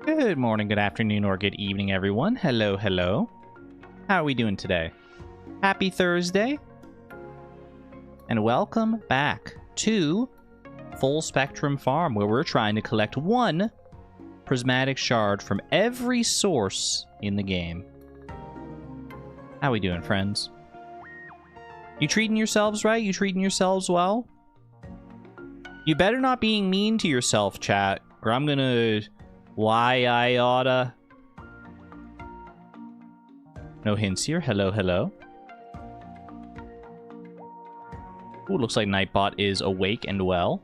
Good morning, good afternoon, or good evening, everyone. Hello, hello. How are we doing today? Happy Thursday. And welcome back to Full Spectrum Farm, where we're trying to collect one prismatic shard from every source in the game. How we doing, friends? You treating yourselves right? You treating yourselves well? You better not being mean to yourself, chat, or I'm gonna... Why I oughta... No hints here. Hello, hello. Ooh, looks like Nightbot is awake and well.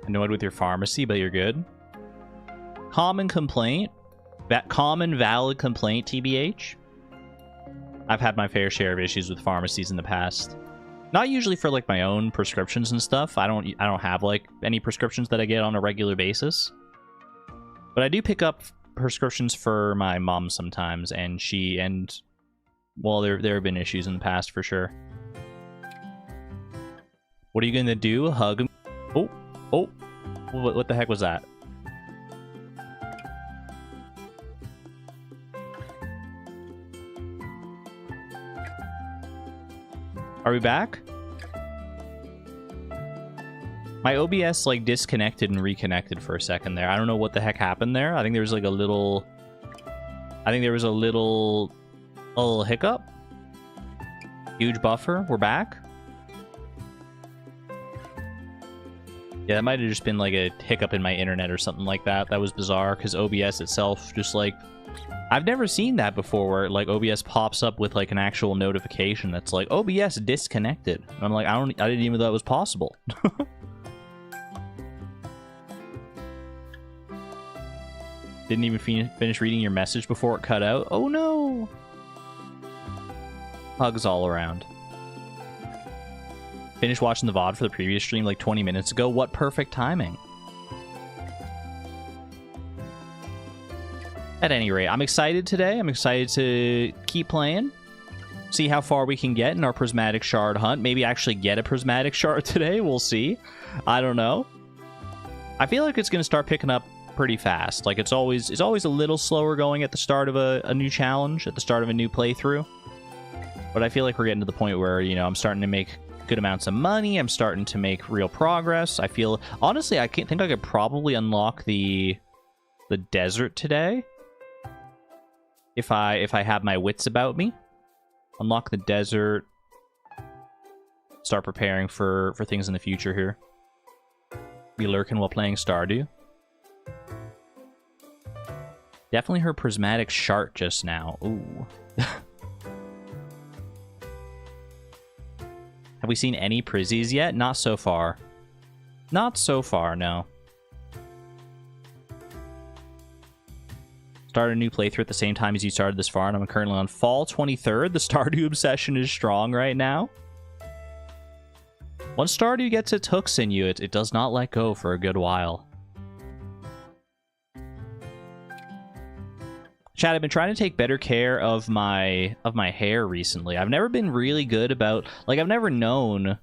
Annoyed with your pharmacy, but you're good. Common complaint. Common valid complaint, TBH. I've had my fair share of issues with pharmacies in the past. Not usually for like my own prescriptions and stuff. I don't have like any prescriptions that I get on a regular basis. But I do pick up prescriptions for my mom sometimes, and well, there have been issues in the past for sure. What are you gonna do? Hug? Oh, what the heck was that? Are we back? My OBS like disconnected and reconnected for a second there. I don't know what the heck happened there. I think there was like a little... a little hiccup. Huge buffer. We're back. Yeah, that might have just been like a hiccup in my internet or something like that. That was bizarre because OBS itself just like... I've never seen that before where like OBS pops up with like an actual notification that's like OBS disconnected. And I'm like, I didn't even know that was possible. Didn't even finish reading your message before it cut out. Oh no! Hugs all around. Finished watching the VOD for the previous stream like 20 minutes ago. What perfect timing. At any rate, I'm excited today. I'm excited to keep playing. See how far we can get in our prismatic shard hunt. Maybe actually get a prismatic shard today. We'll see. I don't know. I feel like it's going to start picking up pretty fast. Like it's always a little slower going at the start of a new challenge, at the start of a new playthrough. But I feel like we're getting to the point where, you know, I'm starting to make good amounts of money. I'm starting to make real progress. I feel... Honestly, I think I could probably unlock the desert today. If I have my wits about me. Unlock the desert. Start preparing for things in the future here. Be lurking while playing Stardew. Definitely heard Prismatic Shard just now. Ooh. Have we seen any Prizzies yet? Not so far. Not so far, no. Started a new playthrough at the same time as you started this far, and I'm currently on fall 23rd. The Stardew obsession is strong right now. Once Stardew gets its hooks in you, it does not let go for a good while. Chat, I've been trying to take better care of my hair recently. I've never been really good about... Like, I've never known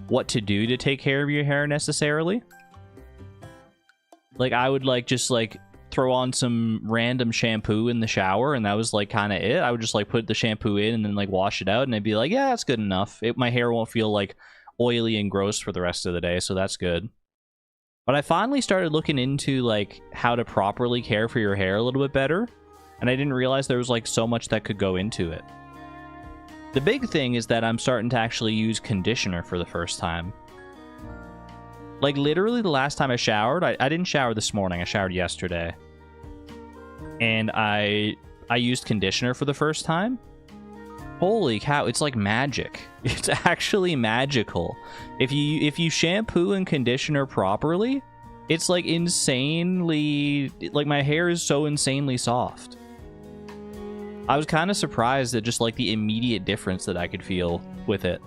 what to do to take care of your hair necessarily. Like, I would, like, just, like... throw on some random shampoo in the shower, and that was like kind of it. I would just like put the shampoo in and then like wash it out, and I'd be like, yeah, that's good enough. My hair won't feel like oily and gross for the rest of the day, so that's good. But I finally started looking into like how to properly care for your hair a little bit better, and I didn't realize there was like so much that could go into it. The big thing is that I'm starting to actually use conditioner for the first time. Like literally the last time I showered, I didn't shower this morning, I showered yesterday. And I used conditioner for the first time. Holy cow, it's like magic. It's actually magical. If you shampoo and conditioner properly, it's like insanely... Like my hair is so insanely soft. I was kind of surprised at just like the immediate difference that I could feel with it.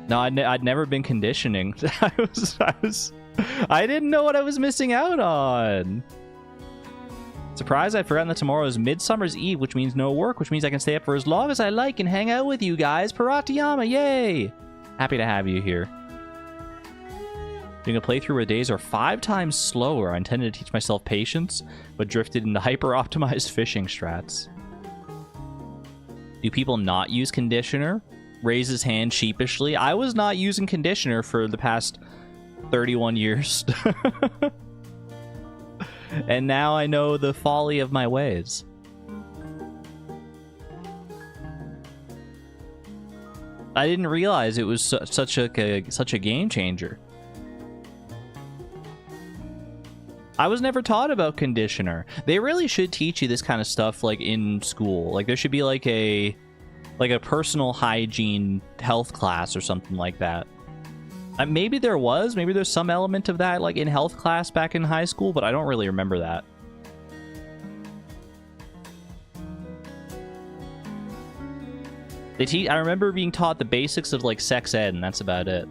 No, I'd never been conditioning. I didn't know what I was missing out on. Surprised I'd forgotten that tomorrow is Midsummer's Eve, which means no work, which means I can stay up for as long as I like and hang out with you guys. Paratayama, yay! Happy to have you here. Doing a playthrough where days are 5 times slower. I intended to teach myself patience, but drifted into hyper-optimized fishing strats. Do people not use conditioner? Raises hand sheepishly. I was not using conditioner for the past 31 years. And now I know the folly of my ways. I didn't realize it was such a game changer. I was never taught about conditioner. They really should teach you this kind of stuff like in school. Like there should be like a personal hygiene health class or something like that. Maybe there was. Maybe there's some element of that like in health class back in high school, but I don't really remember that. I remember being taught the basics of like sex ed, and that's about it.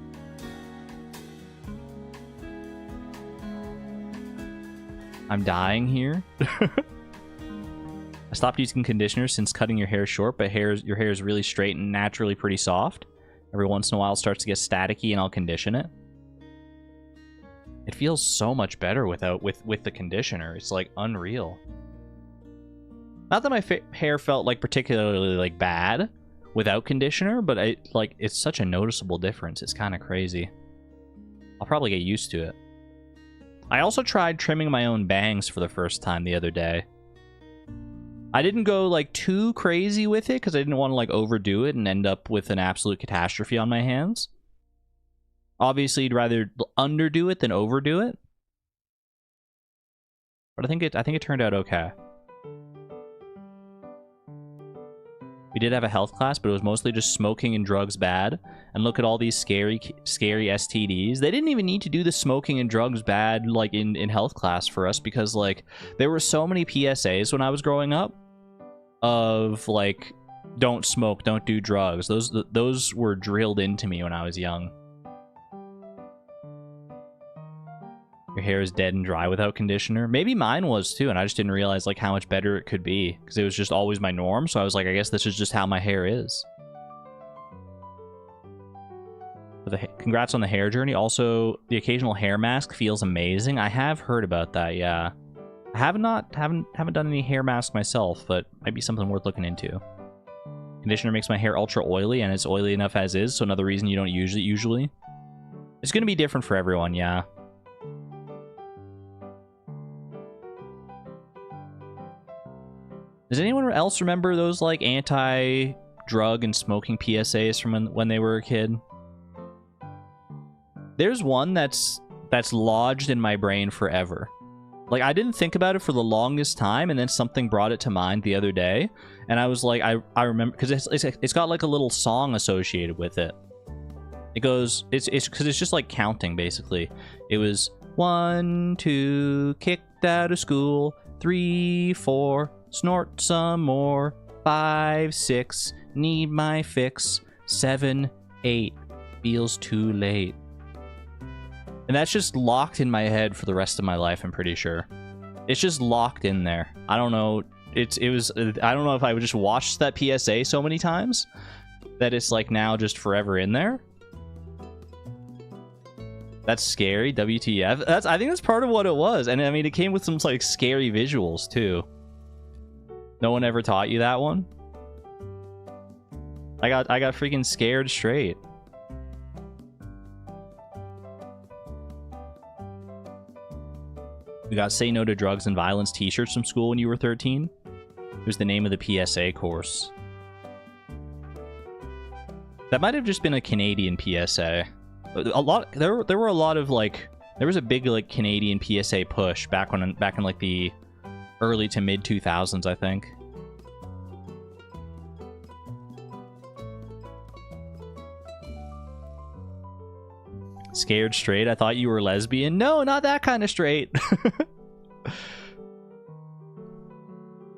I'm dying here. I stopped using conditioner since cutting your hair short, but your hair is really straight and naturally pretty soft. Every once in a while it starts to get staticky and I'll condition it. It feels so much better with the conditioner. It's like unreal. Not that my hair felt like particularly like bad without conditioner, but it's such a noticeable difference. It's kind of crazy. I'll probably get used to it. I also tried trimming my own bangs for the first time the other day. I didn't go like too crazy with it because I didn't want to like overdo it and end up with an absolute catastrophe on my hands. Obviously, you'd rather underdo it than overdo it. But I think it turned out okay. We did have a health class, but it was mostly just smoking and drugs bad. And look at all these scary STDs. They didn't even need to do the smoking and drugs bad like in health class for us because like there were so many PSAs when I was growing up of like don't smoke, don't do drugs. Those were drilled into me when I was young. Your hair is dead and dry without conditioner. Maybe mine was too, and I just didn't realize like how much better it could be because it was just always my norm. So I was like, I guess this is just how my hair is. Congrats on the hair journey. Also, the occasional hair mask feels amazing. I have heard about that. Yeah, I haven't done any hair mask myself, but might be something worth looking into. Conditioner makes my hair ultra oily, and it's oily enough as is. So another reason you don't use it usually. It's gonna be different for everyone. Yeah. Does anyone else remember those like anti-drug and smoking PSAs from when they were a kid? There's one that's lodged in my brain forever. Like I didn't think about it for the longest time, and then something brought it to mind the other day, and I was like, I remember because it's got like a little song associated with it. It goes, it's because it's just like counting basically. It was 1, 2, kicked out of school, 3, 4. Snort some more. 5, 6. Need my fix. 7, 8. Feels too late. And that's just locked in my head for the rest of my life, I'm pretty sure. It's just locked in there. I don't know. I don't know if I would just watch that PSA so many times that it's like now just forever in there. That's scary. WTF. I think that's part of what it was. And I mean, it came with some like scary visuals too. No one ever taught you that one? I got freaking scared straight. We got Say No to Drugs and Violence t-shirts from school when you were 13. It was the name of the PSA course. That might have just been a Canadian PSA. There were a lot of like, there was a big like Canadian PSA push back in like the early to mid 2000s, I think. Scared straight? I thought you were lesbian. No, not that kind of straight.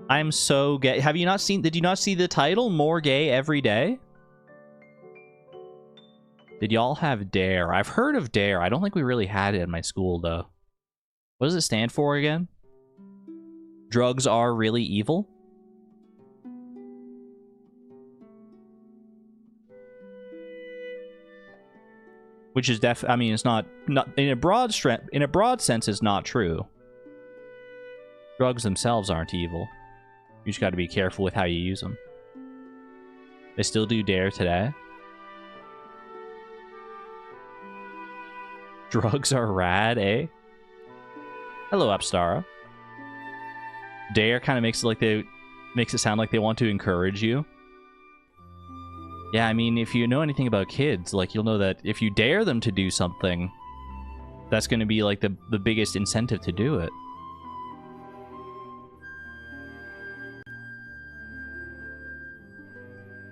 I'm so gay. Have you not seen? Did you not see the title? More gay every day? Did y'all have DARE? I've heard of DARE. I don't think we really had it in my school though. What does it stand for again? Drugs are really evil? Which is I mean, it's not in a broad sense, it's not true. Drugs themselves aren't evil. You just got to be careful with how you use them. They still do Dare today. Drugs are rad, eh? Hello, Upstara. Dare kind of makes it sound like they want to encourage you. Yeah, I mean, if you know anything about kids, like, you'll know that if you dare them to do something, that's going to be, like, the biggest incentive to do it.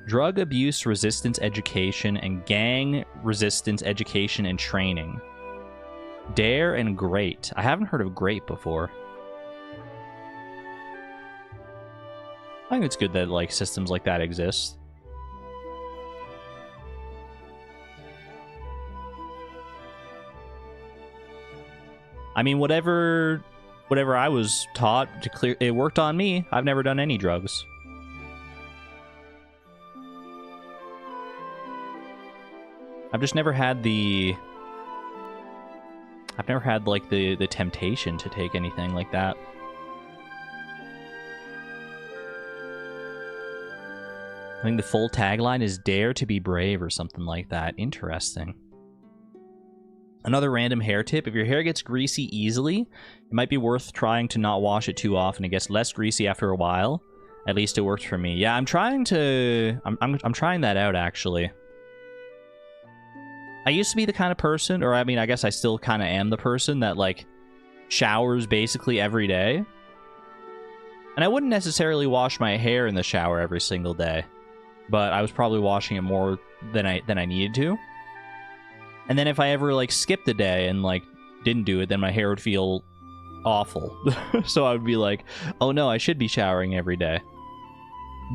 Drug abuse resistance education and gang resistance education and training. Dare and Great. I haven't heard of Great before. I think it's good that, like, systems like that exist. I mean, whatever I was taught to clear, it worked on me. I've never done any drugs. I've just never had the... I've never had, like, the temptation to take anything like that. I think the full tagline is Dare to be Brave or something like that. Interesting. Another random hair tip, if your hair gets greasy easily, it might be worth trying to not wash it too often. It gets less greasy after a while. At least it worked for me. Yeah, I'm trying to... I'm trying that out, actually. I used to be the kind of person, or I mean, I guess I still kind of am the person that, like, showers basically every day. And I wouldn't necessarily wash my hair in the shower every single day, but I was probably washing it more than I needed to. And then if I ever, like, skipped a day and, like, didn't do it, then my hair would feel awful. So I would be like, oh no, I should be showering every day.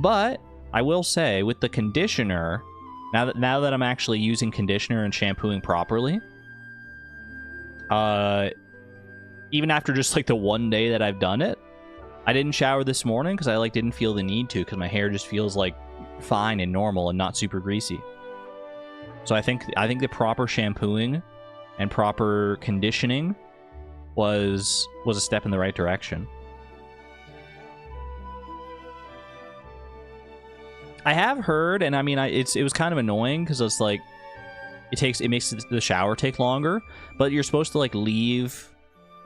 But I will say, with the conditioner, now that I'm actually using conditioner and shampooing properly, even after just, like, the one day that I've done it, I didn't shower this morning because I, like, didn't feel the need to, because my hair just feels, like, fine and normal and not super greasy. So I think the proper shampooing and proper conditioning was a step in the right direction. I have heard, and I mean, it was kind of annoying because it's like it makes the shower take longer, but you're supposed to, like, leave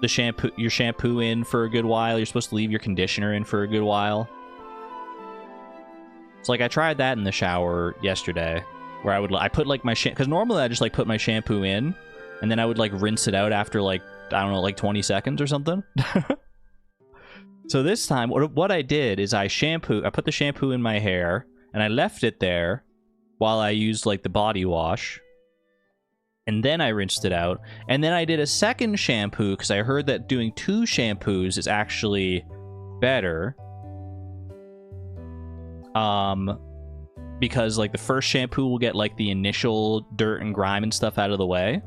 your shampoo in for a good while. You're supposed to leave your conditioner in for a good while. So, like, I tried that in the shower yesterday, where I put, like, my because normally I just, like, put my shampoo in, and then I would, like, rinse it out after, like, I don't know, like 20 seconds or something. So this time, what I did is I put the shampoo in my hair, and I left it there while I used, like, the body wash. And then I rinsed it out. And then I did a second shampoo, because I heard that doing 2 shampoos is actually better. Because, like, the first shampoo will get, like, the initial dirt and grime and stuff out of the way.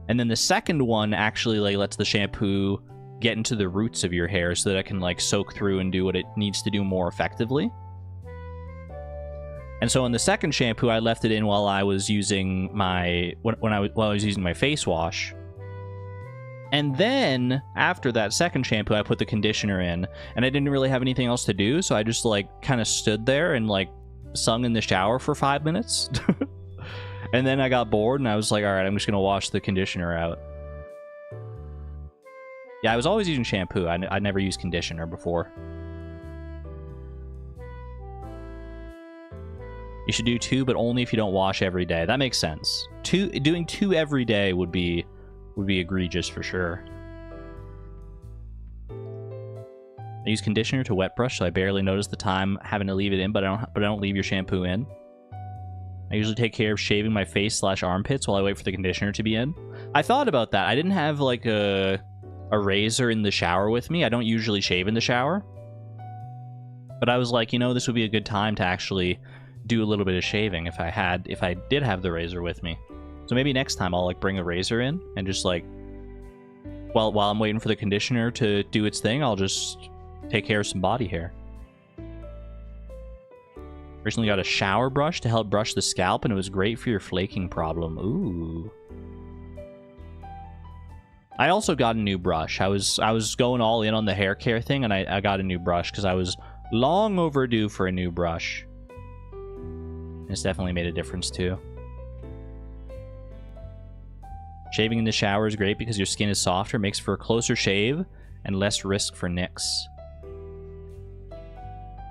And then the second one actually, like, lets the shampoo get into the roots of your hair so that it can, like, soak through and do what it needs to do more effectively. And so in the second shampoo, I left it in while I was using while I was using my face wash. And then after that second shampoo, I put the conditioner in, and I didn't really have anything else to do, so I just, like, kind of stood there and, like, sung in the shower for 5 minutes. And then I got bored, and I was like, all right, I'm just gonna wash the conditioner out. Yeah, I was always using shampoo. I never used conditioner before. You should do 2, but only if you don't wash every day. That makes sense. Doing 2 every day would be egregious for sure. I use conditioner to wet brush, so I barely notice the time having to leave it in, but I don't leave your shampoo in. I usually take care of shaving my face/armpits while I wait for the conditioner to be in. I thought about that. I didn't have, like, a razor in the shower with me. I don't usually shave in the shower. But I was like, you know, this would be a good time to actually do a little bit of shaving if I did have the razor with me. So maybe next time I'll, like, bring a razor in and just, like, while I'm waiting for the conditioner to do its thing, I'll just take care of some body hair. Recently got a shower brush to help brush the scalp, and it was great for your flaking problem. Ooh. I also got a new brush. I was going all in on the hair care thing, and I got a new brush because I was long overdue for a new brush. It's definitely made a difference too. Shaving in the shower is great because your skin is softer, makes for a closer shave, and less risk for nicks.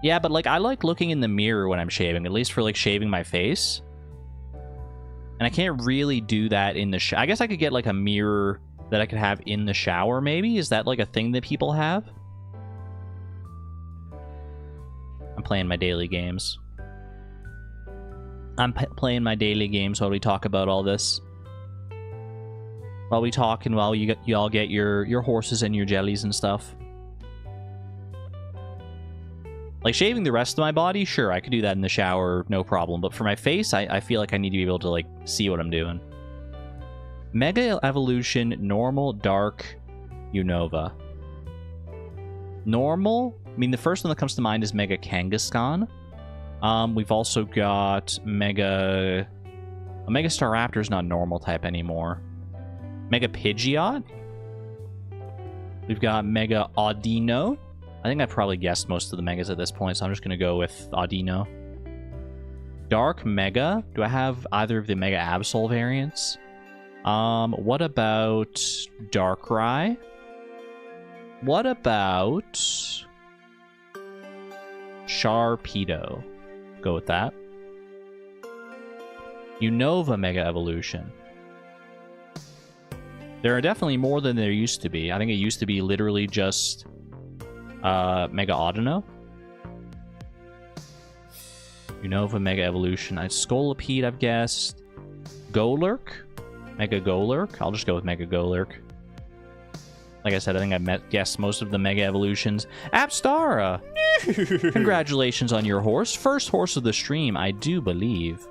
Yeah, but like I like looking in the mirror when I'm shaving, at least for like shaving my face. And I can't really do that in the shower. I guess I could get like a mirror that I could have in the shower, maybe? Is that like a thing that people have? I'm playing my daily games. I'm playing my daily games while we talk about all this. While we talk and while you all get your horses and your jellies and stuff. Like shaving the rest of my body, sure, I could do that in the shower, no problem. But for my face, I feel like I need to be able to like see what I'm doing. Mega Evolution, Normal, Dark, Unova. Normal? I mean, the first one that comes to mind is Mega Kangaskhan. We've also got Mega... A Mega Staraptor's not normal type anymore. Mega Pidgeot. We've got Mega Audino. I think I probably guessed most of the Megas at this point, so I'm just going to go with Audino. Dark Mega. Do I have either of the Mega Absol variants? What about Darkrai? What about Sharpedo? Go with that. Unova Mega Evolution. There are definitely more than there used to be. I think it used to be literally just Mega Audino. Unova Mega Evolution. Scolipede, I've guessed. Golurk. Mega Golurk. I'll just go with Mega Golurk. Like I said, I think I guessed most of the Mega Evolutions. Apstara! Congratulations on your horse. First horse of the stream, I do believe.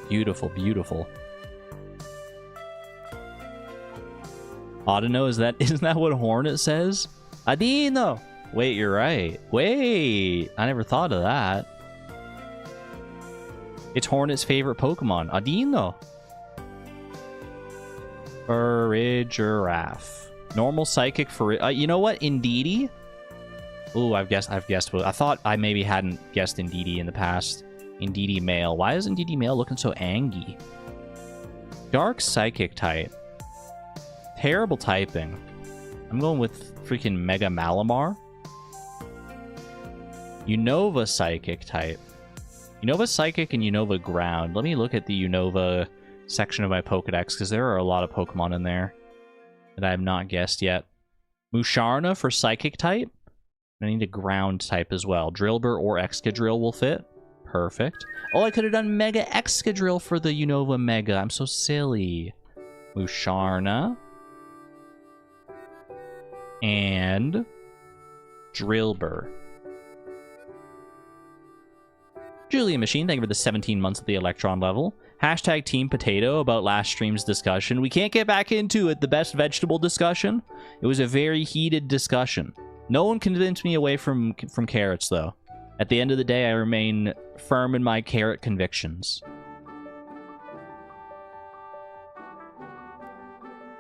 Beautiful, beautiful. Audino, isn't that what Hornet says? Audino! Wait, you're right. Wait! I never thought of that. It's Hornet's favorite Pokemon. Audino! Furry Giraffe. Normal Psychic for... you know what? Indeedee? Ooh, I've guessed. I thought I maybe hadn't guessed Indeedee in the past. Indeedee Male. Why is Indeedee Male looking so angry? Dark Psychic type. Terrible typing. I'm going with freaking Mega Malamar. Unova Psychic type. Unova Psychic and Unova Ground. Let me look at the Unova section of my Pokedex, because there are a lot of Pokemon in there that I have not guessed yet. Musharna for Psychic type. I need a Ground type as well. Drillbur or Excadrill will fit. Perfect. Oh, I could have done Mega Excadrill for the Unova Mega. I'm so silly. Musharna. And Drillbur. Julia Machine, thank you for the 17 months at the Electron level. Hashtag Team Potato about last stream's discussion. We can't get back into it, the best vegetable discussion. It was a very heated discussion. No one convinced me away from carrots, though. At the end of the day, I remain firm in my carrot convictions.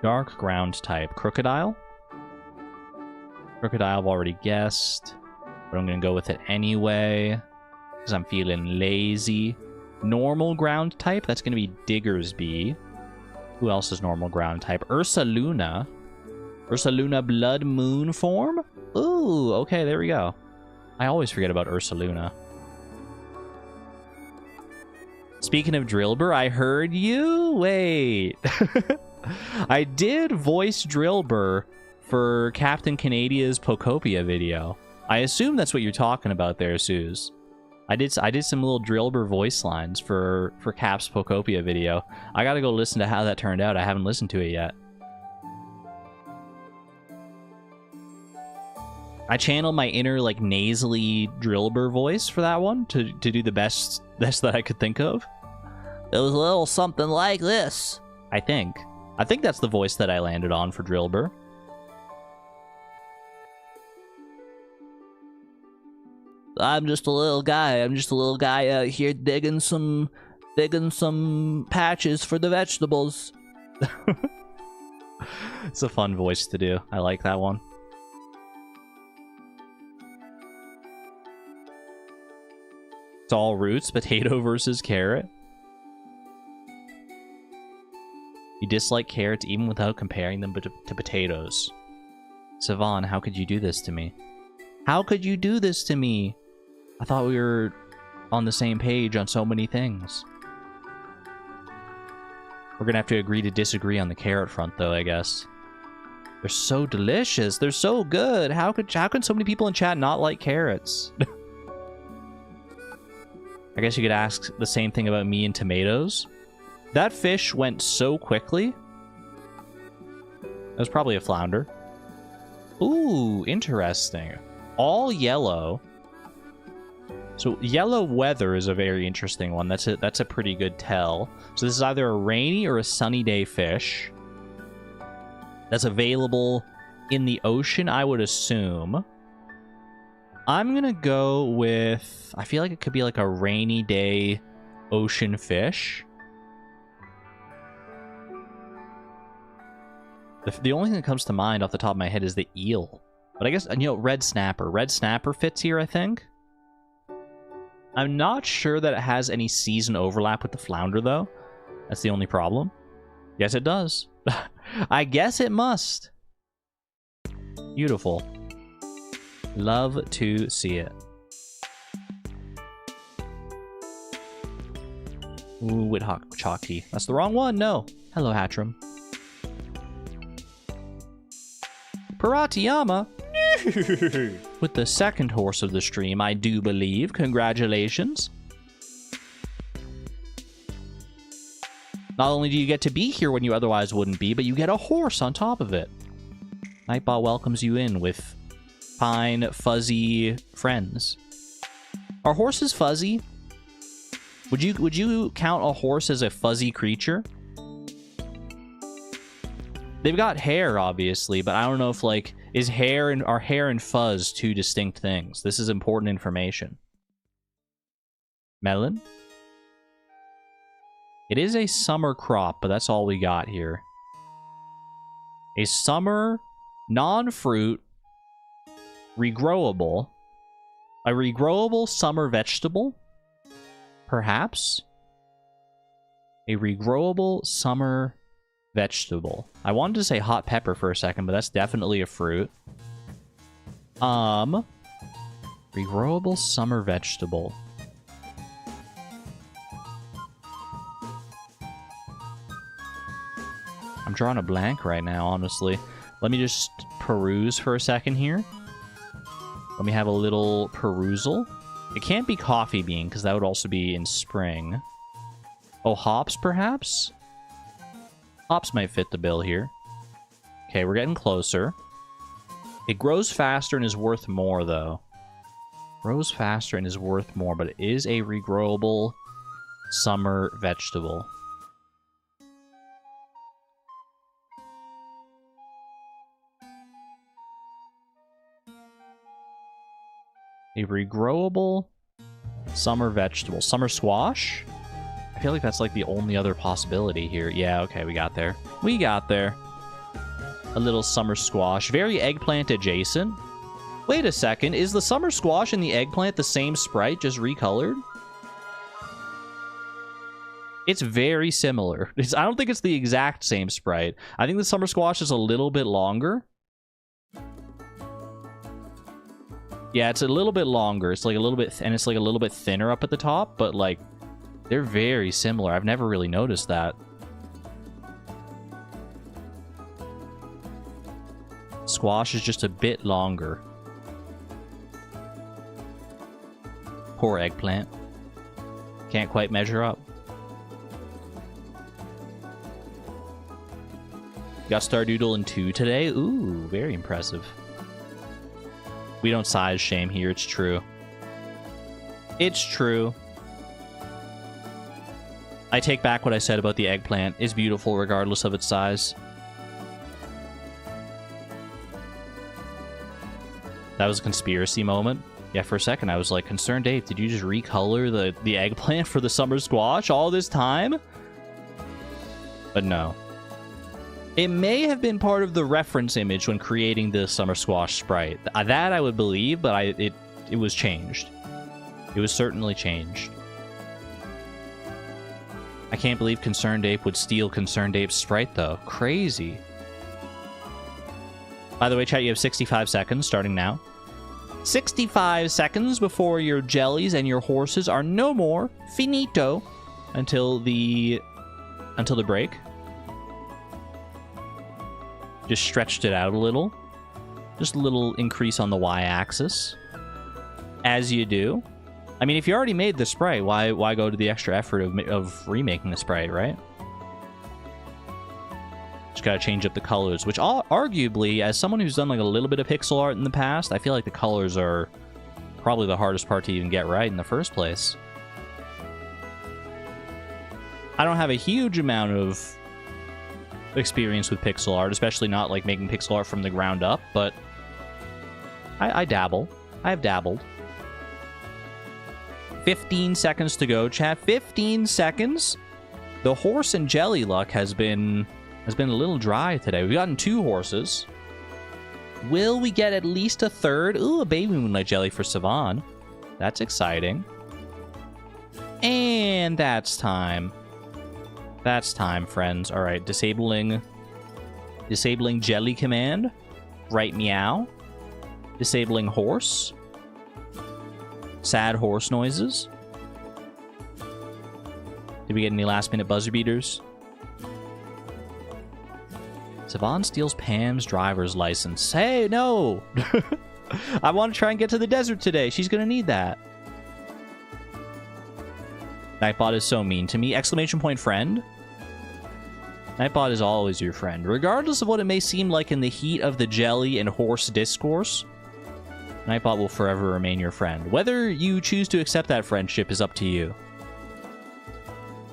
Dark Ground type. Crocodile? Crocodile I've already guessed, but I'm going to go with it anyway, because I'm feeling lazy. Normal Ground type, that's going to be Diggersby. Who else is normal Ground type? Ursaluna. Ursaluna Blood Moon form? Ooh, okay, there we go. I always forget about Ursaluna. Speaking of Drillbur, I heard you. Wait. I did voice Drillbur for Captain Canadia's Pokopia video. I assume that's what you're talking about there, Suze. I did some little Drillbur voice lines for Cap's Pokopia video. I gotta go listen to how that turned out. I haven't listened to it yet. I channeled my inner, like, nasally Drillbur voice for that one to do the best that I could think of. It was a little something like this, I think. I think that's the voice that I landed on for Drillbur. I'm just a little guy. I'm just a little guy out here digging some patches for the vegetables. It's a fun voice to do. I like that one. It's all roots, potato versus carrot. You dislike carrots even without comparing them to potatoes. Savon, how could you do this to me? How could you do this to me? I thought we were on the same page on so many things. We're gonna have to agree to disagree on the carrot front, though, I guess. They're so delicious. They're so good. How can so many people in chat not like carrots? I guess you could ask the same thing about me and tomatoes. That fish went so quickly. That was probably a flounder. Ooh, interesting. All yellow. So yellow weather is a very interesting one. That's a pretty good tell. So this is either a rainy or a sunny day fish. That's available in the ocean, I would assume. I'm gonna go with... I feel like it could be like a rainy day ocean fish. The only thing that comes to mind off the top of my head is the eel. But I guess, you know, red snapper. Red snapper fits here, I think. I'm not sure that it has any season overlap with the flounder, though. That's the only problem. Yes, it does. I guess it must. Beautiful. Love to see it. Ooh, Withawk chalk tea. That's the wrong one. No. Hello, Hatchram. Paratiyama. With the second horse of the stream, I do believe. Congratulations. Not only do you get to be here when you otherwise wouldn't be, but you get a horse on top of it. Nightbot welcomes you in with fine, fuzzy friends. Are horses fuzzy? Would you count a horse as a fuzzy creature? They've got hair, obviously, but I don't know if, like, are hair and fuzz two distinct things? This is important information. Melon? It is a summer crop, but that's all we got here. A summer, non-fruit, regrowable. A regrowable summer vegetable? Perhaps? A regrowable summer vegetable. I wanted to say hot pepper for a second, but that's definitely a fruit. Regrowable summer vegetable. I'm drawing a blank right now, honestly. Let me just peruse for a second here. Let me have a little perusal. It can't be coffee bean, because that would also be in spring. Oh, hops, perhaps? Hops might fit the bill here. Okay, we're getting closer. It grows faster and is worth more, though. Grows faster and is worth more, but it is a regrowable summer vegetable. A regrowable summer vegetable. Summer squash? I feel like that's like the only other possibility here. Yeah, okay, we got there. We got there. A little summer squash. Very eggplant adjacent. Wait a second. Is the summer squash and the eggplant the same sprite, just recolored? It's very similar. I don't think it's the exact same sprite. I think the summer squash is a little bit longer. Yeah, it's a little bit longer. It's like a little bit, and it's like a little bit thinner up at the top, but like, they're very similar. I've never really noticed that. Squash is just a bit longer. Poor eggplant. Can't quite measure up. Got Stardoodle in 2 today? Ooh, very impressive. We don't size shame here, it's true. It's true. I take back what I said about the eggplant. It's beautiful regardless of its size. That was a conspiracy moment. Yeah, for a second I was like, Concerned Ape, did you just recolor the eggplant for the summer squash all this time? But no. It may have been part of the reference image when creating the summer squash sprite. That I would believe, but it was changed. It was certainly changed. I can't believe Concerned Ape would steal Concerned Ape's sprite, though. Crazy. By the way, chat, you have 65 seconds starting now. 65 seconds before your jellies and your horses are no more. Finito. Until the break. Just stretched it out a little. Just a little increase on the y-axis. As you do. I mean, if you already made the sprite, why go to the extra effort of remaking the sprite, right? Just gotta change up the colors, which arguably, as someone who's done like a little bit of pixel art in the past, I feel like the colors are probably the hardest part to even get right in the first place. I don't have a huge amount of experience with pixel art, especially not like making pixel art from the ground up, but I dabble. I have dabbled. 15 seconds to go, chat. 15 seconds. The horse and jelly luck has been a little dry today. We've gotten 2 horses. Will we get at least a third? Ooh, a baby moonlight jelly for Savan. That's exciting. And that's time. That's time, friends. All right, disabling jelly command. Right meow. Disabling horse. Sad horse noises. Did we get any last-minute buzzer beaters? Savan steals Pam's driver's license. Hey, no! I want to try and get to the desert today. She's going to need that. Nightbot is so mean to me. Exclamation point friend. Nightbot is always your friend. Regardless of what it may seem like in the heat of the jelly and horse discourse, Nightbot will forever remain your friend. Whether you choose to accept that friendship is up to you.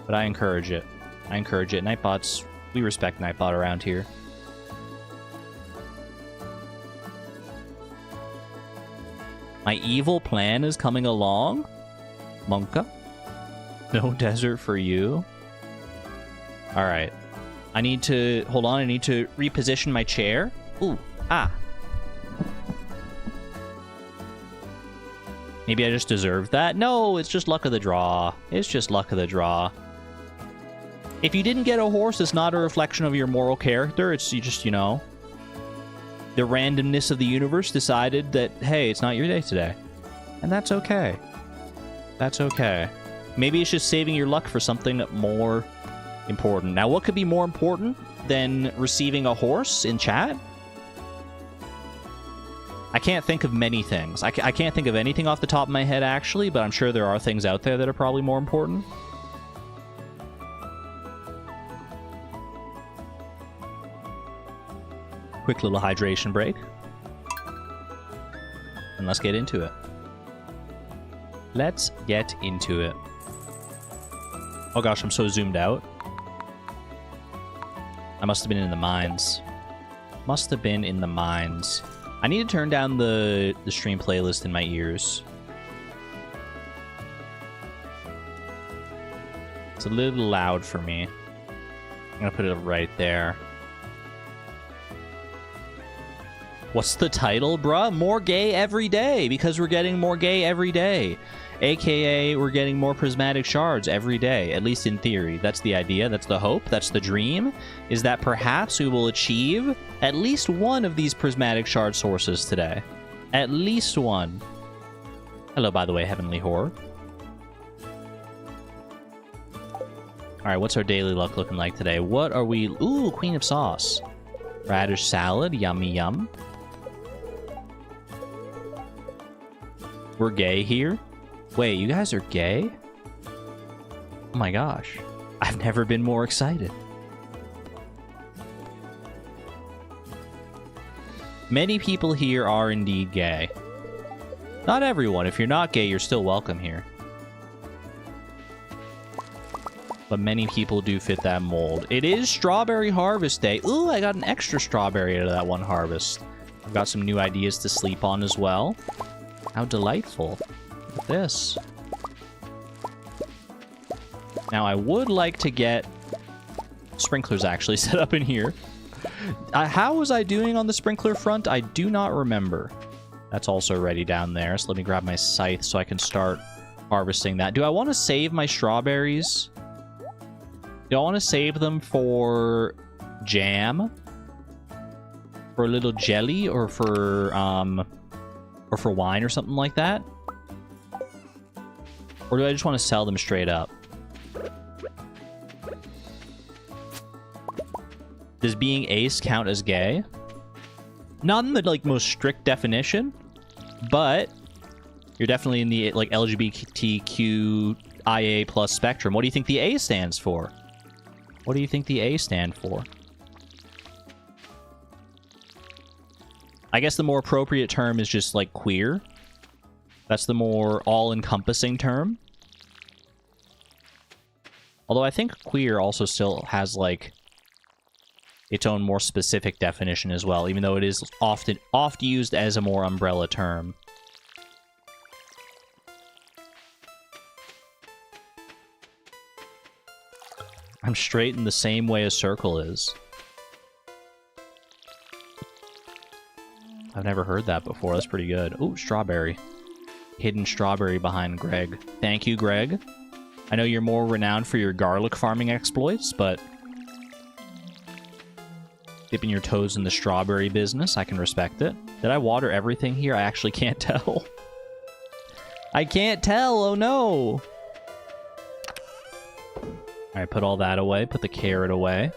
But I encourage it. I encourage it. Nightbots, we respect Nightbot around here. My evil plan is coming along? Monka? No desert for you? Alright. I need to... Hold on, I need to reposition my chair. Ooh. Ah. Maybe I just deserved that? No, it's just luck of the draw. It's just luck of the draw. If you didn't get a horse, it's not a reflection of your moral character. It's just, you know, the randomness of the universe decided that, hey, it's not your day today. And that's okay. That's okay. Maybe it's just saving your luck for something more important. Now, what could be more important than receiving a horse in chat? I can't think of many things. I can't think of anything off the top of my head, actually, but I'm sure there are things out there that are probably more important. Quick little hydration break. And let's get into it. Let's get into it. Oh gosh, I'm so zoomed out. I must have been in the mines. Must have been in the mines. I need to turn down the stream playlist in my ears. It's a little loud for me. I'm gonna put it right there. What's the title, bruh? More gay every day, because we're getting more gay every day. AKA, we're getting more prismatic shards every day, at least in theory. That's the idea, that's the hope, that's the dream, is that perhaps we will achieve at least one of these prismatic shard sources today. At least one. Hello, by the way, Heavenly Horror. Alright, what's our daily luck looking like today? What are we... Ooh, Queen of Sauce. Radish salad, yummy yum. We're gay here? Wait, you guys are gay? Oh my gosh. I've never been more excited. Many people here are indeed gay. Not everyone. If you're not gay, you're still welcome here. But many people do fit that mold. It is Strawberry Harvest Day. Ooh, I got an extra strawberry out of that one harvest. I've got some new ideas to sleep on as well. How delightful. Look at this. Now, I would like to get sprinklers actually set up in here. How was I doing on the sprinkler front? I do not remember. That's also ready down there, so let me grab my scythe so I can start harvesting that. Do I want to save my strawberries? Do I want to save them for jam? For a little jelly, or for wine or something like that? Or do I just want to sell them straight up? Does being ace count as gay? Not in the like most strict definition, but you're definitely in the like LGBTQIA plus spectrum. What do you think the A stands for? What do you think the A stand for? I guess the more appropriate term is just like queer. That's the more all-encompassing term. Although I think queer also still has like its own more specific definition as well, even though it is often used as a more umbrella term. I'm straight in the same way a circle is. I've never heard that before. That's pretty good. Ooh, strawberry. Hidden strawberry behind Greg. Thank you, Greg. I know you're more renowned for your garlic farming exploits, but dipping your toes in the strawberry business, I can respect it. Did I water everything here? I actually can't tell. I can't tell! Oh no! Alright, put all that away. Put the carrot away.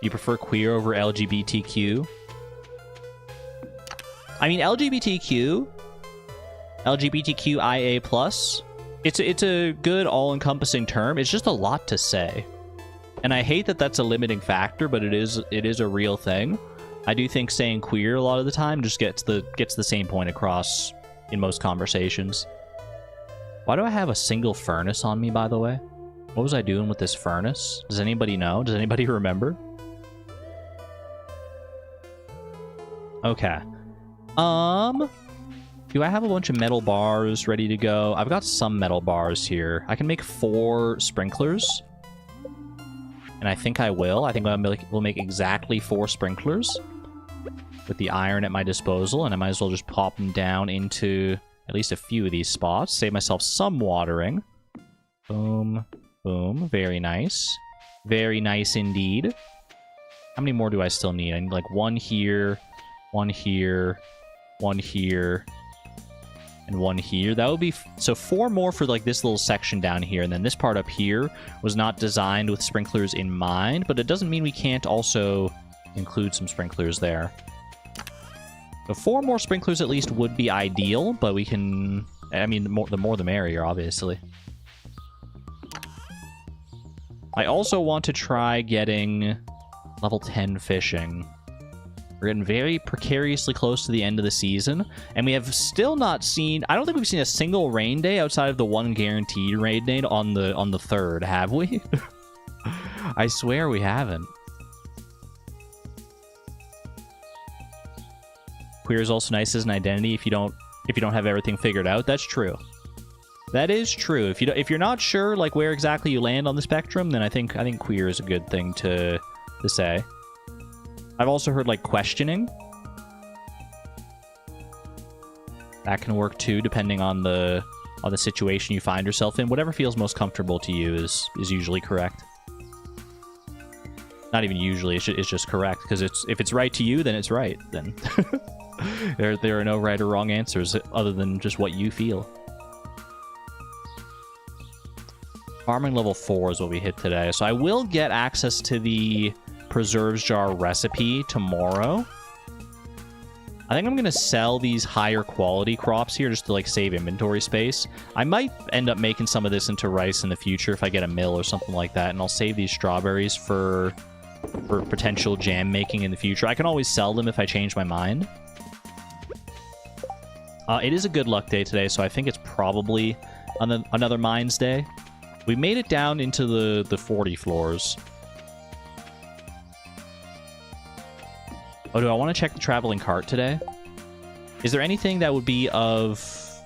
You prefer queer over LGBTQ? I mean, LGBTQIA+, it's a good all-encompassing term. It's just a lot to say. And I hate that that's a limiting factor, but it is a real thing. I do think saying queer a lot of the time just gets the same point across in most conversations. Why do I have a single furnace on me, by the way? What was I doing with this furnace? Does anybody know? Does anybody remember? Okay. Do I have a bunch of metal bars ready to go? I've got some metal bars here. I can make 4 sprinklers. And I think I will. I think we'll make exactly 4 sprinklers with the iron at my disposal, and I might as well just pop them down into at least a few of these spots. Save myself some watering. Boom. Boom. Very nice. Very nice indeed. How many more do I still need? I need like 1 here, 1 here, 1 here, and 1 here. That would be... So 4 more for like this little section down here, and then this part up here was not designed with sprinklers in mind, but it doesn't mean we can't also include some sprinklers there. So 4 more sprinklers at least would be ideal, but we can... I mean, the more the merrier, obviously. I also want to try getting level 10 fishing. We're getting very precariously close to the end of the season, and we have still not seen... I don't think we've seen a single rain day outside of the one guaranteed rain day on the 3rd, have we? I swear we haven't. Queer is also nice as an identity if you don't have everything figured out. That's true. That is true. If you're not sure like where exactly you land on the spectrum, then I think queer is a good thing to say. I've also heard like questioning. That can work too, depending on the situation you find yourself in. Whatever feels most comfortable to you is usually correct. Not even usually, it's just correct, because if it's right to you, then it's right. Then there are no right or wrong answers other than just what you feel. Farming level 4 is what we hit today, so I will get access to the preserves jar recipe tomorrow. I think I'm gonna sell these higher quality crops here just to like save inventory space. I might end up making some of this into rice in the future if I get a mill or something like that, and I'll save these strawberries for potential jam making in the future. I can always sell them if I change my mind. It is a good luck day today, so I think it's probably another mines day. We made it down into the 40 floors. Oh, do I want to check the traveling cart today? Is there anything that would be of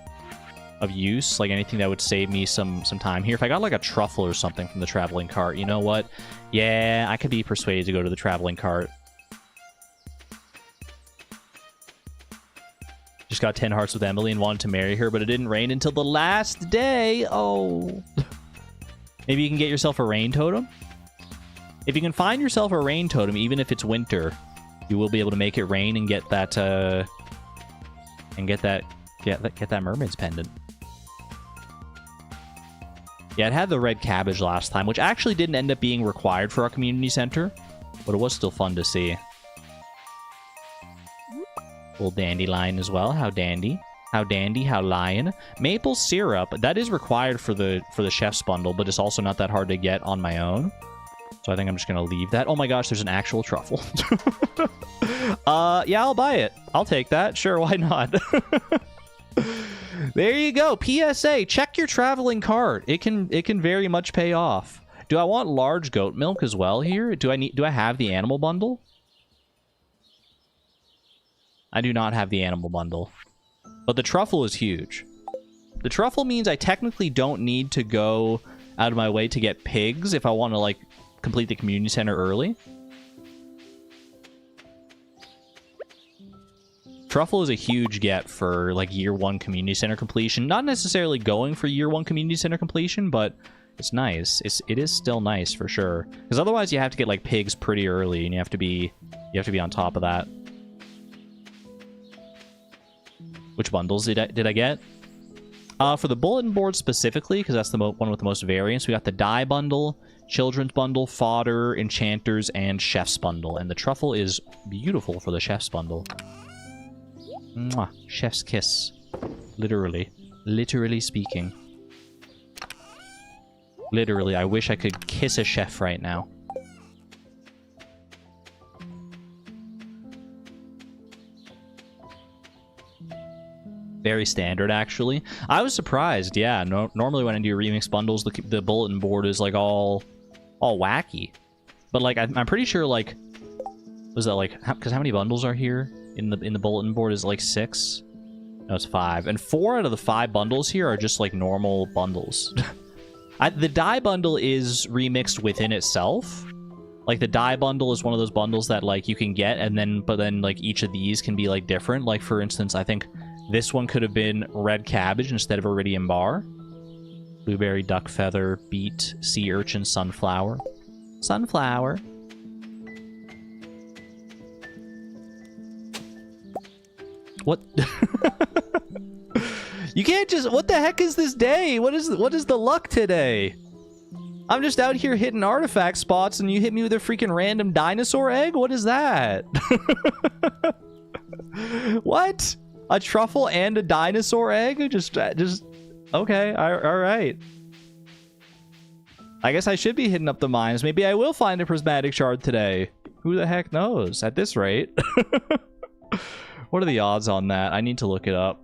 of use, like anything that would save me some time here. If I got like a truffle or something from the traveling cart, you know what? Yeah, I could be persuaded to go to the traveling cart. Just got 10 hearts with Emily and wanted to marry her, but it didn't rain until the last day. Oh. Maybe you can get yourself a rain totem? If you can find yourself a rain totem, even if it's winter, you will be able to make it rain and get that, get that mermaid's pendant. Yeah, it had the red cabbage last time, which actually didn't end up being required for our community center, but it was still fun to see. Little dandelion as well. How dandy. How dandy, how lion. Maple syrup, that is required for the chef's bundle, but it's also not that hard to get on my own. So I think I'm just going to leave that. Oh my gosh, there's an actual truffle. Yeah, I'll buy it. I'll take that. Sure, why not? There you go. PSA, check your traveling cart. It can very much pay off. Do I want large goat milk as well here? Do I have the animal bundle? I do not have the animal bundle. But the truffle is huge. The truffle means I technically don't need to go out of my way to get pigs if I want to, like, complete the community center early. Truffle is a huge get for, like, year 1 community center completion. Not necessarily going for year 1 community center completion, but it's nice. It is still nice for sure. Because otherwise you have to get, like, pigs pretty early, and you have to be on top of that. Which bundles did I get? For the bulletin board specifically, because that's the one with the most variants, we got the dye bundle, children's bundle, fodder, enchanters, and chef's bundle. And the truffle is beautiful for the chef's bundle. Mwah. Chef's kiss. Literally. Literally speaking. Literally, I wish I could kiss a chef right now. Very standard, actually. I was surprised, yeah. Normally when I do remix bundles, the bulletin board is, like, all wacky. But, like, I'm pretty sure, like... Was that, like... Because how many bundles are here in the bulletin board? Is it, like, 6? No, it's 5. And 4 out of the 5 bundles here are just, like, normal bundles. The dye bundle is remixed within itself. Like, the dye bundle is one of those bundles that, like, you can get, but then, like, each of these can be, like, different. Like, for instance, I think... This one could have been red cabbage instead of iridium bar. Blueberry, duck feather, beet, sea urchin, sunflower. Sunflower. What? You can't just... What the heck is this day? What is the luck today? I'm just out here hitting artifact spots and you hit me with a freaking random dinosaur egg? What is that? What? A truffle and a dinosaur egg? Just okay, all right. I guess I should be hitting up the mines. Maybe I will find a prismatic shard today. Who the heck knows? At this rate. What are the odds on that? I need to look it up.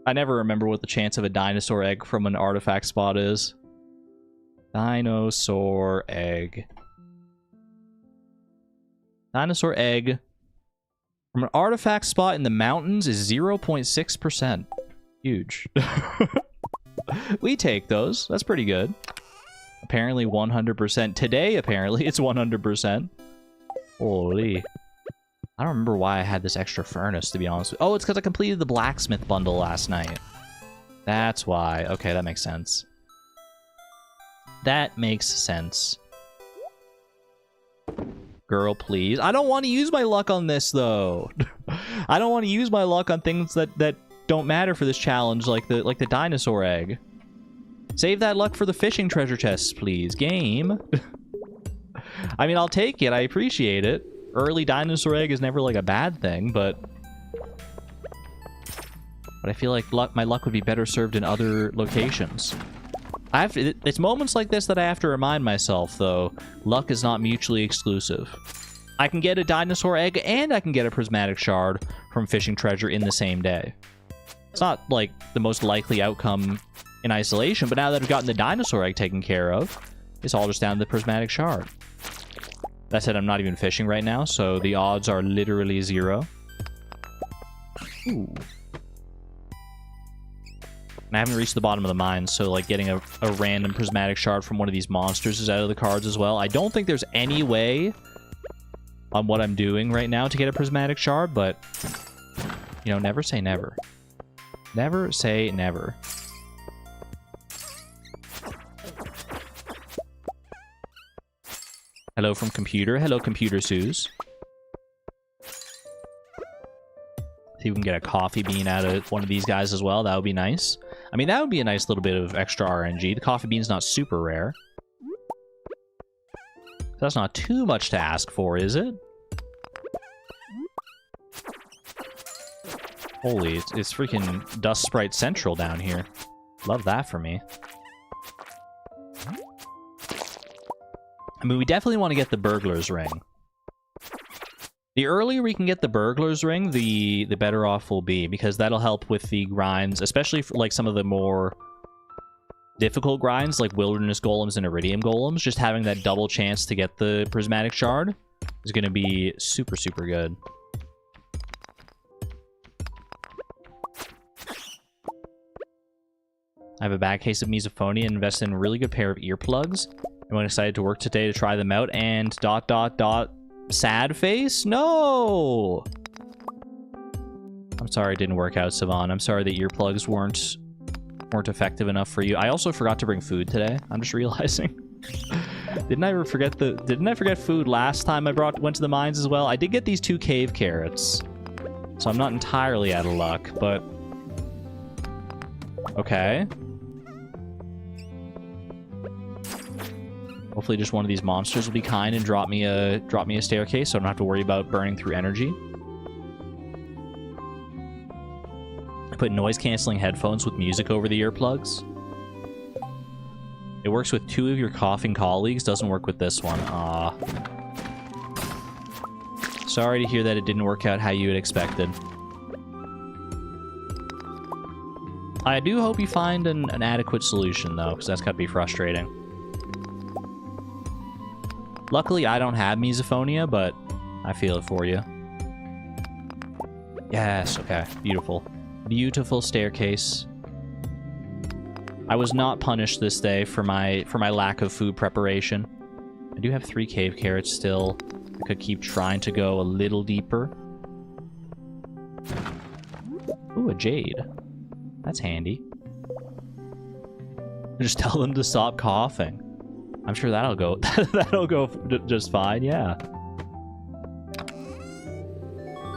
I never remember what the chance of a dinosaur egg from an artifact spot is. Dinosaur egg. Dinosaur egg from an artifact spot in the mountains is 0.6%. Huge. We take those. That's pretty good. Apparently 100%. Today, apparently, it's 100%. Holy. I don't remember why I had this extra furnace, to be honest. Oh, it's because I completed the blacksmith bundle last night. That's why. Okay, that makes sense. That makes sense. Girl, please. I don't want to use my luck on this, though. I don't want to use my luck on things that don't matter for this challenge, like the dinosaur egg. Save that luck for the fishing treasure chests, please. Game. I mean, I'll take it. I appreciate it. Early dinosaur egg is never, like, a bad thing, but I feel like my luck would be better served in other locations. It's moments like this that I have to remind myself, though, luck is not mutually exclusive. I can get a dinosaur egg and I can get a prismatic shard from fishing treasure in the same day. It's not, like, the most likely outcome in isolation, but now that I've gotten the dinosaur egg taken care of, it's all just down to the prismatic shard. That said, I'm not even fishing right now, so the odds are literally 0. Ooh. And I haven't reached the bottom of the mine, so like getting a random prismatic shard from one of these monsters is out of the cards as well. I don't think there's any way on what I'm doing right now to get a prismatic shard, but you know, never say never. Never say never. Hello from computer. Hello, computer Suze. See if we can get a coffee bean out of one of these guys as well. That would be nice. I mean, that would be a nice little bit of extra RNG. The coffee bean's not super rare. That's not too much to ask for, is it? Holy, it's freaking Dust Sprite Central down here. Love that for me. I mean, we definitely want to get the Burglar's Ring. The earlier we can get the Burglar's Ring, the better off we'll be, because that'll help with the grinds, especially for like some of the more difficult grinds, like Wilderness Golems and Iridium Golems. Just having that double chance to get the Prismatic Shard is going to be super, super good. I have a bad case of misophonia and invested in a really good pair of earplugs. I'm excited to work today to try them out, and ... sad face? No! I'm sorry it didn't work out, Savan. I'm sorry the earplugs weren't effective enough for you. I also forgot to bring food today. I'm just realizing. Didn't I forget food last time I went to the mines as well? I did get these 2 cave carrots. So I'm not entirely out of luck, but okay. Hopefully just one of these monsters will be kind and drop me a staircase so I don't have to worry about burning through energy. I put noise-canceling headphones with music over the earplugs. It works with 2 of your coughing colleagues, doesn't work with this one. Aw. Sorry to hear that it didn't work out how you had expected. I do hope you find an adequate solution, though, because that's gotta be frustrating. Luckily, I don't have misophonia, but I feel it for you. Yes, okay. Beautiful. Beautiful staircase. I was not punished this day for my lack of food preparation. I do have 3 cave carrots still. I could keep trying to go a little deeper. Ooh, a jade. That's handy. Just tell them to stop coughing. I'm sure that'll go just fine, yeah.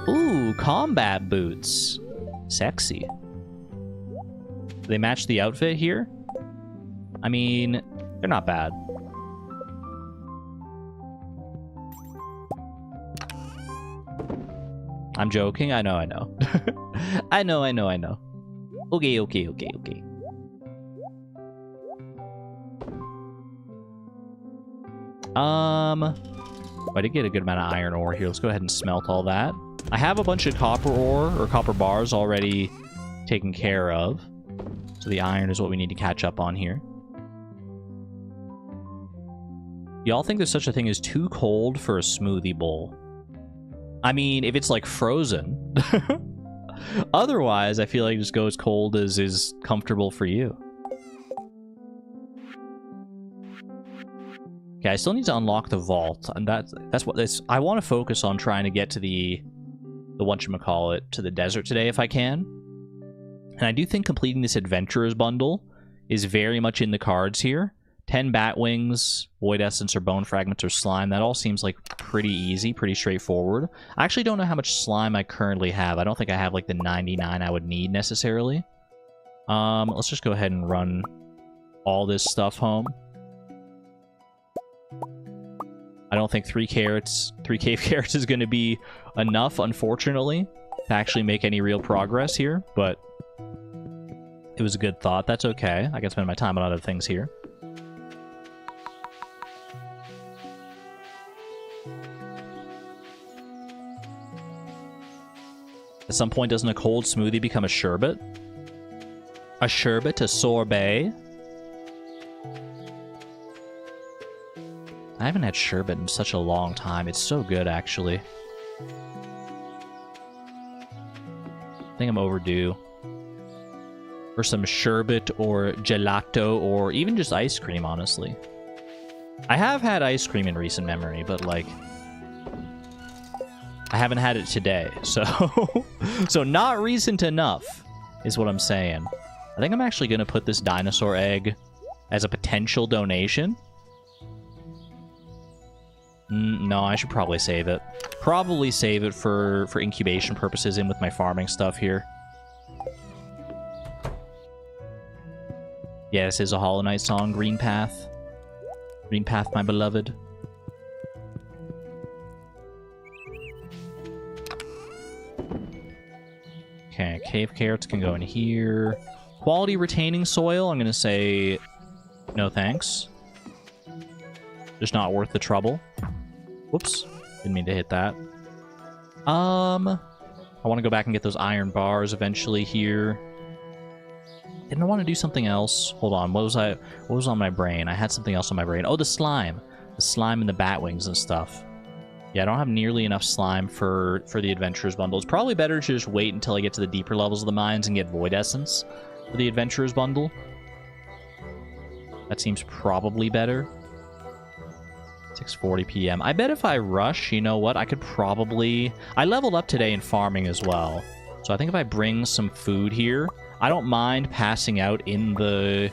Ooh, combat boots. Sexy. Do they match the outfit here? I mean, they're not bad. I'm joking. I know. I know. Okay. I did get a good amount of iron ore here. Let's go ahead and smelt all that. I have a bunch of copper ore, or copper bars, already taken care of. So the iron is what we need to catch up on here. Y'all think there's such a thing as too cold for a smoothie bowl? I mean, if it's like frozen. Otherwise, I feel like just go as cold as is comfortable for you. Okay, I still need to unlock the vault, and that's what this. I want to focus on trying to get to the whatchamacallit, to the desert today if I can. And I do think completing this adventurer's bundle is very much in the cards here. 10 bat wings, void essence, or bone fragments, or slime. That all seems like pretty easy, pretty straightforward. I actually don't know how much slime I currently have. I don't think I have like the 99 I would need necessarily. Let's just go ahead and run all this stuff home. I don't think 3 cave carrots is going to be enough, unfortunately, to actually make any real progress here, but it was a good thought. That's okay. I can spend my time on other things here. At some point, doesn't a cold smoothie become a sherbet? A sherbet? A sorbet? I haven't had sherbet in such a long time. It's so good, actually. I think I'm overdue. For some sherbet or gelato or even just ice cream, honestly. I have had ice cream in recent memory, but like I haven't had it today, so so not recent enough is what I'm saying. I think I'm actually going to put this dinosaur egg as a potential donation. No, I should probably save it. Probably save it for incubation purposes in with my farming stuff here. Yeah, this is a Hollow Knight song, Green Path. Green Path, my beloved. Okay, cave carrots can go in here. Quality retaining soil, I'm going to say no thanks. Just not worth the trouble. Whoops, didn't mean to hit that. I want to go back and get those iron bars eventually here. Didn't I want to do something else? Hold on, what was on my brain? I had something else on my brain. Oh, the slime. The slime and the bat wings and stuff. Yeah, I don't have nearly enough slime for the Adventurers Bundle. It's probably better to just wait until I get to the deeper levels of the mines and get Void Essence for the Adventurers Bundle. That seems probably better. 6:40 p.m. I bet if I rush, you know what? I could probably... I leveled up today in farming as well. So I think if I bring some food here, I don't mind passing out in the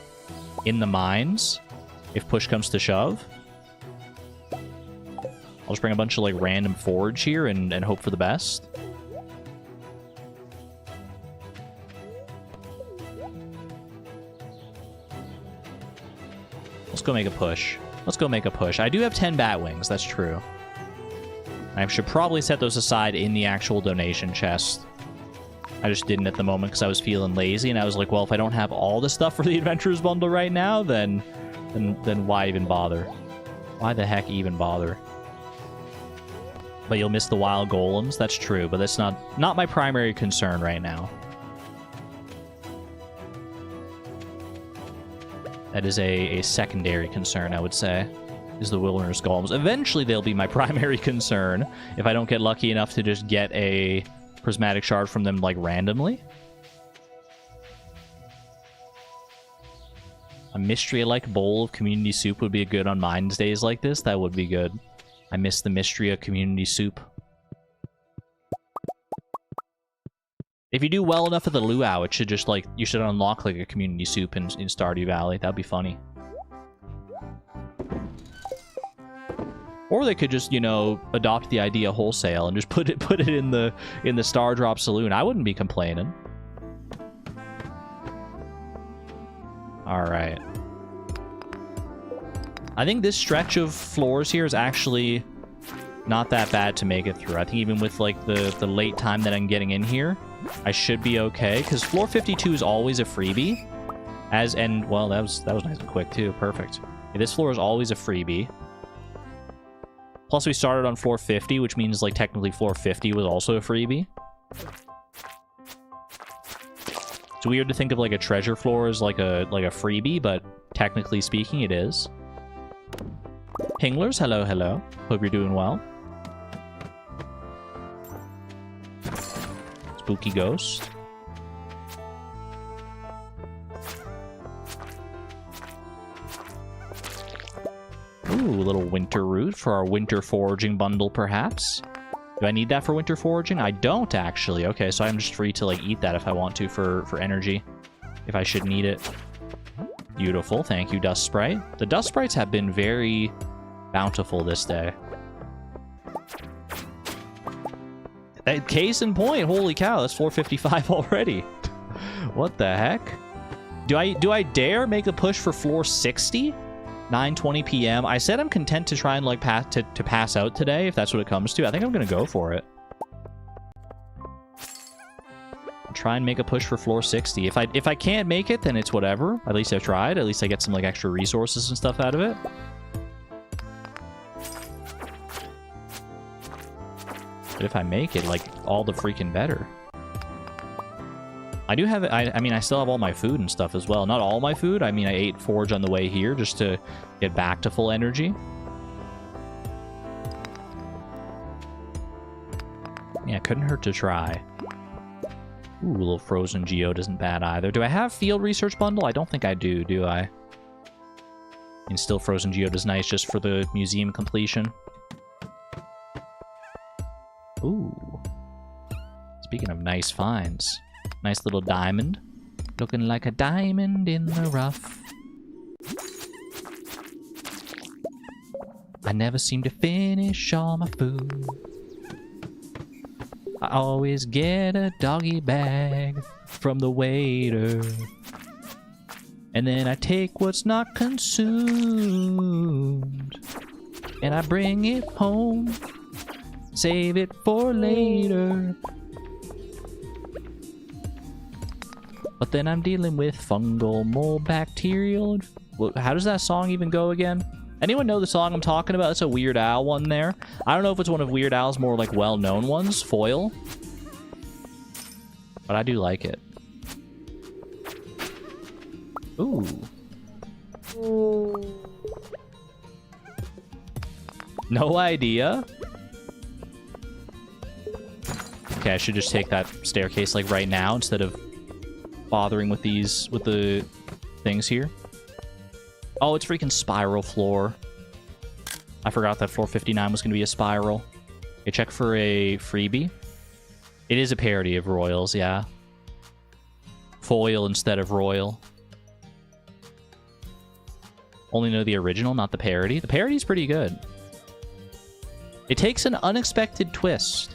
mines if push comes to shove. I'll just bring a bunch of like random forage here and hope for the best. Let's go make a push. Let's go make a push. I do have 10 bat wings, that's true. I should probably set those aside in the actual donation chest. I just didn't at the moment because I was feeling lazy, and I was like, well, if I don't have all the stuff for the Adventurers Bundle right now, then why even bother? Why the heck even bother? But you'll miss the wild golems, that's true, but that's not my primary concern right now. That is a secondary concern, I would say, is the wilderness golems. Eventually, they'll be my primary concern if I don't get lucky enough to just get a prismatic shard from them, like, randomly. A mystery-like bowl of community soup would be good on Mines days like this. That would be good. I miss the mystery of community soup. If you do well enough at the luau, it should just, like, you should unlock, like, a community soup in Stardew Valley. That'd be funny. Or they could just, you know, adopt the idea wholesale and just put it in the Star Drop Saloon. I wouldn't be complaining. Alright. I think this stretch of floors here is actually not that bad to make it through. I think even with, like, the late time that I'm getting in here, I should be okay, because floor 52 is always a freebie. Well, that was nice and quick, too. Perfect. Yeah, this floor is always a freebie. Plus, we started on floor 50, which means, like, technically floor 50 was also a freebie. It's weird to think of, like, a treasure floor as, like a freebie, but technically speaking, it is. Pinglers, hello, hello. Hope you're doing well. Spooky ghost. Ooh, a little winter root for our winter foraging bundle, perhaps. Do I need that for winter foraging? I don't, actually. Okay, so I'm just free to, like, eat that if I want to for energy. If I should need it. Beautiful. Thank you, Dust Sprite. The Dust Sprites have been very bountiful this day. Case in point, holy cow, that's 455 already. What the heck? Do I dare make a push for floor 60? 9:20 p.m. I said I'm content to try and, like, pass out today, if that's what it comes to. I think I'm gonna go for it. I'll try and make a push for floor 60. If I can't make it, then it's whatever. At least I've tried. At least I get some, like, extra resources and stuff out of it. But if I make it, like, all the freaking better. I do have... I mean, I still have all my food and stuff as well. Not all my food. I mean, I ate forage on the way here just to get back to full energy. Yeah, couldn't hurt to try. Ooh, a little frozen geode isn't bad either. Do I have field research bundle? I don't think I do I? And still frozen geode is nice just for the museum completion. Ooh. Speaking of nice finds. Nice little diamond. Looking like a diamond in the rough. I never seem to finish all my food. I always get a doggy bag from the waiter. And then I take what's not consumed. And I bring it home. Save it for later. But then I'm dealing with fungal, mold, bacterial... How does that song even go again? Anyone know the song I'm talking about? It's a Weird Al one there. I don't know if it's one of Weird Al's more, like, well-known ones. Foil. But I do like it. Ooh. No idea? Okay, I should just take that staircase, like, right now instead of bothering with these, with the things here. Oh, it's freaking spiral floor. I forgot that floor 59 was going to be a spiral. Okay, check for a freebie. It is a parody of Royals, yeah. Foil instead of Royal. Only know the original, not the parody. The parody's pretty good. It takes an unexpected twist.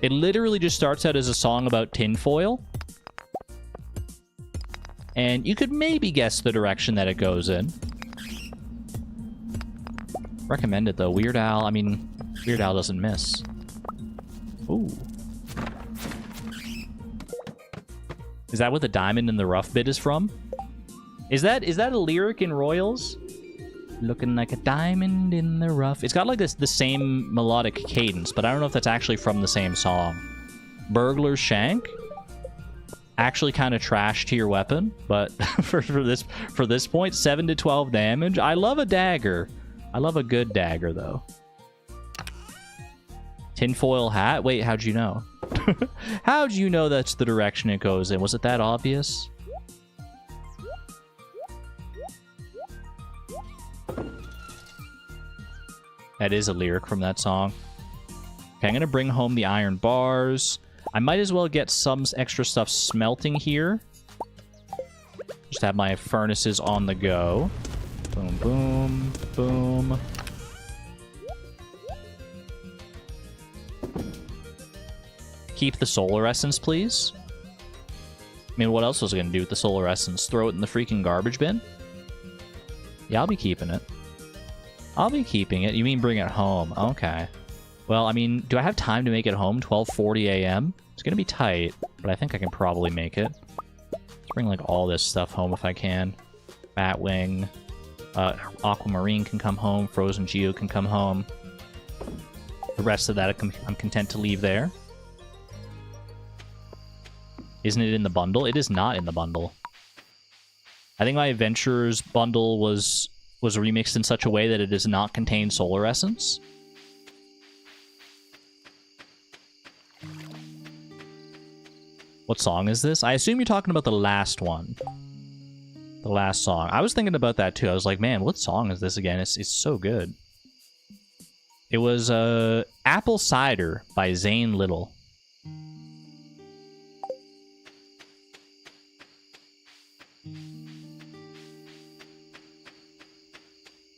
It literally just starts out as a song about tinfoil. And you could maybe guess the direction that it goes in. Recommend it, though. Weird Al, I mean, Weird Al doesn't miss. Ooh. Is that what the diamond in the rough bit is from? Is that a lyric in Royals? Looking like a diamond in the rough. It's got like this, the same melodic cadence, but I don't know if that's actually from the same song. Burglar's Shank? Actually kind of trash to your weapon, but for this point, 7 to 12 damage. I love a dagger. I love a good dagger, though. Tinfoil hat? Wait, how'd you know? How'd you know that's the direction it goes in? Was it that obvious? That is a lyric from that song. Okay, I'm gonna bring home the iron bars. I might as well get some extra stuff smelting here. Just have my furnaces on the go. Boom, boom, boom. Keep the solar essence, please. I mean, what else was I going to do with the solar essence? Throw it in the freaking garbage bin? Yeah, I'll be keeping it. I'll be keeping it. You mean bring it home? Okay. Well, I mean, do I have time to make it home? 12:40 a.m.? It's going to be tight, but I think I can probably make it. Let's bring, like, all this stuff home if I can. Batwing. Aquamarine can come home. Frozen Geo can come home. The rest of that I'm content to leave there. Isn't it in the bundle? It is not in the bundle. I think my Adventurers bundle was remixed in such a way that it does not contain Solar Essence. What song is this? I assume you're talking about the last one. The last song. I was thinking about that too. I was like, man, what song is this again? It's so good. It was Apple Cider by Zane Little.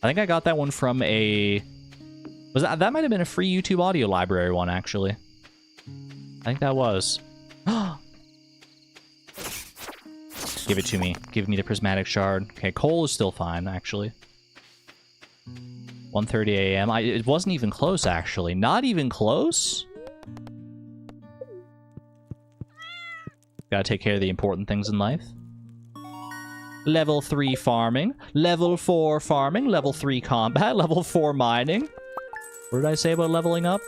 I think I got that one from a... That might have been a free YouTube audio library one, actually. I think that was. Give it to me. Give me the prismatic shard. Okay, coal is still fine, actually. 1:30 a.m. It wasn't even close, actually. Not even close? Gotta take care of the important things in life. Level 3 farming, level 4 farming, level 3 combat, level 4 mining. What did I say about leveling up?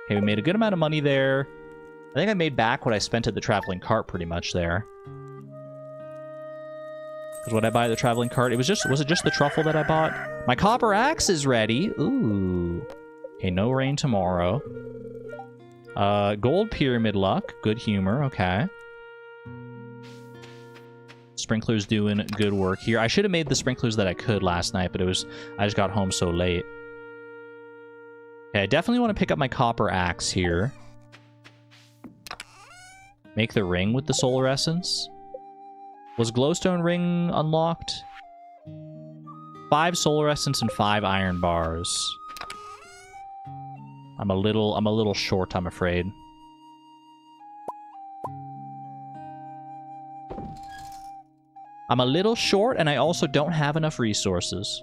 Okay, we made a good amount of money there. I think I made back what I spent at the traveling cart pretty much there. Because what I buy at the traveling cart, was it just the truffle that I bought? My copper axe is ready. Ooh. Okay, no rain tomorrow. Gold pyramid luck. Good humor. Okay. Sprinklers doing good work here. I should have made the sprinklers that I could last night, but I just got home so late. Okay, I definitely want to pick up my copper axe here. Make the ring with the solar essence. Was glowstone ring unlocked? 5 solar essence and 5 iron bars. I'm a little short, I'm afraid. I'm a little short, and I also don't have enough resources.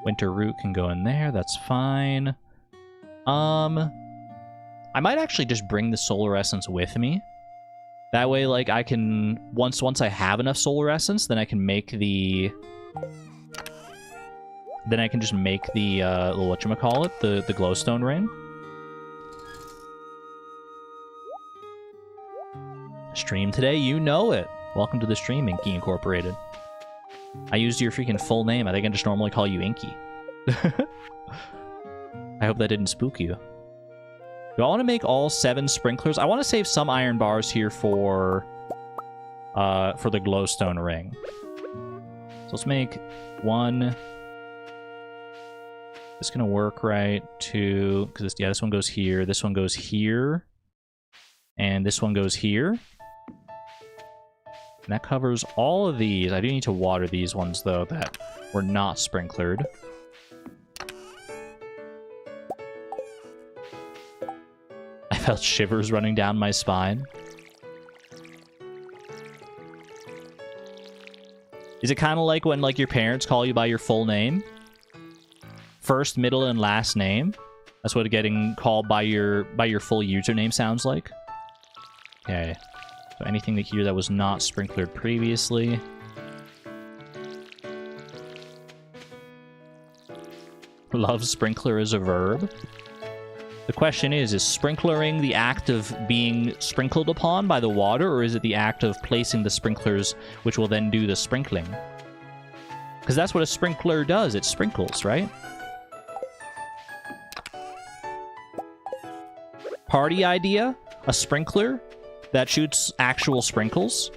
Winter root can go in there, that's fine. I might actually just bring the solar essence with me. That way, like, I can... Once I have enough solar essence, then I can make the... Then I can just make the, whatchamacallit? The glowstone ring. Stream today, you know it. Welcome to the stream, Inky Incorporated. I used your freaking full name. I think I just normally call you Inky. I hope that didn't spook you. Do I want to make all 7 sprinklers? I want to save some iron bars here for the glowstone ring. So let's make 1. It's gonna work, right? 2, because this one goes here. This one goes here, and this one goes here. And that covers all of these. I do need to water these ones though that were not sprinklered. I felt shivers running down my spine. Is it kind of like when like your parents call you by your full name? First, middle, and last name. That's what getting called by your full username sounds like. Okay. So anything here that was not sprinklered previously. Love sprinkler as a verb. The question is sprinklering the act of being sprinkled upon by the water, or is it the act of placing the sprinklers, which will then do the sprinkling? Because that's what a sprinkler does. It sprinkles, right? Party idea? A sprinkler that shoots actual sprinkles?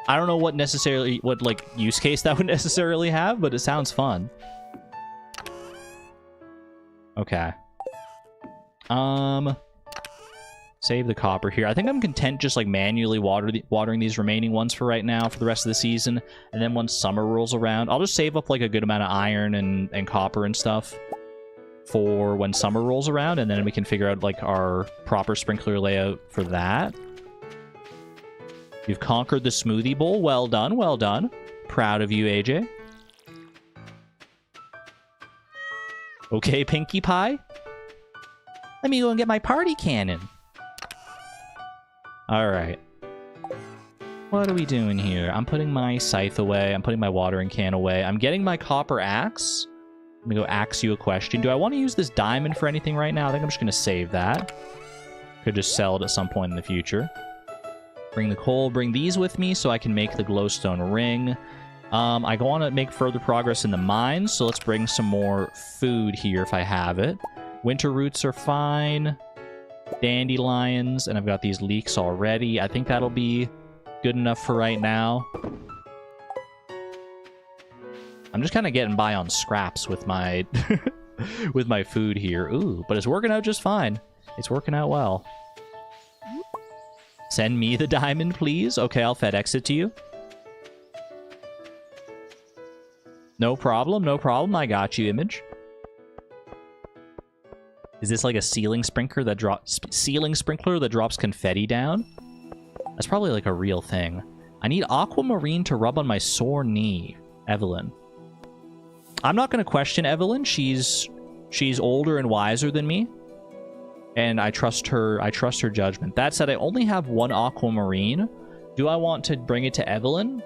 I don't know what like use case that would necessarily have, but it sounds fun. Okay. Save the copper here. I think I'm content just like manually watering these remaining ones for right now for the rest of the season, and then once summer rolls around, I'll just save up like a good amount of iron and copper and stuff for when summer rolls around, and then we can figure out like our proper sprinkler layout for that. You've conquered the smoothie bowl. Well done, well done. Proud of you, AJ. Okay, Pinkie Pie. Let me go and get my party cannon. Alright. What are we doing here? I'm putting my scythe away. I'm putting my watering can away. I'm getting my copper axe. Let me go ask you a question. Do I want to use this diamond for anything right now? I think I'm just going to save that. Could just sell it at some point in the future. Bring the coal. Bring these with me so I can make the glowstone ring. I want to make further progress in the mines, so let's bring some more food here if I have it. Winter roots are fine. Dandelions, and I've got these leeks already. I think that'll be good enough for right now. I'm just kind of getting by on scraps with my with my food here. Ooh, but it's working out just fine. It's working out well. Send me the diamond, please. Okay, I'll FedEx it to you. No problem, no problem. I got you, Image. Is this like a ceiling sprinkler that drops confetti down? That's probably like a real thing. I need aquamarine to rub on my sore knee. Evelyn. I'm not going to question Evelyn. She's older and wiser than me, and I trust her judgment. That said, I only have 1 aquamarine. Do I want to bring it to Evelyn?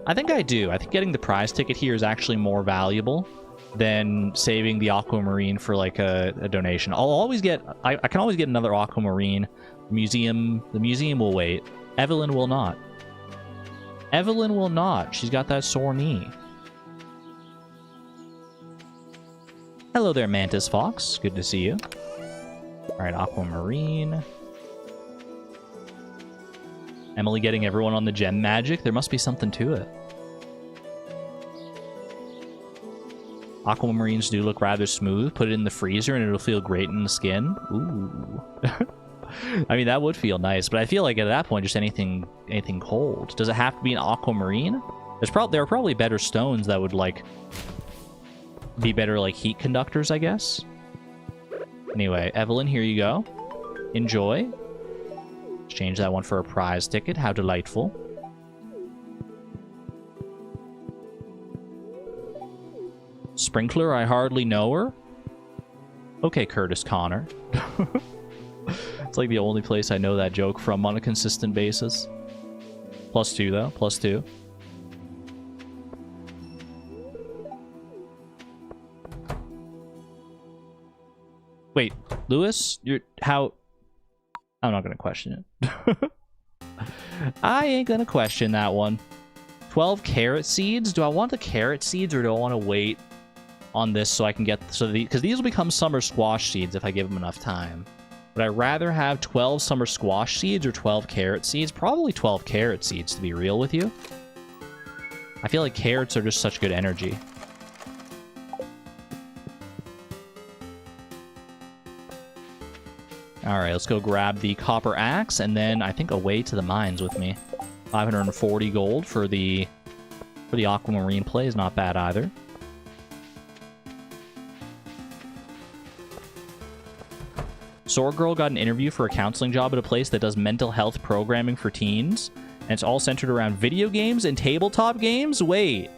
I think I do. I think getting the prize ticket here is actually more valuable than saving the aquamarine for like a donation. I'll always get... I can always get another aquamarine. The museum will wait. Evelyn will not. Evelyn will not. She's got that sore knee. Hello there, Mantis Fox. Good to see you. Alright, Aquamarine. Emily getting everyone on the gem magic? There must be something to it. Aquamarines do look rather smooth. Put it in the freezer and it'll feel great in the skin. Ooh. I mean, that would feel nice, but I feel like at that point, just anything cold. Does it have to be an aquamarine? There are probably better stones that would, like, be better, like, heat conductors, I guess. Anyway, Evelyn, here you go. Enjoy. Exchange that one for a prize ticket. How delightful. Sprinkler, I hardly know her. Okay, Curtis Connor. It's like the only place I know that joke from on a consistent basis. +2, though. +2. Wait, Lewis? How... I'm not going to question it. I ain't going to question that one. 12 carrot seeds? Do I want the carrot seeds or do I want to wait on this so I can get... Because these will become summer squash seeds if I give them enough time. Would I rather have 12 summer squash seeds or 12 carrot seeds? Probably 12 carrot seeds, to be real with you. I feel like carrots are just such good energy. Alright, let's go grab the copper axe, and then I think away to the mines with me. 540 gold for the aquamarine play is not bad either. Sword Girl got an interview for a counseling job at a place that does mental health programming for teens, and it's all centered around video games and tabletop games? Wait.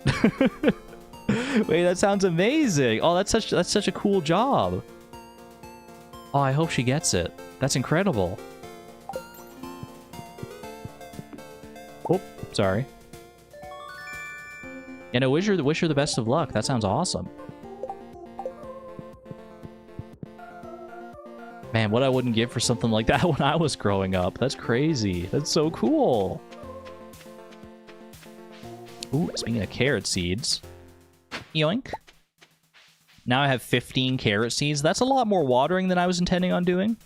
Wait, that sounds amazing. Oh, that's such a cool job. Oh, I hope she gets it. That's incredible. Oh, sorry. Yeah, no, wish her the best of luck. That sounds awesome. Man, what I wouldn't give for something like that when I was growing up. That's crazy. That's so cool. Ooh, speaking of carrot seeds. Yoink. Now I have 15 carrot seeds. That's a lot more watering than I was intending on doing.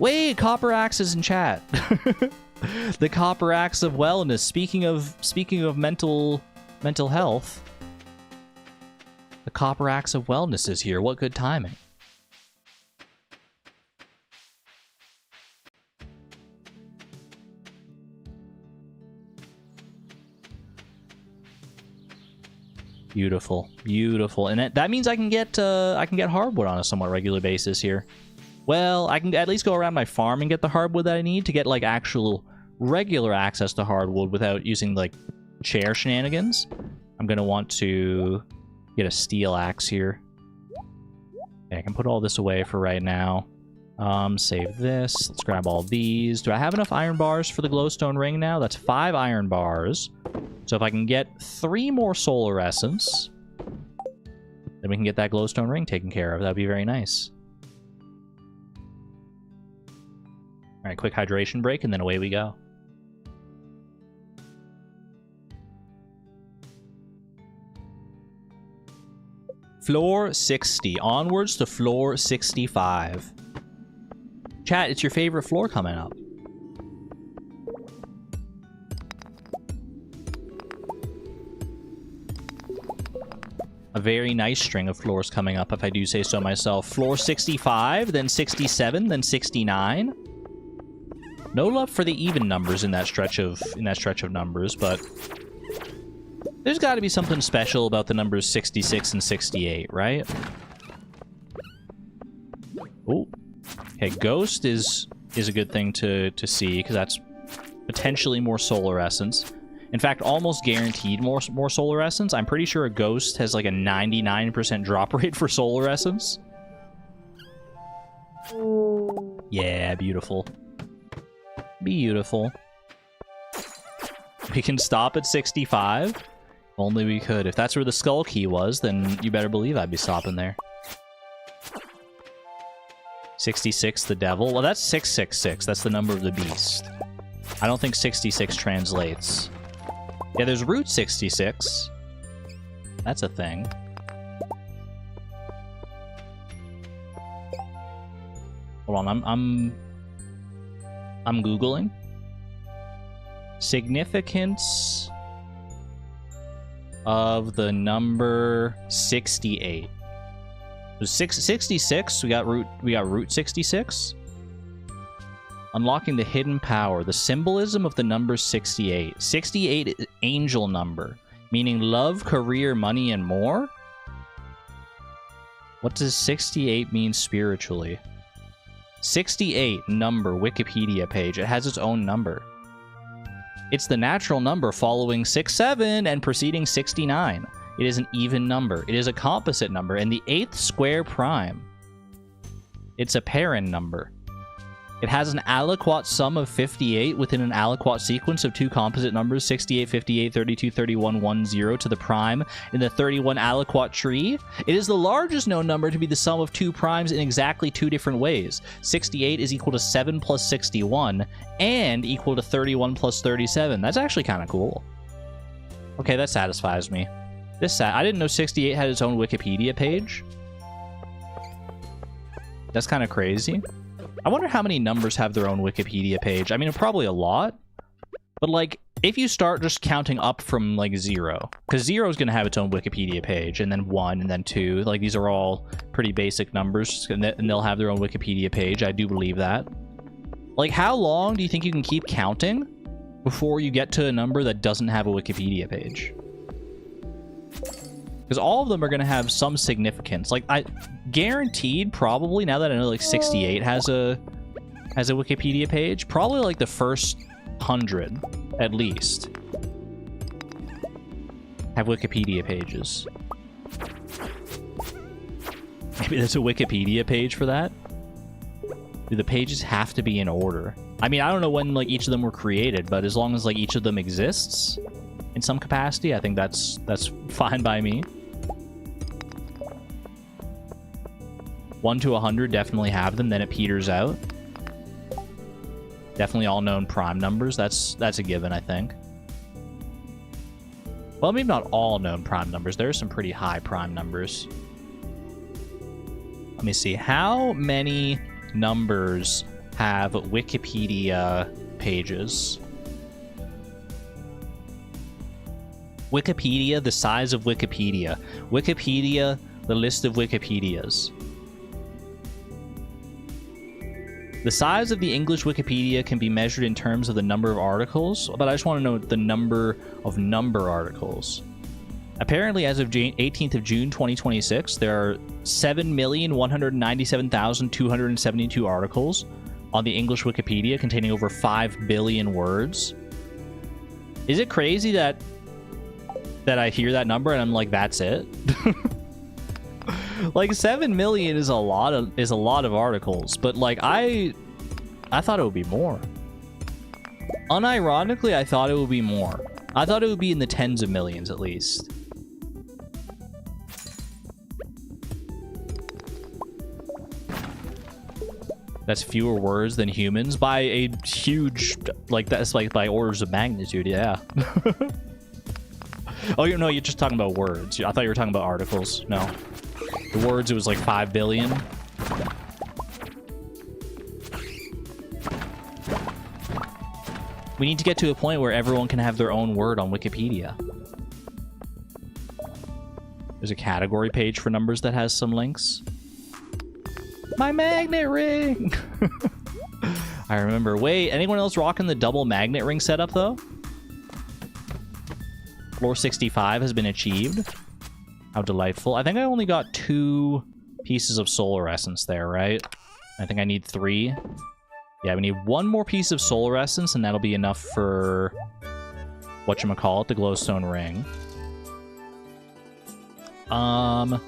Wait, Copper Axe is in chat. The Copper Axe of Wellness. Speaking of mental health, the Copper Axe of Wellness is here. What good timing. Beautiful, beautiful, and that means I can get hardwood on a somewhat regular basis here. Well, I can at least go around my farm and get the hardwood that I need to get like actual regular access to hardwood without using like chair shenanigans. I'm gonna want to get a steel axe here. Okay, I can put all this away for right now. Save this. Let's grab all these. Do I have enough iron bars for the glowstone ring now? That's 5 iron bars. So if I can get 3 more solar essence, then we can get that glowstone ring taken care of. That'd be very nice. Alright, quick hydration break, and then away we go. Floor 60. Onwards to floor 65. Chat, it's your favorite floor coming up. A very nice string of floors coming up, if I do say so myself. Floor 65, then 67, then 69. No love for the even numbers in that stretch of numbers, but there's got to be something special about the numbers 66 and 68, right? Oh, okay. Ghost is a good thing to see because that's potentially more solar essence. In fact, almost guaranteed more solar essence. I'm pretty sure a ghost has like a 99% drop rate for solar essence. Yeah, beautiful. Beautiful. We can stop at 65. Only we could. If that's where the skull key was, then you better believe I'd be stopping there. 66, the devil. Well, that's 666. That's the number of the beast. I don't think 66 translates. Yeah, there's Route 66. That's a thing. Hold on, I'm Googling. Significance of the number 68. So 66, we got root 66. Unlocking the hidden power. The symbolism of the number 68. 68 is angel number, meaning love, career, money, and more? What does 68 mean spiritually? 68 number Wikipedia page. It has its own number. It's the natural number following 67 and preceding 69. It is an even number. It is a composite number and the 8th square prime. It's a parent number. It has an aliquot sum of 58 within an aliquot sequence of two composite numbers, 68, 58, 32, 31, 10 to the prime in the 31 aliquot tree. It is the largest known number to be the sum of two primes in exactly two different ways. 68 is equal to 7 plus 61 and equal to 31 plus 37. That's actually kind of cool. Okay, that satisfies me. I didn't know 68 had its own Wikipedia page. That's kind of crazy. I wonder how many numbers have their own Wikipedia page. I mean, probably a lot. But, like, if you start just counting up from, like, 0, because 0 is going to have its own Wikipedia page, and then 1, and then 2. Like, these are all pretty basic numbers, and they'll have their own Wikipedia page. I do believe that. Like, how long do you think you can keep counting before you get to a number that doesn't have a Wikipedia page? Because all of them are going to have some significance. Like, I guaranteed, probably, now that I know, like, 68 has a Wikipedia page, probably, like, the first 100, at least, have Wikipedia pages. Maybe there's a Wikipedia page for that? Do the pages have to be in order? I mean, I don't know when, like, each of them were created, but as long as, like, each of them exists in some capacity, I think that's fine by me. 1 to 100 definitely have them, then it peters out. Definitely all known prime numbers. That's a given, I think. Well, maybe not all known prime numbers. There are some pretty high prime numbers. Let me see. How many numbers have Wikipedia pages? Wikipedia, the size of Wikipedia. Wikipedia, the list of Wikipedias. The size of the English Wikipedia can be measured in terms of the number of articles, but I just want to know the number of articles. Apparently, as of 18th of June 2026, there are 7,197,272 articles on the English Wikipedia containing over 5 billion words. Is it crazy that I hear that number and I'm like, that's it? Like, 7 million is a lot of articles, but like I thought it would be more. Unironically, I thought it would be more. I thought it would be in the tens of millions at least. That's fewer words than humans by a huge, like, that's like by orders of magnitude, yeah. Oh, no, you're just talking about words. I thought you were talking about articles. No. The words, it was like 5 billion. We need to get to a point where everyone can have their own word on Wikipedia. There's a category page for numbers that has some links. My magnet ring! I remember. Wait, anyone else rocking the double magnet ring setup, though? Floor 65 has been achieved. How delightful. I think I only got 2 pieces of solar essence there, right? I think I need 3. Yeah, we need 1 more piece of solar essence, and that'll be enough for whatchamacallit, the glowstone ring. I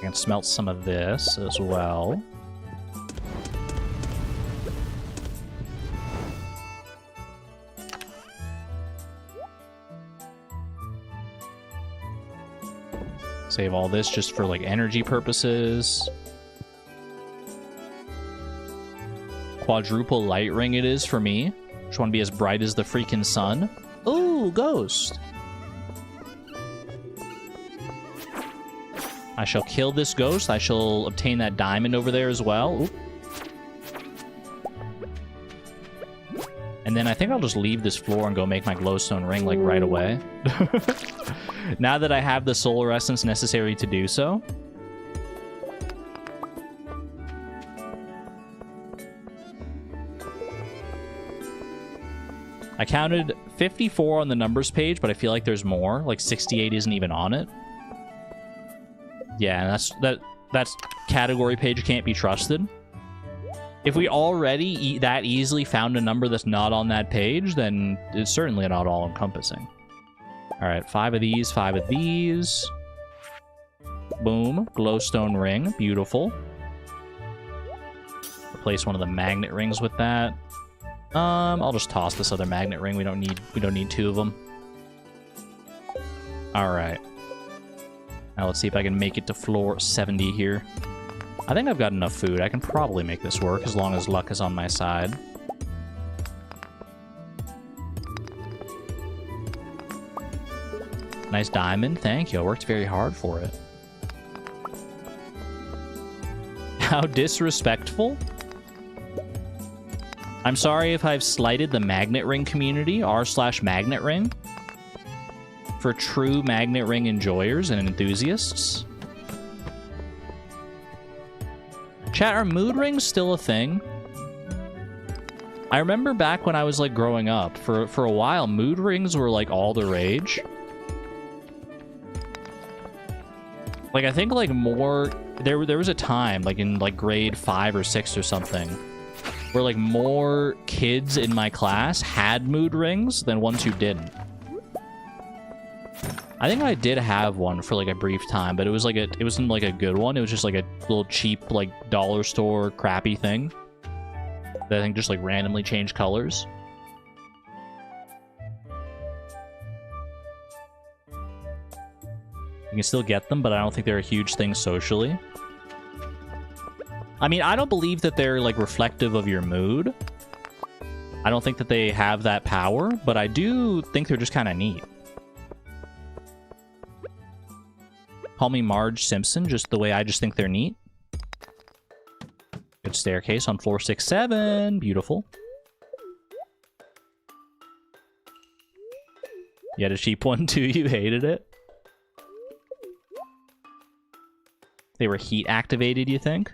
can smelt some of this as well. Save all this just for, like, energy purposes. Quadruple light ring it is for me. Just want to be as bright as the freaking sun. Ooh, ghost. I shall kill this ghost. I shall obtain that diamond over there as well. Oop. And then I think I'll just leave this floor and go make my glowstone ring, like, right away. Now that I have the solar essence necessary to do so. I counted 54 on the numbers page, but I feel like there's more. Like 68 isn't even on it. Yeah, and that's category page can't be trusted. If we already that easily found a number that's not on that page, then it's certainly not all-encompassing. All right, 5 of these, 5 of these. Boom, glowstone ring, beautiful. Replace one of the magnet rings with that. I'll just toss this other magnet ring. We don't need 2 of them. All right. Now let's see if I can make it to floor 70 here. I think I've got enough food. I can probably make this work as long as luck is on my side. Nice diamond. Thank you. I worked very hard for it. How disrespectful. I'm sorry if I've slighted the magnet ring community, r/magnet ring. For true magnet ring enjoyers and enthusiasts. Chat, are mood rings still a thing? I remember back when I was, like, growing up, for a while, mood rings were, like, all the rage. Like, I think, like, more... There was a time, like, in, like, grade 5 or 6 or something, where, like, more kids in my class had mood rings than ones who didn't. I think I did have one for, like, a brief time, but it wasn't, like, a good one. It was just, like, a little cheap, like, dollar store crappy thing that I think just, like, randomly changed colors. You can still get them, but I don't think they're a huge thing socially. I mean, I don't believe that they're, like, reflective of your mood. I don't think that they have that power, but I do think they're just kind of neat. Call me Marge Simpson, just the way I just think they're neat. Good staircase on floor 6-7. Beautiful. You had a cheap one too, you hated it? They were heat activated, you think?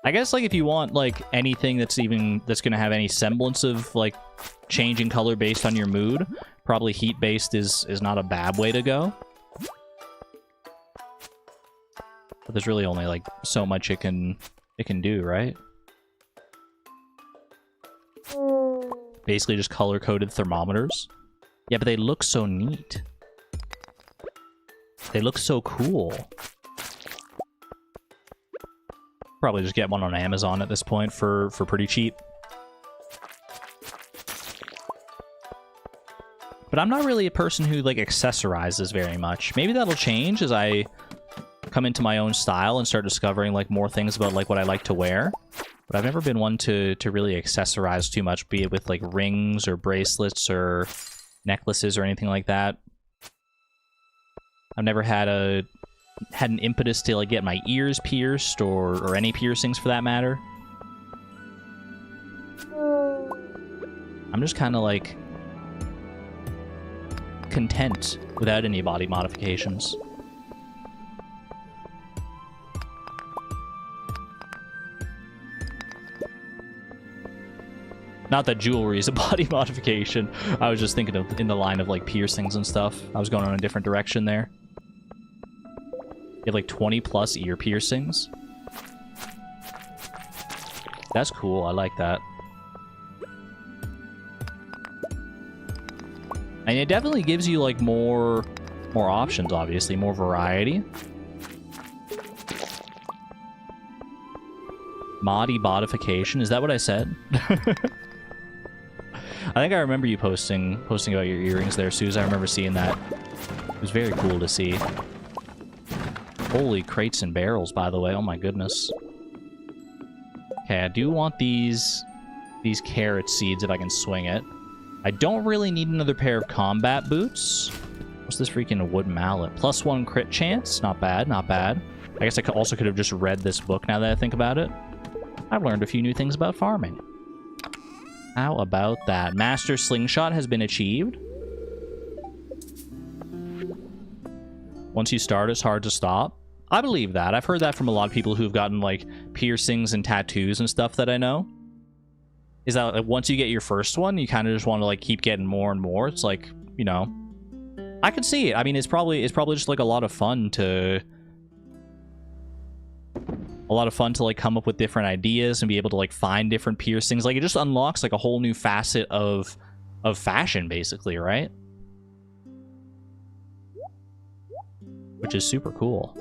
I guess, like, if you want, like, anything that's gonna have any semblance of, like, changing color based on your mood, probably heat-based is not a bad way to go. But there's really only, like, so much it can do, right? Basically just color-coded thermometers. Yeah, but they look so neat. They look so cool. Probably just get one on Amazon at this point for pretty cheap. But I'm not really a person who, like, accessorizes very much. Maybe that'll change as I come into my own style and start discovering, like, more things about, like, what I like to wear. But I've never been one to really accessorize too much, be it with, like, rings or bracelets or necklaces or anything like that. I've never had an impetus to, like, get my ears pierced or any piercings for that matter. I'm just kind of, like, content without any body modifications. Not that jewelry is a body modification. I was just thinking of in the line of, like, piercings and stuff. I was going on a different direction there. You have, like, 20 plus ear piercings. That's cool. I like that. And it definitely gives you, like, more options, obviously. More variety. Modi modification. Is that what I said? I think I remember you posting about your earrings there, Suze. I remember seeing that. It was very cool to see. Holy crates and barrels, by the way. Oh my goodness. Okay, I do want these carrot seeds if I can swing it. I don't really need another pair of combat boots. What's this freaking wood mallet? +1 crit chance. Not bad, not bad. I guess I also could have just read this book now that I think about it. I've learned a few new things about farming. How about that? Master Slingshot has been achieved. Once you start, it's hard to stop. I believe that. I've heard that from a lot of people who've gotten, like, piercings and tattoos and stuff that I know. Is that, like, once you get your first one, you kind of just want to, like, keep getting more and more. It's like, you know... I can see it. I mean, it's probably just, like, a lot of fun to... like, come up with different ideas and be able to, like, find different piercings. Like, it just unlocks, like, a whole new facet of fashion, basically, right? Which is super cool.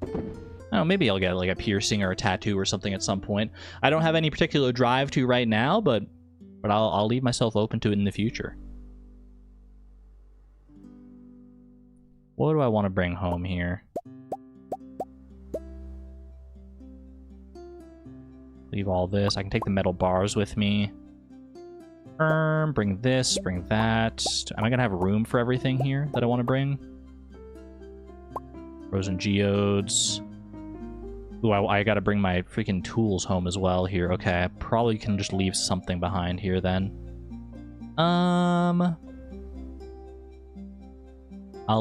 I don't know, maybe I'll get, like, a piercing or a tattoo or something at some point. I don't have any particular drive to right now, but I'll leave myself open to it in the future. What do I want to bring home here? Leave all this. I can take the metal bars with me. Bring this, bring that. Am I gonna have room for everything here that I want to bring? Frozen geodes. Ooh, I gotta bring my freaking tools home as well here. Okay, I probably can just leave something behind here then. I'll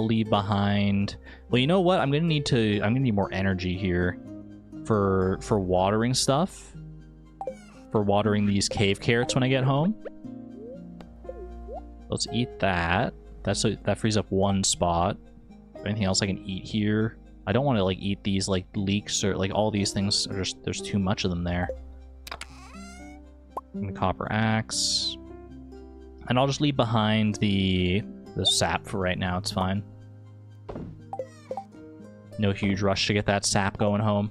leave behind... Well, you know what? I'm gonna need more energy here for watering stuff. For watering these cave carrots when I get home. Let's eat that. That frees up one spot. Anything else I can eat here? I don't want to, like, eat these, like, leeks or, like, all these things are just... There's too much of them there. And the copper axe. And I'll just leave behind the sap for right now. It's fine. No huge rush to get that sap going home.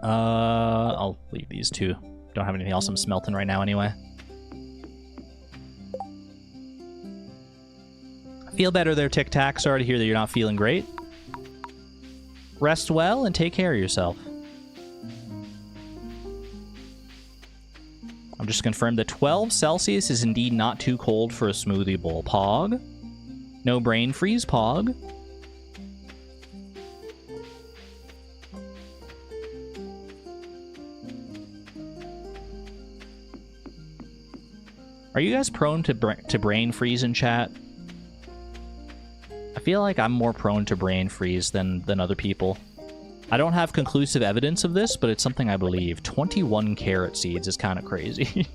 I'll leave these two. Don't have anything else I'm smelting right now anyway. Feel better there, Tic Tac. Sorry to hear that you're not feeling great. Rest well and take care of yourself. I'm just confirmed that 12 Celsius is indeed not too cold for a smoothie bowl. Pog. No brain freeze, Pog. Are you guys prone to brain freeze in chat? I feel like I'm more prone to brain freeze than other people. I don't have conclusive evidence of this, but it's something I believe. 21 carrot seeds is kind of crazy.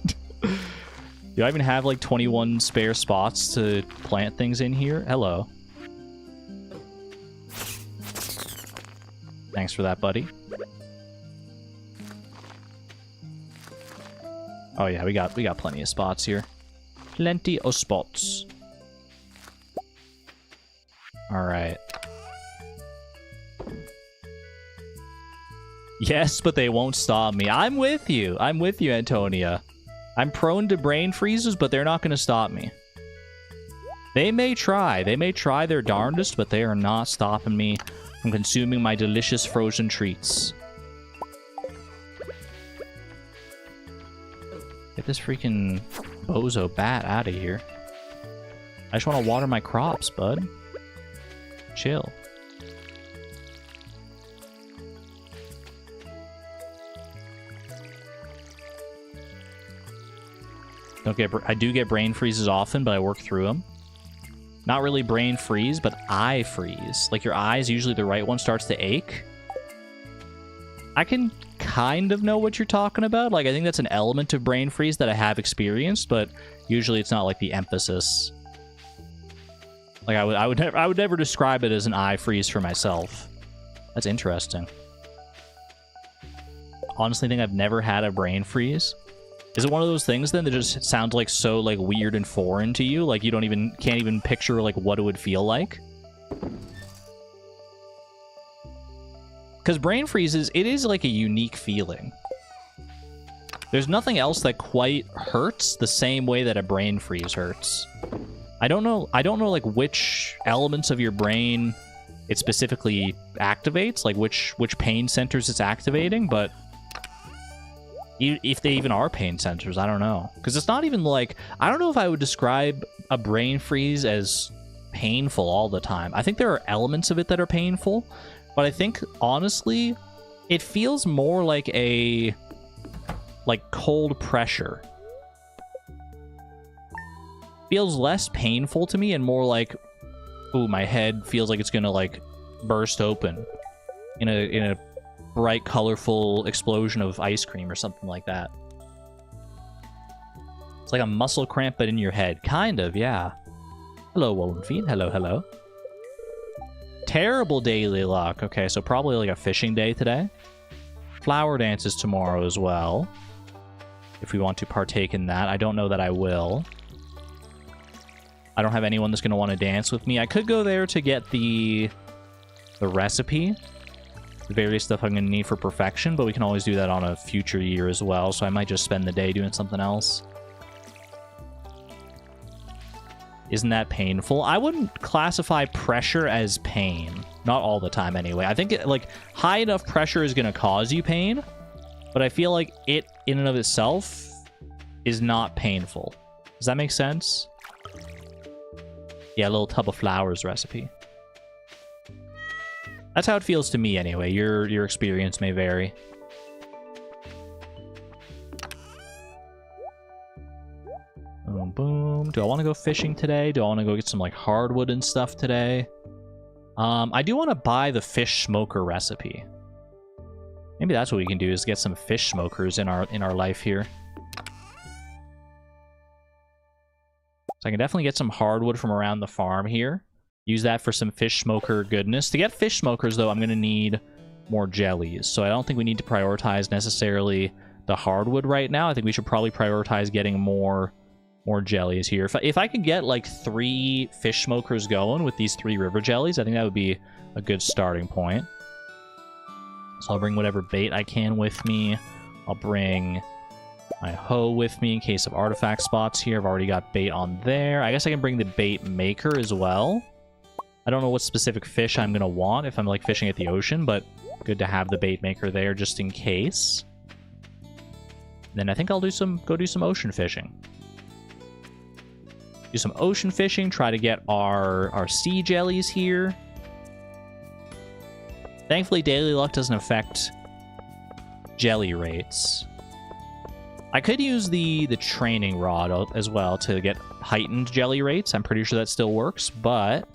Do I even have, like, 21 spare spots to plant things in here? Hello. Thanks for that, buddy. Oh yeah, we got plenty of spots here. Plenty of spots. Alright. Yes, but they won't stop me. I'm with you. I'm with you, Antonia. I'm prone to brain freezes, but they're not going to stop me. They may try. They may try their darndest, but they are not stopping me from consuming my delicious frozen treats. Get this freaking bozo bat out of here. I just want to water my crops, bud. Chill. I do get brain freezes often, but I work through them. Not really brain freeze, but eye freeze. Like, your eyes, usually the right one starts to ache. I can kind of know what you're talking about. Like, I think that's an element of brain freeze that I have experienced, but usually it's not, like, the emphasis. Like, I would never describe it as an eye freeze for myself. That's interesting. Honestly, I think I've never had a brain freeze. Is it one of those things then that just sounds like so, like, weird and foreign to you? Like, you can't even picture, like, what it would feel like? Because brain freezes, it is, like, a unique feeling. There's nothing else that quite hurts the same way that a brain freeze hurts. I don't know, like, which elements of your brain it specifically activates, like, which pain centers it's activating, but if they even are pain centers, I don't know. Because it's not even, like, I don't know if I would describe a brain freeze as painful all the time. I think there are elements of it that are painful, but I think, honestly, It feels more like a cold pressure. Feels less painful to me and more like, ooh, my head feels like it's gonna like burst open in a bright, colorful explosion of ice cream or something like that. It's like a muscle cramp, but in your head. Kind of, yeah. Hello, Wolfenfeed. Hello, hello. Terrible daily luck. Okay, so probably like a fishing day today. Flower dances tomorrow as well. If we want to partake in that. I don't know that I will. I don't have anyone that's going to want to dance with me. I could go there to get the recipe. The various stuff I'm going to need for perfection, but we can always do that on a future year as well, so I might just spend the day doing something else. Isn't that painful? I wouldn't classify pressure as pain. Not all the time, anyway. I think, like, high enough pressure is going to cause you pain, but I feel like it, in and of itself, is not painful. Does that make sense? Yeah, a little tub of flowers recipe. That's how it feels to me, anyway. Your experience may vary. Boom, boom. Do I want to go fishing today? Do I want to go get some, like, hardwood and stuff today? I do want to buy the fish smoker recipe. Maybe that's what we can do, is get some fish smokers in our life here. So I can definitely get some hardwood from around the farm here. Use that for some fish smoker goodness. To get fish smokers, though, I'm going to need more jellies. So I don't think we need to prioritize necessarily the hardwood right now. I think we should probably prioritize getting more jellies here. If I could get, like, 3 fish smokers going with these 3 river jellies, I think that would be a good starting point. So I'll bring whatever bait I can with me. I'll bring my hoe with me in case of artifact spots here. I've already got bait on there. I guess I can bring the bait maker as well. I don't know what specific fish I'm going to want if I'm, like, fishing at the ocean, but good to have the bait maker there just in case. Then I think I'll go do some ocean fishing. Do some ocean fishing, try to get our sea jellies here. Thankfully, daily luck doesn't affect jelly rates. I could use the training rod as well to get heightened jelly rates. I'm pretty sure that still works, but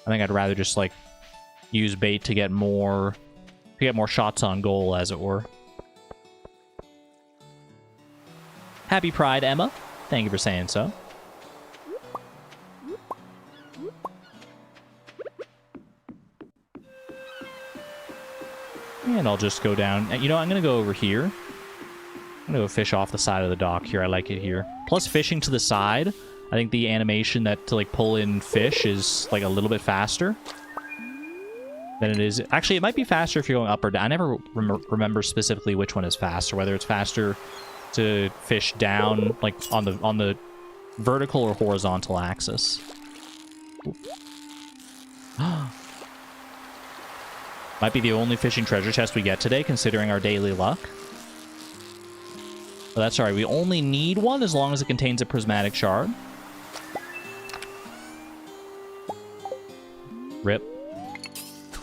I think I'd rather just, like, use bait to get more shots on goal, as it were. Happy Pride, Emma. Thank you for saying so. And I'll just go down. You know, I'm going to go over here. I'm going to go fish off the side of the dock here. I like it here. Plus, fishing to the side, I think the animation to, like, pull in fish is, like, a little bit faster than it is. Actually, it might be faster if you're going up or down. I never remember specifically which one is faster, whether it's faster to fish down, like, on the vertical or horizontal axis. Might be the only fishing treasure chest we get today, considering our daily luck. But that's alright. We only need one as long as it contains a prismatic shard. Rip.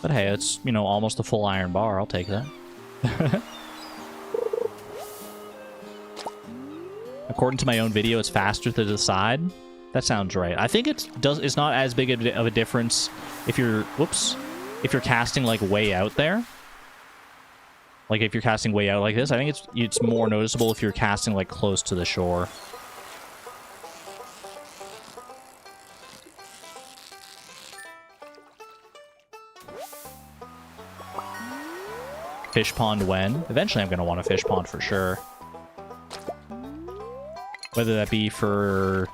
But hey, it's, you know, almost a full iron bar. I'll take that. According to my own video, it's faster to the side. That sounds right. I think it's not as big of a difference if you're... Whoops. If you're casting, like, way out there. Like, if you're casting way out like this, I think it's more noticeable if you're casting, like, close to the shore. Fish pond when? Eventually I'm going to want a fish pond for sure. Whether that be for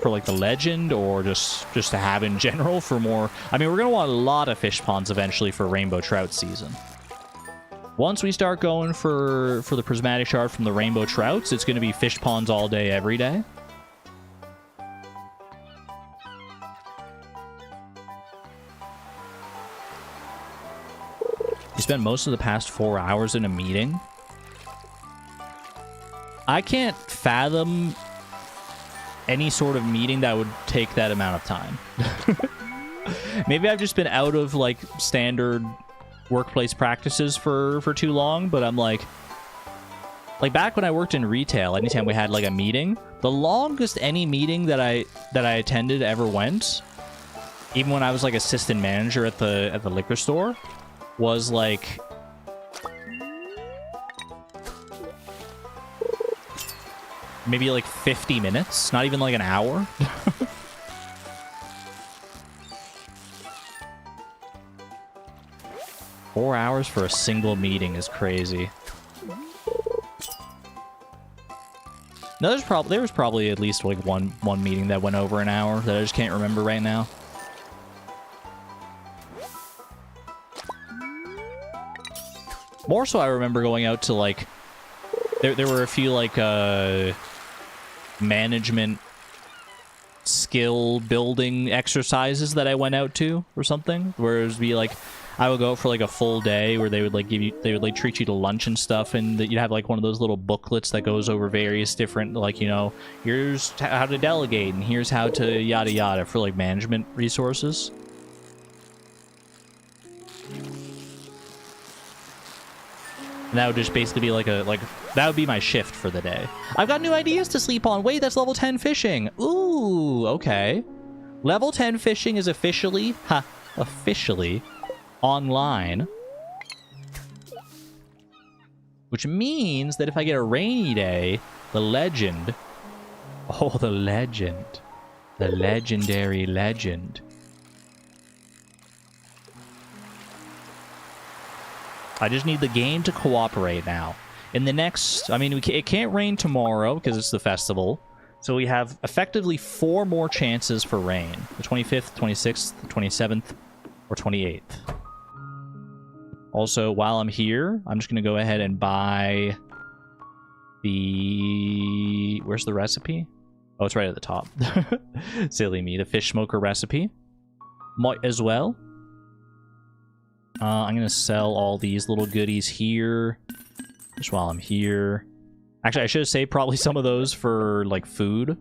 like the legend or just to have in general for more. I mean, we're going to want a lot of fish ponds eventually for rainbow trout season. Once we start going for the prismatic shard from the rainbow trouts, it's going to be fish ponds all day, every day. You spent most of the past 4 hours in a meeting? I can't fathom any sort of meeting that would take that amount of time. Maybe I've just been out of, like, standard workplace practices for too long, but I'm like back when I worked in retail, anytime we had like a meeting, the longest any meeting that I attended ever went, even when I was like assistant manager at the liquor store, was like maybe like 50 minutes, not even like an hour. 4 hours for a single meeting is crazy. No, there was probably at least like one meeting that went over an hour that I just can't remember right now. More so I remember going out to like there were a few like management skill building exercises that I went out to or something, where it would be like I would go for like a full day where they would like treat you to lunch and stuff, and you'd have like one of those little booklets that goes over various different, like, you know, here's how to delegate and here's how to yada yada for like management resources. And that would just basically be like that would be my shift for the day. I've got new ideas to sleep on. Wait, that's level 10 fishing. Ooh, okay. Level 10 fishing is officially online. Which means that if I get a rainy day, the legend... Oh, the legend. The legendary legend. I just need the game to cooperate now. In the next... I mean, it can't rain tomorrow because it's the festival. So we have effectively 4 more chances for rain. The 25th, 26th, the 27th, or 28th. Also, while I'm here, I'm just going to go ahead and buy the... Where's the recipe? Oh, it's right at the top. Silly me. The fish smoker recipe. Might as well. I'm going to sell all these little goodies here. Just while I'm here. Actually, I should have saved probably some of those for, like, food.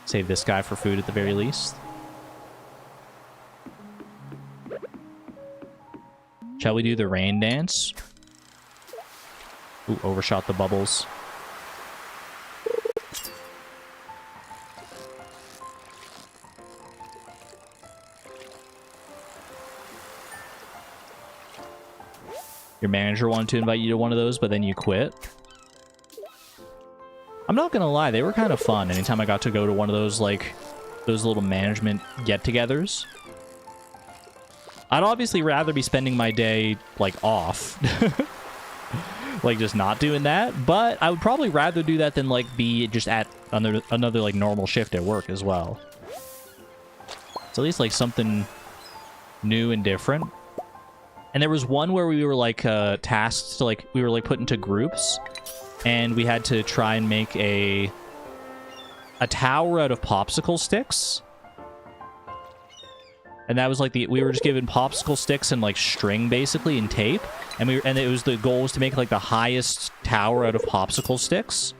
Save this guy for food at the very least. Shall we do the rain dance? Ooh, overshot the bubbles. Your manager wanted to invite you to one of those, but then you quit. I'm not gonna lie, they were kind of fun anytime I got to go to one of those, like, those little management get-togethers. I'd obviously rather be spending my day, like, off. Like, just not doing that. But I would probably rather do that than, like, be just at another like, normal shift at work as well. It's at least, like, something new and different. And there was one where we were, like, tasked to, like, we were, like, put into groups. And we had to try and make a tower out of popsicle sticks. And that was like we were just given popsicle sticks and like string basically and tape, and it was the goal was to make like the highest tower out of popsicle sticks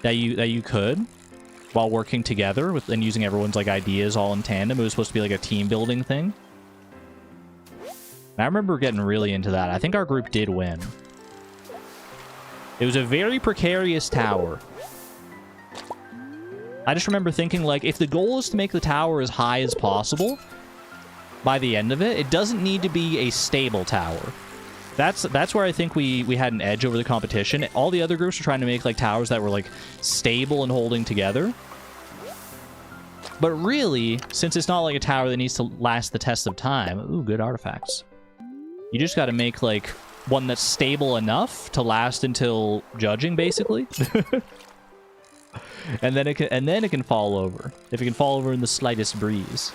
that you could while working together with and using everyone's like ideas all in tandem. It was supposed to be like a team building thing. And I remember getting really into that. I think our group did win. It was a very precarious tower. I just remember thinking like if the goal is to make the tower as high as possible, by the end of it, it doesn't need to be a stable tower. That's where I think we had an edge over the competition. All the other groups were trying to make like towers that were like stable and holding together. But really, since it's not like a tower that needs to last the test of time, ooh, good artifacts. You just got to make like one that's stable enough to last until judging, basically. and then it can fall over. If it can fall over in the slightest breeze.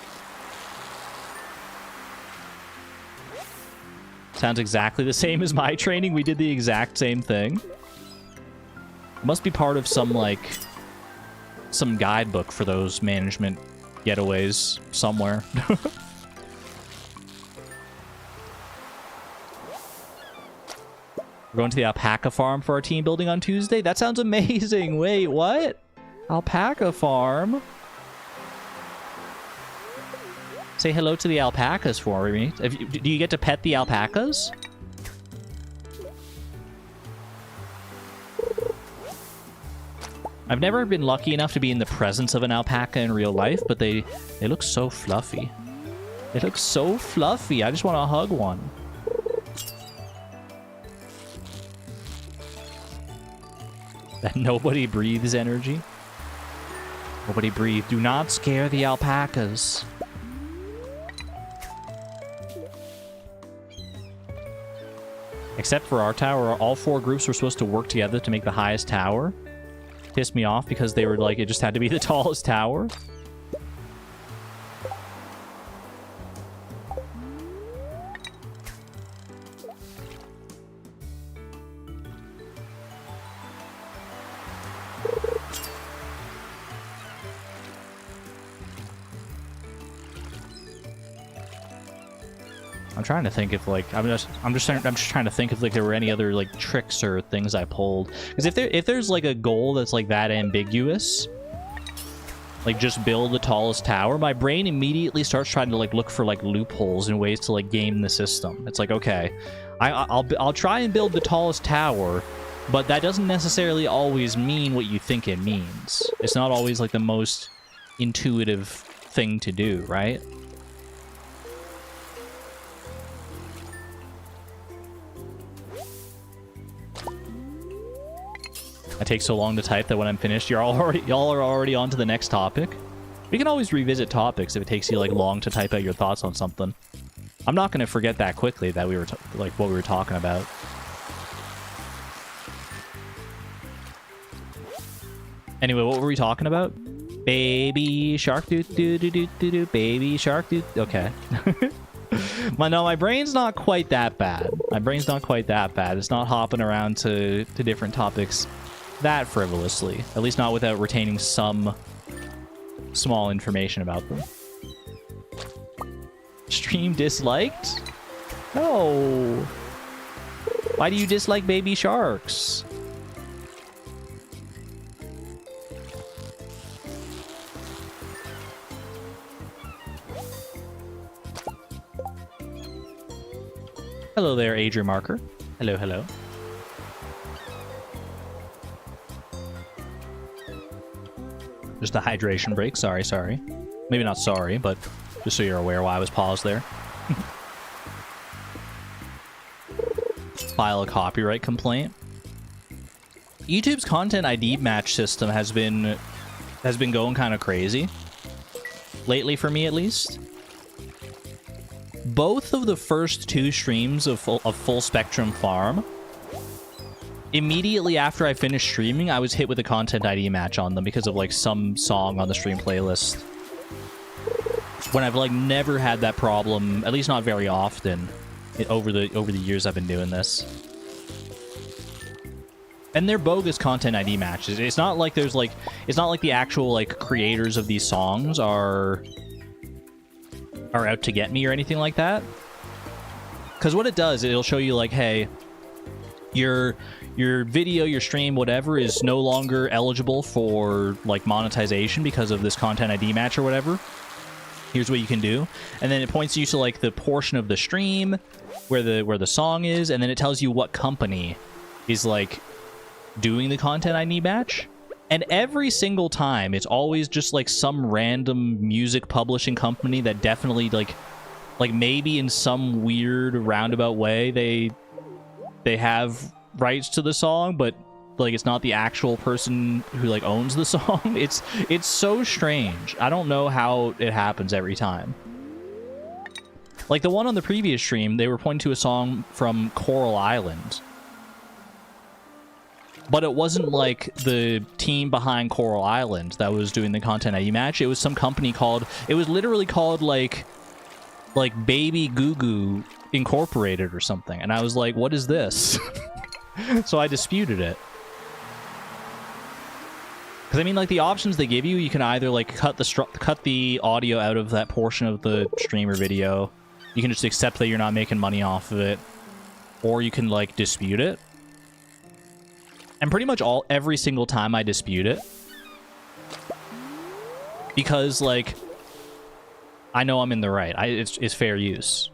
Sounds exactly the same as my training. We did the exact same thing. It must be part of some, like, some guidebook for those management getaways somewhere. We're going to the alpaca farm for our team building on Tuesday? That sounds amazing. Wait, what? Alpaca farm? Say hello to the alpacas for me. Do you get to pet the alpacas? I've never been lucky enough to be in the presence of an alpaca in real life, but they look so fluffy. They look so fluffy. I just want to hug one. That nobody breathes energy. Nobody breathe. Do not scare the alpacas. Except for our tower, all 4 groups were supposed to work together to make the highest tower. Pissed me off because they were like, it just had to be the tallest tower. I'm trying to think if like I'm just trying to think if like there were any other like tricks or things I pulled. Because if there's like a goal that's like that ambiguous, like just build the tallest tower, my brain immediately starts trying to like look for like loopholes and ways to like game the system. It's like, okay, I'll try and build the tallest tower, but that doesn't necessarily always mean what you think it means. It's not always like the most intuitive thing to do, right? I take so long to type that when I'm finished, y'all are already on to the next topic. We can always revisit topics if it takes you like long to type out your thoughts on something. I'm not going to forget that quickly that we were like what we were talking about. Anyway, what were we talking about? Baby shark doo doo doo doo doo doo. Baby shark doo. Okay. My brain's not quite that bad. My brain's not quite that bad. It's not hopping around to different topics that frivolously. At least not without retaining some small information about them. Stream disliked? No. Why do you dislike baby sharks? Hello there, Adrian Marker. Hello, hello. Just a hydration break. Sorry. Maybe not sorry, but just so you're aware why I was paused there. File a copyright complaint. YouTube's content ID match system has been going kind of crazy. Lately, for me at least. Both of the first 2 streams of Full Spectrum Farm, immediately after I finished streaming, I was hit with a content ID match on them because of like some song on the stream playlist. When I've like never had that problem, at least not very often, over the years I've been doing this. And they're bogus content ID matches. It's not like there's like, it's not like the actual like creators of these songs are out to get me or anything like that. Because what it does, it'll show you like, hey, your video, your stream, whatever, is no longer eligible for like monetization because of this content ID match or whatever. Here's what you can do. And then it points you to like the portion of the stream where the song is, and then it tells you what company is like doing the content ID match. And every single time, it's always just like some random music publishing company that definitely like maybe in some weird roundabout way they have rights to the song, but like it's not the actual person who like owns the song. It's so strange. I don't know how it happens every time. Like the one on the previous stream, they were pointing to a song from Coral Island. But it wasn't like the team behind Coral Island that was doing the content ID match. It was some company called, it was literally called like Baby Goo Goo Incorporated or something. And I was like, what is this? So I disputed it. Because I mean, like the options they give you, you can either like cut the audio out of that portion of the stream or video. You can just accept that you're not making money off of it, or you can like dispute it. And pretty much every single time I dispute it, because like I know I'm in the right. It's fair use.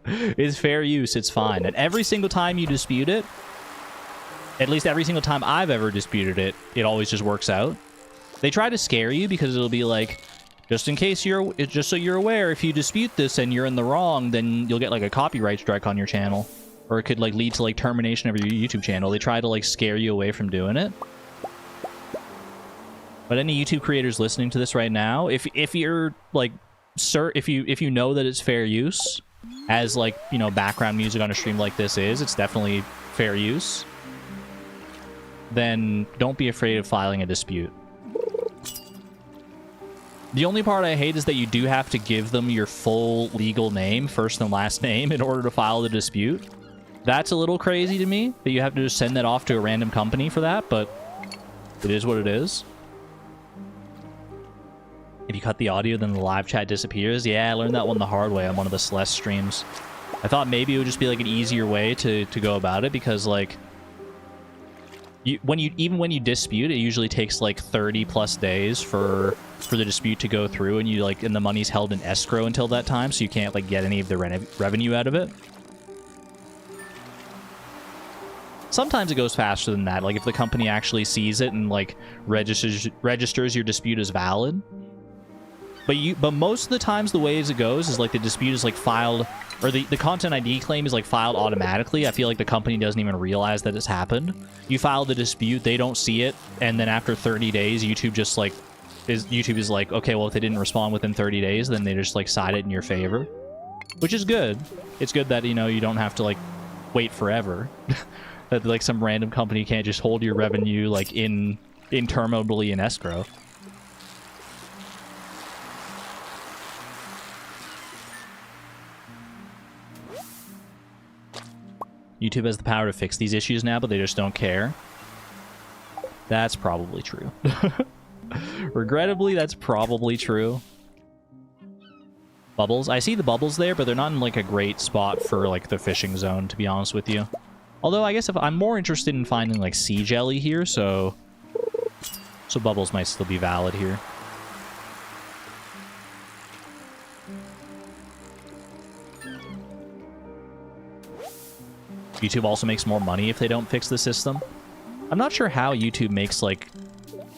It's fair use. It's fine. And every single time you dispute it, at least every single time I've ever disputed it, it always just works out. They try to scare you because it'll be like, just in case just so you're aware, if you dispute this and you're in the wrong, then you'll get like a copyright strike on your channel. Or it could like lead to like termination of your YouTube channel. They try to like scare you away from doing it. But any YouTube creators listening to this right now, if you're like, if you know that it's fair use, as like, you know, background music on a stream like this it's definitely fair use, then don't be afraid of filing a dispute. The only part I hate is that you do have to give them your full legal name, first and last name, in order to file the dispute. That's a little crazy to me, that you have to just send that off to a random company for that, but it is what it is. If you cut the audio, then the live chat disappears. Yeah, I learned that one the hard way on one of the Celeste streams. I thought maybe it would just be like an easier way to go about it, because like even when you dispute, it usually takes like 30+ days for the dispute to go through, and and the money's held in escrow until that time, so you can't like get any of the revenue out of it. Sometimes it goes faster than that, like if the company actually sees it and like registers your dispute as valid. But most of the times the way as it goes is like the dispute is like filed, or the content ID claim is like filed automatically. I feel like the company doesn't even realize that it's happened. You file the dispute, they don't see it, and then after 30 days, YouTube just like YouTube is like, okay, well if they didn't respond within 30 days, then they just like side it in your favor, which is good. It's good that, you know, you don't have to like wait forever. That like some random company can't just hold your revenue like interminably in escrow. YouTube has the power to fix these issues now, but they just don't care. That's probably true. Regrettably, that's probably true. Bubbles. I see the bubbles there, but they're not in like a great spot for like the fishing zone, to be honest with you. Although I guess if I'm more interested in finding like sea jelly here, so bubbles might still be valid here. YouTube also makes more money if they don't fix the system. I'm not sure how YouTube makes like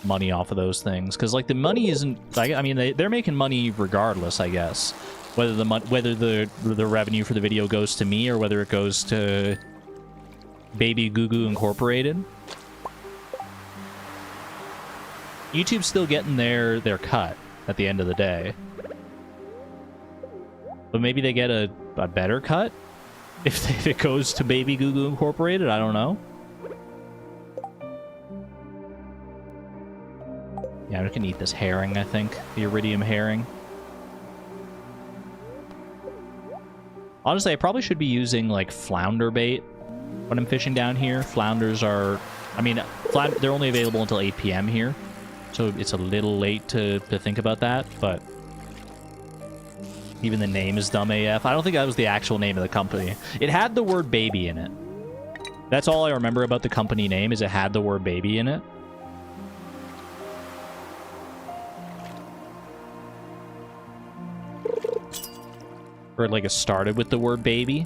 money off of those things, because like the money isn't, I mean they're making money regardless, I guess, whether the revenue for the video goes to me or whether it goes to Baby Goo Goo Incorporated. YouTube's still getting their cut at the end of the day, but maybe they get a better cut if it goes to Baby Goo Goo Incorporated. I don't know. Yeah, I can eat this herring, I think. The iridium herring. Honestly, I probably should be using, like, flounder bait when I'm fishing down here. Flounders are... I mean, they're only available until 8 p.m. here, so it's a little late to think about that, but... Even the name is dumb AF. I don't think that was the actual name of the company. It had the word baby in it. That's all I remember about the company name, is it had the word baby in it. Or like it started with the word baby.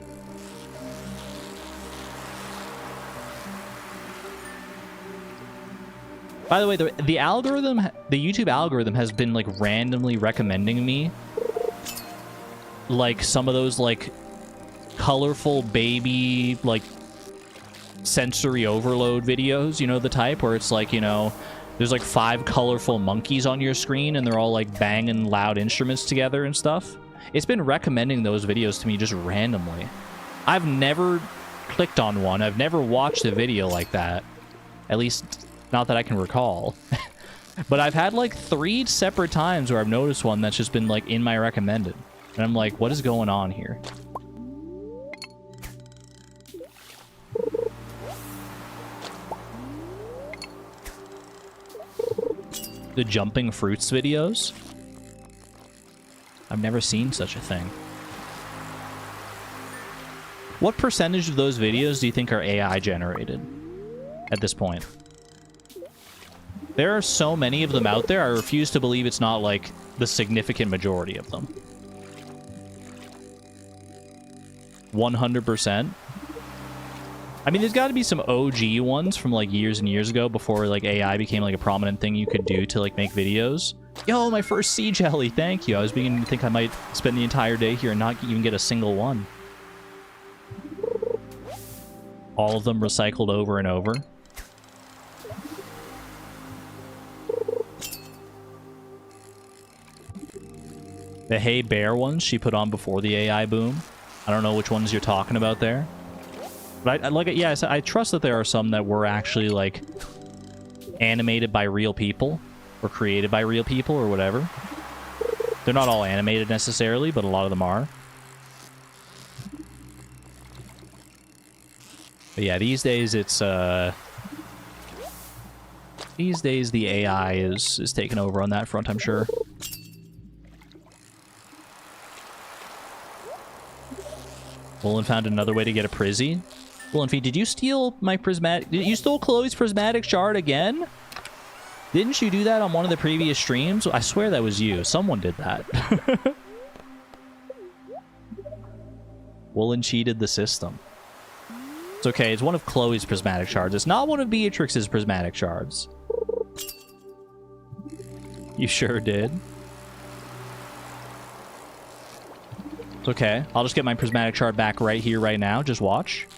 By the way, the algorithm, the YouTube algorithm has been like randomly recommending me like some of those like colorful baby like sensory overload videos, you know, the type where it's like, you know, there's like 5 colorful monkeys on your screen and they're all like banging loud instruments together and stuff. It's been recommending those videos to me just randomly. I've never clicked on one. I've never watched a video like that. At least not that I can recall. But I've had like 3 separate times where I've noticed one that's just been like in my recommended. And I'm like, what is going on here? The jumping fruits videos? I've never seen such a thing. What percentage of those videos do you think are AI generated at this point? There are so many of them out there, I refuse to believe it's not like the significant majority of them. 100%. I mean, there's got to be some OG ones from like years and years ago before like AI became like a prominent thing you could do to like make videos. Yo, my first sea jelly, thank you. I was beginning to think I might spend the entire day here and not even get a single one. All of them recycled over and over. The Hey Bear ones she put on before the AI boom. I don't know which ones you're talking about there. But I like it. Yeah, I trust that there are some that were actually like animated by real people or created by real people or whatever. They're not all animated necessarily, but a lot of them are. But yeah, these days it's these days the AI is taking over on that front, I'm sure. Woolen found another way to get a Prizzy. Woolenfeed, did you steal my prismatic... You stole Chloe's prismatic shard again? Didn't you do that on one of the previous streams? I swear that was you. Someone did that. Woolen cheated the system. It's okay. It's one of Chloe's prismatic shards. It's not one of Beatrix's prismatic shards. You sure did. It's okay. I'll just get my prismatic shard back right here, right now. Just watch.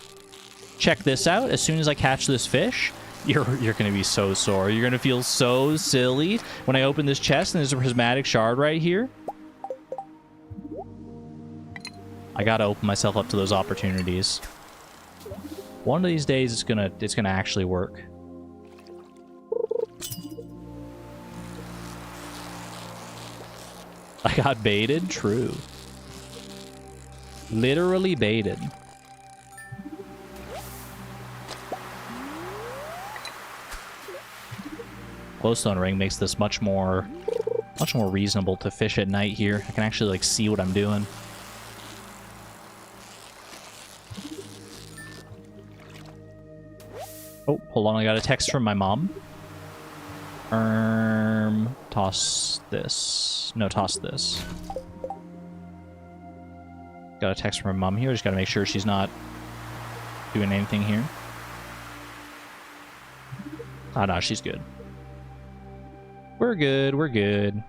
Check this out. As soon as I catch this fish, you're gonna be so sore. You're gonna feel so silly when I open this chest and there's a prismatic shard right here. I gotta open myself up to those opportunities. One of these days, it's gonna actually work. I got baited. True. Literally baited. Glowstone ring makes this much more reasonable to fish at night here. I can actually like see what I'm doing. Oh, hold on, I got a text from my mom. Toss this. No, toss this. Got a text from her mom here. Just gotta make sure she's not doing anything here. Oh no, she's good. We're good, we're good.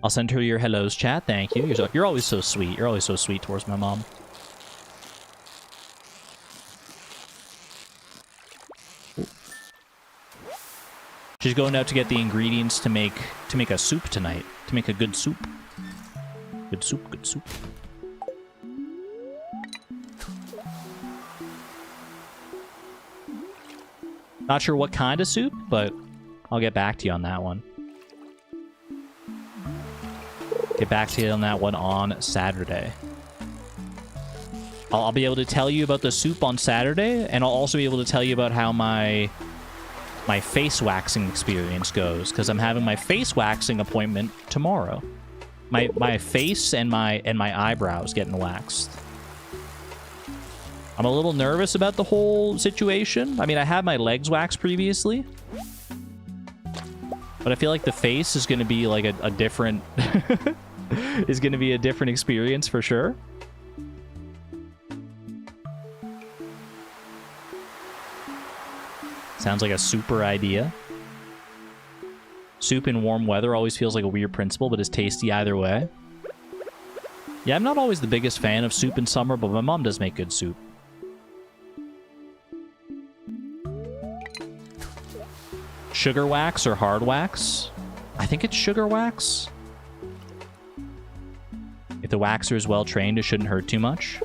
I'll send her your hellos, chat. Thank you. You're always so sweet. You're always so sweet towards my mom. She's going out to get the ingredients to make a soup tonight. To make a good soup. Good soup, good soup. Not sure what kind of soup, but I'll get back to you on that one. Get back to you on that one on Saturday. I'll be able to tell you about the soup on Saturday, and I'll also be able to tell you about how my face waxing experience goes, because I'm having my face waxing appointment tomorrow. My face and my eyebrows getting waxed. I'm a little nervous about the whole situation. I mean, I had my legs waxed previously, but I feel like the face is going to be like a different is going to be a different experience for sure. Sounds like a super idea. Soup in warm weather always feels like a weird principle, but is tasty either way. Yeah, I'm not always the biggest fan of soup in summer, but my mom does make good soup. Sugar wax or hard wax? I think it's sugar wax. If the waxer is well trained, it shouldn't hurt too much.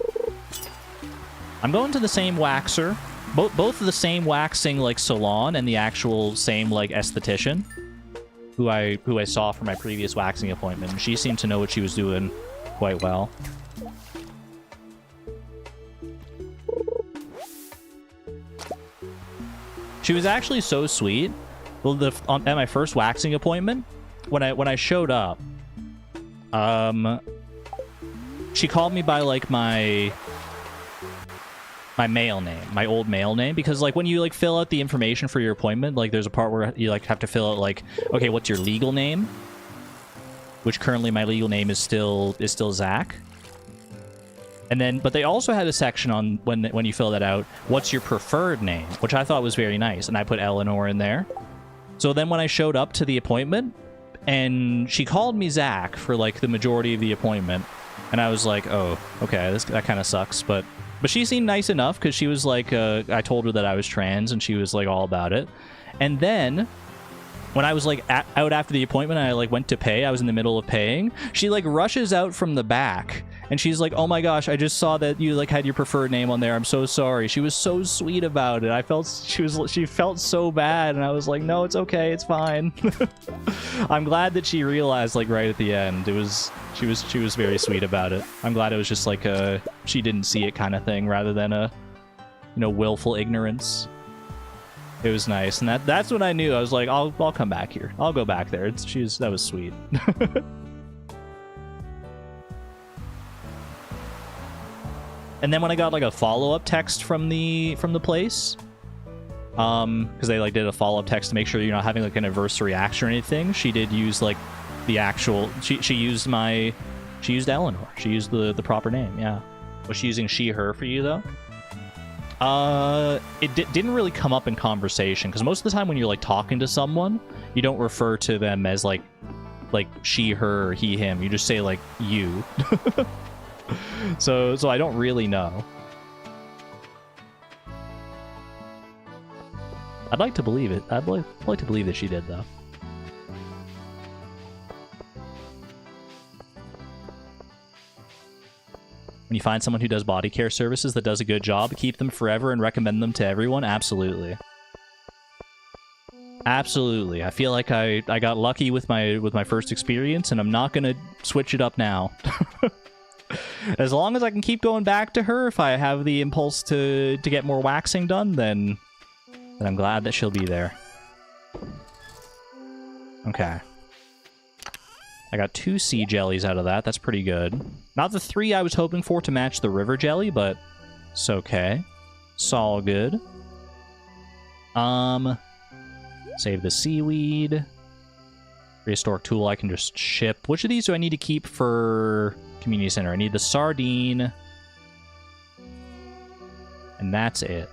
I'm going to the same waxer. Both of the same waxing like salon and the actual same like esthetician who I saw for my previous waxing appointment. She seemed to know what she was doing quite well. She was actually so sweet. Well, at my first waxing appointment, when I showed up, she called me by like my My male name, my old male name, because like when you like fill out the information for your appointment, like there's a part where you like have to fill out like, okay, what's your legal name? Which currently my legal name is still Zach. And then, but they also had a section on when you fill that out, what's your preferred name, which I thought was very nice, and I put Eleanor in there. So then when I showed up to the appointment, and she called me Zach for like the majority of the appointment, and I was like, oh, okay, that kind of sucks, but she seemed nice enough because she was like, I told her that I was trans and she was like all about it. And then when I was like out after the appointment, I like went to pay. I was in the middle of paying. She like rushes out from the back and she's like, oh my gosh, I just saw that you like had your preferred name on there. I'm so sorry. She was so sweet about it. I felt she felt so bad. And I was like, no, it's okay. It's fine. I'm glad that she realized like right at the end. She was very sweet about it. I'm glad it was just like a she didn't see it kind of thing rather than a, you know, willful ignorance. It was nice, and that's when I knew. I was like, I'll come back here. I'll go back there. That was sweet. And then when I got like a follow-up text from the place, because they like did a follow-up text to make sure you're not having like an adverse reaction or anything. She did use like the actual. She used Eleanor. She used the proper name. Yeah. Was she using she/her for you though? It didn't really come up in conversation because most of the time when you're like talking to someone, you don't refer to them as like she, her, or he, him. You just say like you. so I don't really know. I'd like to believe it. I'd like to believe that she did though. When you find someone who does body care services that does a good job, keep them forever and recommend them to everyone? Absolutely. Absolutely. I feel like I got lucky with my first experience, and I'm not going to switch it up now. As long as I can keep going back to her, if I have the impulse to get more waxing done, then I'm glad that she'll be there. Okay. I got 2 sea jellies out of that. That's pretty good. Not the 3 I was hoping for to match the river jelly, but it's okay. It's all good. Save the seaweed. Prehistoric tool I can just ship. Which of these do I need to keep for community center? I need the sardine. And that's it.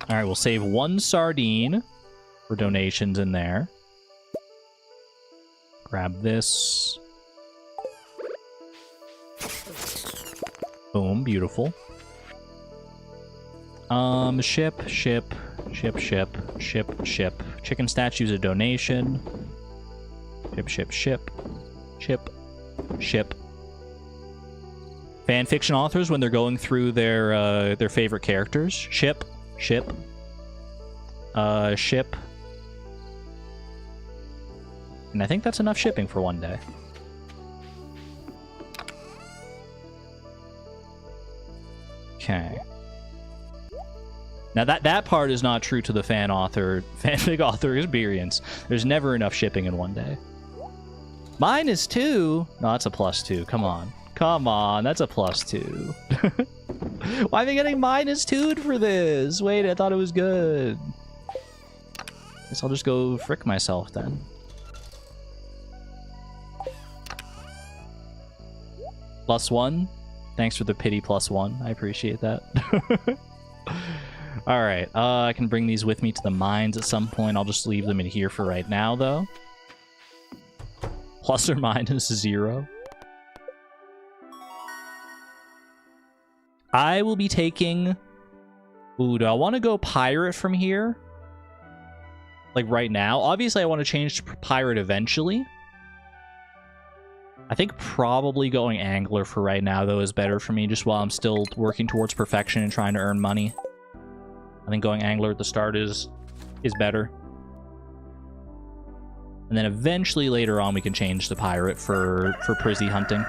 Alright, we'll save 1 sardine for donations in there. Grab this. Boom, beautiful. Ship. Chicken statue's a donation. Ship. Fan fiction authors, when they're going through their favorite characters. Ship. And I think that's enough shipping for one day. Okay. Now that part is not true to the fanfic author experience. There's never enough shipping in one day. -2? No, that's a +2. Come on, that's a +2. Why am I getting -2'd for this? Wait, I thought it was good. Guess I'll just go frick myself then. +1. Thanks for the pity +1. I appreciate that. Alright, I can bring these with me to the mines at some point. I'll just leave them in here for right now, though. ±0. I will be taking... Ooh, do I want to go pirate from here? Like right now? Obviously, I want to change to pirate eventually. I think probably going angler for right now, though, is better for me, just while I'm still working towards perfection and trying to earn money. I think going angler at the start is better. And then eventually later on we can change to pirate for Prizzy hunting.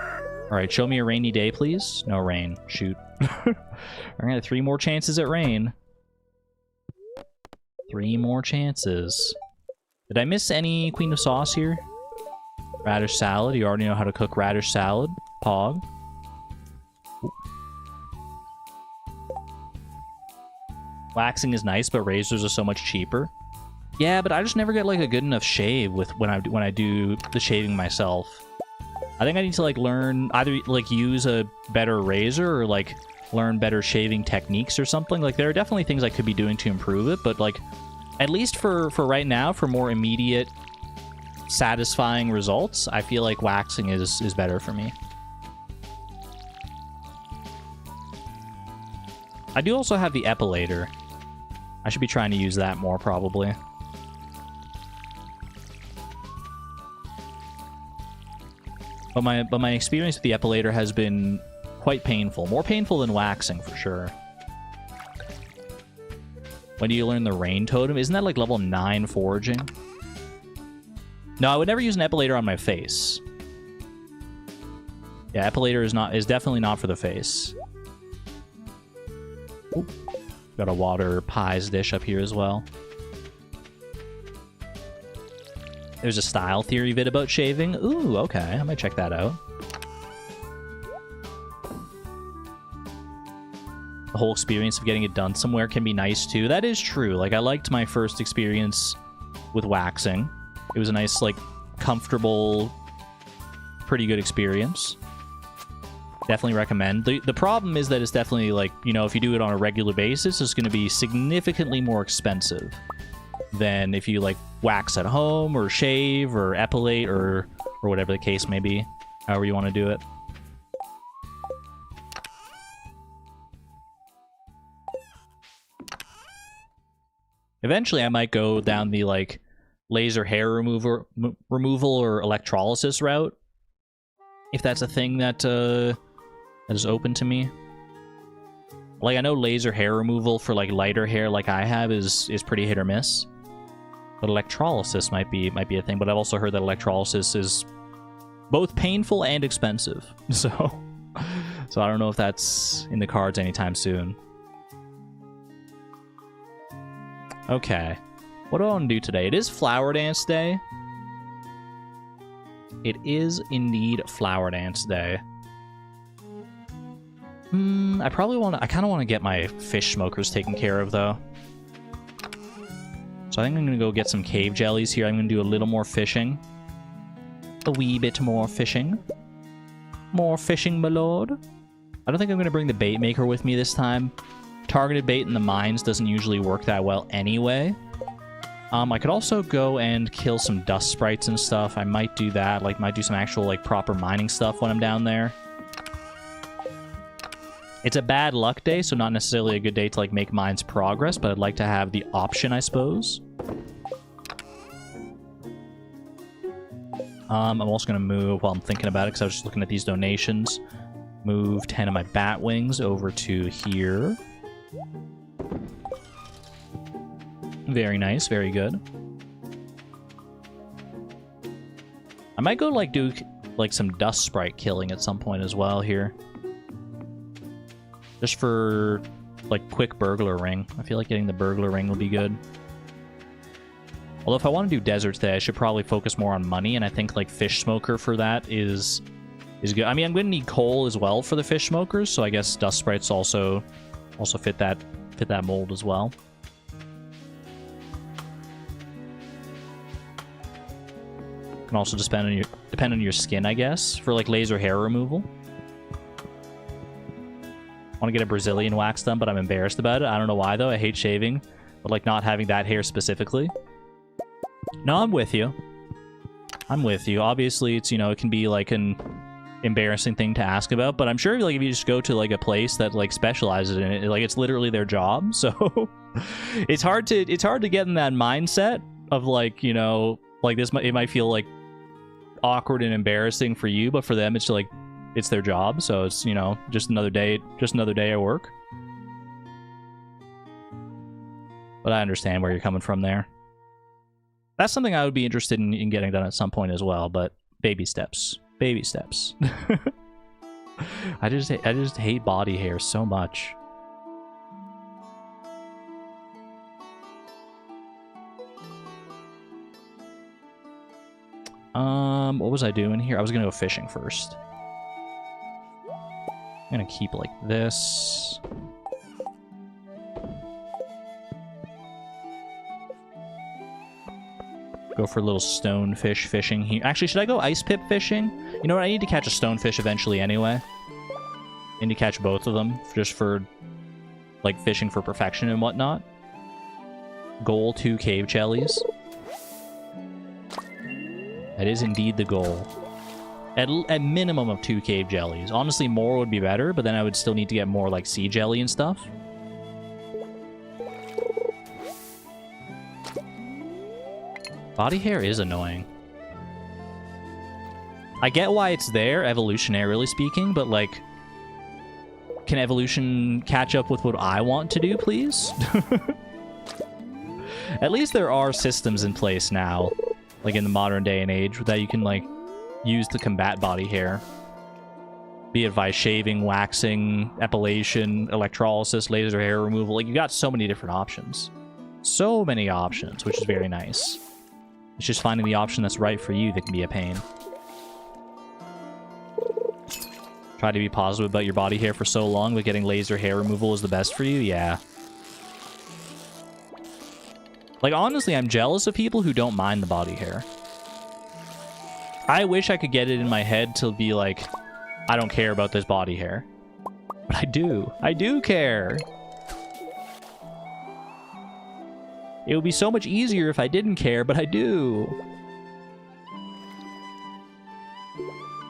Alright, show me a rainy day, please. No rain. Shoot. We're gonna have 3 more chances at rain. 3 more chances. Did I miss any Queen of Sauce here? Radish salad. You already know how to cook radish salad. Pog. Ooh. Waxing is nice, but razors are so much cheaper. Yeah, but I just never get like a good enough shave with when I do the shaving myself. I think I need to like learn either like use a better razor or like learn better shaving techniques or something. Like there are definitely things I could be doing to improve it, but like at least for right now, for more immediate satisfying results, I feel like waxing is better for me. I do also have the epilator. I should be trying to use that more probably. But my experience with the epilator has been quite painful. More painful than waxing, for sure. When do you learn the rain totem? Isn't that like level 9 foraging? No, I would never use an epilator on my face. Yeah, epilator is definitely not for the face. Ooh. Got a water pies dish up here as well. There's a style theory vid about shaving. Ooh, okay. I might check that out. The whole experience of getting it done somewhere can be nice, too. That is true. Like, I liked my first experience with waxing. It was a nice, like, comfortable, pretty good experience. Definitely recommend. The problem is that it's definitely, like, you know, if you do it on a regular basis, it's going to be significantly more expensive than if you, like, wax at home or shave or epilate or whatever the case may be, however you want to do it. Eventually, I might go down the, like, laser hair removal or electrolysis route, if that's a thing that is open to me. Like, I know laser hair removal for, like, lighter hair like I have is pretty hit or miss. But electrolysis might be a thing, but I've also heard that electrolysis is both painful and expensive. So I don't know if that's in the cards anytime soon. Okay. What do I want to do today? It is Flower Dance Day. It is indeed Flower Dance Day. I kind of want to get my fish smokers taken care of, though. So I think I'm going to go get some cave jellies here. I'm going to do a little more fishing. A wee bit more fishing. More fishing, my lord. I don't think I'm going to bring the bait maker with me this time. Targeted bait in the mines doesn't usually work that well anyway. I could also go and kill some dust sprites and stuff. I might do that. Like, might do some actual, like, proper mining stuff when I'm down there. It's a bad luck day, so not necessarily a good day to, like, make mines progress, but I'd like to have the option, I suppose. I'm also going to move, while I'm thinking about it, because I was just looking at these donations, move 10 of my bat wings over to here. Very nice, very good. I might go, like, do, like, some dust sprite killing at some point as well here. Just for, like, quick burglar ring. I feel like getting the burglar ring will be good. Although if I want to do deserts today, I should probably focus more on money, and I think, like, fish smoker for that is good. I mean, I'm going to need coal as well for the fish smokers, so I guess dust sprites also fit that mold as well. Can also depend on your skin, I guess, for, like, laser hair removal. I want to get a Brazilian wax done, but I'm embarrassed about it. I don't know why, though. I hate shaving, but, like, not having that hair specifically. No, I'm with you. I'm with you. Obviously, it's, you know, it can be, like, an embarrassing thing to ask about, but I'm sure, like, if you just go to, like, a place that, like, specializes in it, like, it's literally their job, so it's hard to get in that mindset of, like, you know, like, it might feel, like, awkward and embarrassing for you, but for them, it's, like, it's their job, so it's, you know, just another day at work. But I understand where you're coming from there. That's something I would be interested in getting done at some point as well, but baby steps. Baby steps. I just hate body hair so much. What was I doing here? I was gonna go fishing first. I'm gonna keep like this. Go for a little stonefish fishing here. Actually, should I go ice pip fishing? You know what? I need to catch a stonefish eventually anyway. I need to catch both of them just for, like, fishing for perfection and whatnot. Goal 2 cave jellies. That is indeed the goal. At minimum of 2 cave jellies. Honestly, more would be better, but then I would still need to get more, like, sea jelly and stuff. Body hair is annoying. I get why it's there, evolutionarily speaking, but, like, can evolution catch up with what I want to do, please? At least there are systems in place now, like in the modern day and age, that you can, like, use to combat body hair. Be it by shaving, waxing, epilation, electrolysis, laser hair removal. Like, you got so many different options. So many options, which is very nice. It's just finding the option that's right for you that can be a pain. Try to be positive about your body hair for so long, but getting laser hair removal is the best for you? Yeah. Like, honestly, I'm jealous of people who don't mind the body hair. I wish I could get it in my head to be like, I don't care about this body hair. But I do. I do care. It would be so much easier if I didn't care, but I do.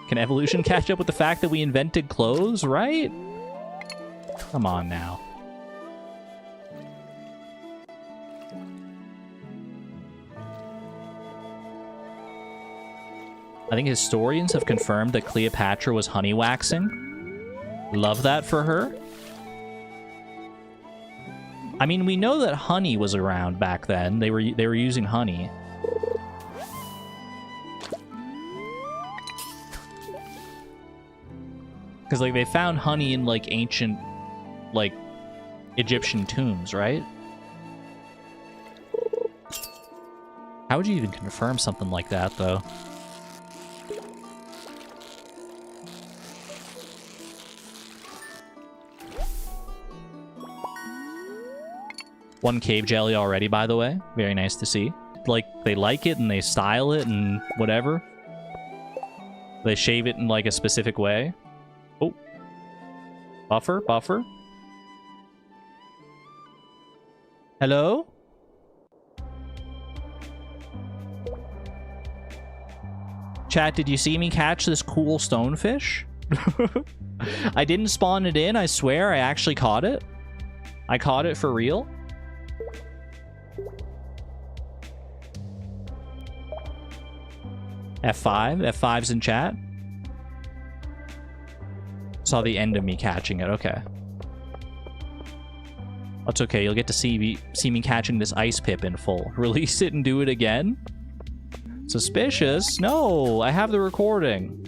Can evolution catch up with the fact that we invented clothes, right? Come on now. I think historians have confirmed that Cleopatra was honey waxing. Love that for her. I mean, we know that honey was around back then. They were using honey. Because, like, they found honey in, like, ancient, like, Egyptian tombs, right? How would you even confirm something like that, though? One cave jelly already, by the way. Very nice to see. Like, they like it and they style it and whatever. They shave it in, like, a specific way. Oh. Buffer, buffer. Hello? Chat, did you see me catch this cool stonefish? I didn't spawn it in, I swear. I actually caught it. I caught it for real. F5. F5's in chat. Saw the end of me catching it. Okay. That's okay. You'll get to see me catching this ice pip in full. Release it and do it again? Suspicious? No, I have the recording.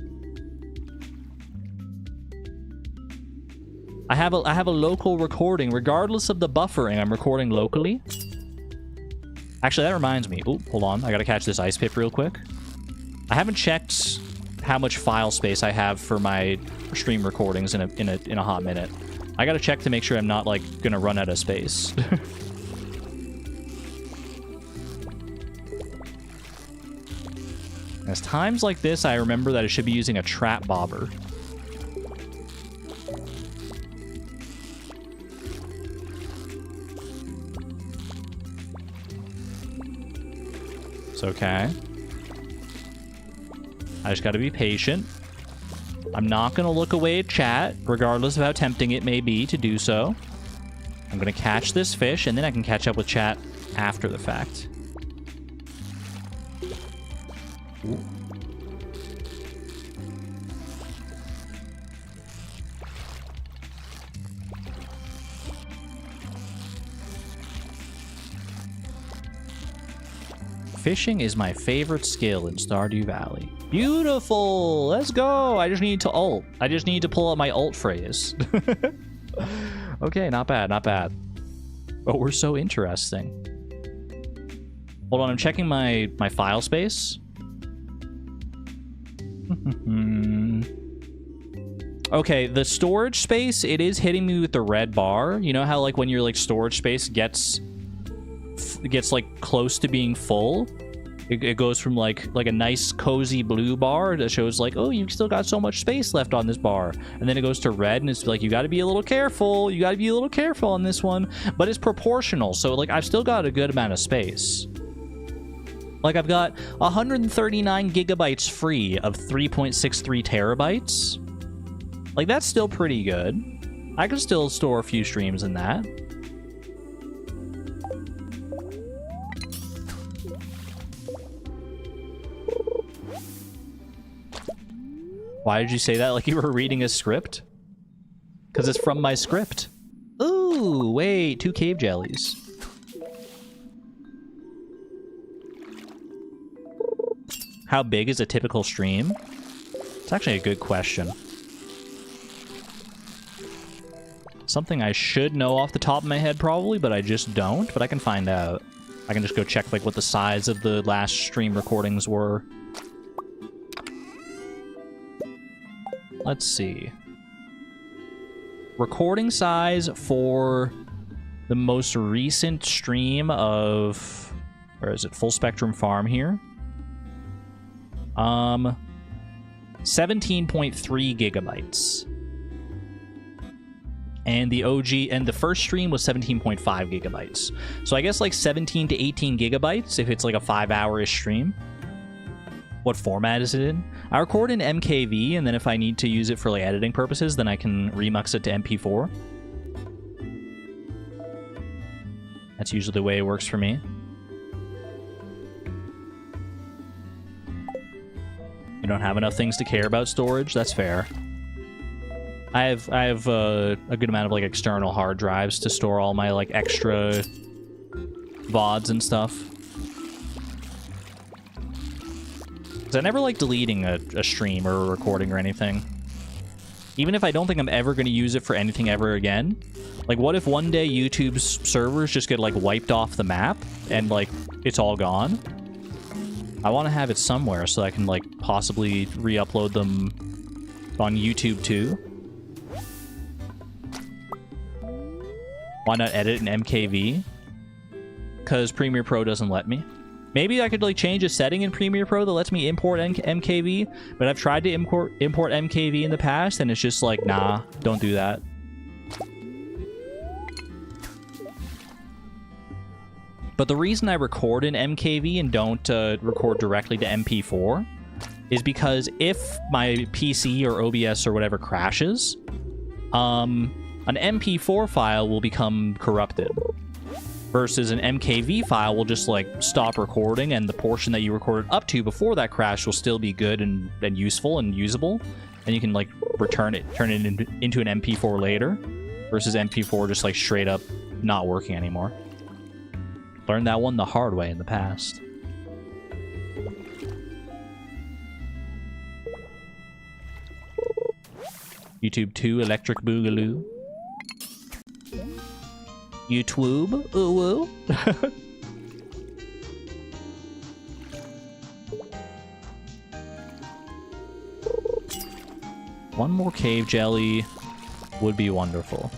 I have a local recording. Regardless of the buffering, I'm recording locally. Actually, that reminds me. Oh, hold on. I gotta catch this ice pip real quick. I haven't checked how much file space I have for my stream recordings in a hot minute. I gotta check to make sure I'm not, like, gonna run out of space. As times like this, I remember that I should be using a trap bobber. It's okay. I just gotta be patient. I'm not gonna look away at chat, regardless of how tempting it may be to do so. I'm gonna catch this fish, and then I can catch up with chat after the fact. Ooh. Fishing is my favorite skill in Stardew Valley. Beautiful! Let's go! I just need to ult. I just need to pull out my ult phrase. Okay, not bad, not bad. But we're so interesting. Hold on, I'm checking my file space. Okay, the storage space, it is hitting me with the red bar. You know how, like, when your, like, storage space gets like close to being full, It goes from like a nice cozy blue bar that shows like, oh, you've still got so much space left on this bar, and then it goes to red and it's like, you got to be a little careful, you got to be a little careful on this one. But it's proportional, so like I've still got a good amount of space. Like I've got 139 gigabytes free of 3.63 terabytes. Like that's still pretty good. I can still store a few streams in that. Why did you say that like you were reading a script? Because it's from my script. Ooh, wait, 2 cave jellies. How big is a typical stream? It's actually a good question. Something I should know off the top of my head probably, but I just don't, but I can find out. I can just go check like what the size of the last stream recordings were. Let's see. Recording size for the most recent stream of... Where is it? Full Spectrum Farm here. 17.3 gigabytes. And the OG... And the first stream was 17.5 gigabytes. So I guess like 17 to 18 gigabytes if it's like a 5-hour-ish stream. What format is it in? I record in MKV, and then if I need to use it for like editing purposes, then I can remux it to MP4. That's usually the way it works for me. You don't have enough things to care about storage? That's fair. I have a good amount of like external hard drives to store all my like extra VODs and stuff. Because I never like deleting a stream or a recording or anything. Even if I don't think I'm ever going to use it for anything ever again. Like, what if one day YouTube's servers just get, like, wiped off the map and, like, it's all gone? I want to have it somewhere so I can, like, possibly re-upload them on YouTube too. Why not edit in MKV? Because Premiere Pro doesn't let me. Maybe I could like change a setting in Premiere Pro that lets me import MKV, but I've tried to import MKV in the past, and it's just like, nah, don't do that. But the reason I record in MKV and don't record directly to MP4 is because if my PC or OBS or whatever crashes, an MP4 file will become corrupted. Versus an MKV file will just like stop recording, and the portion that you recorded up to before that crash will still be good and useful and usable, and you can like turn it into an MP4 later. Versus MP4 just like straight up not working anymore. Learned that one the hard way in the past. YouTube 2 Electric Boogaloo. YouTube, ooh. One more cave jelly would be wonderful.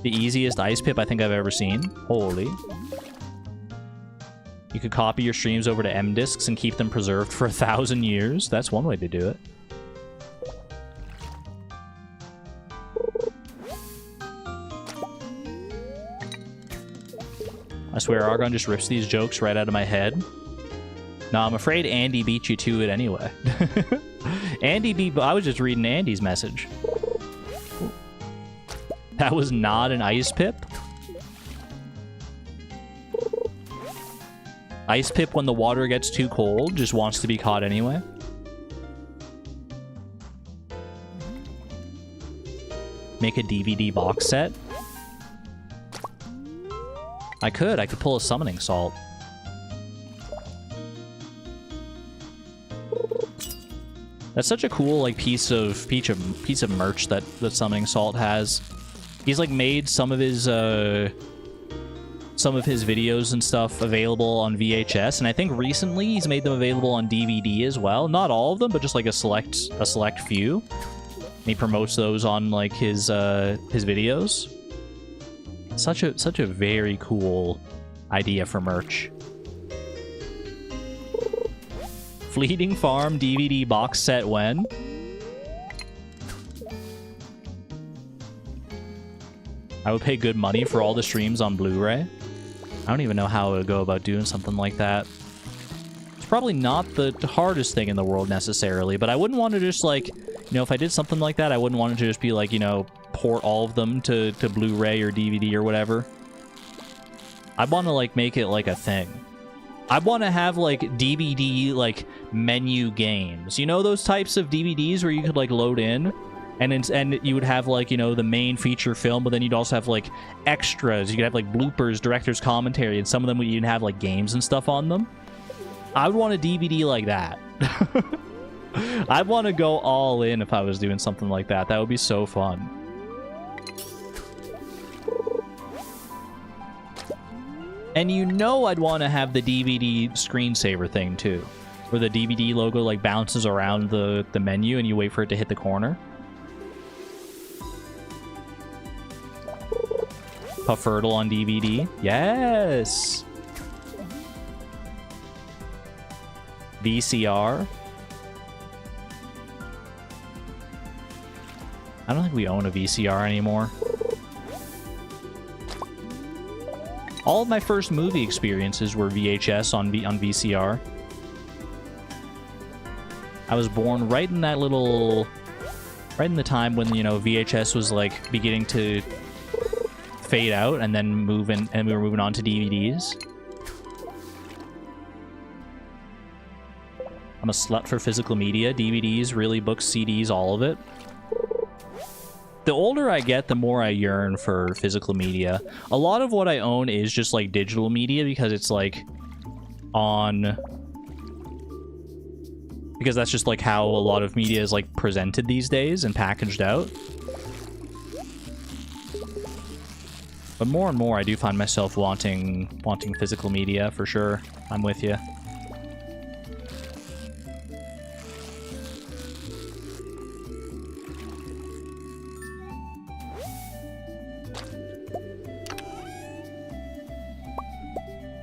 The easiest ice pip I think I've ever seen. Holy. You could copy your streams over to M discs and keep them preserved for 1,000 years. That's one way to do it. I swear, Argon just rips these jokes right out of my head. No, I'm afraid Andy beat you to it anyway. Andy beat... I was just reading Andy's message. That was not an ice pip? Ice pip, when the water gets too cold, just wants to be caught anyway. Make a DVD box set? I could pull a summoning salt. That's such a cool like piece of merch that summoning salt has. He's like made some of his videos and stuff available on VHS, and I think recently he's made them available on DVD as well. Not all of them, but just like a select few. And he promotes those on like his videos. Such a very cool idea for merch. Fleeting Farm DVD box set when? I would pay good money for all the streams on Blu-ray. I don't even know how I would go about doing something like that. It's probably not the hardest thing in the world necessarily, but I wouldn't want to just like, you know, if I did something like that, I wouldn't want it to just be like, you know, port all of them to Blu-ray or DVD or whatever. I'd want to like make it like a thing. I'd want to have like DVD like menu games. You know those types of DVDs where you could like load in and you would have like, you know, the main feature film, but then you'd also have like extras. You could have like bloopers, director's commentary, and some of them would even have like games and stuff on them. I would want a DVD like that. I'd want to go all in if I was doing something like that. That would be so fun. And you know I'd want to have the DVD screensaver thing too, where the DVD logo like bounces around the menu and you wait for it to hit the corner. Puffertle on DVD. Yes! VCR. I don't think we own a VCR anymore. All of my first movie experiences were VHS on VCR. I was born right in that little... right in the time when, you know, VHS was, like, beginning to fade out and then we were moving on to DVDs. I'm a slut for physical media. DVDs, really, books, CDs, all of it. The older I get, the more I yearn for physical media. A lot of what I own is just like digital media because it's like on... because that's just like how a lot of media is like presented these days and packaged out. But more and more I do find myself wanting physical media for sure. I'm with you.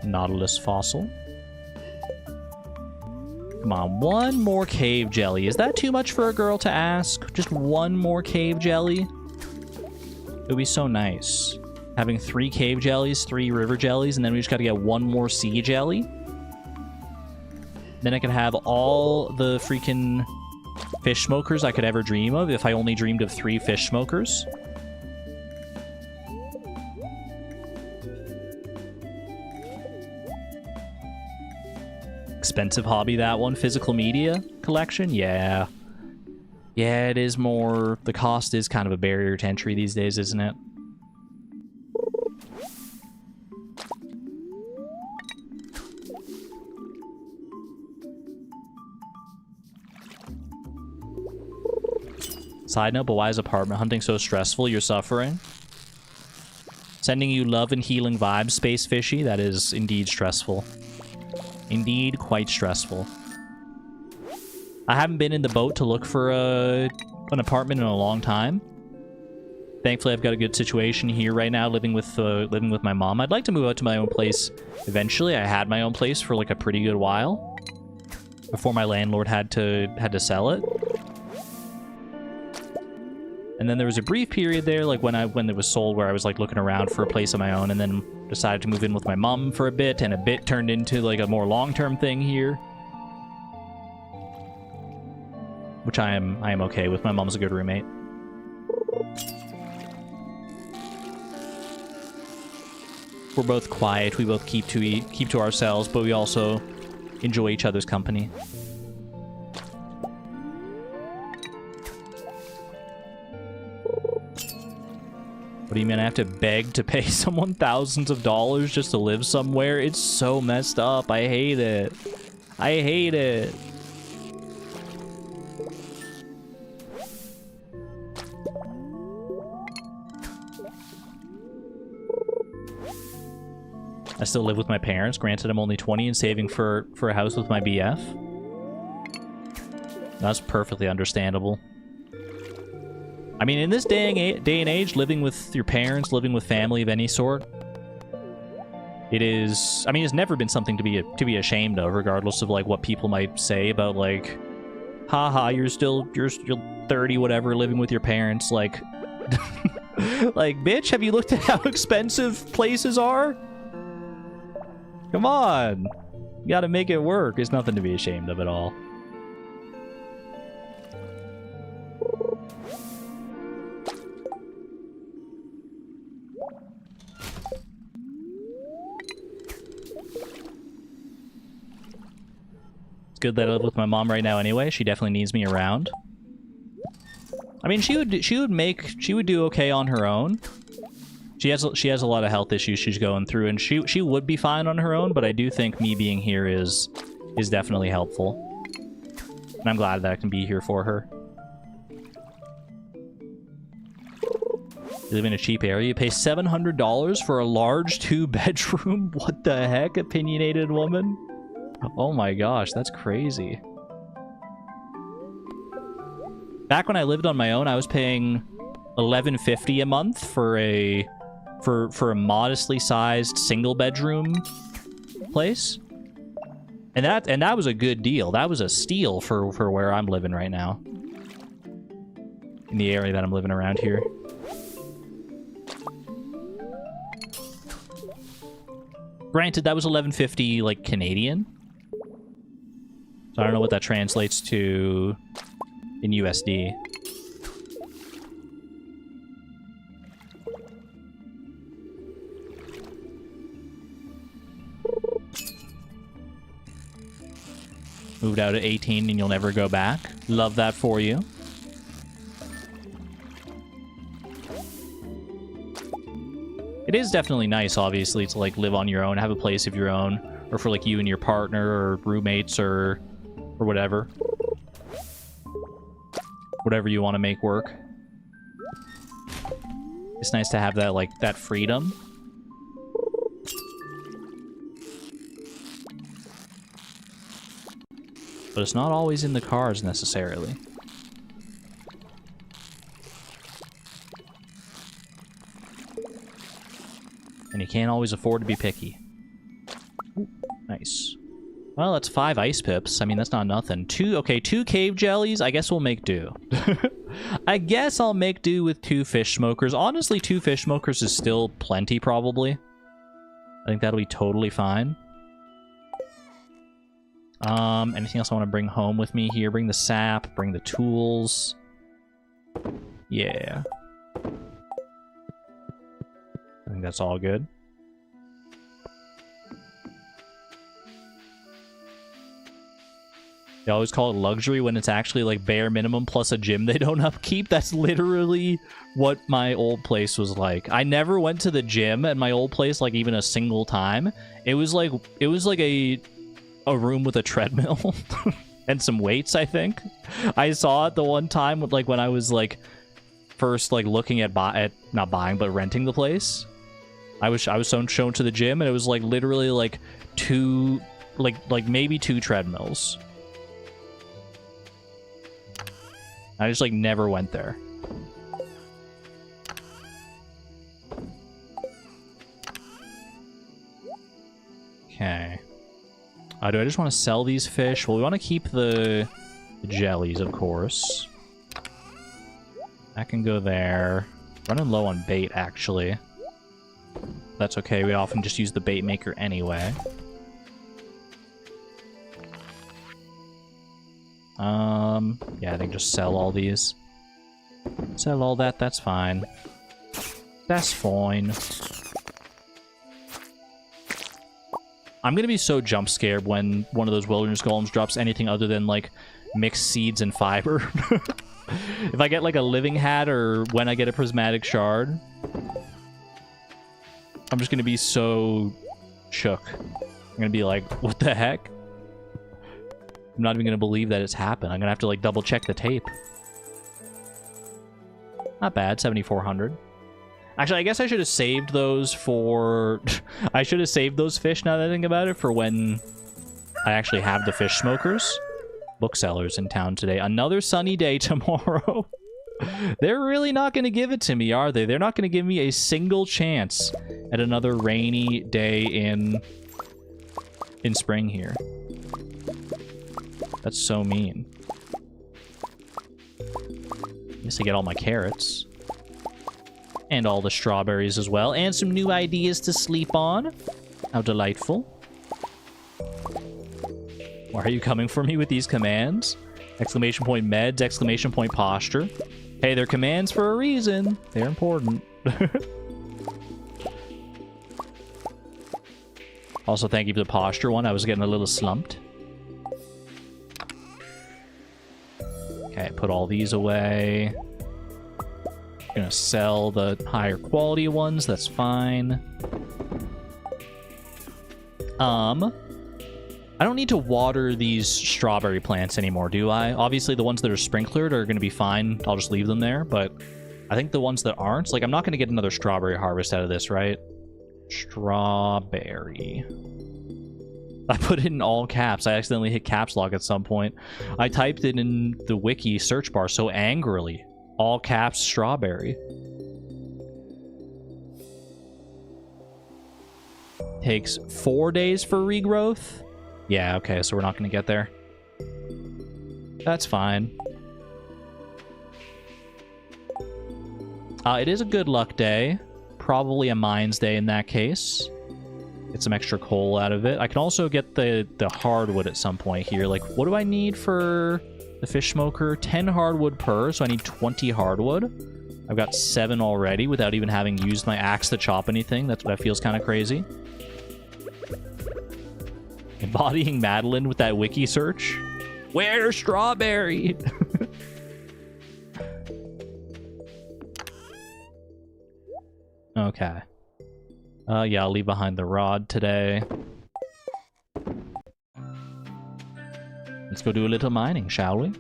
Nautilus fossil. Come on, one more cave jelly. Is that too much for a girl to ask? Just one more cave jelly? It would be so nice. Having 3 cave jellies, 3 river jellies, and then we just gotta get 1 more sea jelly. Then I could have all the freaking fish smokers I could ever dream of if I only dreamed of 3 fish smokers. Expensive hobby, that one. Physical media collection? Yeah. Yeah, it is more... the cost is kind of a barrier to entry these days, isn't it? Side note, but why is apartment hunting so stressful? You're suffering? Sending you love and healing vibes, Space Fishy. That is indeed stressful. Indeed, quite stressful. I haven't been in the boat to look for an apartment in a long time. Thankfully, I've got a good situation here right now, living with my mom. I'd like to move out to my own place eventually. I had my own place for like a pretty good while before my landlord had to sell it. And then there was a brief period there, like when it was sold, where I was like looking around for a place of my own, and then decided to move in with my mom for a bit, and a bit turned into like a more long-term thing here, which I am okay with. My mom's a good roommate. We're both quiet. We both keep to ourselves, but we also enjoy each other's company. What do you mean I have to beg to pay someone thousands of dollars just to live somewhere? It's so messed up. I hate it. I hate it. I still live with my parents. Granted, I'm only 20 and saving for a house with my BF. That's perfectly understandable. I mean, in this day and age, living with your parents, living with family of any sort, it is... I mean, it's never been something to be ashamed of, regardless of, like, what people might say about, like, haha, you're still 30, whatever, living with your parents, like... like, bitch, have you looked at how expensive places are? Come on. You gotta make it work. There's nothing to be ashamed of at all. It's good that I live with my mom right now anyway. She definitely needs me around. I mean, she would do okay on her own. She has a lot of health issues she's going through, and she would be fine on her own, but I do think me being here is definitely helpful. And I'm glad that I can be here for her. You live in a cheap area, you pay $700 for a large 2-bedroom? What the heck, opinionated woman? Oh my gosh, that's crazy. Back when I lived on my own, I was paying $11.50 a month for a modestly sized single bedroom place. And that was a good deal. That was a steal for where I'm living right now. In the area that I'm living around here. Granted, that was $11.50 like Canadian. So I don't know what that translates to in USD. Moved out at 18 and you'll never go back. Love that for you. It is definitely nice, obviously, to like live on your own, have a place of your own, or for like you and your partner or roommates or whatever. Whatever you want to make work. It's nice to have that, like, that freedom. But it's not always in the cars, necessarily. And you can't always afford to be picky. Ooh, nice. Well, that's 5 ice pips. I mean, that's not nothing. 2 cave jellies. I guess we'll make do. I guess I'll make do with 2 fish smokers. Honestly, 2 fish smokers is still plenty, probably. I think that'll be totally fine. Anything else I want to bring home with me here? Bring the sap, bring the tools. Yeah. I think that's all good. They always call it luxury when it's actually like bare minimum plus a gym they don't upkeep. That's literally what my old place was like. I never went to the gym at my old place like even a single time. It was like a room with a treadmill and some weights, I think. I saw it the one time with like when I was like first like looking at not buying but renting the place. I was shown to the gym and it was like literally like maybe 2 treadmills. I just, like, never went there. Okay. Do I just want to sell these fish? Well, we want to keep the jellies, of course. That can go there. Running low on bait, actually. That's okay. We often just use the bait maker anyway. Yeah, I think just sell all these. Sell all that, that's fine. That's fine. I'm gonna be so jump scared when one of those wilderness golems drops anything other than, like, mixed seeds and fiber. If I get, like, a living hat or when I get a prismatic shard, I'm just gonna be so shook. I'm gonna be like, what the heck? I'm not even going to believe that it's happened. I'm going to have to, like, double-check the tape. Not bad, 7,400. Actually, I guess I should have saved those for... I should have saved those fish, now that I think about it, for when I actually have the fish smokers. Booksellers in town today. Another sunny day tomorrow. They're really not going to give it to me, are they? They're not going to give me a single chance at another rainy day in spring here. That's so mean. I guess I get all my carrots. And all the strawberries as well. And some new ideas to sleep on. How delightful. Why are you coming for me with these commands? Exclamation point meds, exclamation point posture. Hey, they're commands for a reason. They're important. Also, thank you for the posture one. I was getting a little slumped. Okay, put all these away. Gonna sell the higher quality ones. That's fine. I don't need to water these strawberry plants anymore, do I? Obviously, the ones that are sprinklered are going to be fine. I'll just leave them there, but I think the ones that aren't, like, I'm not going to get another strawberry harvest out of this, right? Strawberry. I put it in all caps. I accidentally hit caps lock at some point. I typed it in the wiki search bar so angrily. All caps strawberry. Takes 4 days for regrowth. Yeah, okay, so we're not going to get there. That's fine. It is a good luck day. Probably a mines day in that case. Get some extra coal out of it. I can also get the hardwood at some point here. Like, what do I need for the fish smoker? 10 hardwood per, so I need 20 hardwood. I've got 7 already without even having used my axe to chop anything. That feels kind of crazy. Embodying Madeline with that wiki search. Where's strawberry? Okay. Yeah, I'll leave behind the rod today. Let's go do a little mining, shall we?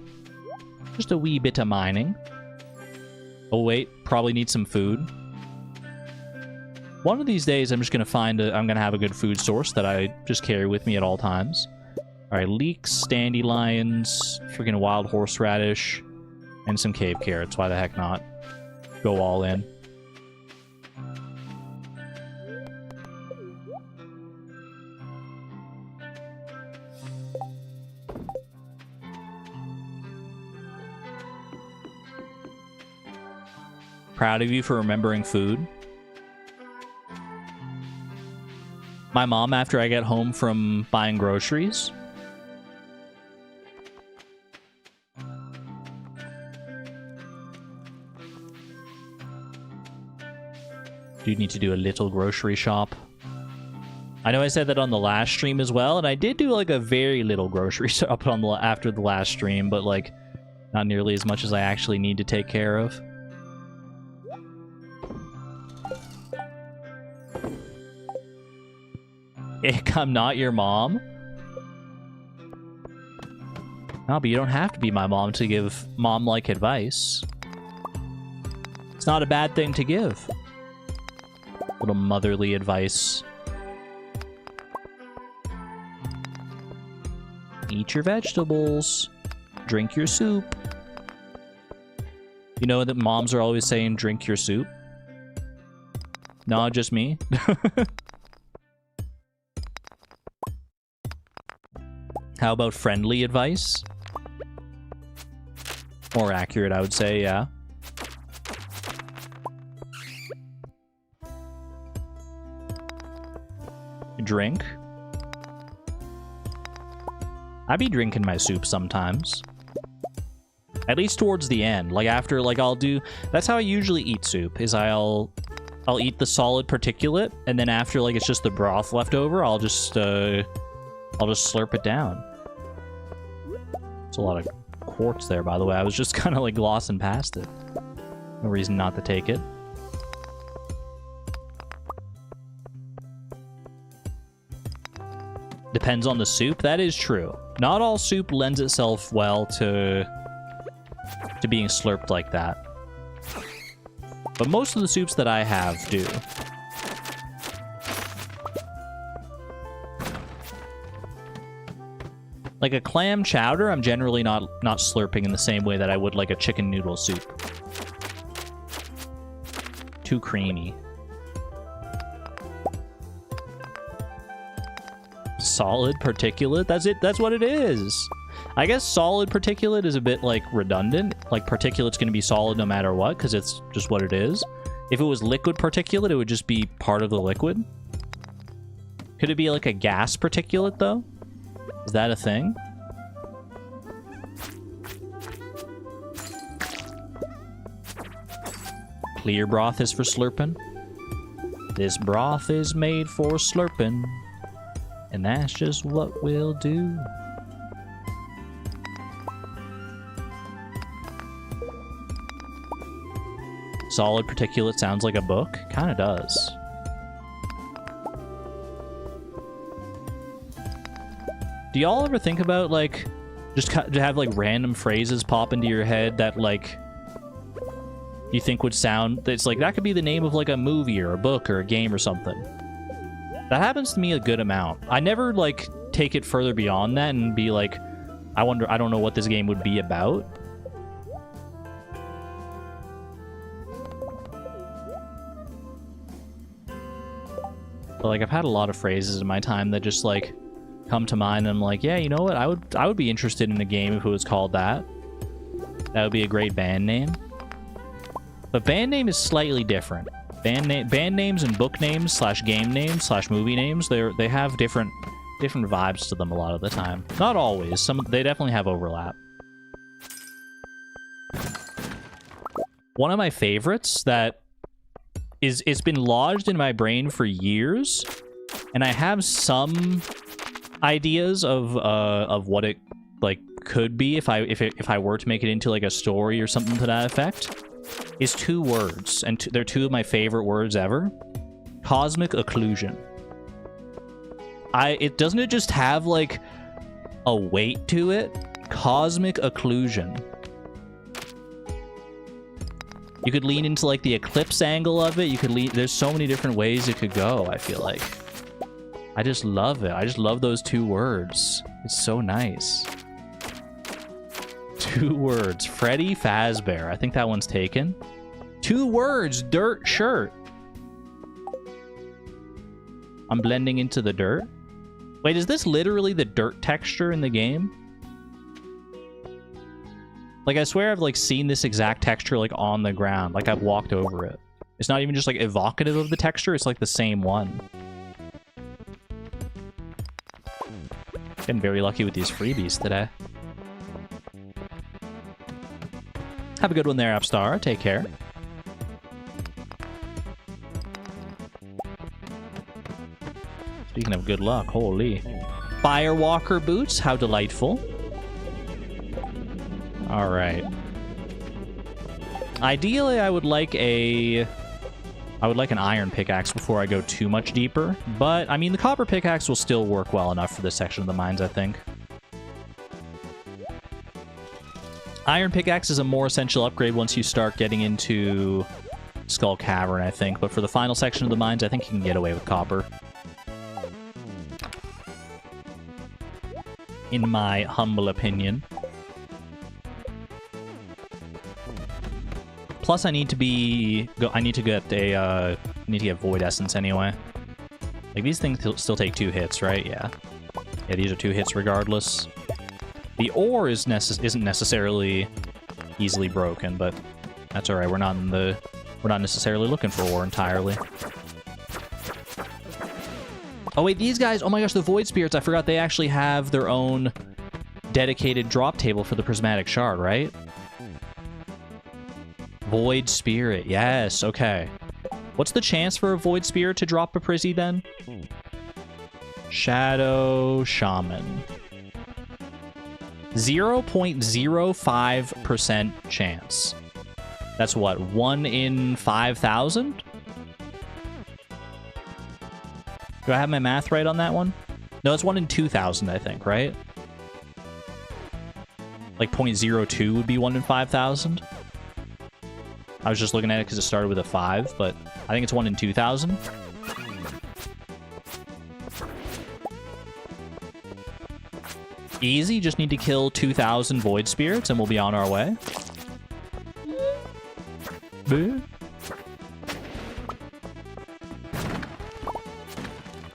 Just a wee bit of mining. Oh wait, probably need some food. One of these days, I'm just gonna I'm gonna have a good food source that I just carry with me at all times. All right, leeks, dandelions, freaking wild horseradish, and some cave carrots. Why the heck not? Go all in. Proud of you for remembering food. My mom, after I get home from buying groceries, do need to do a little grocery shop. I know I said that on the last stream as well, and I did do like a very little grocery shop on after the last stream, but like not nearly as much as I actually need to take care of. Ick, I'm not your mom. No, but you don't have to be my mom to give mom-like advice. It's not a bad thing to give. Little motherly advice. Eat your vegetables. Drink your soup. You know that moms are always saying, drink your soup? No, just me. How about friendly advice? More accurate, I would say, yeah. Drink. I be drinking my soup sometimes. At least towards the end. Like after, like I'll do... That's how I usually eat soup, is I'll eat the solid particulate, and then after like it's just the broth left over, I'll just slurp it down. It's a lot of quartz there, by the way. I was just kind of like glossing past it. No reason not to take it. Depends on the soup. That is true. Not all soup lends itself well to being slurped like that. But most of the soups that I have do. Like a clam chowder, I'm generally not slurping in the same way that I would like a chicken noodle soup. too creamy. Solid particulate? That's it. That's what it is. I guess solid particulate is a bit, like, redundant. Like, particulate's going to be solid no matter what, because it's just what it is. If it was liquid particulate, it would just be part of the liquid. Could it be, like, a gas particulate, though? Is that a thing? Clear broth is for slurping. This broth is made for slurping. And that's just what we'll do. Solid particulate sounds like a book. Kind of does. Do y'all ever think about, like, just to have, like, random phrases pop into your head that, like, you think would sound... It's like, that could be the name of, like, a movie or a book or a game or something. That happens to me a good amount. I never, like, take it further beyond that and be like, I don't know what this game would be about. But, like, I've had a lot of phrases in my time that just, like, come to mind, and I'm like, yeah, you know what? I would be interested in a game if it was called that. That would be a great band name. But band name is slightly different. Band names and book names / game names / movie names, they have different vibes to them a lot of the time. Not always. They definitely have overlap. One of my favorites that it's been lodged in my brain for years, and I have some ideas of what it, like, could be if I were to make it into, like, a story or something to that effect. Is 2 words, and they're 2 of my favorite words ever. Cosmic occlusion. Doesn't it just have, like, a weight to it? Cosmic occlusion. You could lean into, like, the eclipse angle of it. You could there's so many different ways it could go, I feel like. I just love it. I just love those 2 words. It's so nice. 2 words. Freddy Fazbear. I think that one's taken. 2 words. Dirt shirt. I'm blending into the dirt. Wait, is this literally the dirt texture in the game? Like, I swear I've, like, seen this exact texture, like, on the ground. Like, I've walked over it. It's not even just, like, evocative of the texture. It's, like, the same one. Getting very lucky with these freebies today. Have a good one there, Appstar. Take care. Speaking of good luck, holy. Firewalker boots, how delightful. Alright. Ideally, I would like an iron pickaxe before I go too much deeper. But, I mean, the copper pickaxe will still work well enough for this section of the mines, I think. Iron pickaxe is a more essential upgrade once you start getting into Skull Cavern, I think. But for the final section of the mines, I think you can get away with copper. In my humble opinion. Plus, I need to get Void Essence anyway. Like, these things still take 2 hits, right? Yeah. Yeah, these are 2 hits regardless. The ore isn't necessarily easily broken, but that's alright. We're not necessarily looking for ore entirely. Oh wait, these guys, oh my gosh, the Void Spirits, I forgot they actually have their own dedicated drop table for the Prismatic Shard, right? Void Spirit, yes, okay. What's the chance for a Void Spirit to drop a Prizzy then? Shadow Shaman. 0.05% chance. That's what, 1 in 5,000? Do I have my math right on that one? No, it's 1 in 2,000, I think, right? Like 0.02 would be 1 in 5,000. I was just looking at it because it started with a 5, but I think it's 1 in 2,000. Easy, just need to kill 2,000 Void Spirits and we'll be on our way.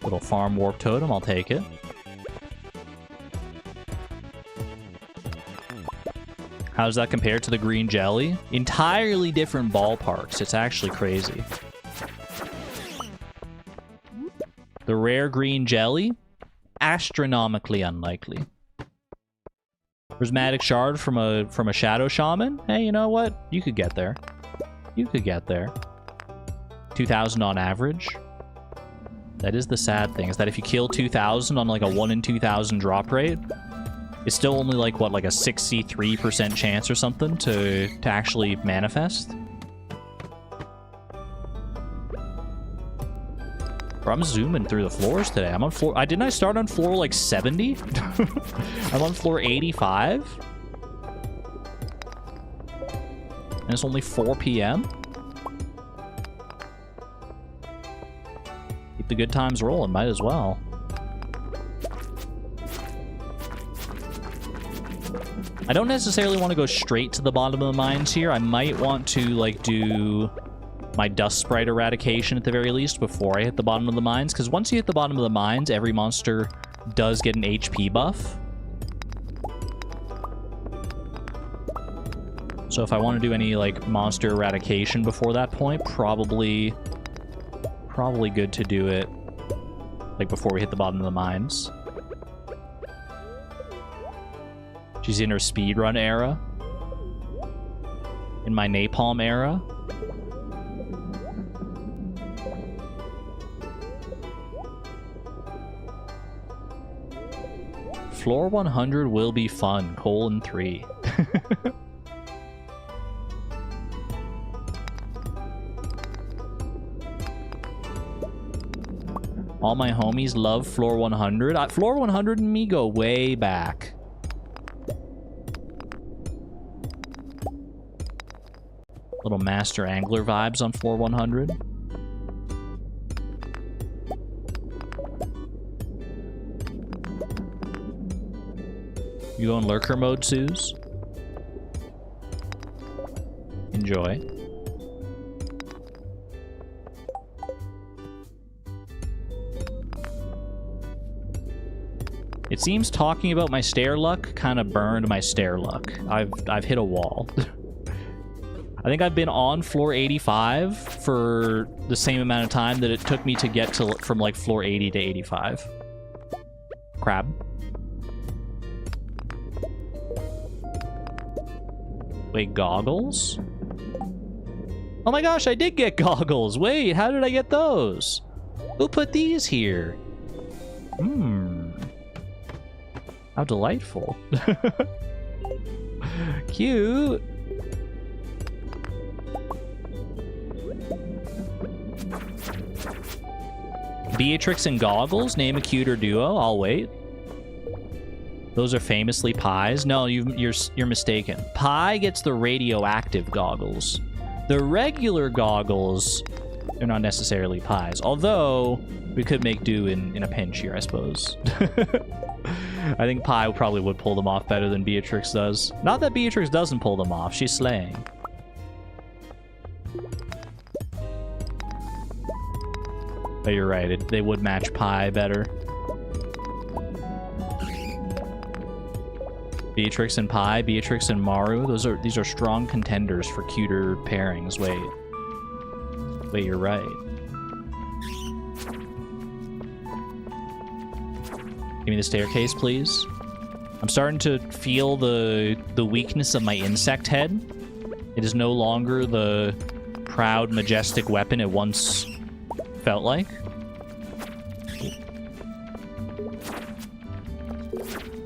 Little farm warp totem, I'll take it. How does that compare to the green jelly? Entirely different ballparks. It's actually crazy. The rare green jelly? Astronomically unlikely. Prismatic shard from a shadow shaman? Hey, you know what? You could get there. You could get there. 2,000 on average. That is the sad thing, is that if you kill 2,000 on like a 1 in 2,000 drop rate, it's still only like, what, like a 63% chance or something to actually manifest? Bro, I'm zooming through the floors today. I'm on floor... didn't I start on floor like 70? I'm on floor 85? And it's only 4 p.m.? Keep the good times rolling, might as well. I don't necessarily want to go straight to the bottom of the mines here. I might want to, like, do my dust sprite eradication at the very least before I hit the bottom of the mines. Because once you hit the bottom of the mines, every monster does get an HP buff. So if I want to do any, like, monster eradication before that point, probably good to do it, like, before we hit the bottom of the mines. She's in her speedrun era. In my napalm era. Floor 100 will be fun. Colon 3. All my homies love floor 100. Floor 100 and me go way back. Little master angler vibes on floor 100. You go in lurker mode, Suze? Enjoy. It seems talking about my stair luck kind of burned my stair luck. I've hit a wall. I think I've been on floor 85 for the same amount of time that it took me to get to from like floor 80 to 85. Crab. Wait, goggles? Oh my gosh, I did get goggles. Wait, how did I get those? Who put these here? How delightful. Cute. Beatrix and goggles? Name a cuter duo. I'll wait. Those are famously pies. No, you're mistaken. Pie gets the radioactive goggles. The regular goggles, they're not necessarily pies. Although, we could make do in a pinch here, I suppose. I think Pie probably would pull them off better than Beatrix does. Not that Beatrix doesn't pull them off. She's slaying. But you're right. They would match Pie better. Beatrix and Pie, Beatrix and Maru. These are strong contenders for cuter pairings. Wait, you're right. Give me the staircase, please. I'm starting to feel the weakness of my insect head. It is no longer the proud, majestic weapon it once felt like.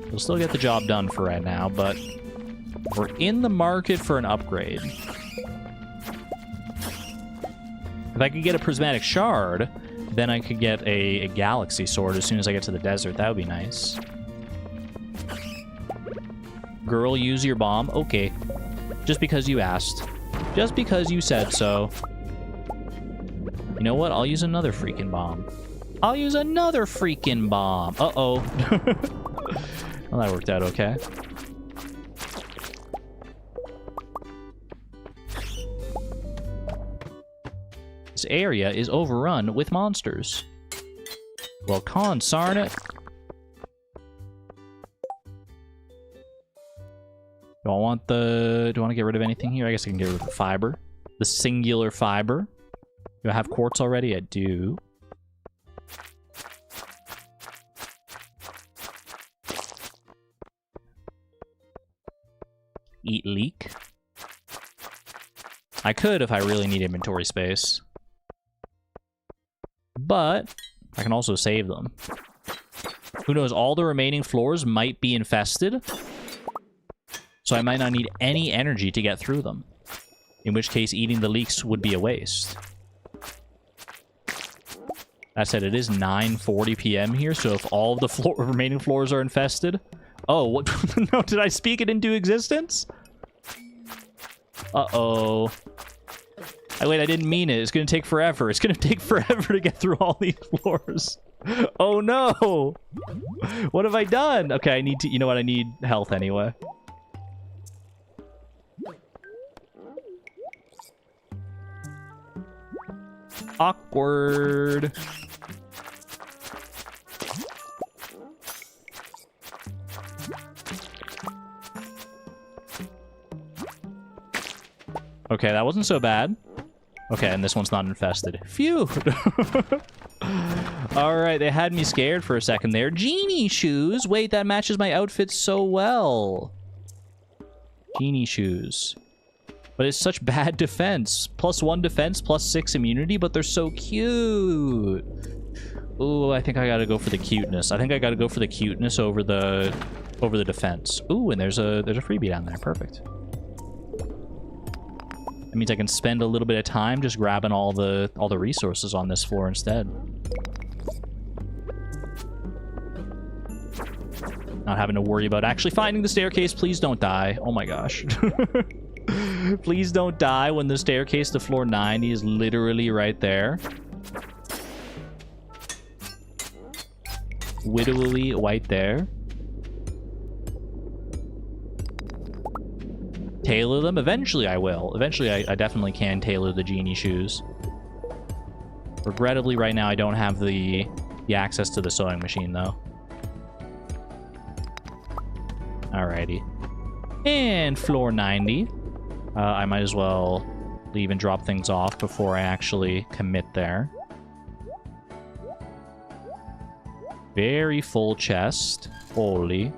We'll still get the job done for right now, but we're in the market for an upgrade. If I could get a prismatic shard, then I could get a galaxy sword as soon as I get to the desert. That would be nice. Girl, use your bomb. Okay. Just because you asked. Just because you said so. You know what? I'll use another freaking bomb. I'll use another freaking bomb. Uh-oh. Well, that worked out okay. This area is overrun with monsters. Well, consarn it. Do I want to get rid of anything here? I guess I can get rid of the fiber. The singular fiber. Do I have quartz already? I do. Eat leek. I could if I really need inventory space. But I can also save them. Who knows, all the remaining floors might be infested. So I might not need any energy to get through them. In which case, eating the leeks would be a waste. That said, it is 9:40 p.m. here, so if all of the remaining floors are infested... Oh, what? No, did I speak it into existence? Uh-oh. Wait, I didn't mean it. It's gonna take forever. It's gonna take forever to get through all these floors. Oh, no! What have I done? Okay, I need to... You know what? I need health anyway. Awkward. Okay, that wasn't so bad. Okay, and this one's not infested. Phew! Alright, they had me scared for a second there. Genie shoes! Wait, that matches my outfit so well. Genie shoes. But it's such bad defense. +1 defense, +6 immunity, but they're so cute. Ooh, I think I gotta go for the cuteness. I think I gotta go for the cuteness over the defense. Ooh, and there's a freebie down there. Perfect. That means I can spend a little bit of time just grabbing all the resources on this floor instead. Not having to worry about actually finding the staircase. Please don't die. Oh my gosh. Please don't die when the staircase to floor 90 is literally right there. Wittily right there. Tailor them? Eventually I will. Eventually I definitely can tailor the genie shoes. Regrettably, right now I don't have the access to the sewing machine, though. Alrighty. And floor 90. I might as well leave and drop things off before I actually commit there. Very full chest. Holy.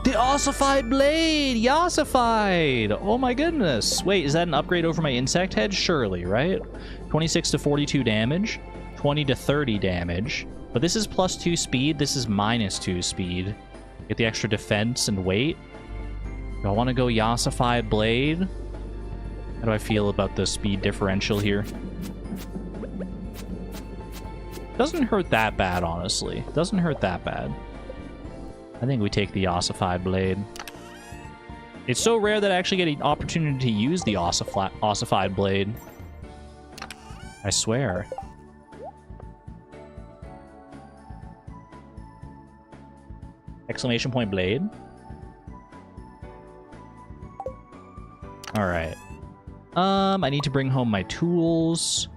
The ossified blade! Yossified! Oh my goodness. Wait, is that an upgrade over my insect head? Surely, right? 26 to 42 damage. 20 to 30 damage. But this is +2 speed. This is -2 speed. Get the extra defense and weight. Do I want to go Yossified blade? How do I feel about the speed differential here? Doesn't hurt that bad, honestly. Doesn't hurt that bad. I think we take the ossified blade. It's so rare that I actually get an opportunity to use the ossified blade. I swear. Exclamation point blade. Alright. I need to bring home my tools.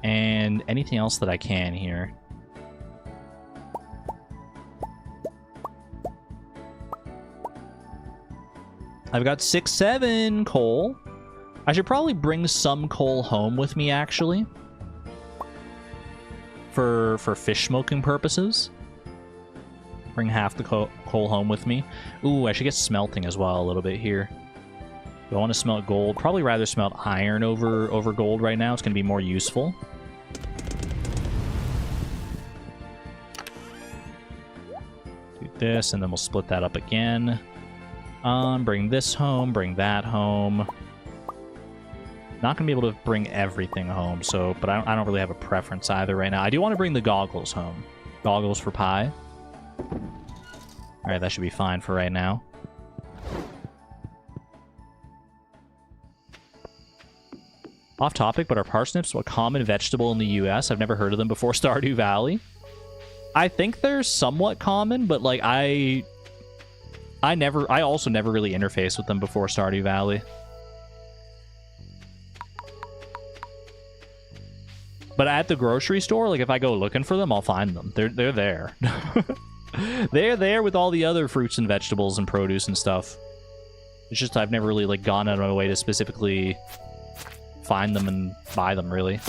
And anything else that I can here. I've got 7 coal. I should probably bring some coal home with me, actually. For fish smoking purposes. Bring half the coal home with me. Ooh, I should get smelting as well a little bit here. Do I want to smelt gold? Probably rather smelt iron over gold right now. It's going to be more useful. Do this, and then we'll split that up again. Bring this home, bring that home. Not going to be able to bring everything home, so, but I don't really have a preference either right now. I do want to bring the goggles home. Goggles for pie. Alright, that should be fine for right now. Off topic, but are parsnips a common vegetable in the US? I've never heard of them before Stardew Valley. I think they're somewhat common, but like I also never really interfaced with them before Stardew Valley. But at the grocery store, like, if I go looking for them, I'll find them. They're there. They're there with all the other fruits and vegetables and produce and stuff. It's just I've never really, like, gone out of my way to specifically find them and buy them, really.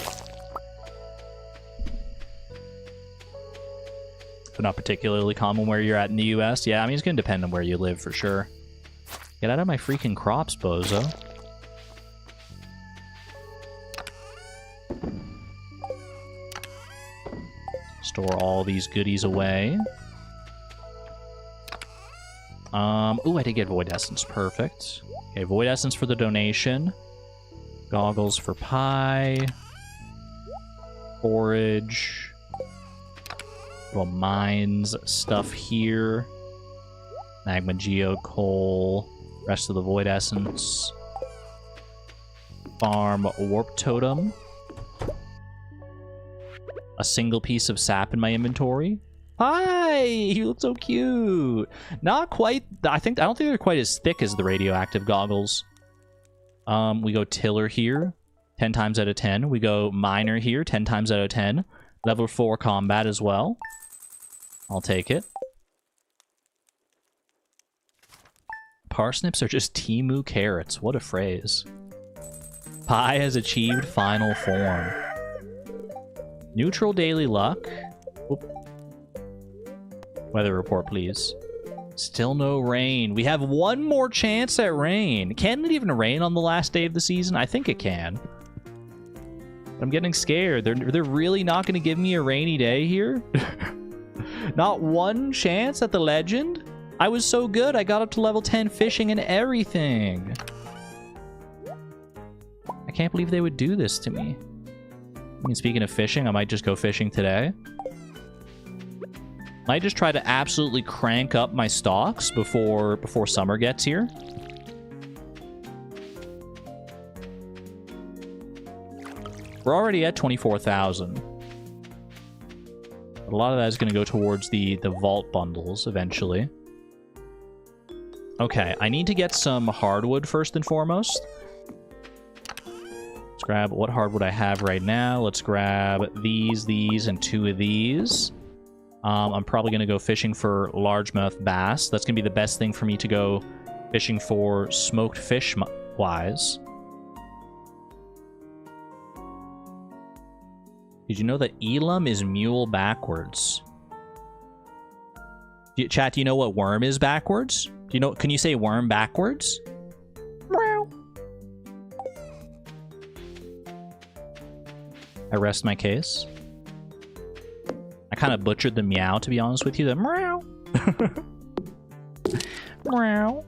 But not particularly common where you're at in the US. Yeah, I mean, it's gonna depend on where you live, for sure. Get out of my freaking crops, bozo. Store all these goodies away. Ooh, I did get Void Essence. Perfect. Okay, Void Essence for the donation. Goggles for pie. Forage. Little mines stuff here. Magma Geode Coal. Rest of the Void Essence. Farm Warp Totem. A single piece of sap in my inventory. Hi! You look so cute! Not quite... I don't think they're quite as thick as the radioactive goggles. We go Tiller here. 10 times out of 10. We go Miner here. 10 times out of 10. Level 4 combat as well. I'll take it. Parsnips are just Timu carrots. What a phrase. Pie has achieved final form. Neutral daily luck. Oop. Weather report, please. Still no rain. We have one more chance at rain. Can it even rain on the last day of the season? I think it can. I'm getting scared. They're really not going to give me a rainy day here? Not one chance at the legend? I was so good. I got up to level 10 fishing and everything. I can't believe they would do this to me. I mean, speaking of fishing, I might just go fishing today. Might just try to absolutely crank up my stocks before summer gets here. We're already at 24,000. A lot of that is going to go towards the vault bundles eventually. Okay, I need to get some hardwood first and foremost. Let's grab what hardwood I have right now. Let's grab these, and 2 of these. I'm probably going to go fishing for largemouth bass. That's going to be the best thing for me to go fishing for smoked fish-wise. Did you know that Elam is mule backwards? Chat, do you know what worm is backwards? Do you know? Can you say worm backwards? Meow. I rest my case. I kind of butchered the meow, to be honest with you. The meow. Meow.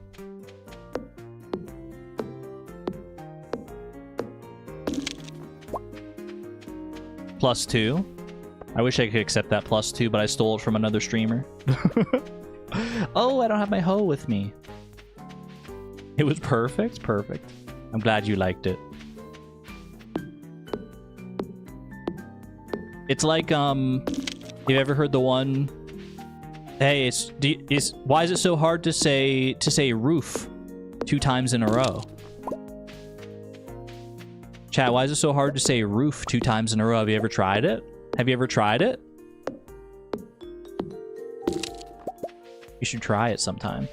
+2. I wish I could accept that +2, but I stole it from another streamer. Oh, I don't have my hoe with me. It was perfect. Perfect. I'm glad you liked it. It's like, you ever heard the one? Hey, why is it so hard to say roof 2 times in a row? Chat, why is it so hard to say roof 2 times in a row? Have you ever tried it? Have you ever tried it? You should try it sometime.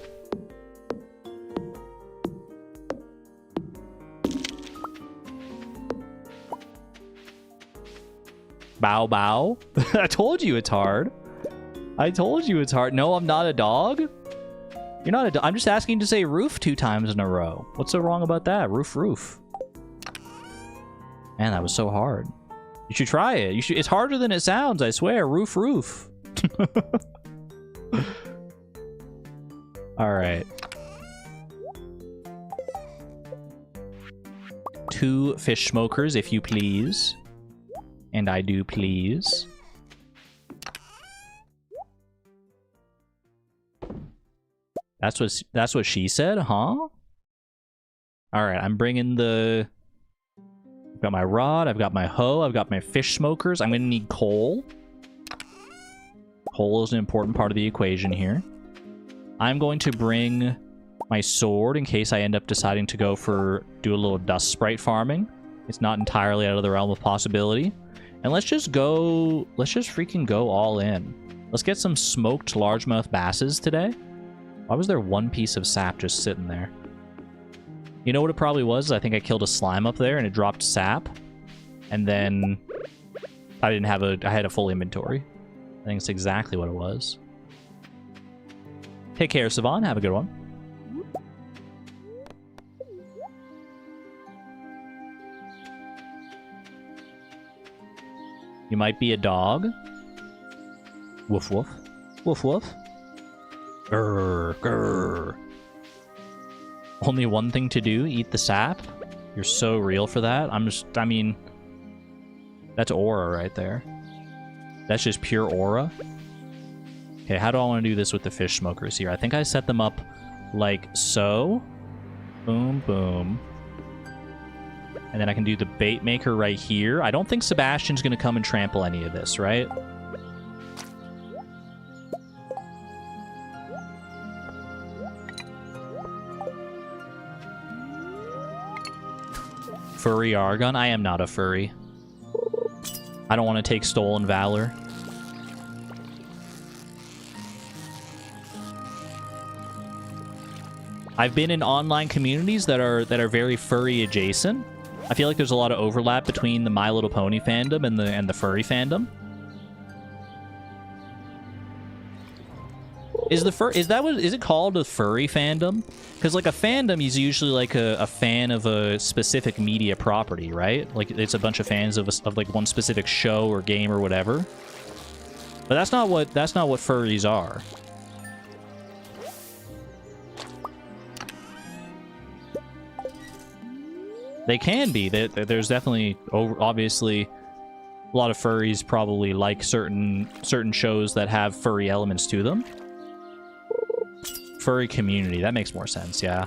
Bow bow. I told you it's hard. I told you it's hard. No, I'm not a dog. You're not a dog. I'm just asking to say roof 2 times in a row. What's so wrong about that? Roof, roof. Man, that was so hard. You should try it. You should. It's harder than it sounds, I swear. Roof, roof. All right. 2 fish smokers, if you please. And I do please. That's what she said, huh? All right, I'm bringing the... I've got my rod, I've got my hoe, I've got my fish smokers. I'm gonna need coal. Coal is an important part of the equation here. I'm going to bring my sword in case I end up deciding to do a little dust sprite farming. It's not entirely out of the realm of possibility. And let's just freaking go all in. Let's get some smoked largemouth basses today. Why was there one piece of sap just sitting there? You know what it probably was? I think I killed a slime up there and it dropped sap. And then I had a full inventory. I think it's exactly what it was. Take care, Savon. Have a good one. You might be a dog. Woof woof. Woof woof. Grr, grr. Only one thing to do, eat the sap? You're so real for that. I mean, that's aura right there. That's just pure aura. Okay, how do I want to do this with the fish smokers here? I think I set them up like so. Boom, boom. And then I can do the bait maker right here. I don't think Sebastian's going to come and trample any of this, right? Furry Argon? I am not a furry. I don't want to take stolen valor. I've been in online communities that are very furry adjacent. I feel like there's a lot of overlap between the My Little Pony fandom and the furry fandom. Is it called a furry fandom? Because like a fandom is usually like a fan of a specific media property, right? Like it's a bunch of fans of like one specific show or game or whatever. But that's not what furries are. They can be. There's definitely obviously a lot of furries probably like certain shows that have furry elements to them. Furry community, that makes more sense, yeah.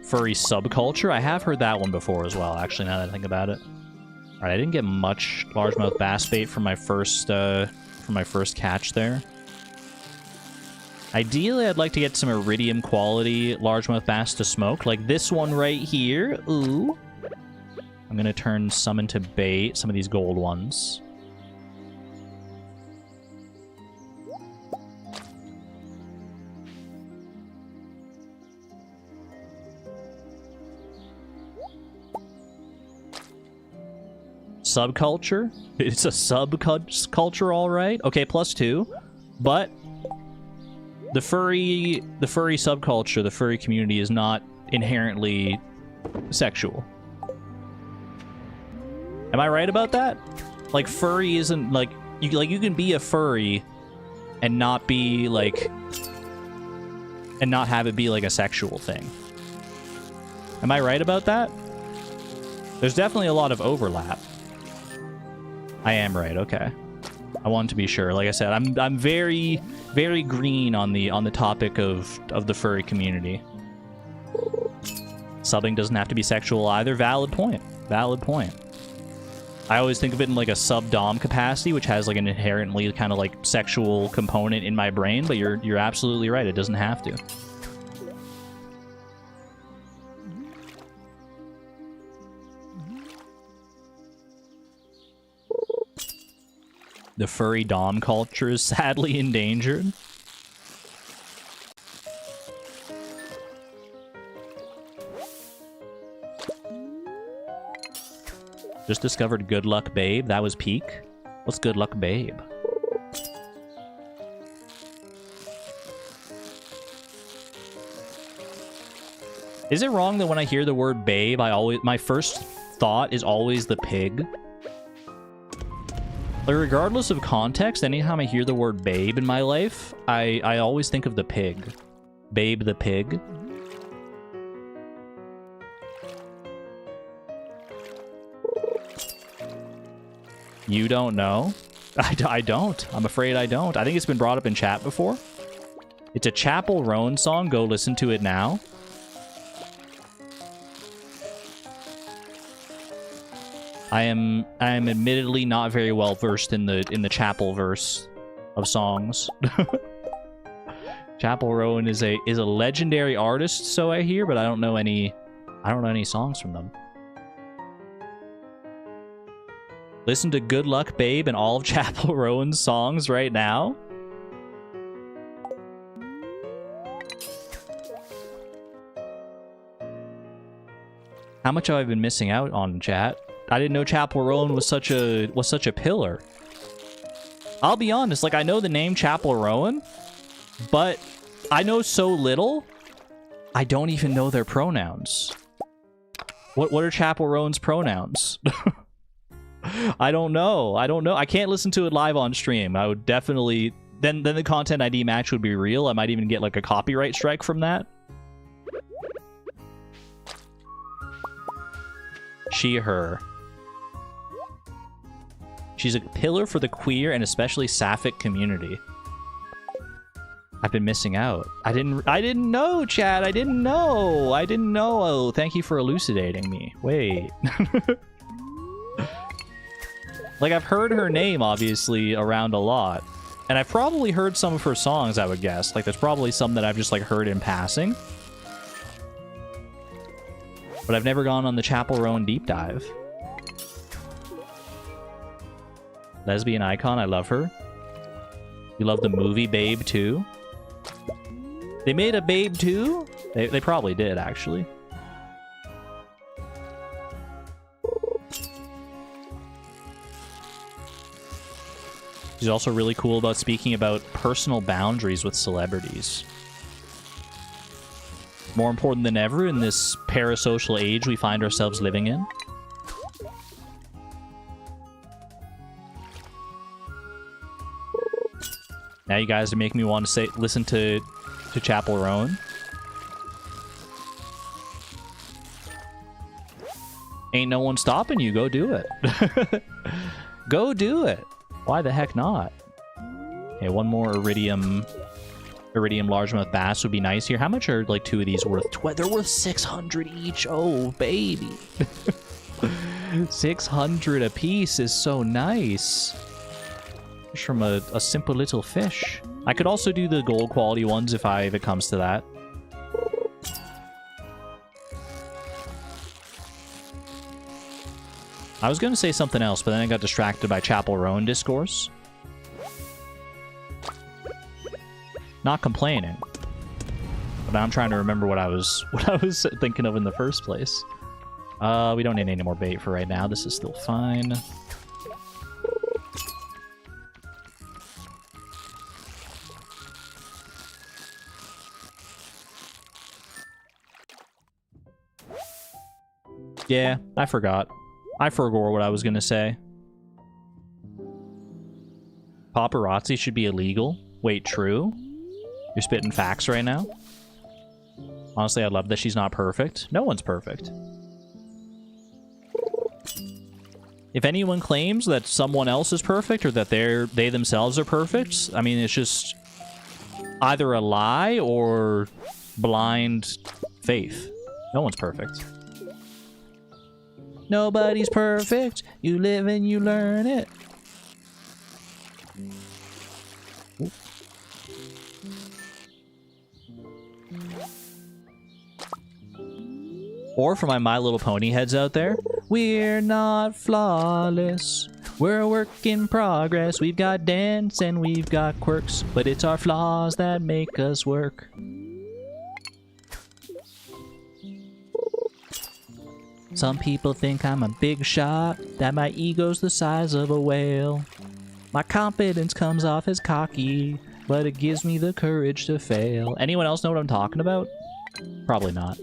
Furry subculture, I have heard that one before as well, actually, now that I think about it. Alright, I didn't get much largemouth bass bait for my first catch there. Ideally, I'd like to get some iridium quality largemouth bass to smoke, like this one right here. Ooh. I'm gonna turn some into bait, some of these gold ones. Subculture? It's a subculture, all right. Okay, +2. But the furry subculture, the furry community is not inherently sexual. Am I right about that? Like, furry isn't, like you can be a furry and not be, like... and not have it be, like, a sexual thing. Am I right about that? There's definitely a lot of overlap. I am right, okay. I wanted to be sure. Like I said, I'm very, very green on the topic of the furry community. Subbing doesn't have to be sexual either. Valid point. Valid point. I always think of it in like a sub-dom capacity, which has like an inherently kind of like sexual component in my brain, but you're absolutely right. It doesn't have to. The furry dom culture is sadly endangered. Just discovered Good Luck Babe. That was peak. What's Good Luck Babe? Is it wrong that when I hear the word babe, my first thought is always the pig? Like, regardless of context, anytime I hear the word babe in my life, I always think of the pig. Babe the pig. You don't know? I don't. I'm afraid I don't. I think it's been brought up in chat before. It's a Chapel Roan song. Go listen to it now. I am admittedly not very well versed in the chapel verse of songs. Chapel Rowan is a legendary artist, so I hear, but I don't know any songs from them. Listen to Good Luck Babe and all of Chapel Rowan's songs right now. How much have I been missing out on, chat? I didn't know Chapel Rowan was such a pillar. I'll be honest, like, I know the name Chapel Rowan, but I know so little, I don't even know their pronouns. What are Chapel Rowan's pronouns? I don't know. I can't listen to it live on stream. I would definitely... Then the content ID match would be real. I might even get, like, a copyright strike from that. She, her. She's a pillar for the queer and especially sapphic community. I've been missing out. I didn't know, chat. I didn't know. Oh, thank you for elucidating me. Wait. Like, I've heard her name, obviously, around a lot. And I've probably heard some of her songs, I would guess. Like, there's probably some that I've just, like, heard in passing. But I've never gone on the Chapel Rowan deep dive. Lesbian icon, I love her. You love the movie Babe too? They made a Babe too? They probably did, actually. She's also really cool about speaking about personal boundaries with celebrities. More important than ever in this parasocial age we find ourselves living in. Now you guys are making me want to listen to Chapel Rowan. Ain't no one stopping you. Go do it. Go do it. Why the heck not? Okay, one more iridium largemouth bass would be nice here. How much are, like, two of these worth? They're worth 600 each. Oh, baby. 600 a piece is so nice. Just from a simple little fish. I could also do the gold quality ones if it comes to that. I was going to say something else, but then I got distracted by Chapel Rowan discourse. Not complaining. But I'm trying to remember what I was thinking of in the first place. We don't need any more bait for right now. This is still fine. Yeah, I forgot. I forgot what I was gonna say. Paparazzi should be illegal. Wait, true? You're spitting facts right now? Honestly, I love that she's not perfect. No one's perfect. If anyone claims that someone else is perfect or that they themselves are perfect, I mean, it's just either a lie or blind faith. No one's perfect. Nobody's perfect. You live and you learn it. Or for my Little Pony heads out there, we're not flawless. We're a work in progress. We've got dents and we've got quirks, but it's our flaws that make us work. Some people think I'm a big shot, that my ego's the size of a whale. My confidence comes off as cocky, but it gives me the courage to fail. Anyone else know what I'm talking about? Probably not.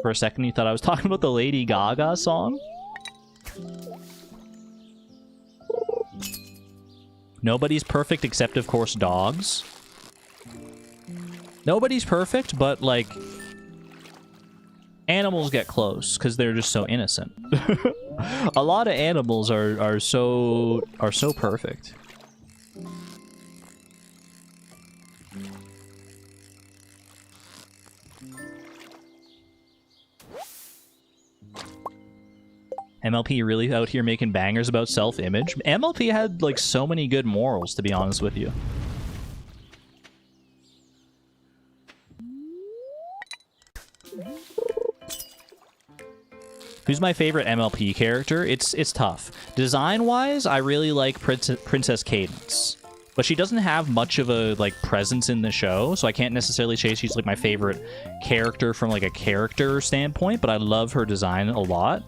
For a second, you thought I was talking about the Lady Gaga song? Nobody's perfect except, of course, dogs. Nobody's perfect, but, like, animals get close because they're just so innocent. A lot of animals are so perfect. MLP really out here making bangers about self-image? MLP had, like, so many good morals, to be honest with you. Who's my favorite MLP character? It's tough. Design-wise, I really like Princess Cadence. But she doesn't have much of a, like, presence in the show, so I can't necessarily say she's, like, my favorite character from, like, a character standpoint, but I love her design a lot.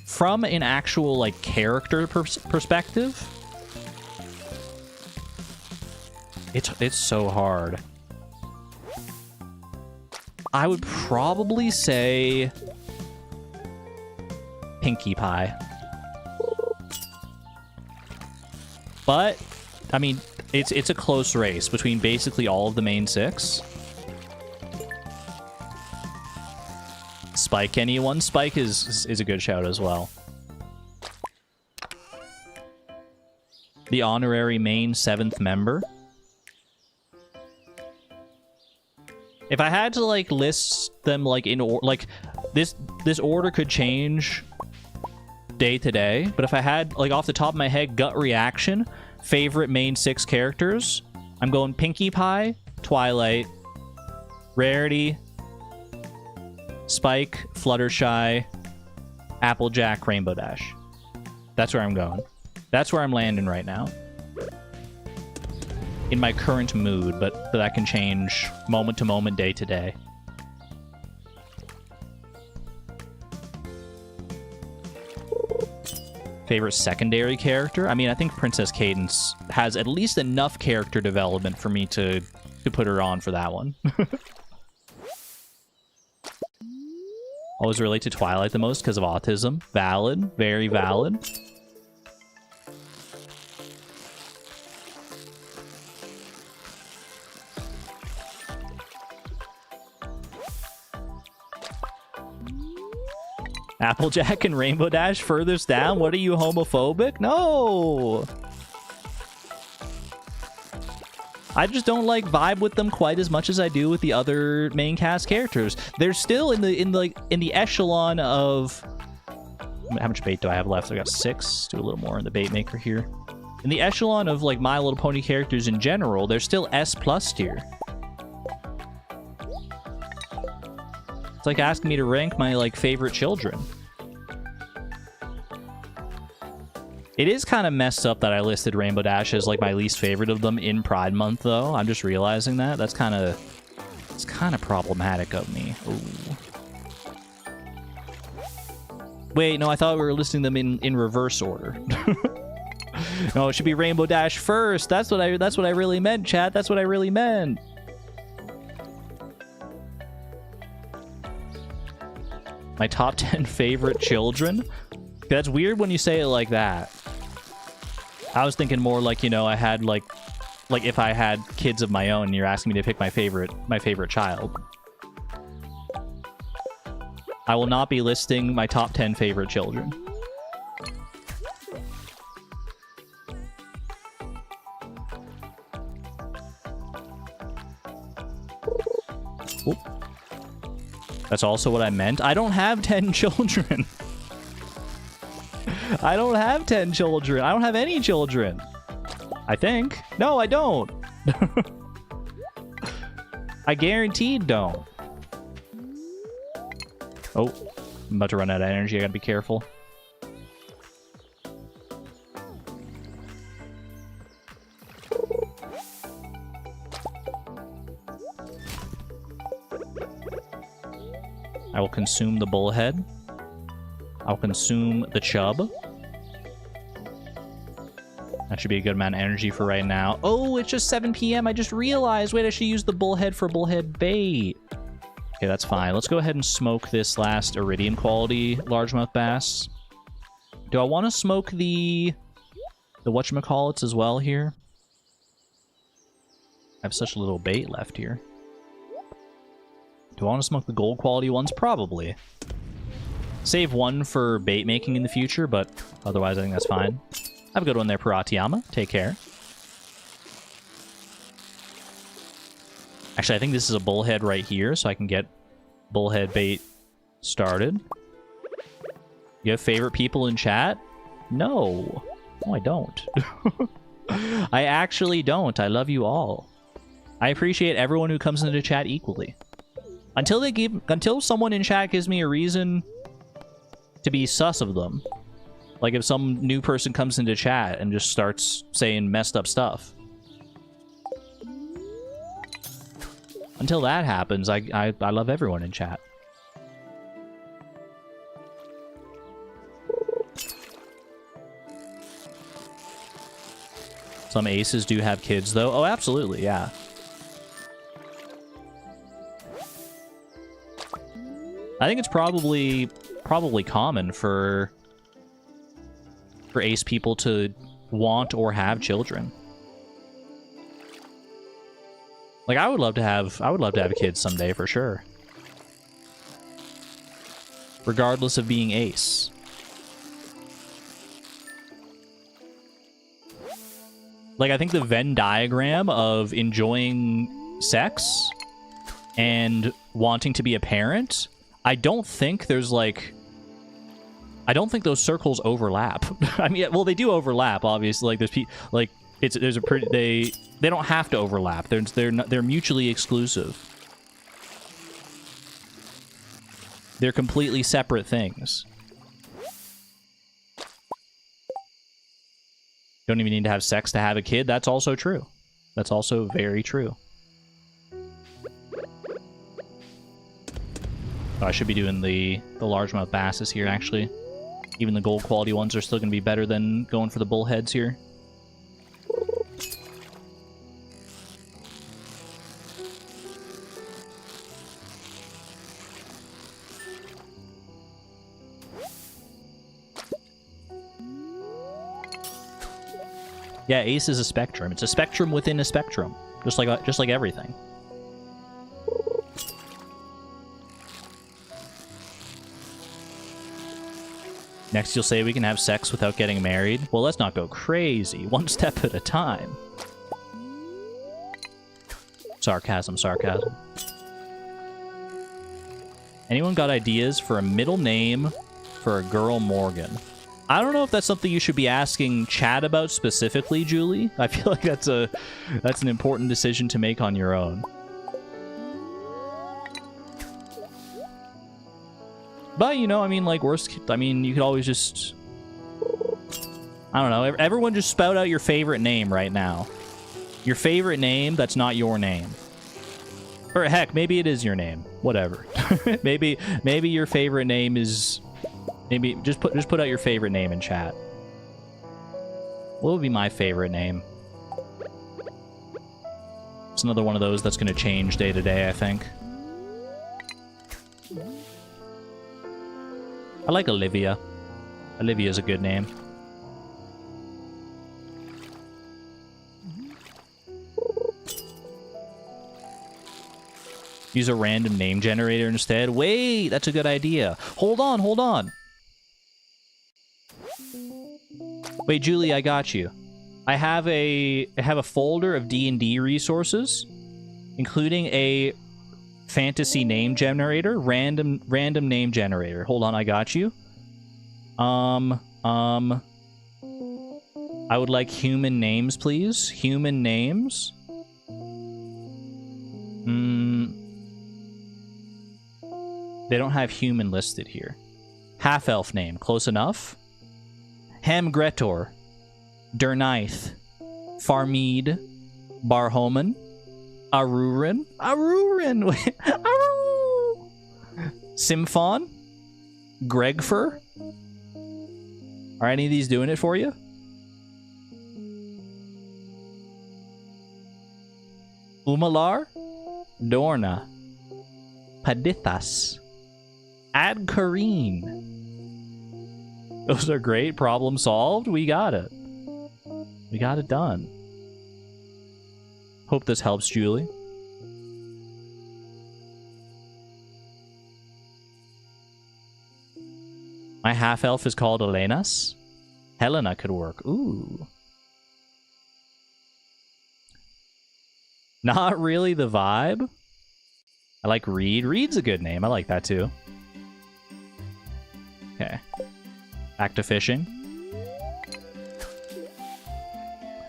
From an actual, like, character perspective, it's so hard. I would probably say Pinkie Pie. But, I mean, it's a close race between basically all of the main 6. Spike, anyone? Spike is a good shout as well. The honorary main 7th member. If I had to, like, list them, like, in order, like, this order could change day to day, but if I had, like, off the top of my head, gut reaction, favorite main 6 characters, I'm going Pinkie Pie, Twilight, Rarity, Spike, Fluttershy, Applejack, Rainbow Dash. That's where I'm going. That's where I'm landing right now. In my current mood, but that can change moment to moment, day to day. Favorite secondary character? I mean, I think Princess Cadence has at least enough character development for me to put her on for that one. Always relate to Twilight the most because of autism. Valid. Very valid. Applejack and Rainbow Dash furthest down? What are you, homophobic? No! I just don't like vibe with them quite as much as I do with the other main cast characters. They're still in the echelon of... How much bait do I have left? I got 6. Do a little more in the bait maker here. In the echelon of, like, My Little Pony characters in general, they're still S+ tier. It's like asking me to rank my, like, favorite children. It is kind of messed up that I listed Rainbow Dash as, like, my least favorite of them in Pride Month, though. I'm just realizing that. That's kind of... It's kind of problematic of me. Ooh. Wait, no, I thought we were listing them in reverse order. No, it should be Rainbow Dash first. That's what I really meant, chat. That's what I really meant. My top 10 favorite children? That's weird when you say it like that. I was thinking more like, you know, I had like if I had kids of my own and you're asking me to pick my favorite child. I will not be listing my top 10 favorite children. Oop. That's also what I meant. I don't have 10 children. I don't have 10 children. I don't have any children. I think. No, I don't. I guaranteed don't. Oh, I'm about to run out of energy. I gotta be careful. I will consume the bullhead. I'll consume the chub. That should be a good amount of energy for right now. Oh, it's just 7 p.m. I just realized. Wait, I should use the bullhead for bullhead bait. Okay, that's fine. Let's go ahead and smoke this last Iridium quality largemouth bass. Do I want to smoke the whatchamacallits as well here? I have such little bait left here. Do I want to smoke the gold quality ones? Probably. Save one for bait making in the future, but otherwise I think that's fine. Have a good one there, Piratiyama. Take care. Actually, I think this is a bullhead right here, so I can get bullhead bait started. You have favorite people in chat? No. No, I don't. I actually don't. I love you all. I appreciate everyone who comes into chat equally. Until someone in chat gives me a reason to be sus of them. Like if some new person comes into chat and just starts saying messed up stuff. Until that happens, I love everyone in chat. Some aces do have kids, though. Oh, absolutely, yeah. I think it's probably common for ace people to want or have children. Like I would love to have kids someday for sure. Regardless of being ace. Like I think the Venn diagram of enjoying sex and wanting to be a parent, I don't think those circles overlap. I mean, well, they do overlap, obviously. Like there's they don't have to overlap. They're mutually exclusive. They're completely separate things. Don't even need to have sex to have a kid. That's also true. That's also very true. Oh, I should be doing the largemouth basses here, actually. Even the gold quality ones are still going to be better than going for the bullheads here. Yeah, ace is a spectrum. It's a spectrum within a spectrum, just like everything. Next, you'll say we can have sex without getting married. Well, let's not go crazy. One step at a time. Sarcasm, sarcasm. Anyone got ideas for a middle name for a girl Morgan? I don't know if that's something you should be asking chat about specifically, Julie. I feel like that's an important decision to make on your own. But, you know, I mean, like, you could always just... I don't know. Everyone just spout out your favorite name right now. Your favorite name that's not your name. Or, heck, maybe it is your name. Whatever. maybe your favorite name is... Maybe just put out your favorite name in chat. What would be my favorite name? It's another one of those that's going to change day to day, I think. I like Olivia. Olivia's a good name. Use a random name generator instead. Wait, that's a good idea. Hold on, hold on. Wait, Julie, I got you. I have a folder of D&D resources, including a fantasy name generator, random name generator. Hold on, I got you. I would like human names, please. Human names. They don't have human listed here. Half-elf name, close enough. Hamgretor, Dernith, Farmeed, Barhoman, Arurin, Aru, Symphon, Gregfer. Are any of these doing it for you? Umalar, Dorna, Padithas, Adkareen. Those are great. Problem solved. We got it. We got it done. Hope this helps, Julie. My half-elf is called Elenas. Helena could work. Ooh. Not really the vibe. I like Reed. Reed's a good name. I like that too. Okay. Back to fishing.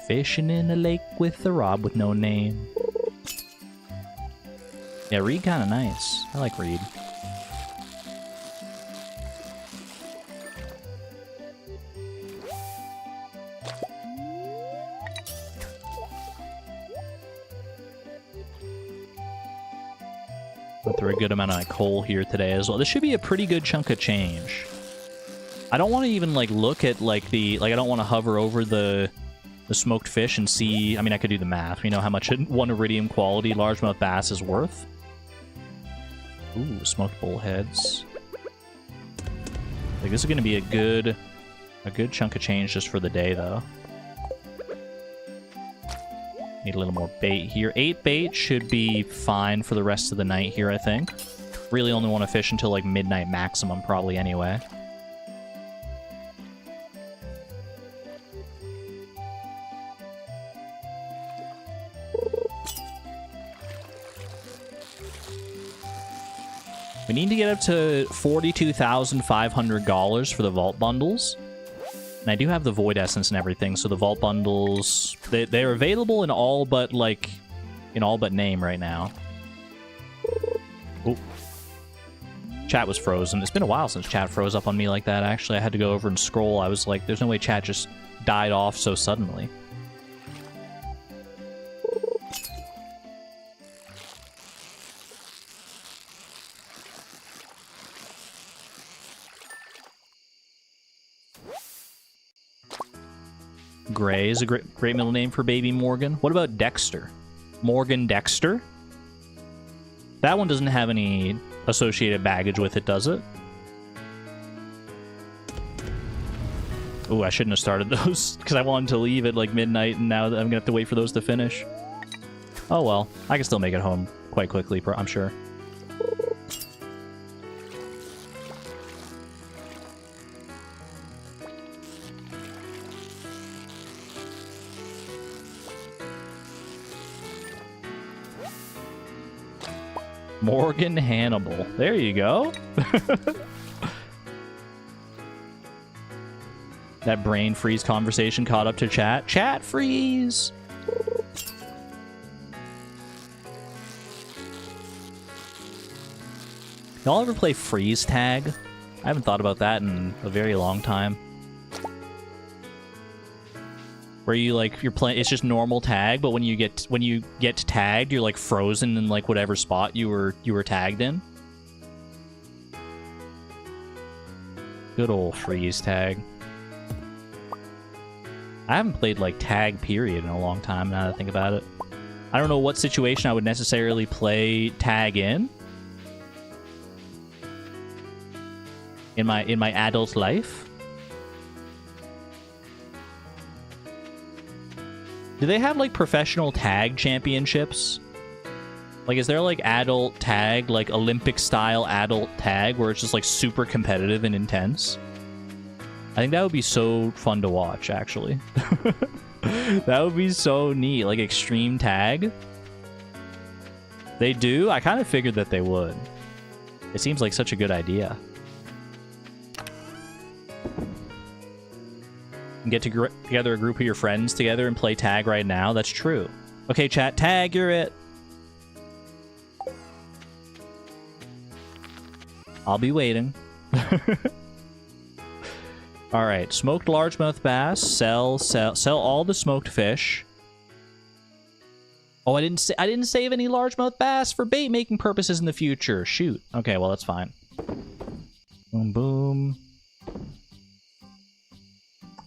Fishing in a lake with a rod with no name. Yeah, Reed kind of nice. I like Reed. Went through a good amount of coal here today as well. This should be a pretty good chunk of change. I don't want to even like look at like the I don't want to hover over the smoked fish and see. I mean, I could do the math. We know how much one iridium quality largemouth bass is worth. Ooh, smoked bullheads. Like this is going to be a good chunk of change just for the day though. Need a little more bait here. 8 bait should be fine for the rest of the night here, I think. Really only want to fish until like midnight maximum probably anyway. We need to get up to $42,500 for the vault bundles. And I do have the void essence and everything, so the vault bundles, they're available in all but name right now. Ooh. Chat was frozen. It's been a while since chat froze up on me like that, actually. I had to go over and scroll. I was like, there's no way chat just died off so suddenly. Gray is a great middle name for baby Morgan. What about Dexter? Morgan Dexter? That one doesn't have any associated baggage with it, does it? Ooh, I shouldn't have started those because I wanted to leave at like midnight and now I'm gonna have to wait for those to finish. Oh well, I can still make it home quite quickly, I'm sure. Morgan Hannibal. There you go. That brain freeze conversation caught up to chat. Chat freeze! Y'all ever play freeze tag? I haven't thought about that in a very long time. Where you like you're playing, it's just normal tag, but when you get tagged, you're like frozen in like whatever spot you were tagged in. Good old freeze tag. I haven't played like tag period in a long time now that I think about it. I don't know what situation I would necessarily play tag in my adult life. Do they have, like, professional tag championships? Like, is there, like, adult tag, like, Olympic-style adult tag, where it's just, like, super competitive and intense? I think that would be so fun to watch, actually. That would be so neat. Like, extreme tag? They do? I kind of figured that they would. It seems like such a good idea. Get together a group of your friends together and play tag right now. That's true. Okay, chat, tag, you're it. I'll be waiting. All right, smoked largemouth bass. Sell all the smoked fish. Oh, I didn't save any largemouth bass for bait making purposes in the future. Shoot. Okay, well that's fine. Boom, boom.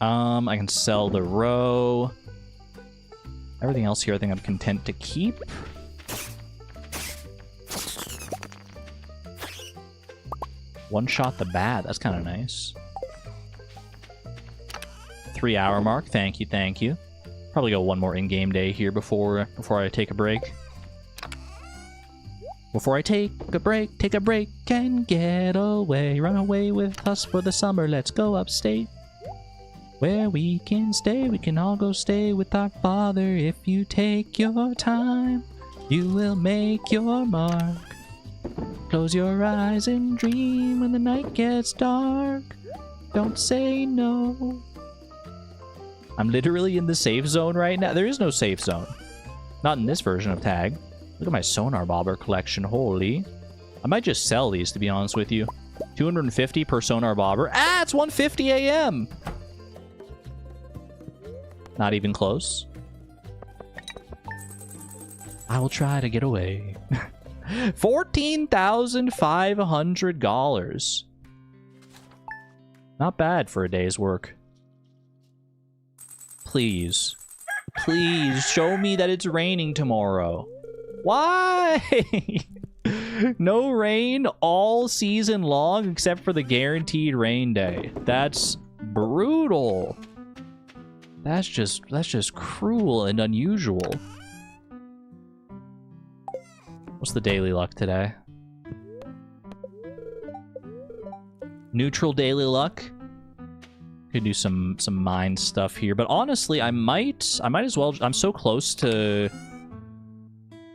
I can sell the roe. Everything else here I think I'm content to keep. One shot the bat. That's kind of nice. 3-hour mark. Thank you, thank you. Probably go one more in-game day here before I take a break. Before I take a break and get away. Run away with us for the summer. Let's go upstate. Where we can stay, we can all go stay with our father if you take your time. You will make your mark. Close your eyes and dream when the night gets dark. Don't say no. I'm literally in the safe zone right now. There is no safe zone. Not in this version of Tag. Look at my sonar bobber collection. Holy. I might just sell these, to be honest with you. 250 per sonar bobber. Ah, it's 1:50 a.m. Not even close. I will try to get away. $14,500. Not bad for a day's work. Please. Please show me that it's raining tomorrow. Why? No rain all season long except for the guaranteed rain day. That's brutal. That's just cruel and unusual. What's the daily luck today? Neutral daily luck. Could do some mine stuff here, but honestly, I might as well. I'm so close to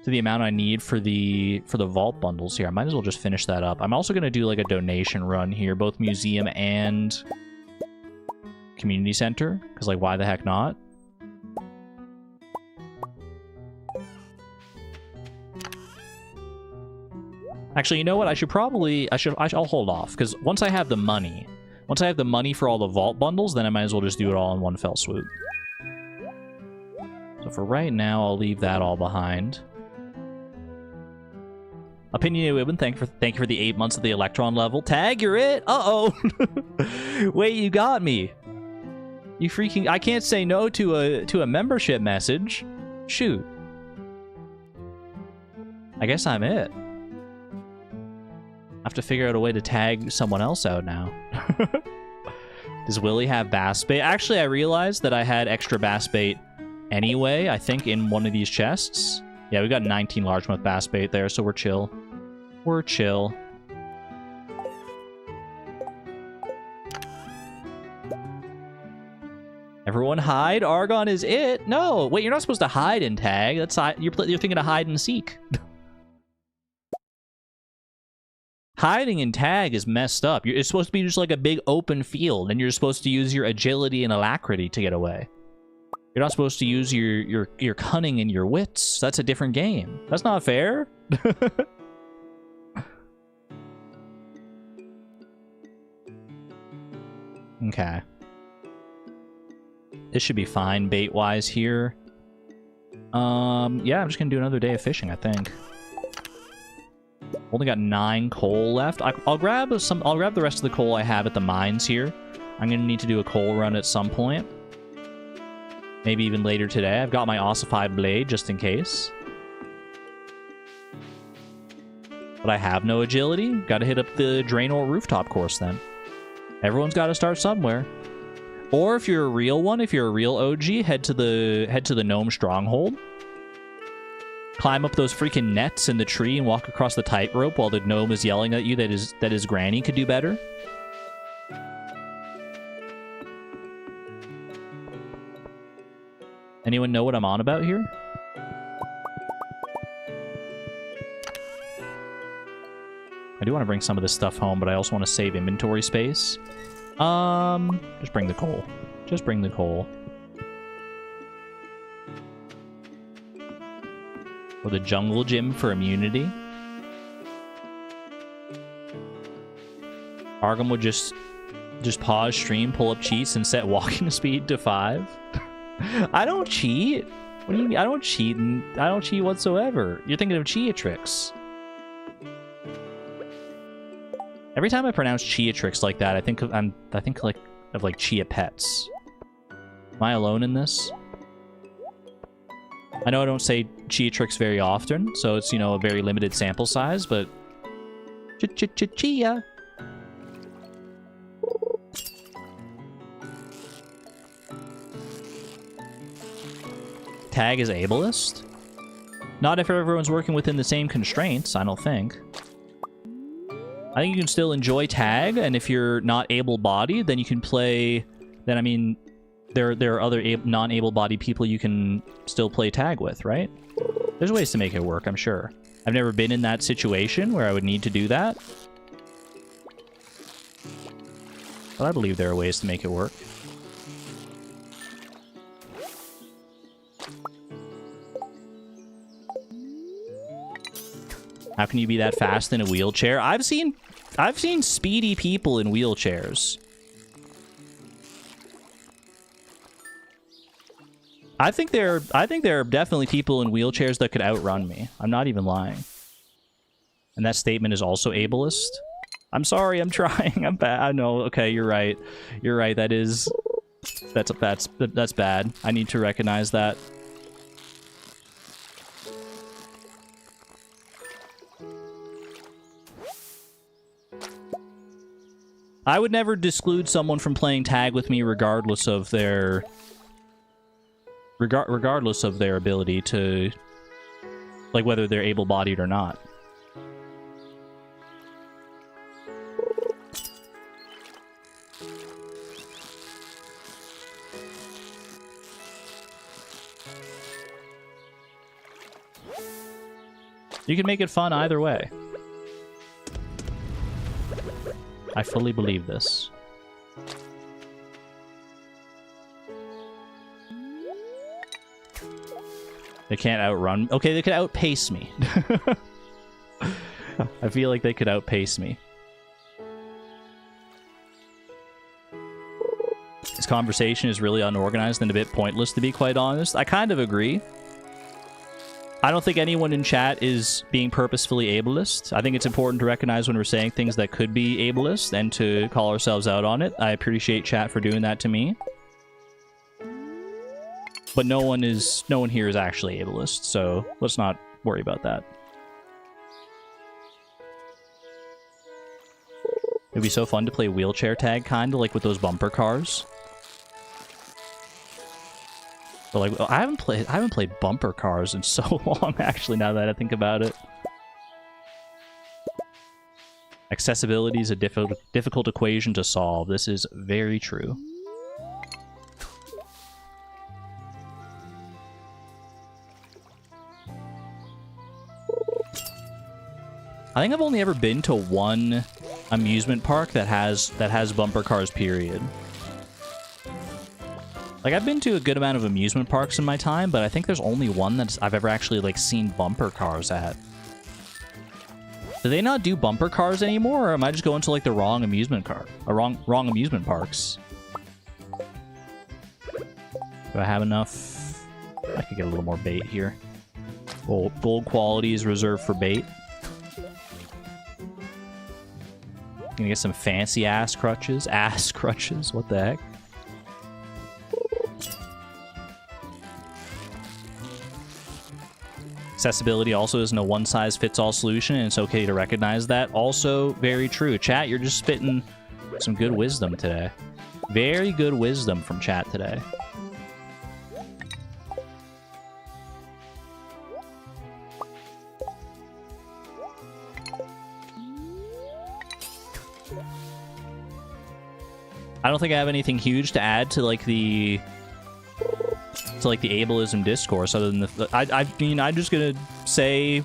the amount I need for the vault bundles here. I might as well just finish that up. I'm also gonna do like a donation run here, both museum and community center, because like why the heck not? Actually, you know what? I'll hold off, because once I have the money for all the vault bundles, then I might as well just do it all in one fell swoop. So for right now, I'll leave that all behind. Opinionated Women, thank you for the 8 months of the Electron level. Tag, you're it. Uh-oh. Wait, you got me. You freaking... I can't say no to a membership message. Shoot. I guess I'm it. I have to figure out a way to tag someone else out now. Does Willie have bass bait? Actually, I realized that I had extra bass bait anyway, I think, in one of these chests. Yeah, we got 19 largemouth bass bait there, so we're chill. We're chill. Everyone hide. Argon is it. No, wait, you're not supposed to hide in Tag. That's you're thinking of hide and seek. Hiding in Tag is messed up. It's supposed to be just like a big open field, and you're supposed to use your agility and alacrity to get away. You're not supposed to use your cunning and your wits. That's a different game. That's not fair. Okay. This should be fine bait-wise here. Yeah, I'm just gonna do another day of fishing, I think. Only got 9 coal left. I'll grab the rest of the coal I have at the mines here. I'm gonna need to do a coal run at some point. Maybe even later today. I've got my ossified blade just in case. But I have no agility. Gotta hit up the Draenor rooftop course then. Everyone's gotta start somewhere. Or if you're a real one, if you're a real OG, head to the gnome stronghold. Climb up those freaking nets in the tree and walk across the tightrope while the gnome is yelling at you that his granny could do better. Anyone know what I'm on about here? I do want to bring some of this stuff home, but I also want to save inventory space. Just bring the coal. Just bring the coal. Or the jungle gym for immunity. Arkham would just pause stream, pull up cheats, and set walking speed to 5. I don't cheat. What do you mean? I don't cheat. I don't cheat whatsoever. You're thinking of Cheatrix. Every time I pronounce Cheatrix like that, I think of Chia Pets. Am I alone in this? I know I don't say Cheatrix very often, so it's, you know, a very limited sample size, but Chia. Tag is ableist? Not if everyone's working within the same constraints, I don't think. I think you can still enjoy Tag, and if you're not able-bodied, then you can play... Then, I mean, there are other non-able-bodied people you can still play Tag with, right? There's ways to make it work, I'm sure. I've never been in that situation where I would need to do that. But I believe there are ways to make it work. How can you be that fast in a wheelchair? I've seen speedy people in wheelchairs. I think there are definitely people in wheelchairs that could outrun me. I'm not even lying. And that statement is also ableist. I'm sorry, I'm trying. I'm bad. I know. Okay, you're right. You're right. That's bad. I need to recognize that. I would never disclude someone from playing tag with me regardless of their ability to, like, whether they're able-bodied or not. You can make it fun either way. I fully believe this. They can't outrun... Okay, they could outpace me. I feel like they could outpace me. This conversation is really unorganized and a bit pointless, to be quite honest. I kind of agree. I don't think anyone in chat is being purposefully ableist. I think it's important to recognize when we're saying things that could be ableist and to call ourselves out on it. I appreciate chat for doing that to me. But no one here is actually ableist, so let's not worry about that. It'd be so fun to play wheelchair tag, kind of like with those bumper cars. But like, I haven't played bumper cars in so long, actually, now that I think about it. Accessibility is a difficult equation to solve. This is very true. I think I've only ever been to one amusement park that has bumper cars, period. Like, I've been to a good amount of amusement parks in my time, but I think there's only one that I've ever actually, like, seen bumper cars at. Do they not do bumper cars anymore, or am I just going to, like, the wrong amusement park? Or wrong amusement parks? Do I have enough? I could get a little more bait here. Gold quality is reserved for bait. Gonna get some fancy ass crutches. Ass crutches, what the heck? Accessibility also isn't a one-size-fits-all solution, and it's okay to recognize that. Also, very true. Chat, you're just spitting some good wisdom today. Very good wisdom from chat today. I don't think I have anything huge to add to like the ableism discourse, other than I mean, I'm just gonna say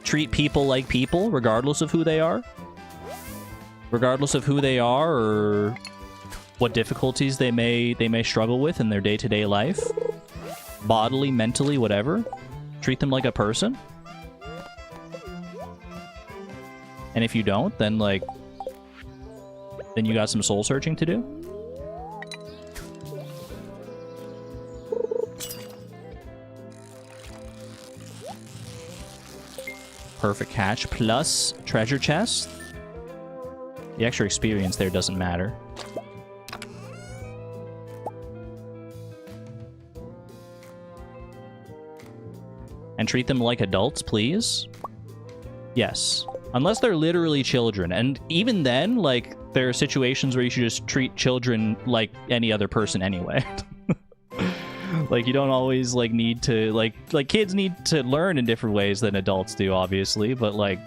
treat people like people, regardless of who they are. Regardless of who they are or what difficulties they may struggle with in their day-to-day life. Bodily, mentally, whatever. Treat them like a person. And if you don't, then like then you got some soul searching to do. Perfect catch plus treasure chest. The extra experience there doesn't matter. And treat them like adults, please. Yes. Unless they're literally children. And even then, like, there are situations where you should just treat children like any other person anyway. Like, you don't always, like, need to, like, kids need to learn in different ways than adults do, obviously, but, like,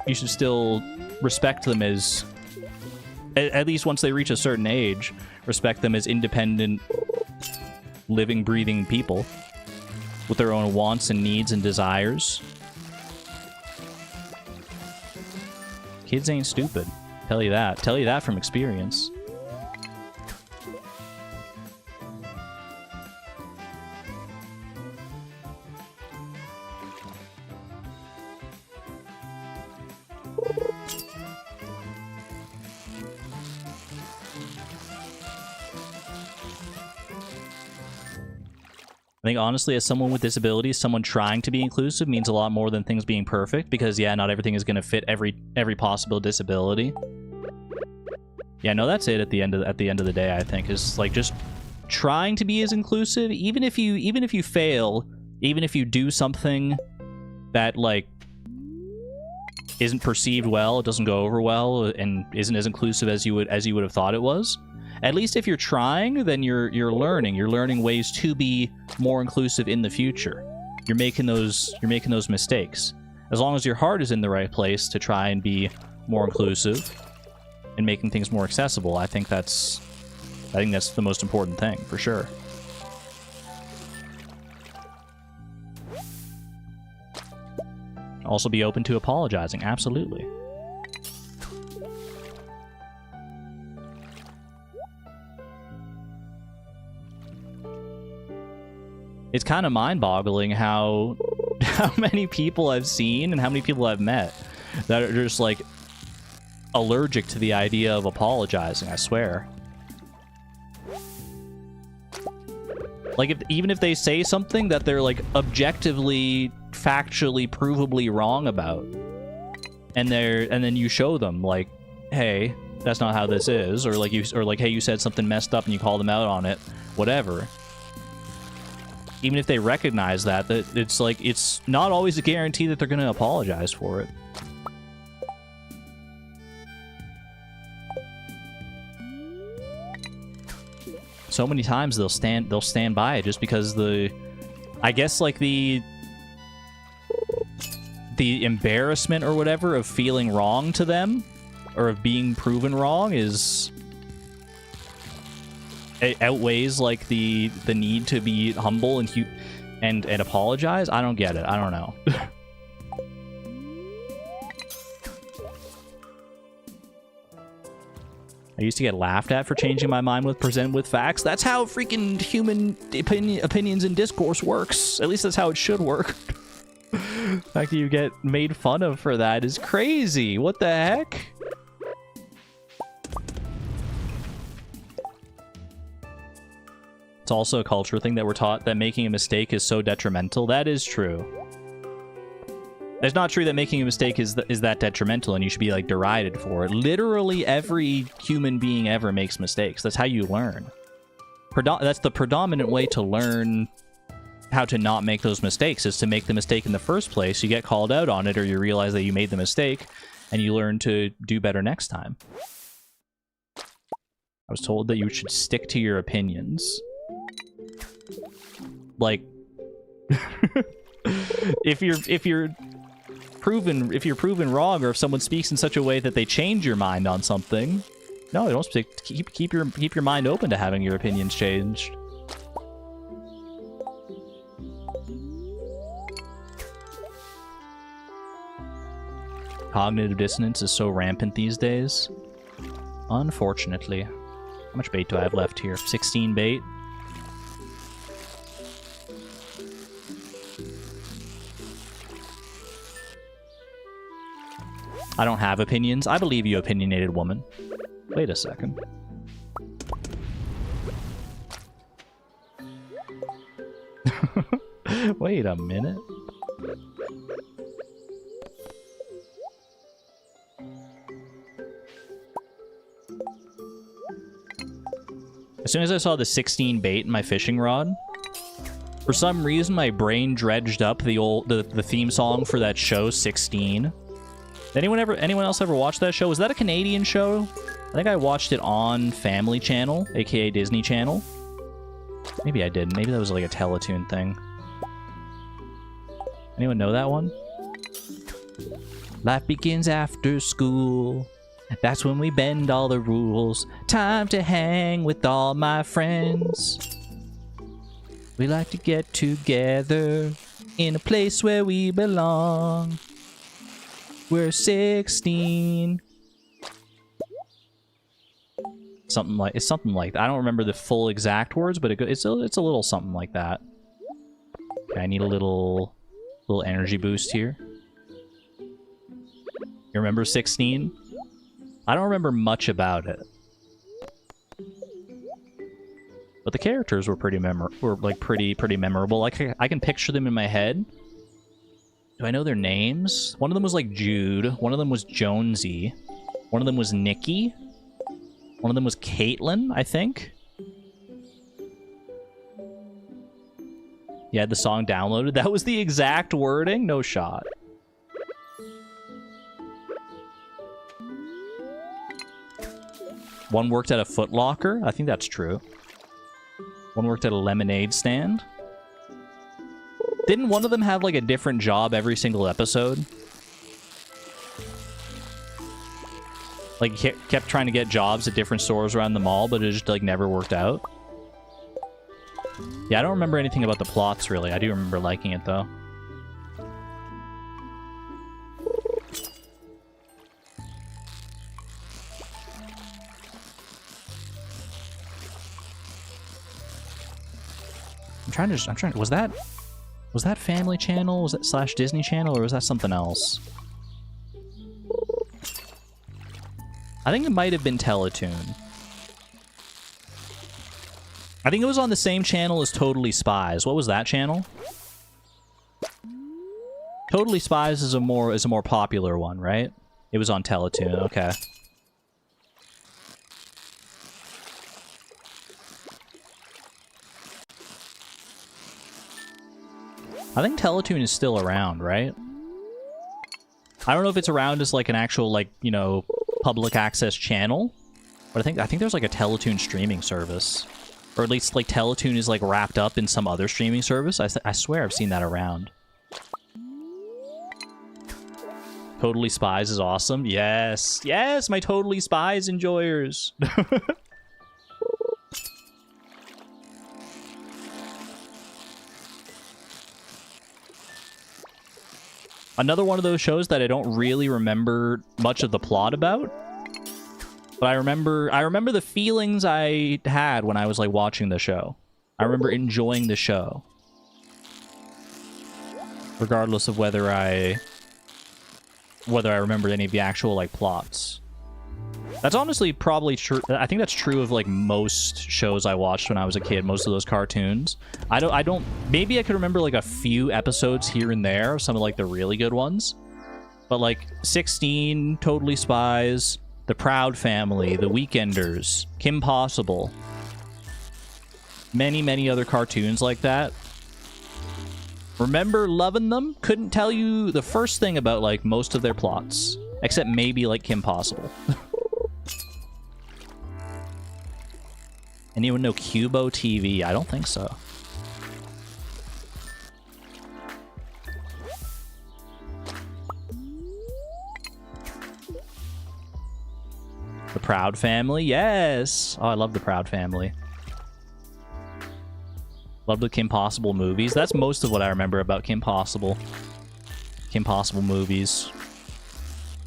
you should still respect them as, at least once they reach a certain age, respect them as independent, living, breathing people. with their own wants and needs and desires. Kids ain't stupid. Tell you that. Tell you that from experience. I think honestly, as someone with disabilities, someone trying to be inclusive means a lot more than things being perfect, because yeah, not everything is going to fit every possible disability. Yeah, no, that's it at the end of the day, I think, is like just trying to be as inclusive, even if you fail, even if you do something that like isn't perceived well, it doesn't go over well, and isn't as inclusive as you would have thought it was. At least if you're trying, then you're learning. You're learning ways to be more inclusive in the future. You're making those mistakes. As long as your heart is in the right place to try and be more inclusive and making things more accessible, I think that's the most important thing, for sure. Also be open to apologizing, absolutely. It's kind of mind-boggling how many people I've seen and how many people I've met that are just, like, allergic to the idea of apologizing, I swear. Like, even if they say something that they're, like, objectively, factually, provably wrong about, and then you show them, like, hey, that's not how this is, or hey, you said something messed up and you call them out on it, whatever. Even if they recognize that it's like, it's not always a guarantee that they're going to apologize for it. So many times they'll stand by it just because I guess like the embarrassment or whatever of feeling wrong to them, or of being proven wrong, it outweighs like the need to be humble and apologize. I don't get it. I don't know. I used to get laughed at for changing my mind presented with facts. That's how freaking human opinions and discourse works. At least that's how it should work. The fact that you get made fun of for that is crazy. What the heck? It's also a culture thing that we're taught that making a mistake is so detrimental. That is true. It's not true that making a mistake is that detrimental and you should be, like, derided for it. Literally every human being ever makes mistakes. That's how you learn. That's the predominant way to learn how to not make those mistakes, is to make the mistake in the first place. You get called out on it, or you realize that you made the mistake, and you learn to do better next time. I was told that you should stick to your opinions. Like, if you're proven wrong, or if someone speaks in such a way that they change your mind on something, no, don't keep your mind open to having your opinions changed. Cognitive dissonance is so rampant these days. Unfortunately. How much bait do I have left here? 16 bait. I don't have opinions. I believe you, opinionated woman. Wait a second. Wait a minute. As soon as I saw the 16 bait in my fishing rod, for some reason my brain dredged up the theme song for that show, 16. Anyone else ever watch that show? Was that a Canadian show? I think I watched it on Family Channel, aka Disney Channel. Maybe I didn't. Maybe that was like a Teletoon thing. Anyone know that one? Life begins after school. That's when we bend all the rules. Time to hang with all my friends. We like to get together in a place where we belong. We're 16. It's something like that. I don't remember the full exact words, but it's a little something like that. Okay, I need a little energy boost here. You remember 16? I don't remember much about it. But the characters were pretty memorable. Like I can picture them in my head. Do I know their names? One of them was like Jude. One of them was Jonesy. One of them was Nikki. One of them was Caitlin, I think. You had the song downloaded. That was the exact wording? No shot. One worked at a Foot Locker. I think that's true. One worked at a lemonade stand. Didn't one of them have like a different job every single episode? Like kept trying to get jobs at different stores around the mall, but it just like never worked out. Yeah, I don't remember anything about the plots really. I do remember liking it though. I'm trying to, was that Family Channel? Was that / Disney Channel, or was that something else? I think it might have been Teletoon. I think it was on the same channel as Totally Spies. What was that channel? Totally Spies is a more popular one, right? It was on Teletoon. Okay. I think Teletoon is still around, right? I don't know if it's around as like an actual, like, you know, public access channel, but I think there's like a Teletoon streaming service, or at least like Teletoon is like wrapped up in some other streaming service. I swear I've seen that around. Totally Spies is awesome. Yes, yes, my Totally Spies enjoyers. Another one of those shows that I don't really remember much of the plot about, but I remember the feelings I had when I was like watching the show. I remember enjoying the show, regardless of whether I remembered any of the actual like plots. That's honestly probably true. I think that's true of like most shows I watched when I was a kid. Most of those cartoons. I don't. Maybe I could remember like a few episodes here and there, some of like the really good ones. But like 16, Totally Spies, The Proud Family, The Weekenders, Kim Possible, many other cartoons like that. Remember loving them. Couldn't tell you the first thing about like most of their plots, except maybe like Kim Possible. Anyone know Cubo TV? I don't think so. The Proud Family? Yes! Oh, I love The Proud Family. Love the Kim Possible movies. That's most of what I remember about Kim Possible. Kim Possible movies.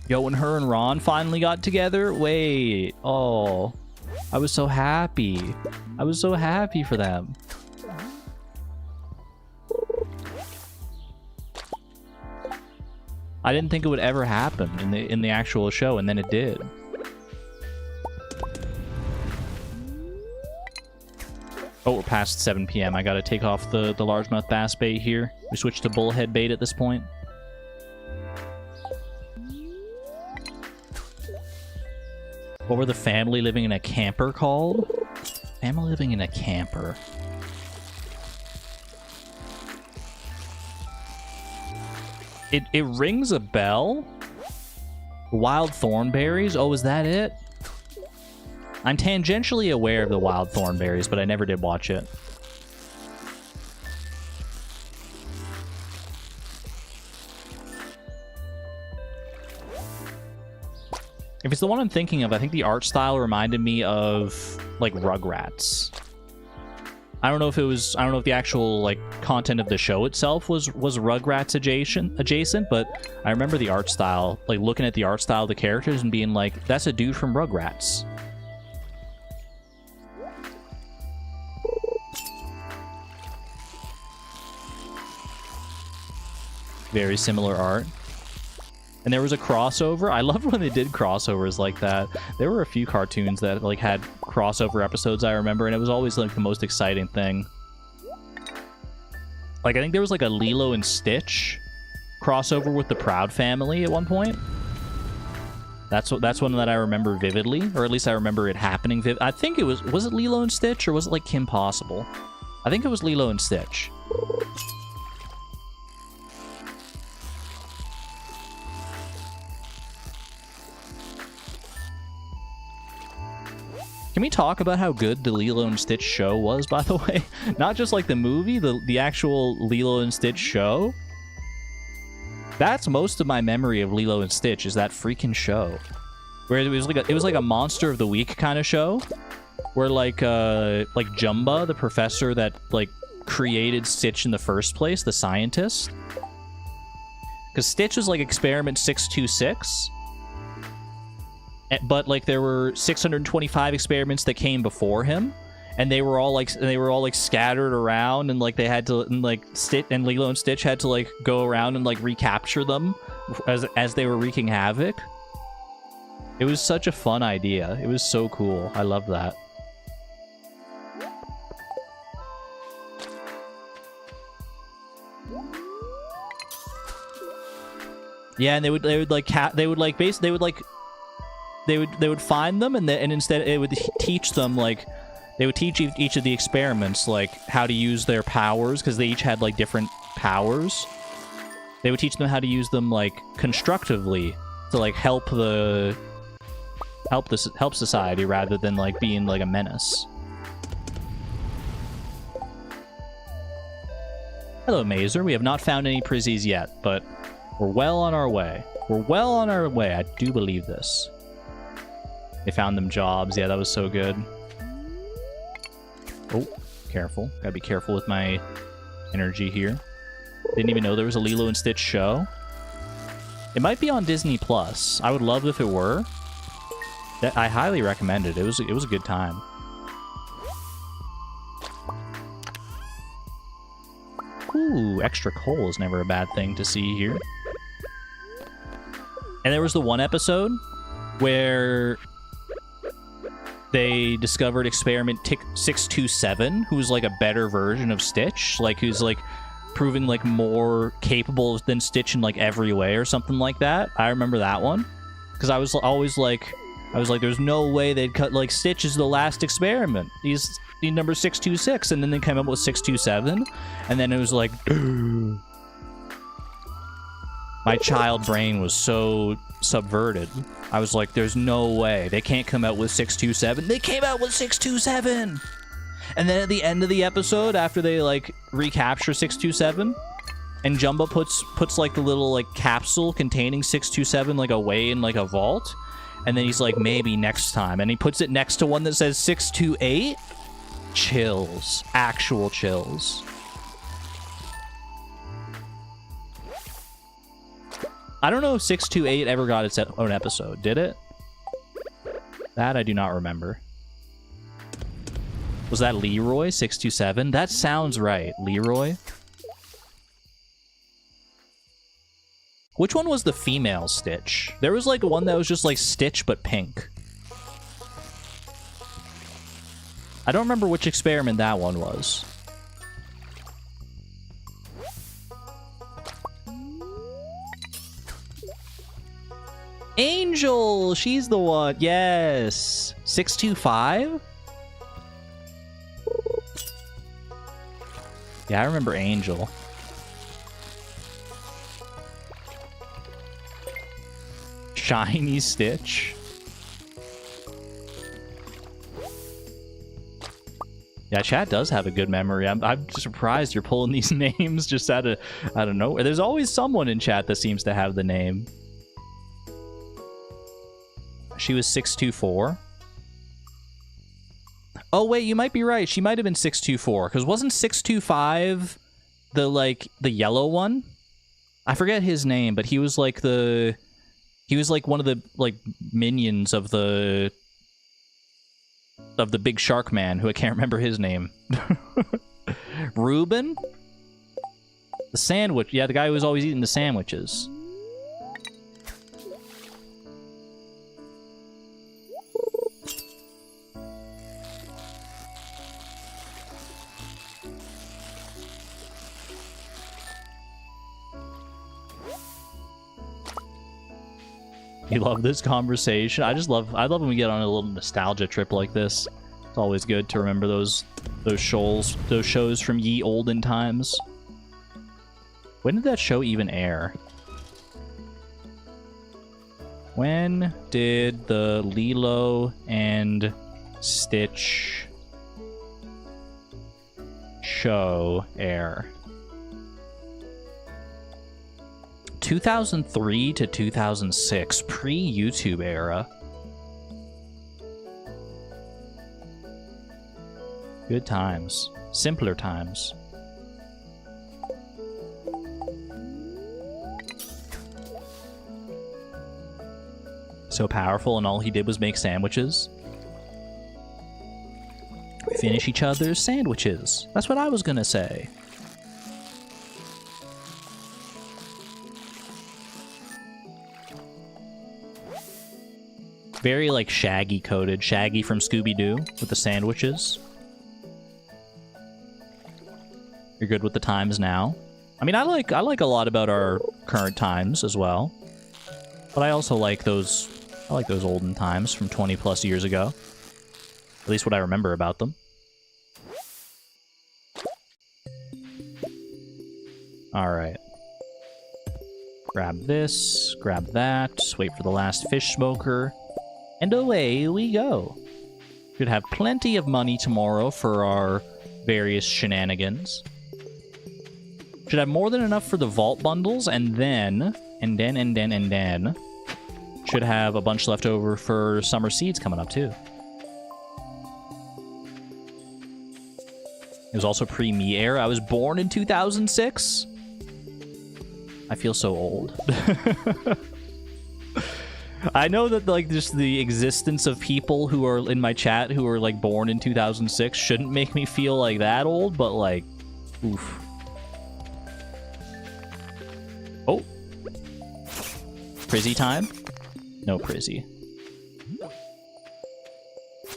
Yo, when her and Ron finally got together? Wait. Oh. I was so happy. I was so happy for them. I didn't think it would ever happen in the actual show, and then it did. Oh, we're past 7 p.m. I gotta take off the largemouth bass bait here. We switched to bullhead bait at this point. What were the family living in a camper called? Family living in a camper. It rings a bell. Wild thornberries? Oh, is that it? I'm tangentially aware of the wild thornberries, but I never did watch it. If it's the one I'm thinking of, I think the art style reminded me of, like, Rugrats. I don't know if it was, I don't know if the actual like content of the show itself was Rugrats adjacent, but I remember the art style, like looking at the art style of the characters and being like, that's a dude from Rugrats. Very similar art. And there was a crossover. I loved when they did crossovers like that. There were a few cartoons that like had crossover episodes, I remember, and it was always like the most exciting thing. Like I think there was like a Lilo and Stitch crossover with the Proud Family at one point. That's one that I remember vividly, or at least I remember it happening. I think it was it Lilo and Stitch, or was it like Kim Possible? I think it was Lilo and Stitch. Can we talk about how good the Lilo and Stitch show was, by the way? Not just like the movie, the actual Lilo and Stitch show. That's most of my memory of Lilo and Stitch, is that freaking show. Where it was like a Monster of the Week kind of show. Where like Jumba, the professor that like created Stitch in the first place, the scientist. Because Stitch was like experiment 626. But like there were 625 experiments that came before him, and they were all like scattered around, and like they had to, and like Lilo and Stitch had to like go around and like recapture them as they were wreaking havoc. It was such a fun idea. It was so cool. I love that. Yeah, and they would find them, and instead it would teach them, like, they would teach each of the experiments, like, how to use their powers, because they each had, like, different powers. They would teach them how to use them, like, constructively to, like, help society rather than, like, being, like, a menace. Hello, Mazer. We have not found any Prizzies yet, but we're well on our way. We're well on our way. I do believe this. They found them jobs. Yeah, that was so good. Oh, careful. Gotta be careful with my energy here. Didn't even know there was a Lilo and Stitch show. It might be on Disney Plus. I would love if it were. I highly recommend it. It was a good time. Ooh, extra coal is never a bad thing to see here. And there was the one episode where they discovered experiment 627, who's like a better version of Stitch, like who's like proving like more capable than Stitch in like every way or something like that. I remember that one because I was always like, there's no way they'd cut, like, Stitch is the last experiment. He's number 626, and then they came up with 627, and then it was like, my child brain was so subverted. I was like, there's no way. They can't come out with 627. They came out with 627! And then at the end of the episode, after they, like, recapture 627, and Jumbo puts like, the little, like, capsule containing 627, like, away in, like, a vault, and then he's like, maybe next time. And he puts it next to one that says 628? Chills. Actual chills. I don't know if 628 ever got its own episode. Did it? That I do not remember. Was that Leroy 627? That sounds right. Leroy? Which one was the female Stitch? There was like one that was just like Stitch but pink. I don't remember which experiment that one was. Angel! She's the one. Yes! 625? Yeah, I remember Angel. Shiny Stitch. Yeah, chat does have a good memory. I'm surprised you're pulling these names just out of nowhere. There's always someone in chat that seems to have the name. She was 624. Oh, wait, you might be right. She might have been 624, because wasn't 625 the yellow one? I forget his name, but he was like he was like one of the like minions of the big shark man, who I can't remember his name. Reuben? The sandwich. Yeah, the guy who was always eating the sandwiches. You love this conversation. I love when we get on a little nostalgia trip like this. It's always good to remember those shows from ye olden times. When did that show even air? When did the Lilo and Stitch show air? 2003 to 2006, pre-YouTube era. Good times. Simpler times. So powerful, and all he did was make sandwiches. We finish each other's sandwiches. That's what I was gonna say. Very, like, Shaggy coded. Shaggy from Scooby-Doo with the sandwiches. You're good with the times now. I mean, I like a lot about our current times as well. But I also like those olden times from 20+ years ago. At least what I remember about them. Alright. Grab this, grab that, wait for the last fish smoker. And away we go. Should have plenty of money tomorrow for our various shenanigans. Should have more than enough for the vault bundles, and then should have a bunch left over for summer seeds coming up too. It was also pre-me era. I was born in 2006. I feel so old. I know that, like, just the existence of people who are in my chat who are, like, born in 2006 shouldn't make me feel like that old, but, like, oof. Oh. Prizzy time? No Prizzy.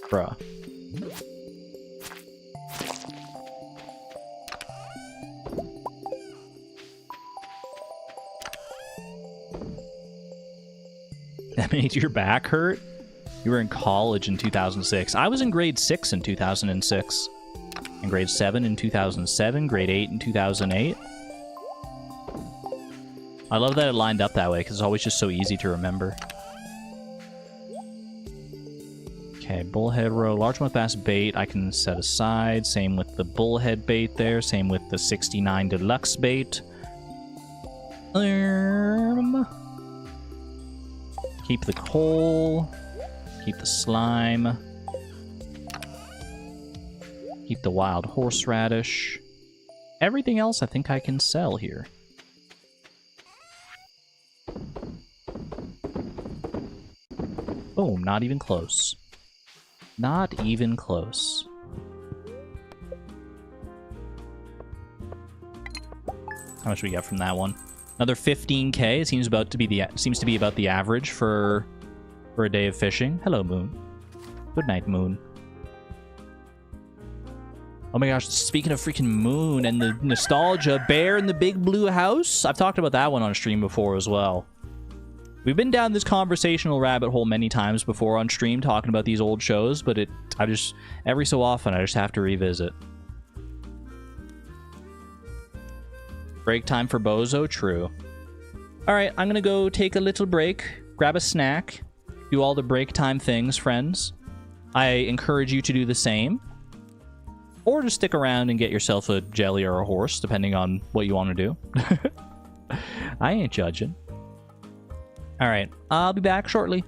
Bruh. That made your back hurt? You were in college in 2006. I was in grade 6 in 2006. In grade 7 in 2007. Grade 8 in 2008. I love that it lined up that way, because it's always just so easy to remember. Okay, bullhead row. Largemouth bass bait I can set aside. Same with the bullhead bait there. Same with the 69 deluxe bait. Keep the coal. Keep the slime. Keep the wild horseradish. Everything else I think I can sell here. Boom, not even close. Not even close. How much we get from that one? Another 15k. It seems to be about the average for a day of fishing. Hello, Moon. Good night, Moon. Oh my gosh, speaking of freaking Moon and the nostalgia, Bear in the Big Blue House. I've talked about that one on stream before as well. We've been down this conversational rabbit hole many times before on stream talking about these old shows, but every so often I just have to revisit. Break time for Bozo? True. Alright, I'm gonna go take a little break, grab a snack, do all the break time things, friends. I encourage you to do the same. Or just stick around and get yourself a jelly or a horse, depending on what you want to do. I ain't judging. Alright, I'll be back shortly.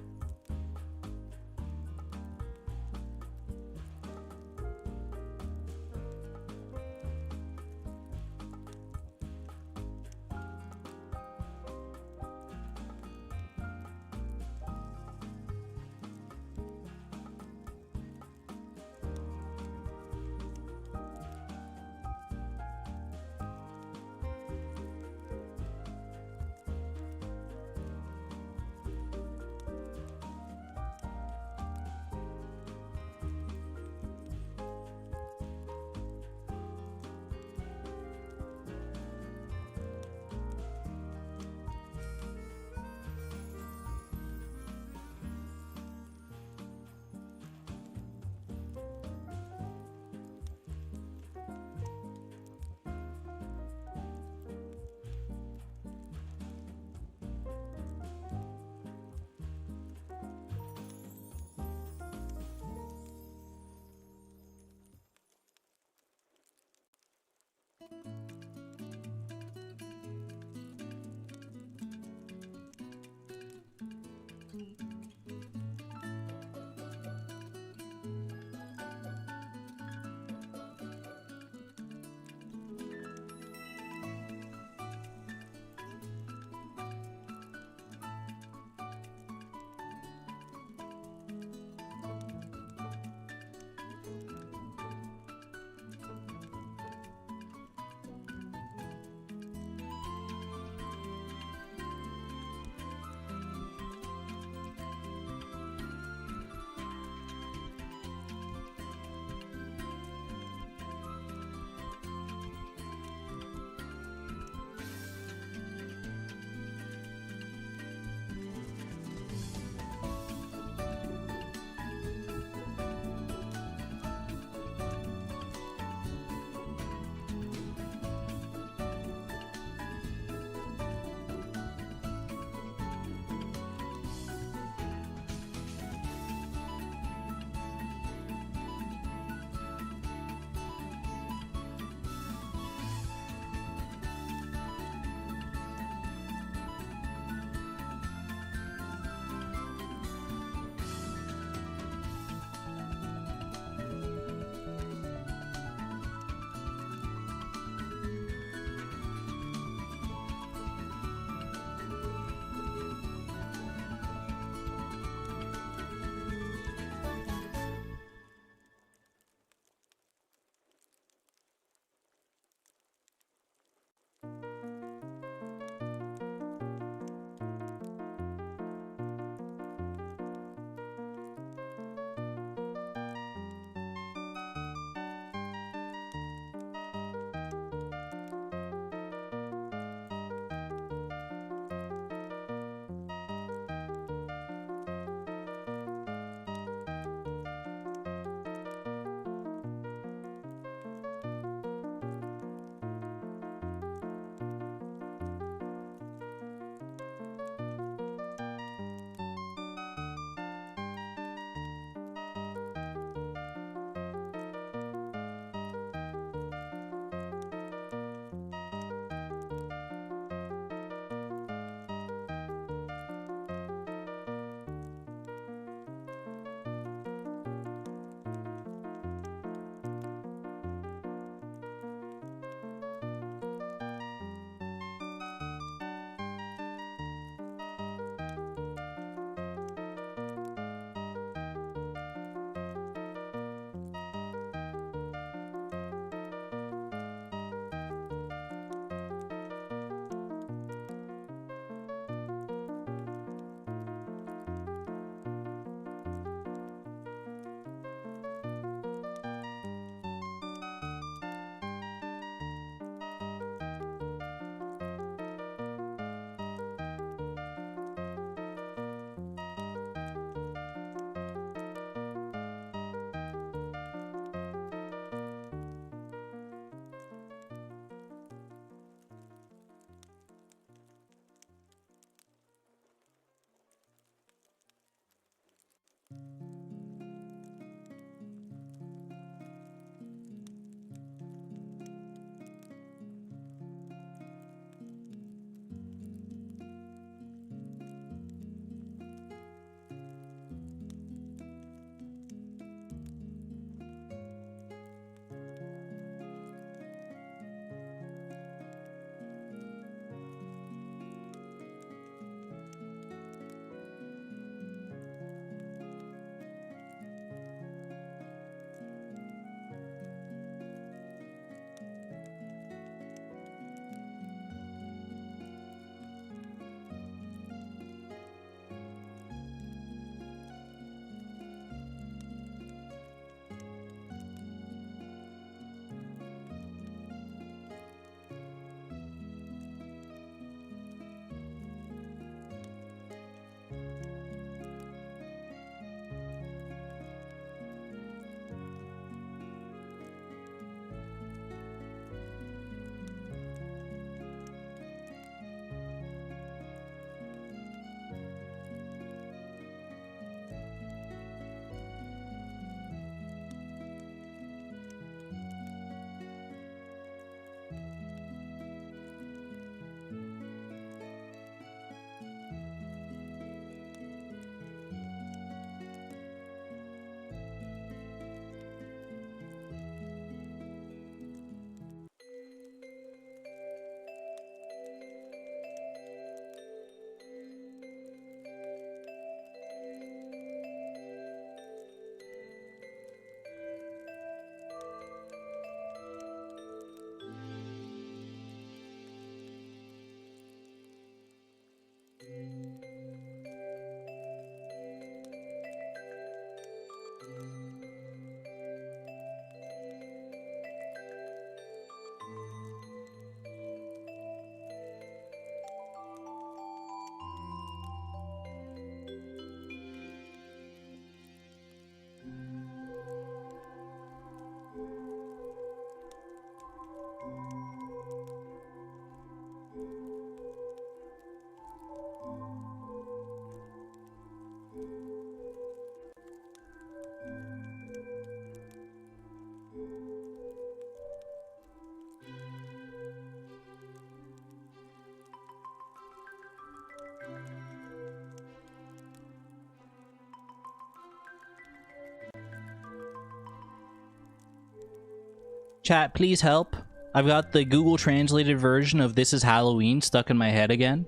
Chat, please help. I've got the Google translated version of This Is Halloween stuck in my head again.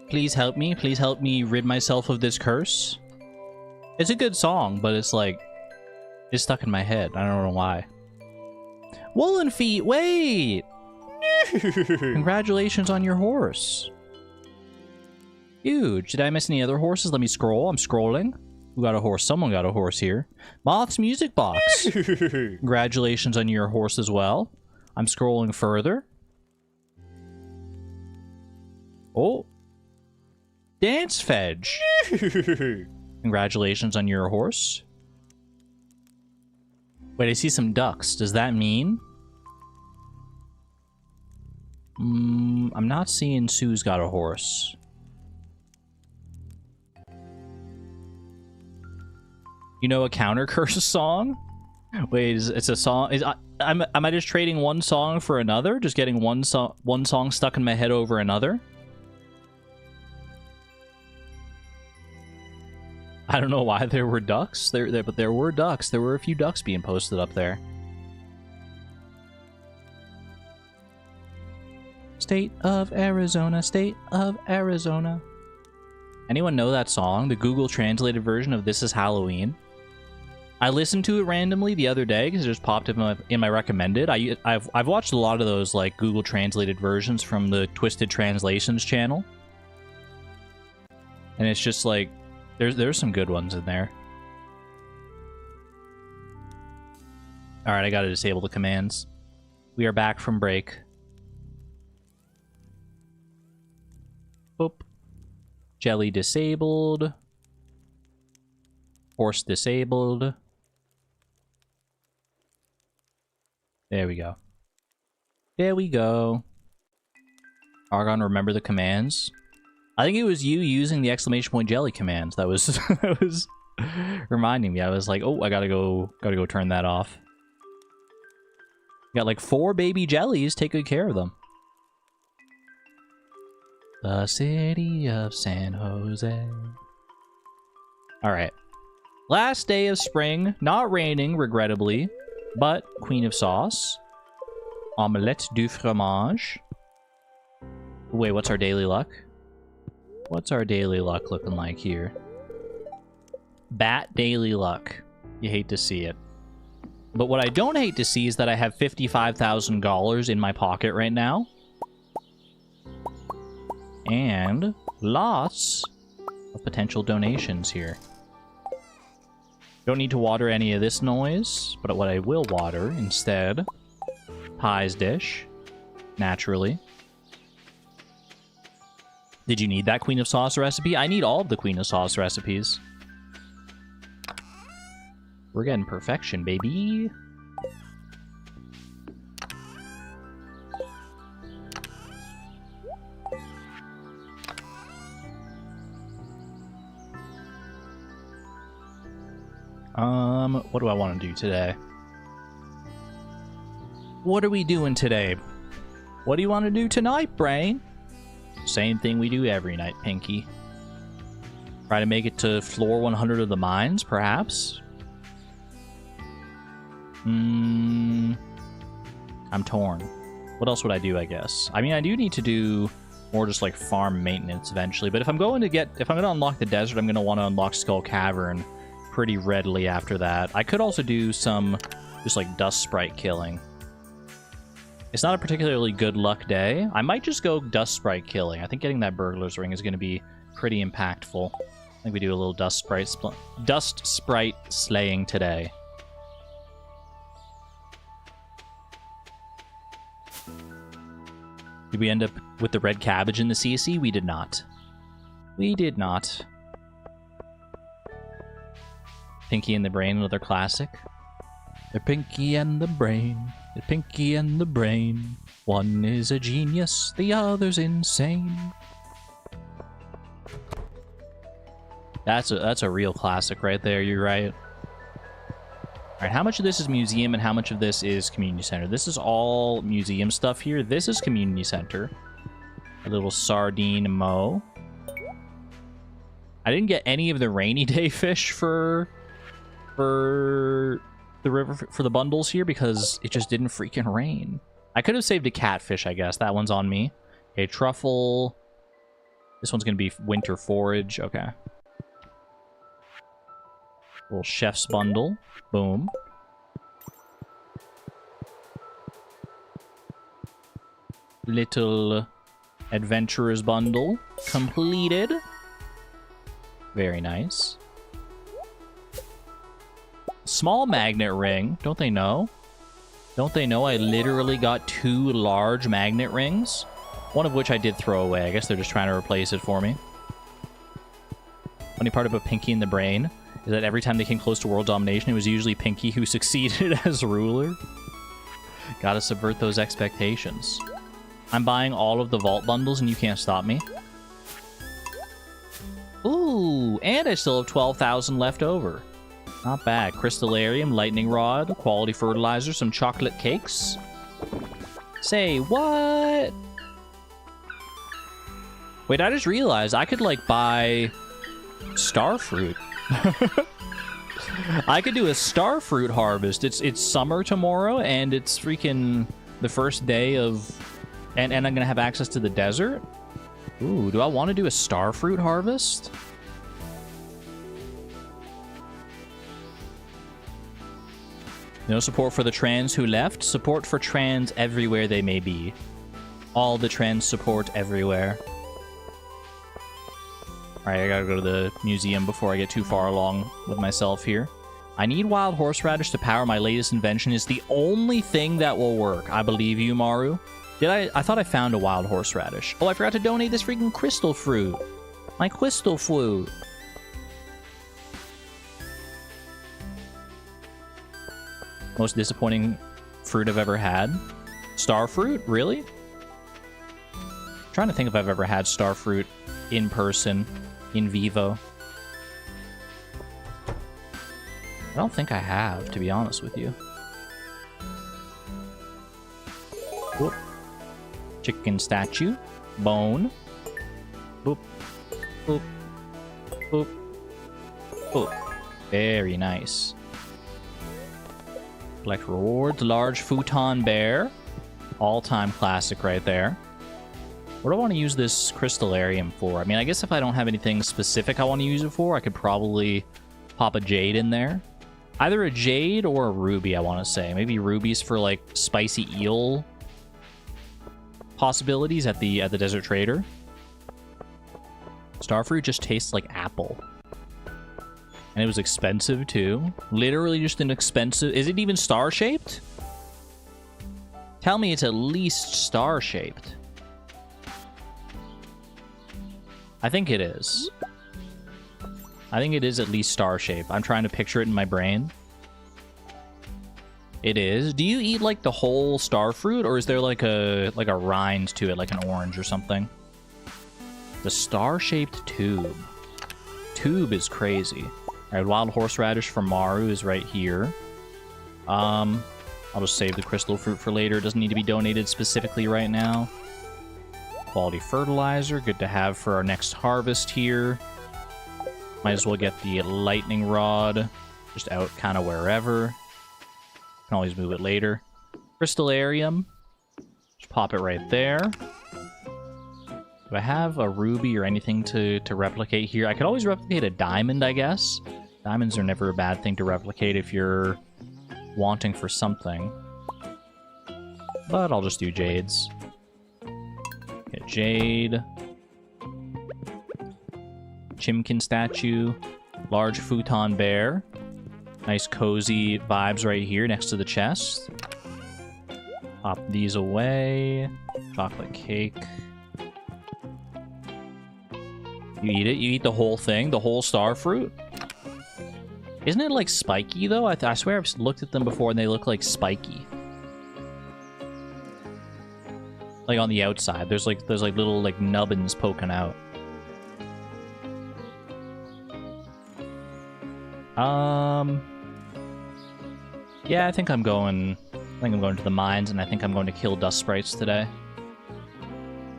Please help me. Please help me rid myself of this curse. It's a good song, but it's like... it's stuck in my head. I don't know why. Woolen feet, wait! Congratulations on your horse. Huge. Did I miss any other horses? Let me scroll. I'm scrolling. Who got a horse? Someone got a horse here. Moth's Music Box. Congratulations on your horse as well. I'm scrolling further. Oh. Dance Fedge. Congratulations on your horse. Wait, I see some ducks. Does that mean... I'm not seeing Sue's got a horse. You know a counter curse song? Wait, it's a song. Am I just trading one song for another? Just getting one song stuck in my head over another? I don't know why there were ducks but there were ducks. There were a few ducks being posted up there. State of Arizona, state of Arizona. Anyone know that song? The Google translated version of This Is Halloween. I listened to it randomly the other day because it just popped up in my recommended. I've watched a lot of those like Google translated versions from the Twisted Translations channel, and it's just like there's some good ones in there. All right, I gotta disable the commands. We are back from break. Boop. Jelly disabled. Horse disabled. There we go. There we go. Argon, remember the commands? I think it was you using the exclamation point jelly commands that was that was reminding me. I was like, oh, I gotta go turn that off. Got like 4 baby jellies. Take good care of them. The city of San Jose. Alright. Last day of spring. Not raining, regrettably. But Queen of Sauce. Omelette du fromage. Wait, what's our daily luck? What's our daily luck looking like here? Bat daily luck. You hate to see it. But what I don't hate to see is that I have $55,000 in my pocket right now. And lots of potential donations here. Don't need to water any of this noise, but what I will water instead, Pie's dish, naturally. Did you need that Queen of Sauce recipe? I need all of the Queen of Sauce recipes. We're getting perfection, baby. What do I want to do today? What are we doing today? What do you want to do tonight, Brain? Same thing we do every night, Pinky. Try to make it to floor 100 of the mines, perhaps? I'm torn. What else would I do, I guess? I mean, I do need to do more just like farm maintenance eventually, but if I'm going to unlock the desert, I'm going to want to unlock Skull Cavern pretty readily after that. I could also do some just like dust sprite killing. It's not a particularly good luck day. I might just go dust sprite killing. I think getting that burglar's ring is going to be pretty impactful. I think we do a little dust sprite slaying today. Did we end up with the red cabbage in the CC? We did not. We did not. Pinky and the Brain, another classic. The Pinky and the Brain. The Pinky and the Brain. One is a genius, the other's insane. That's a real classic right there, you're right. Alright, how much of this is museum and how much of this is community center? This is all museum stuff here. This is community center. A little sardine mo. I didn't get any of the rainy day fish for for the river for the bundles here because it just didn't freaking rain. I could have saved a catfish, I guess. That one's on me. Okay, truffle. This one's gonna be winter forage. Okay. Little chef's bundle. Boom. Little adventurer's bundle completed. Very nice. Small magnet ring. Don't they know? Don't they know I literally got 2 large magnet rings? One of which I did throw away. I guess they're just trying to replace it for me. Funny part about Pinky in the Brain is that every time they came close to world domination, it was usually Pinky who succeeded as ruler. Gotta subvert those expectations. I'm buying all of the vault bundles and you can't stop me. Ooh, and I still have 12,000 left over. Not bad. Crystallarium, lightning rod, quality fertilizer, some chocolate cakes. Say what? Wait, I just realized I could like buy starfruit. I could do a starfruit harvest. It's summer tomorrow and it's freaking the first day of and I'm gonna have access to the desert. Ooh, do I want to do a starfruit harvest? No support for the trans who left. Support for trans everywhere they may be. All the trans support everywhere. Alright, I gotta go to the museum before I get too far along with myself here. I need wild horseradish to power my latest invention. Is the only thing that will work. I believe you, Maru. I thought I found a wild horseradish. Oh, I forgot to donate this freaking crystal fruit. My crystal fruit. Most disappointing fruit I've ever had. Starfruit? Really? I'm trying to think if I've ever had starfruit in person, in vivo. I don't think I have, to be honest with you. Whoop. Chicken statue. Bone. Boop. Boop. Boop. Boop. Very nice. Collect rewards. Large futon bear. All-time classic right there. What do I want to use this crystallarium for? I mean, I guess if I don't have anything specific I want to use it for, I could probably pop a jade in there. Either a jade or a ruby, I want to say. Maybe rubies for, like, spicy eel possibilities at the Desert Trader. Starfruit just tastes like apple. And it was expensive, too. Literally just an expensive... Is it even star-shaped? Tell me it's at least star-shaped. I think it is. I think it is at least star-shaped. I'm trying to picture it in my brain. It is. Do you eat, like, the whole starfruit, or is there, like a rind to it, like an orange or something? The star-shaped tube. Tube is crazy. Alright, wild horseradish from Maru is right here. I'll just save the crystal fruit for later. It doesn't need to be donated specifically right now. Quality fertilizer. Good to have for our next harvest here. Might as well get the lightning rod. Just out kind of wherever. Can always move it later. Crystallarium. Just pop it right there. Do I have a ruby or anything to replicate here? I could always replicate a diamond, I guess. Diamonds are never a bad thing to replicate if you're wanting for something. But I'll just do jades. Get jade. Chimkin statue. Large futon bear. Nice cozy vibes right here next to the chest. Pop these away. Chocolate cake. You eat it? You eat the whole thing? The whole starfruit? Isn't it like spiky though? I swear I've looked at them before and they look like spiky. Like on the outside. There's like little like nubbins poking out. Yeah, I think I'm going to the mines, and I think I'm going to kill dust sprites today.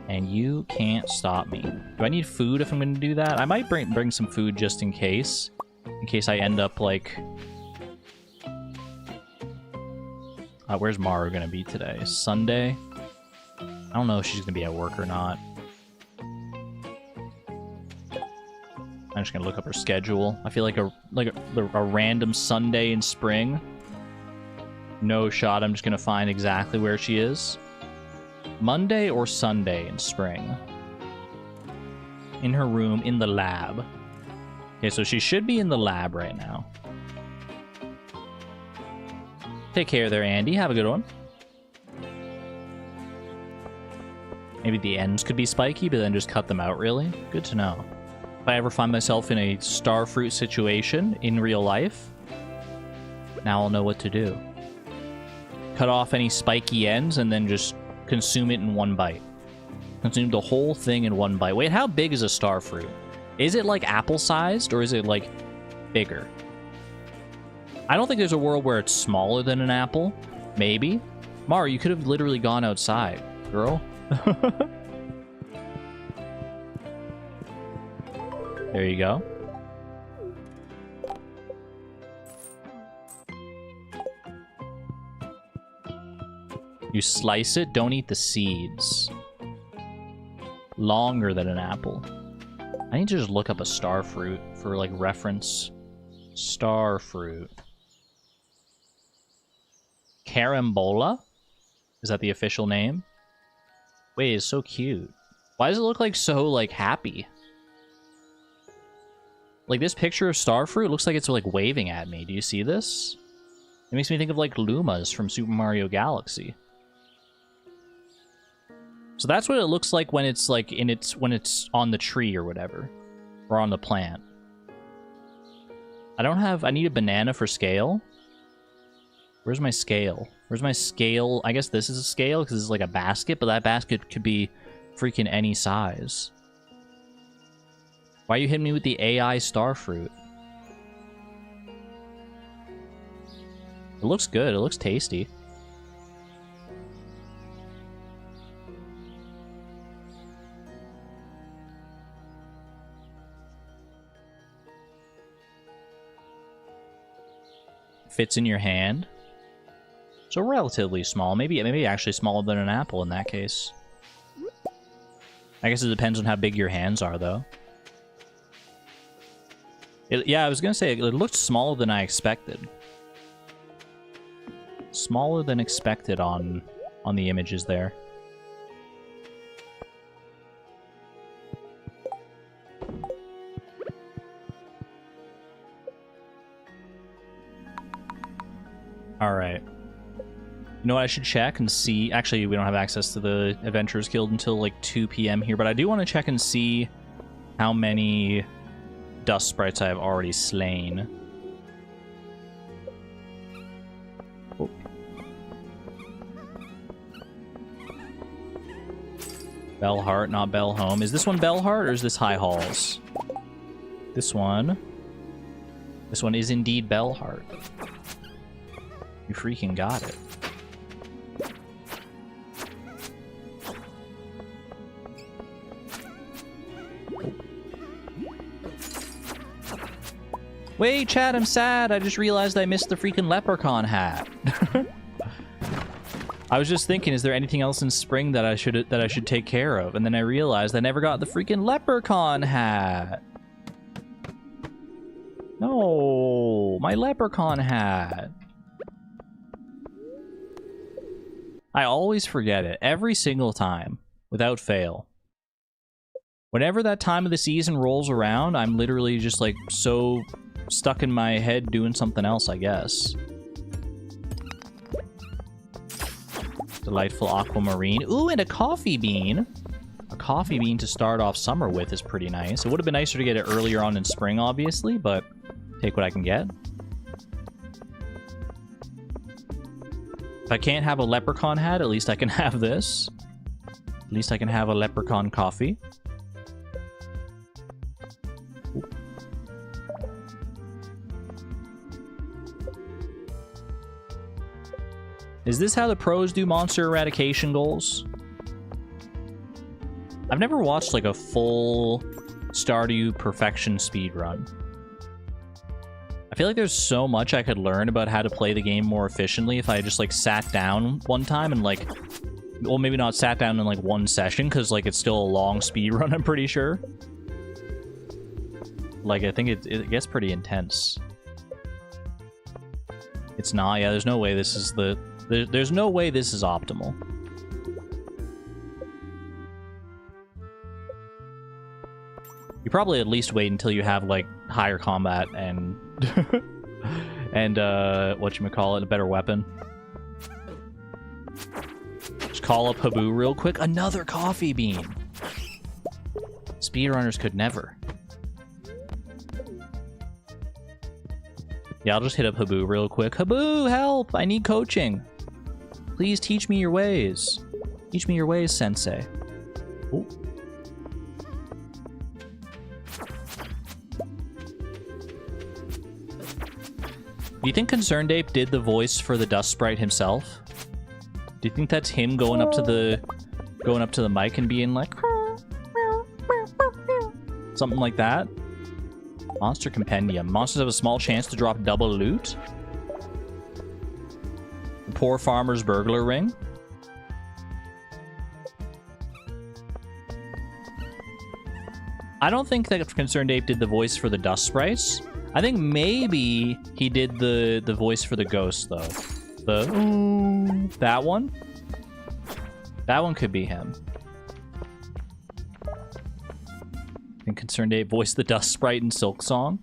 And you can't stop me. Do I need food if I'm going to do that? I might bring some food just in case. In case I end up, like, Where's Maru gonna be today? Sunday? I don't know if she's gonna be at work or not. I'm just gonna look up her schedule. I feel like a random Sunday in spring. No shot. I'm just gonna find exactly where she is. Monday or Sunday in spring. In her room, in the lab. Okay, so she should be in the lab right now. Take care there, Andy. Have a good one. Maybe the ends could be spiky, but then just cut them out, really? Good to know. If I ever find myself in a starfruit situation in real life, now I'll know what to do. Cut off any spiky ends and then just consume it in one bite. Consume the whole thing in one bite. Wait, how big is a starfruit? Is it like apple-sized, or is it like bigger? I don't think there's a world where it's smaller than an apple. Maybe. Maru, you could have literally gone outside, girl. There you go. You slice it, don't eat the seeds. Longer than an apple. I need to just look up a starfruit for, like, reference. Starfruit. Carambola? Is that the official name? Wait, it's so cute. Why does it look like so, like, happy? Like, this picture of starfruit looks like it's, like, waving at me. Do you see this? It makes me think of, like, Lumas from Super Mario Galaxy. So that's what it looks like when it's, like, when it's on the tree or whatever. Or on the plant. I need a banana for scale. Where's my scale? Where's my scale? I guess this is a scale because it's like a basket, but that basket could be freaking any size. Why are you hitting me with the AI starfruit? It looks good. It looks tasty. Fits in your hand. So relatively small. Maybe actually smaller than an apple in that case. I guess it depends on how big your hands are, though. Yeah, I was gonna say, it looked smaller than I expected. Smaller than expected on the images there. Alright. You know what, I should check and see... Actually, we don't have access to the Adventurers Guild until like 2 p.m. here, but I do want to check and see how many dust sprites I have already slain. Oh. Bellheart, not Bellhome. Is this one Bellheart or is this High Halls? This one is indeed Bellheart. You freaking got it. Wait, Chad, I'm sad. I just realized I missed the freaking leprechaun hat. I was just thinking, is there anything else in spring that I should take care of? And then I realized I never got the freaking leprechaun hat. No, my leprechaun hat. I always forget it, every single time, without fail. Whenever that time of the season rolls around, I'm literally just, like, so stuck in my head doing something else, I guess. Delightful aquamarine. Ooh, and a coffee bean. A coffee bean to start off summer with is pretty nice. It would have been nicer to get it earlier on in spring, obviously, but take what I can get. If I can't have a leprechaun hat, at least I can have this. At least I can have a leprechaun coffee. Ooh. Is this how the pros do monster eradication goals? I've never watched like a full Stardew perfection speedrun. I feel like there's so much I could learn about how to play the game more efficiently if I just like sat down one time and like, well, maybe not sat down in like one session, because like it's still a long speed run, I'm pretty sure. Like, I think it gets pretty intense. It's not, yeah, there's no way this is there's no way this is optimal. You probably at least wait until you have like higher combat and and whatchamacallit, a better weapon. Just call up Habu real quick. Another coffee bean. Speedrunners could never. Yeah, I'll just hit up Habu real quick. Habu, help! I need coaching. Please teach me your ways. Teach me your ways, sensei. Ooh. Do you think Concerned Ape did the voice for the Dust Sprite himself? Do you think that's him going up to the mic and being like something like that? Monster Compendium. Monsters have a small chance to drop double loot. The Poor Farmer's Burglar Ring. I don't think that Concerned Ape did the voice for the Dust Sprites. I think maybe he did the voice for the ghost, though. That one? That one could be him. And Concerned Ape voiced the Dust Sprite in Silk Song.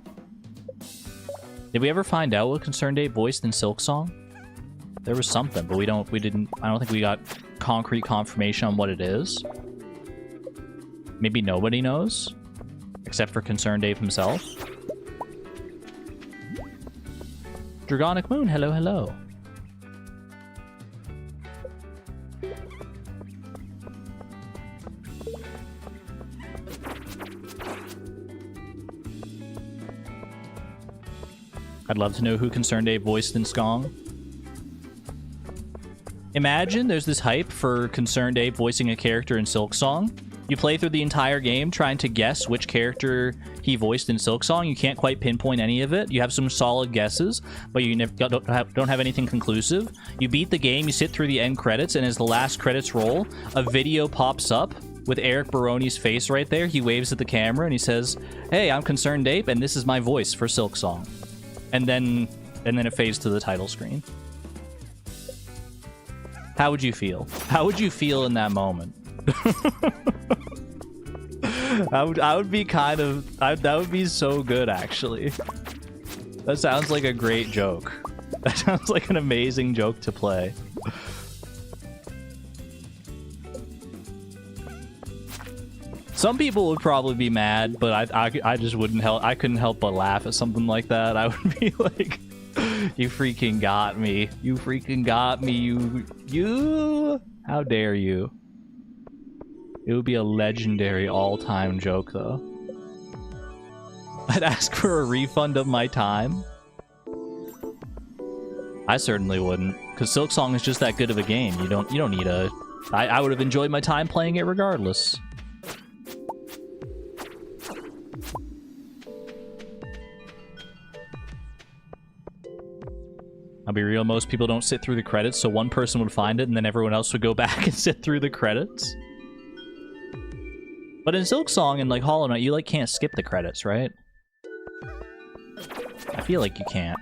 Did we ever find out what Concerned Ape voiced in Silk Song? There was something, but I don't think we got concrete confirmation on what it is. Maybe nobody knows, except for Concerned Ape himself. Dragonic Moon, hello, hello. I'd love to know who Concerned Ape voiced in Skong. Imagine there's this hype for Concerned Ape voicing a character in Silk Song. You play through the entire game trying to guess which character he voiced in Silk Song. You can't quite pinpoint any of it. You have some solid guesses, but you don't have anything conclusive. You beat the game, you sit through the end credits, and as the last credits roll, a video pops up with Eric Baroni's face right there. He waves at the camera and he says, "Hey, I'm Concerned Ape, and this is my voice for Silk Song." And then it fades to the title screen. How would you feel? How would you feel in that moment? I would be kind of... that would be so good, actually. That sounds like a great joke. That sounds like an amazing joke to play. Some people would probably be mad, but I just wouldn't help. I couldn't help but laugh at something like that. I would be like, "You freaking got me! You freaking got me! You! How dare you!" It would be a legendary all-time joke, though. I'd ask for a refund of my time. I certainly wouldn't, because Silk Song is just that good of a game. You don't need a... I would have enjoyed my time playing it regardless. I'll be real, most people don't sit through the credits, so one person would find it and then everyone else would go back and sit through the credits. But in Silk Song and like Hollow Knight, you like can't skip the credits, right? I feel like you can't.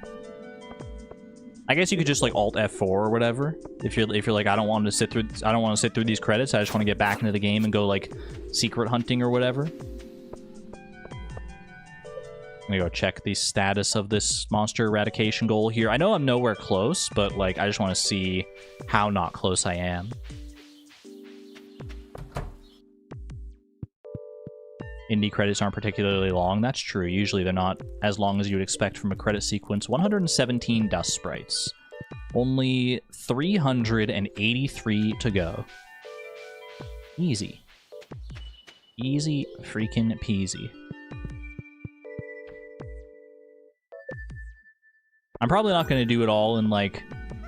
I guess you could just like Alt F4 or whatever. If you're like, I don't want to sit through these credits, I just want to get back into the game and go like secret hunting or whatever. I'm gonna go check the status of this monster eradication goal here. I know I'm nowhere close, but like I just want to see how not close I am. Indie credits aren't particularly long. That's true. Usually they're not as long as you would expect from a credit sequence. 117 dust sprites. Only 383 to go. Easy. Easy freaking peasy. I'm probably not going to do it all in like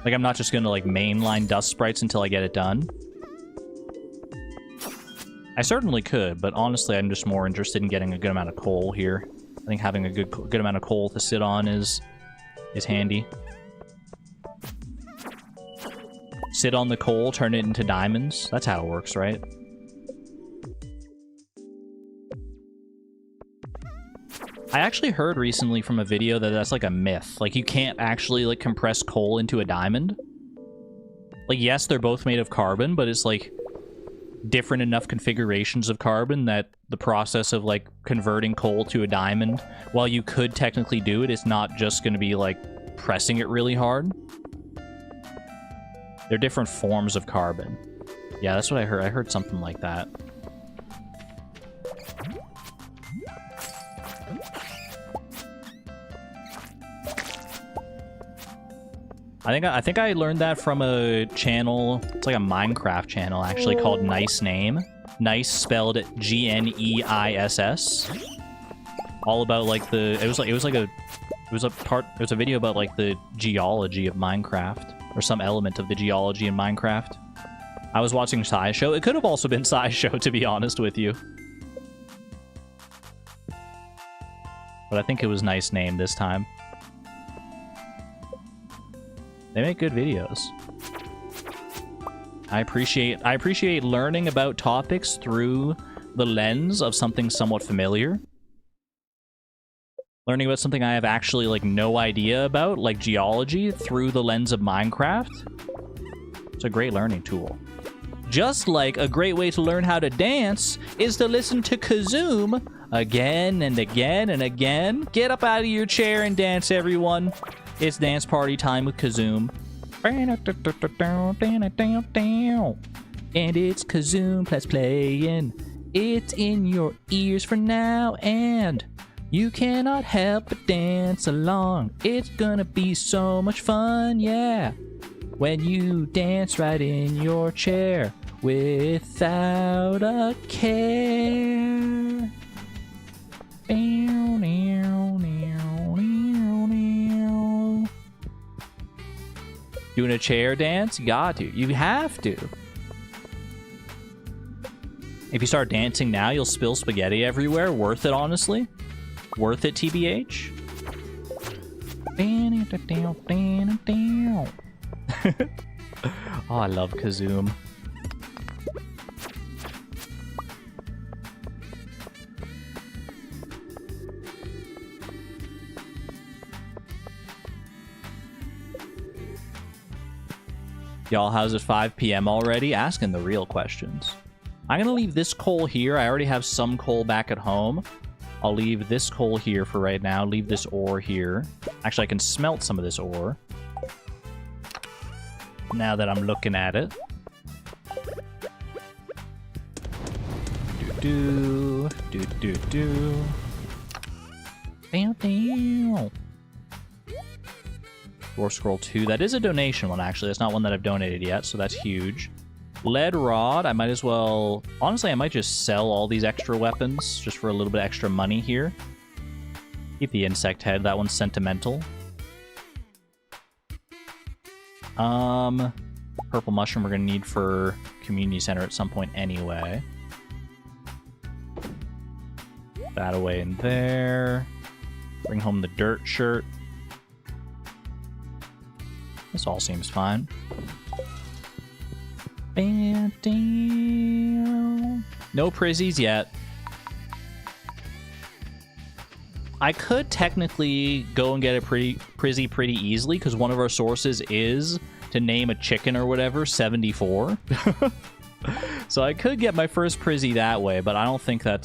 I'm not just going to like mainline dust sprites until I get it done. I certainly could, but honestly I'm just more interested in getting a good amount of coal here. I think having a good amount of coal to sit on is is handy. Sit on the coal, turn it into diamonds. That's how it works, right? I actually heard recently from a video that that's like a myth. Like, you can't actually like compress coal into a diamond. Like, yes, they're both made of carbon, but it's like different enough configurations of carbon that the process of like converting coal to a diamond, while you could technically do it, it's not just going to be like pressing it really hard. They're different forms of carbon. Yeah, that's what I heard. I heard something like that. I think I learned that from a channel. It's like a Minecraft channel actually called Nice Name. Nice spelled G-N-E-I-S-S. All about like the it was a video about like the geology of Minecraft, or some element of the geology in Minecraft. I was watching SciShow. It could have also been SciShow, to be honest with you. But I think it was Nice Name this time. They make good videos. I appreciate learning about topics through the lens of something somewhat familiar. Learning about something I have actually like no idea about, like geology, through the lens of Minecraft. It's a great learning tool. Just like a great way to learn how to dance is to listen to Kazoom again and again and again. Get up out of your chair and dance, everyone. It's dance party time with Kazoom. And it's Kazoom Let's Playing. It's in your ears for now, and you cannot help but dance along. It's gonna be so much fun, yeah, when you dance right in your chair without a care. Doing a chair dance? You got to. You have to. If you start dancing now, you'll spill spaghetti everywhere. Worth it, honestly. Worth it, TBH. Oh, I love Kazoom. Y'all, how's it 5 p.m. already? Asking the real questions. I'm going to leave this coal here. I already have some coal back at home. I'll leave this coal here for right now. Leave this ore here. Actually, I can smelt some of this ore. Now that I'm looking at it. Do-do. Do-do-do. War Scroll 2. That is a donation one, actually. That's not one that I've donated yet, so that's huge. Lead Rod. I might as well... Honestly, I might just sell all these extra weapons just for a little bit extra money here. Keep the Insect Head. That one's sentimental. Purple Mushroom we're going to need for Community Center at some point anyway. That away in there. Bring home the Dirt Shirt. This all seems fine. No prizzies yet. I could technically go and get a prizzy pretty easily, because one of our sources is to name a chicken or whatever 74. So I could get my first prizzy that way, but I don't think I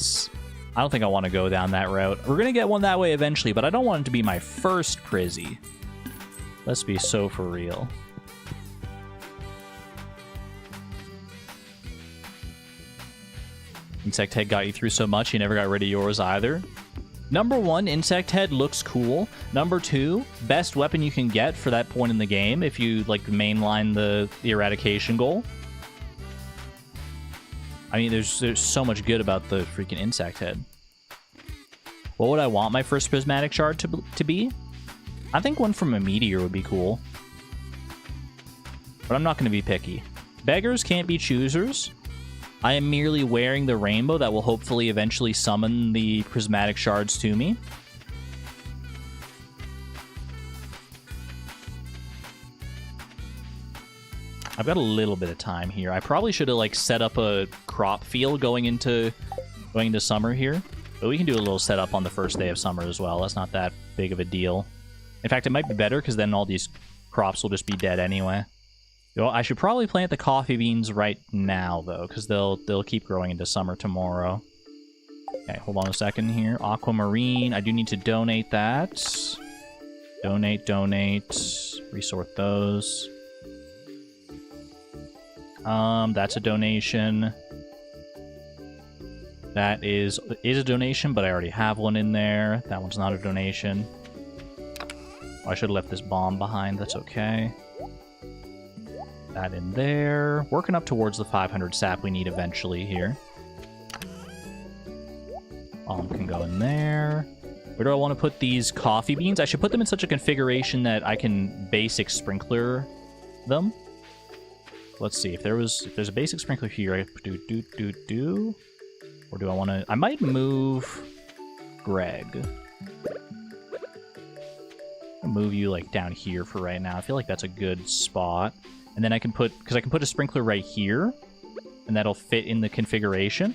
want to go down that route. We're gonna get one that way eventually, but I don't want it to be my first prizzy. Let's be so for real. Insect Head got you through so much, you never got rid of yours either. Number 1, Insect Head looks cool. Number 2, best weapon you can get for that point in the game if you like mainline the eradication goal. I mean, there's so much good about the freaking Insect Head. What would I want my first Prismatic Shard to be? I think one from a meteor would be cool. But I'm not going to be picky. Beggars can't be choosers. I am merely wearing the rainbow that will hopefully eventually summon the Prismatic Shards to me. I've got a little bit of time here. I probably should have like set up a crop field going into summer here. But we can do a little setup on the first day of summer as well. That's not that big of a deal. In fact, it might be better because then all these crops will just be dead anyway. Well, I should probably plant the coffee beans right now though, because they'll keep growing into summer tomorrow. Okay, hold on a second here. Aquamarine. I do need to donate that. Donate. Resort those. That's a donation. That is a donation, but I already have one in there. That one's not a donation. Oh, I should have left this bomb behind. That's okay. That in there. Working up towards the 500 sap we need eventually here. Bomb can go in there. Where do I want to put these coffee beans? I should put them in such a configuration that I can basic sprinkler them. Let's see if there's a basic sprinkler here. I do. Or do I want to? I might move Greg. I'll move you like down here for right now. I feel like that's a good spot. And then I can put a sprinkler right here, and that'll fit in the configuration.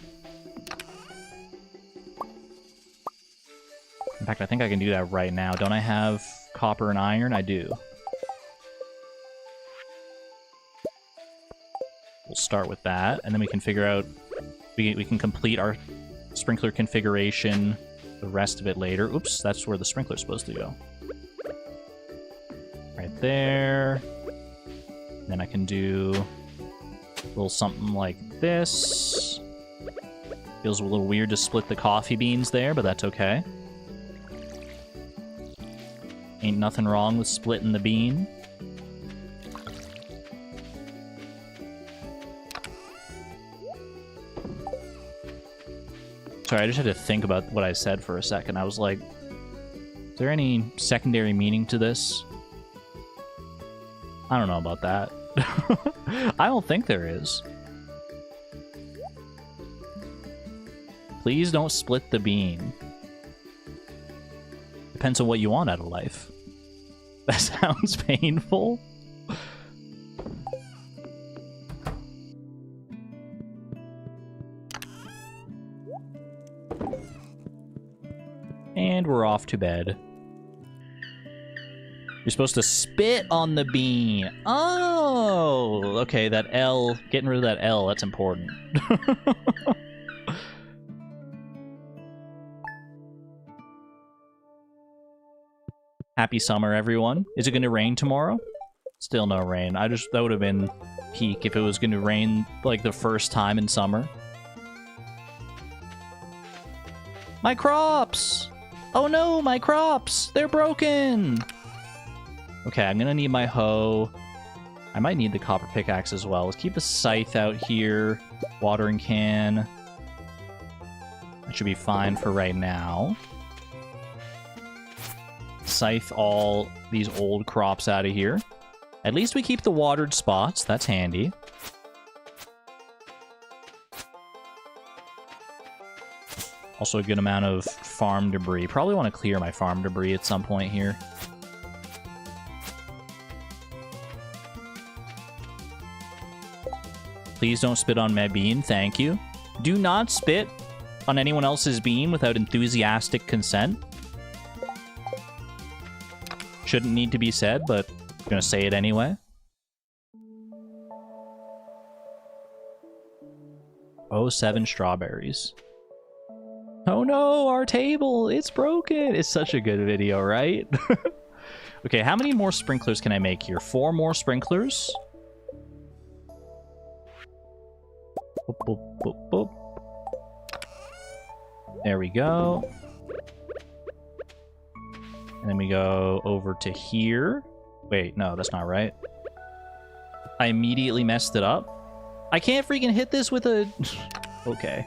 In fact, I think I can do that right now. Don't I have copper and iron? I do. We'll start with that, and then we can figure out... We can complete our sprinkler configuration, the rest of it later. Oops, that's where the sprinkler's supposed to go. Right there. Then I can do a little something like this. Feels a little weird to split the coffee beans there, but that's okay. Ain't nothing wrong with splitting the bean. Sorry, I just had to think about what I said for a second. I was like, is there any secondary meaning to this? I don't know about that. I don't think there is. Please don't split the bean. Depends on what you want out of life. That sounds painful. And we're off to bed. You're supposed to spit on the bean. Oh! Okay, that L. Getting rid of that L, that's important. Happy summer, everyone. Is it going to rain tomorrow? Still no rain. That would have been peak if it was going to rain, like, the first time in summer. My crops! Oh no, my crops! They're broken! Okay, I'm gonna need my hoe. I might need the copper pickaxe as well. Let's keep the scythe out here. Watering can. That should be fine for right now. Scythe all these old crops out of here. At least we keep the watered spots. That's handy. Also a good amount of farm debris. Probably want to clear my farm debris at some point here. Please don't spit on my bean, thank you. Do not spit on anyone else's bean without enthusiastic consent. Shouldn't need to be said, but I'm gonna say it anyway. Oh, 7 strawberries. Oh no, our table, it's broken. It's such a good video, right? Okay, how many more sprinklers can I make here? 4 more sprinklers. Boop, boop, boop, boop. There we go. And then we go over to here. Wait, no, that's not right. I immediately messed it up. I can't freaking hit this with a... Okay.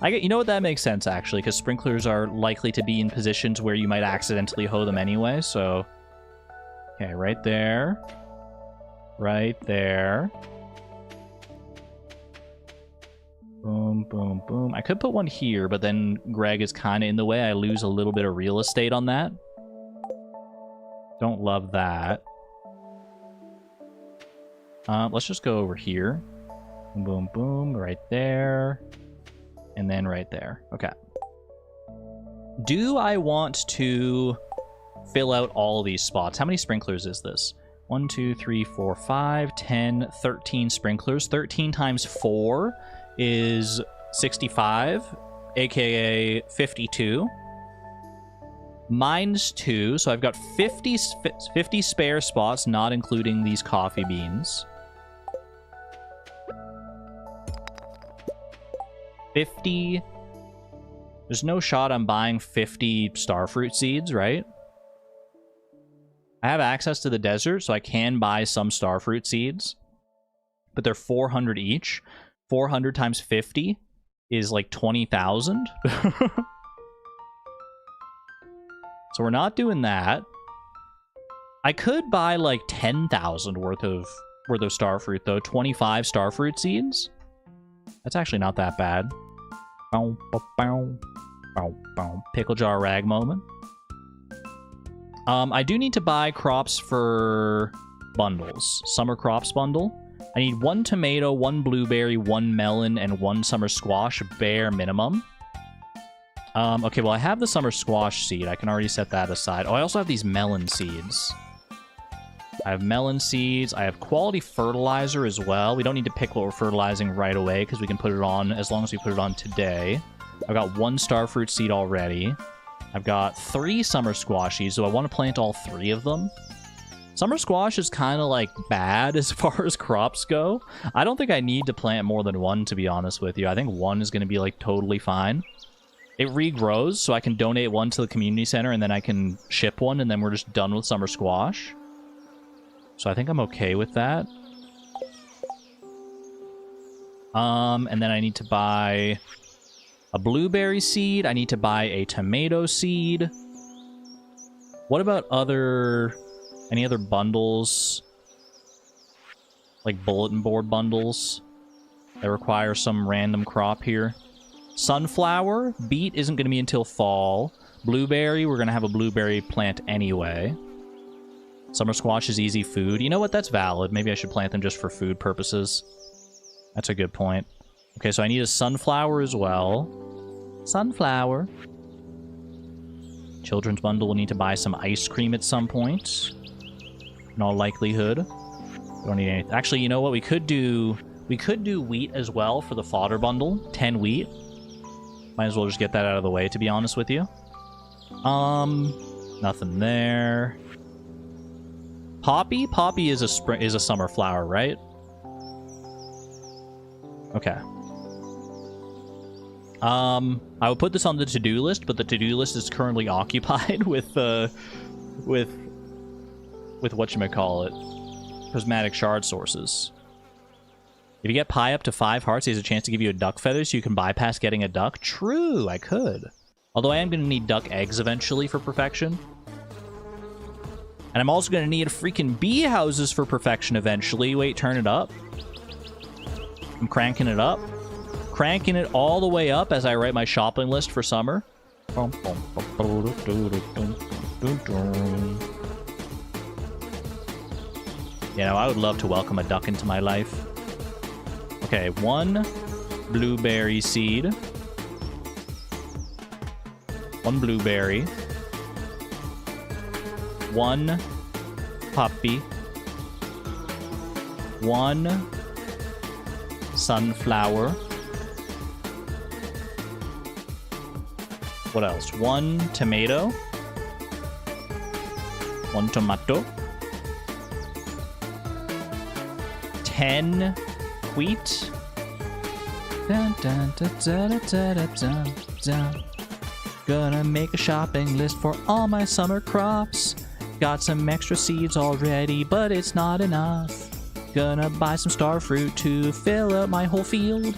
You know what, that makes sense, actually, because sprinklers are likely to be in positions where you might accidentally hoe them anyway, so... Okay, right there. Right there. Boom, boom, boom. I could put one here, but then Greg is kind of in the way. I lose a little bit of real estate on that. Don't love that. Let's just go over here. Boom, boom, boom, right there. And then right there. Okay. Do I want to fill out all these spots? How many sprinklers is this? 1, 2, 3, 4, 5, 10, 13 sprinklers. 13 times 4 is 65, aka 52. Mine's 2, so I've got 50 spare spots, not including these coffee beans. 50. There's no shot I'm buying 50 starfruit seeds, right? I have access to the desert, so I can buy some starfruit seeds. But they're 400 each. 400 times 50 is like 20,000. So we're not doing that. I could buy like 10,000 worth of starfruit though. 25 starfruit seeds. That's actually not that bad. Bow, bow, bow, bow, bow. Pickle jar rag moment. I do need to buy crops for bundles. Summer crops bundle. I need 1 tomato, 1 blueberry, 1 melon, and 1 summer squash, bare minimum. Okay, well, I have the summer squash seed. I can already set that aside. Oh, I also have these melon seeds. I have melon seeds. I have quality fertilizer as well. We don't need to pick what we're fertilizing right away because we can put it on as long as we put it on today. I've got 1 starfruit seed already. I've got 3 summer squashies, so I want to plant all 3 of them. Summer squash is kind of like bad as far as crops go. I don't think I need to plant more than 1, to be honest with you. I think 1 is going to be like totally fine. It regrows, so I can donate 1 to the community center, and then I can ship 1, and then we're just done with summer squash. So I think I'm okay with that. And then I need to buy a blueberry seed. I need to buy a tomato seed. What about any other bundles? Like bulletin board bundles that require some random crop here. Sunflower. Beet isn't going to be until fall. Blueberry, we're going to have a blueberry plant anyway. Summer squash is easy food. You know what? That's valid. Maybe I should plant them just for food purposes. That's a good point. Okay, so I need a sunflower as well. Sunflower. Children's bundle will need to buy some ice cream at some point. In all likelihood. Don't need anything. Actually, you know what? We could do wheat as well for the fodder bundle. 10 wheat. Might as well just get that out of the way, to be honest with you. Nothing there. Poppy? Poppy is a summer flower, right? Okay. I would put this on the to-do list, but the to-do list is currently occupied with whatchamacallit, Prismatic Shard sources. If you get pie up to 5 hearts, he has a chance to give you a duck feather, so you can bypass getting a duck. True, I could. Although I am going to need duck eggs eventually for perfection. And I'm also going to need freaking bee houses for perfection eventually. Wait, turn it up. I'm cranking it up. Cranking it all the way up as I write my shopping list for summer. You know, I would love to welcome a duck into my life. Okay, 1 blueberry seed. 1 blueberry. 1 puppy. 1 sunflower. What else? 1 tomato. 1 tomato. 10 wheat. Dun, dun, dun, dun, dun, dun, dun, dun. Gonna make a shopping list for all my summer crops. Got some extra seeds already, but it's not enough. Gonna buy some starfruit to fill up my whole field.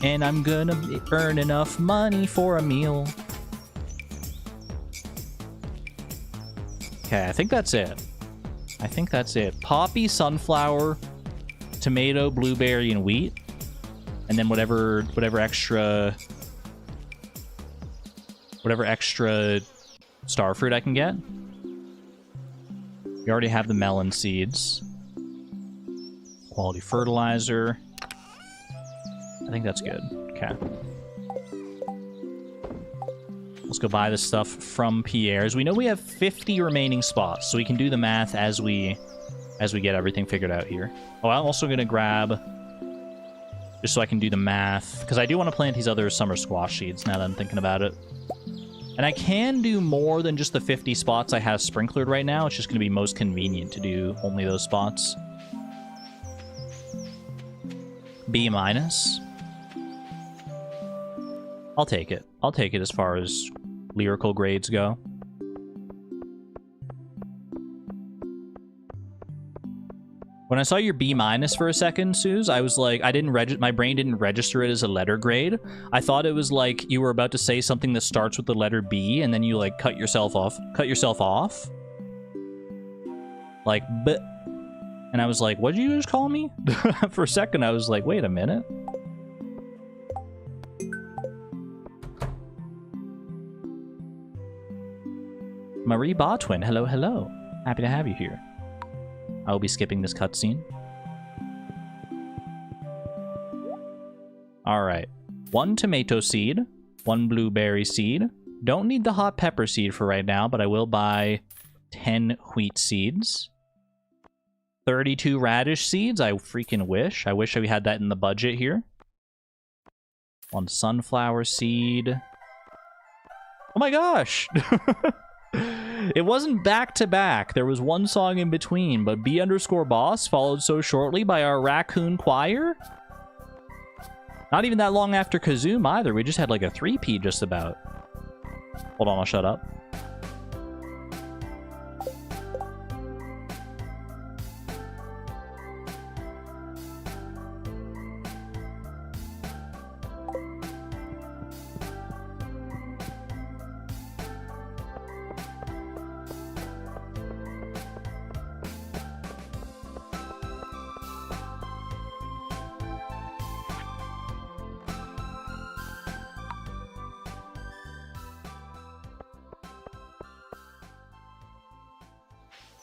And I'm gonna earn enough money for a meal. Okay, I think that's it. I think that's it. Poppy, sunflower, tomato, blueberry, and wheat. And then whatever extra starfruit I can get. We already have the melon seeds. quality fertilizer. I think that's good. Okay. Let's go buy this stuff from Pierre's. We know we have 50 remaining spots, so we can do the math as we get everything figured out here. Oh, I'm also going to grab, just so I can do the math, because I do want to plant these other summer squash seeds now that I'm thinking about it. And I can do more than just the 50 spots I have sprinklered right now. It's just going to be most convenient to do only those spots. B-. I'll take it. I'll take it as far as lyrical grades go. When I saw your B- for a second, Suze, I was like, my brain didn't register it as a letter grade. I thought it was like you were about to say something that starts with the letter B, and then you like cut yourself off. Like, but, and I was like, what did you just call me? For a second, I was like, wait a minute. Marie Botwin, hello, hello. Happy to have you here. I will be skipping this cutscene. Alright. 1 tomato seed. 1 blueberry seed. Don't need the hot pepper seed for right now, but I will buy 10 wheat seeds. 32 radish seeds. I freaking wish. I wish we had that in the budget here. 1 sunflower seed. Oh my gosh! It wasn't back-to-back. There was one song in between, but B_boss followed so shortly by our raccoon choir. Not even that long after Kazoom either. We just had like a 3P just about. Hold on, I'll shut up.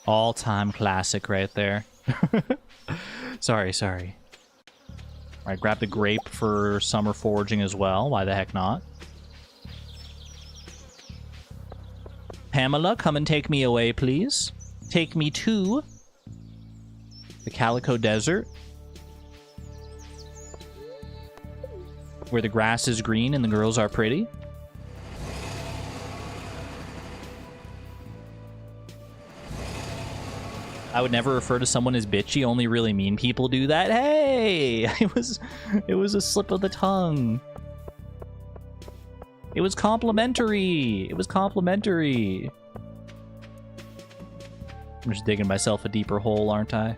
All-time classic right there. Sorry. Alright, grab the grape for summer foraging as well. Why the heck not? Pamela, come and take me away, please. Take me to the Calico Desert, where the grass is green and the girls are pretty. I would never refer to someone as bitchy. Only really mean people do that. Hey! It was a slip of the tongue. It was complimentary. I'm just digging myself a deeper hole, aren't I?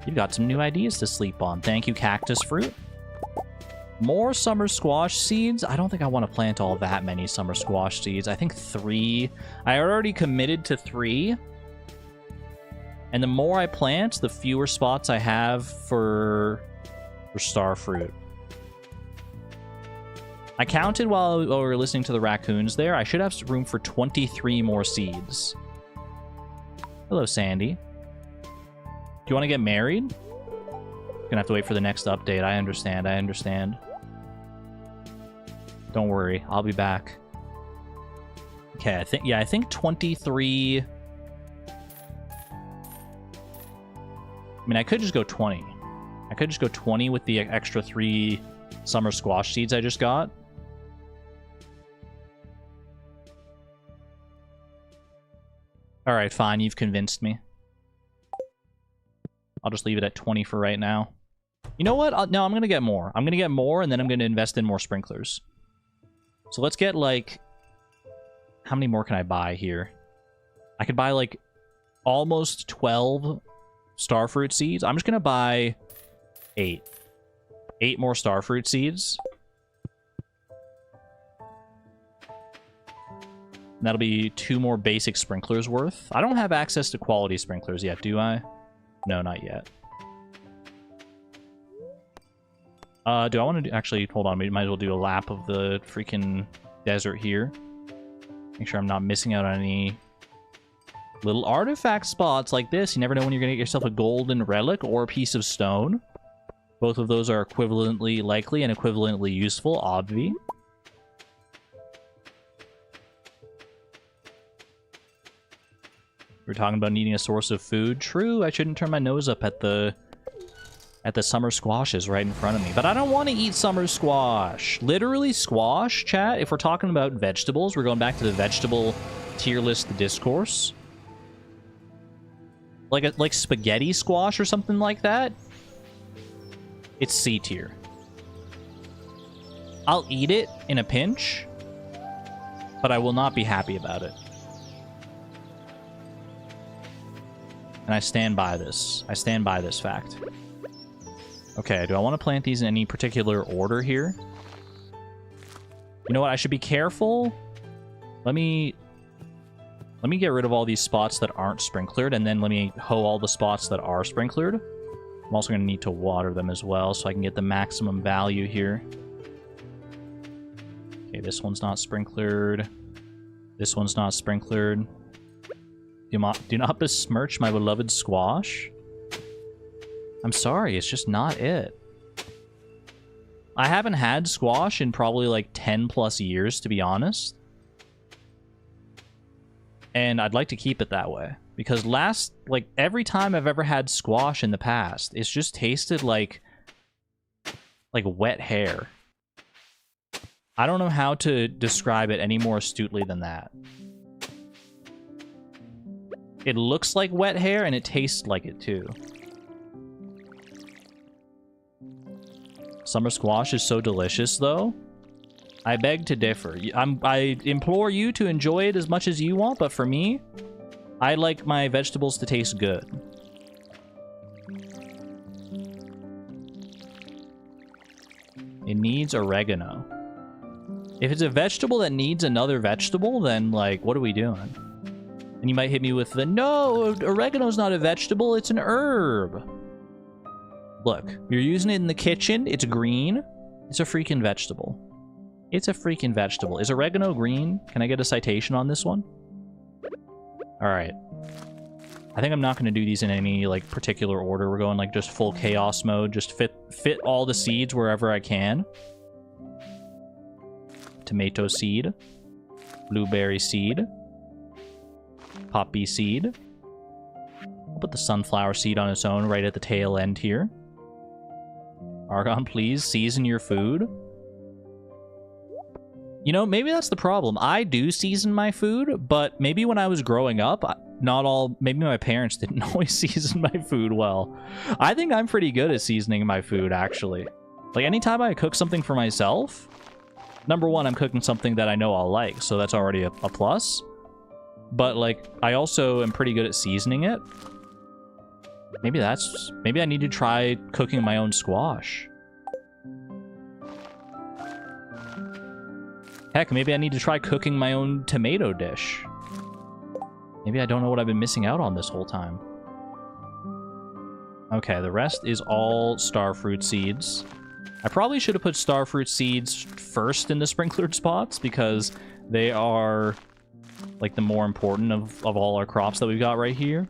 You've got some new ideas to sleep on. Thank you, cactus fruit. More summer squash seeds. I don't think I want to plant all that many summer squash seeds. I think 3. I already committed to 3. And the more I plant, the fewer spots I have for star fruit. I counted while we were listening to the raccoons there. I should have room for 23 more seeds. Hello, Sandy. Do you want to get married? Gonna have to wait for the next update. I understand. Don't worry, I'll be back. Okay, I think 23... I mean, I could just go 20. I could just go 20 with the extra 3 summer squash seeds I just got. Alright, fine. You've convinced me. I'll just leave it at 20 for right now. You know what? No, I'm going to get more. I'm going to get more, and then I'm going to invest in more sprinklers. So let's get, like... How many more can I buy here? I could buy, like, almost 12... starfruit seeds. I'm just gonna buy 8 more starfruit seeds. And that'll be 2 more basic sprinklers worth. I don't have access to quality sprinklers yet, do I? No, not yet. Do I want to actually hold on? We might as well do a lap of the freaking desert here. Make sure I'm not missing out on any Little artifact spots like this. You never know when you're going to get yourself a golden relic or a piece of stone. Both of those are equivalently likely and equivalently useful, obvi. We're talking about needing a source of food. True, I shouldn't turn my nose up at the summer squashes right in front of me. But I don't want to eat summer squash. Literally squash, chat. If we're talking about vegetables, we're going back to the vegetable tier list discourse. Like spaghetti squash or something like that. It's C tier. I'll eat it in a pinch, but I will not be happy about it. And I stand by this. I stand by this fact. Okay, do I want to plant these in any particular order here? You know what? I should be careful. Let me get rid of all these spots that aren't sprinklered, and then let me hoe all the spots that are sprinklered. I'm also going to need to water them as well, so I can get the maximum value here. Okay, this one's not sprinklered. This one's not sprinklered. Do not besmirch my beloved squash. I'm sorry, it's just not it. I haven't had squash in probably like 10 plus years, to be honest. And I'd like to keep it that way. Because every time I've ever had squash in the past, it's just tasted like wet hair. I don't know how to describe it any more astutely than that. It looks like wet hair, and it tastes like it, too. Summer squash is so delicious, though. I beg to differ. I implore you to enjoy it as much as you want, but for me, I like my vegetables to taste good. It needs oregano. If it's a vegetable that needs another vegetable, then, like, what are we doing? And you might hit me with the, no, oregano's not a vegetable, it's an herb. Look, you're using it in the kitchen, it's green, it's a freaking vegetable. It's a freaking vegetable. Is oregano green? Can I get a citation on this one? Alright. I think I'm not going to do these in any, like, particular order. We're going, like, just full chaos mode. Just fit all the seeds wherever I can. Tomato seed. Blueberry seed. Poppy seed. I'll put the sunflower seed on its own right at the tail end here. Argon, please, season your food. You know, maybe that's the problem. I do season my food, but maybe when I was growing up, maybe my parents didn't always season my food well. I think I'm pretty good at seasoning my food, actually. Like, anytime I cook something for myself, number one, I'm cooking something that I know I'll like, so that's already a plus. But, like, I also am pretty good at seasoning it. Maybe I need to try cooking my own squash. Heck, maybe I need to try cooking my own tomato dish. Maybe I don't know what I've been missing out on this whole time. Okay, the rest is all starfruit seeds. I probably should have put starfruit seeds first in the sprinklered spots, because they are, like, the more important of all our crops that we've got right here.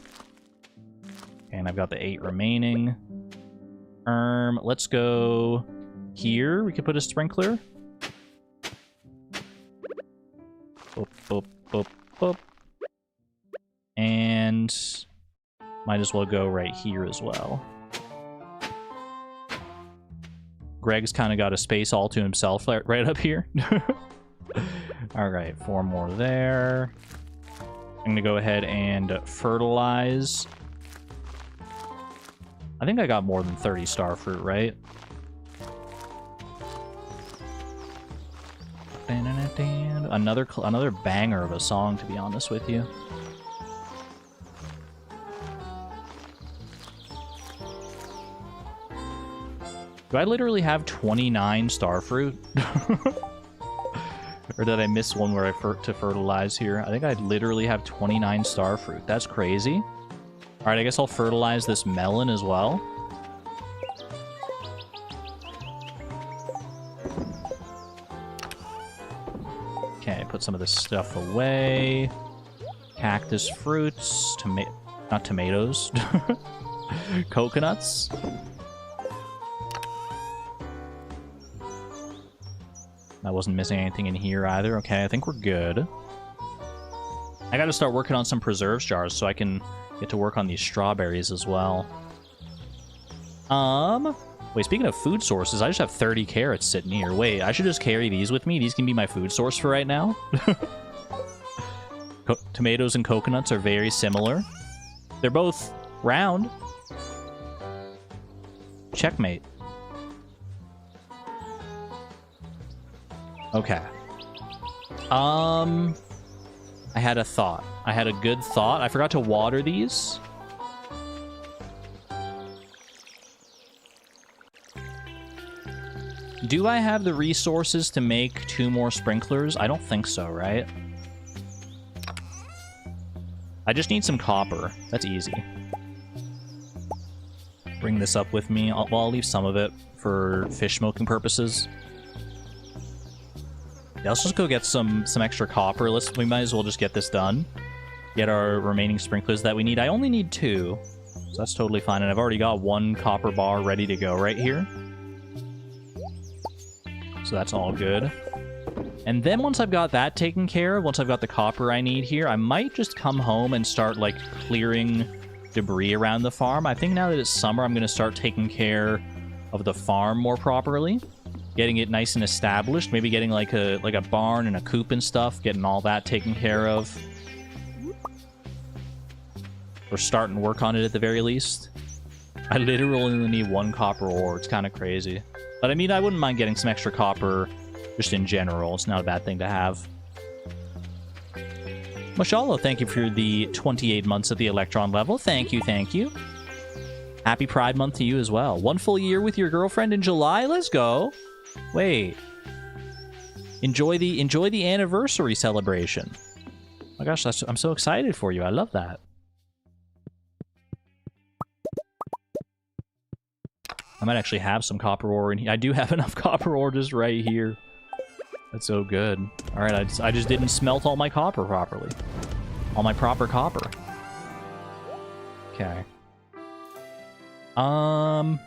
And I've got the 8 remaining. Let's go here. We could put a sprinkler. Boop, boop, boop, boop. And might as well go right here as well. Greg's kind of got a space all to himself right up here. Alright, 4 more there. I'm going to go ahead and fertilize. I think I got more than 30 starfruit, right? Another banger of a song, to be honest with you. Do I literally have 29 starfruit? Or did I miss one where I to fertilize here? I think I literally have 29 starfruit. That's crazy. Alright, I guess I'll fertilize this melon as well. Okay, put some of this stuff away. Cactus fruits, not tomatoes, coconuts. I wasn't missing anything in here either. Okay, I think we're good. I gotta start working on some preserves jars so I can get to work on these strawberries as well. Wait, speaking of food sources, I just have 30 carrots sitting here. Wait, I should just carry these with me? These can be my food source for right now? Tomatoes and coconuts are very similar. They're both round. Checkmate. Okay. I had a thought. I had a good thought. I forgot to water these. Do I have the resources to make 2 more sprinklers? I don't think so, right? I just need some copper. That's easy. Bring this up with me. I'll leave some of it for fish smoking purposes. Yeah, let's just go get some extra copper. We might as well just get this done. Get our remaining sprinklers that we need. I only need 2, so that's totally fine. And I've already got 1 copper bar ready to go right here. So that's all good. And then once I've got that taken care of, once I've got the copper I need here, I might just come home and start, like, clearing debris around the farm. I think now that it's summer, I'm going to start taking care of the farm more properly. Getting it nice and established. Maybe getting, like a barn and a coop and stuff. Getting all that taken care of. Or starting work on it at the very least. I literally only need 1 copper ore. It's kind of crazy. But I mean, I wouldn't mind getting some extra copper just in general. It's not a bad thing to have. Mashallah, thank you for the 28 months at the Electron level. Thank you, thank you. Happy Pride Month to you as well. 1 full year with your girlfriend in July? Let's go. Wait. Enjoy the anniversary celebration. Oh my gosh, I'm so excited for you. I love that. I might actually have some copper ore in here. I do have enough copper ore just right here. That's so good. All right, I just didn't smelt all my copper properly. All my proper copper. Okay. I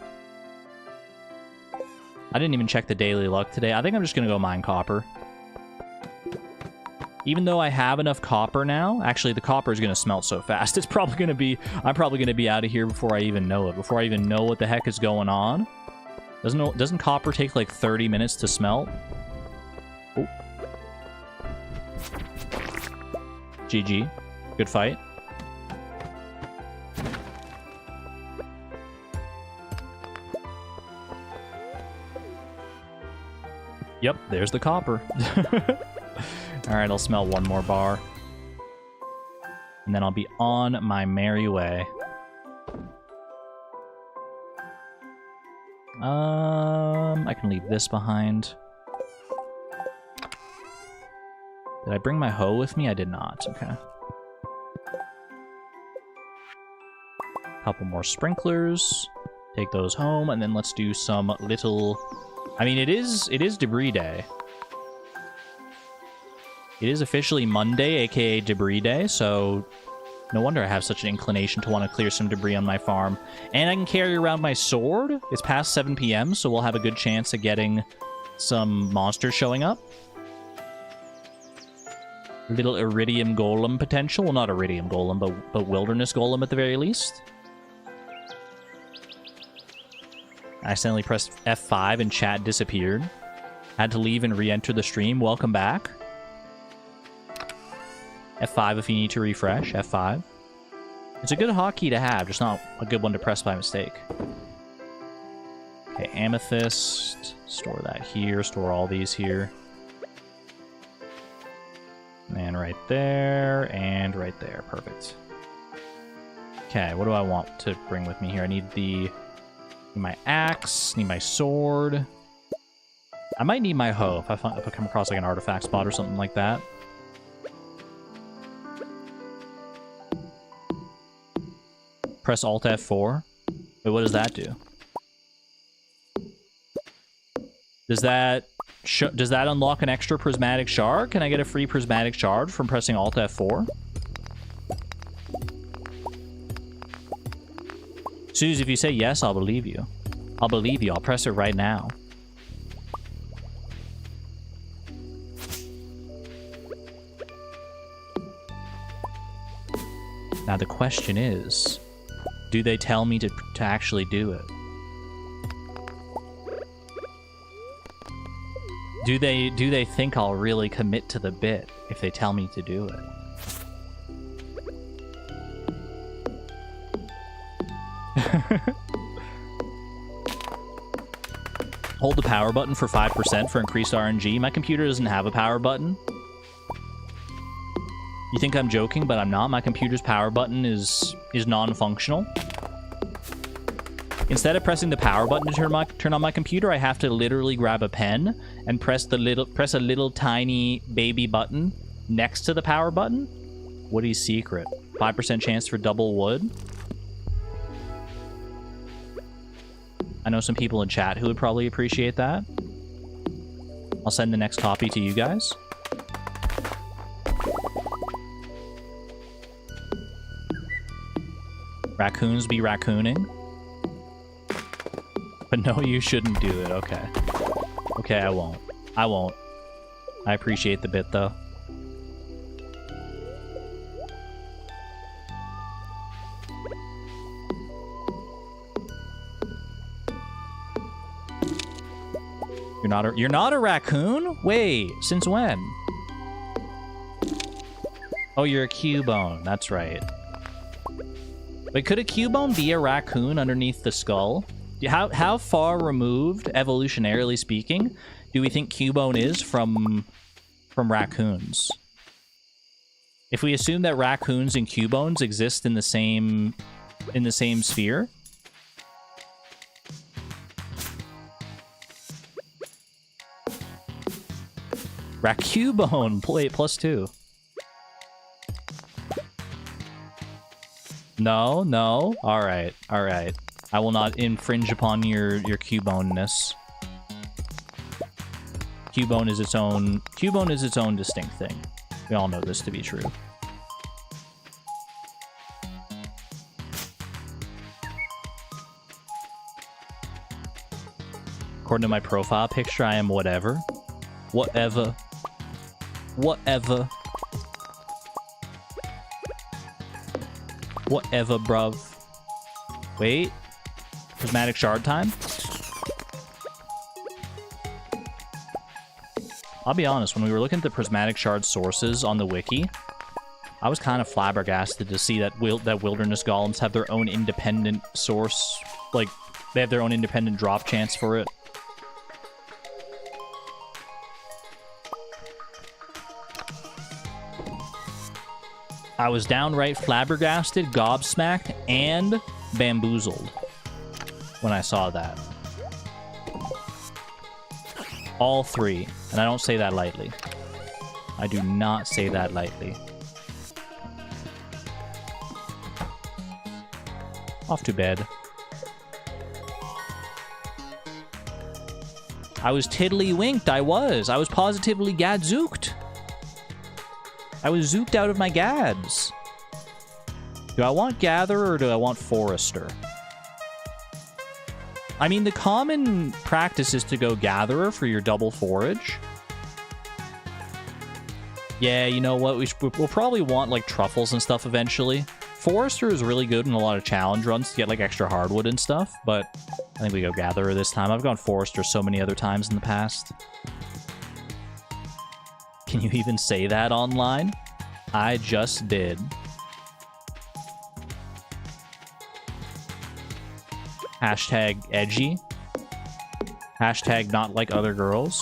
didn't even check the daily luck today. I think I'm just gonna go mine copper. Even though I have enough copper now, actually the copper is gonna smelt so fast. I'm probably gonna be out of here before I even know it. Before I even know what the heck is going on. Doesn't copper take like 30 minutes to smelt? Oh. GG. Good fight. Yep, there's the copper. Alright, I'll smell 1 more bar. And then I'll be on my merry way. I can leave this behind. Did I bring my hoe with me? I did not. Okay. Couple more sprinklers. Take those home, and then let's do some little... I mean, it is debris day. It is officially Monday, aka debris day, so no wonder I have such an inclination to want to clear some debris on my farm. And I can carry around my sword. It's past 7 p.m., so we'll have a good chance of getting some monsters showing up. Little iridium golem potential. Well, not iridium golem, but wilderness golem at the very least. I accidentally pressed F5 and chat disappeared. Had to leave and re-enter the stream. Welcome back. F5 if you need to refresh. F5. It's a good hotkey to have, just not a good one to press by mistake. Okay, amethyst. Store that here. Store all these here. And right there, and right there. Perfect. Okay, what do I want to bring with me here? I need my axe, need my sword. I might need my hoe if I come across like an artifact spot or something like that. Press Alt F4. Wait, what does that do? Does that unlock an extra prismatic shard? Can I get a free prismatic shard from pressing Alt F4? Suze, if you say yes, I'll believe you. I'll believe you. I'll press it right now. Now the question is, do they tell me to actually do it? Do they think I'll really commit to the bit if they tell me to do it? Hold the power button for 5% for increased RNG. My computer doesn't have a power button. You think I'm joking, but I'm not. My computer's power button is non-functional. Instead of pressing the power button to turn on my computer, I have to literally grab a pen and press a little tiny baby button next to the power button. Woody's secret. 5% chance for double wood. I know some people in chat who would probably appreciate that. I'll send the next copy to you guys. Raccoons be raccooning. But no, you shouldn't do it. Okay. Okay, I won't. I won't. I appreciate the bit, though. You're not a raccoon? Wait, since when? Oh, you're a Cubone. That's right. Wait, could a Cubone be a raccoon underneath the skull? How far removed, evolutionarily speaking, do we think Cubone is from raccoons? If we assume that raccoons and Cubones exist in the same sphere, Raccubone, play +2. No, no. All right, all right. I will not infringe upon your Cubone-ness. Cubone is its own distinct thing. We all know this to be true. According to my profile picture, I am whatever. Whatever. Whatever. Whatever, bruv. Wait. Prismatic Shard time? I'll be honest, when we were looking at the Prismatic Shard sources on the wiki, I was kind of flabbergasted to see that wilderness golems have their own independent source. Like, they have their own independent drop chance for it. I was downright flabbergasted, gobsmacked, and bamboozled when I saw that. All three. And I don't say that lightly. I do not say that lightly. Off to bed. I was tiddly-winked. I was positively gadzooked. I was zooked out of my gads. Do I want Gatherer or do I want Forester? I mean, the common practice is to go Gatherer for your double forage. Yeah, you know what? We'll probably want, like, truffles and stuff eventually. Forester is really good in a lot of challenge runs to get, like, extra hardwood and stuff, but I think we go Gatherer this time. I've gone Forester so many other times in the past. Can you even say that online? I just did. Hashtag edgy. Hashtag not like other girls.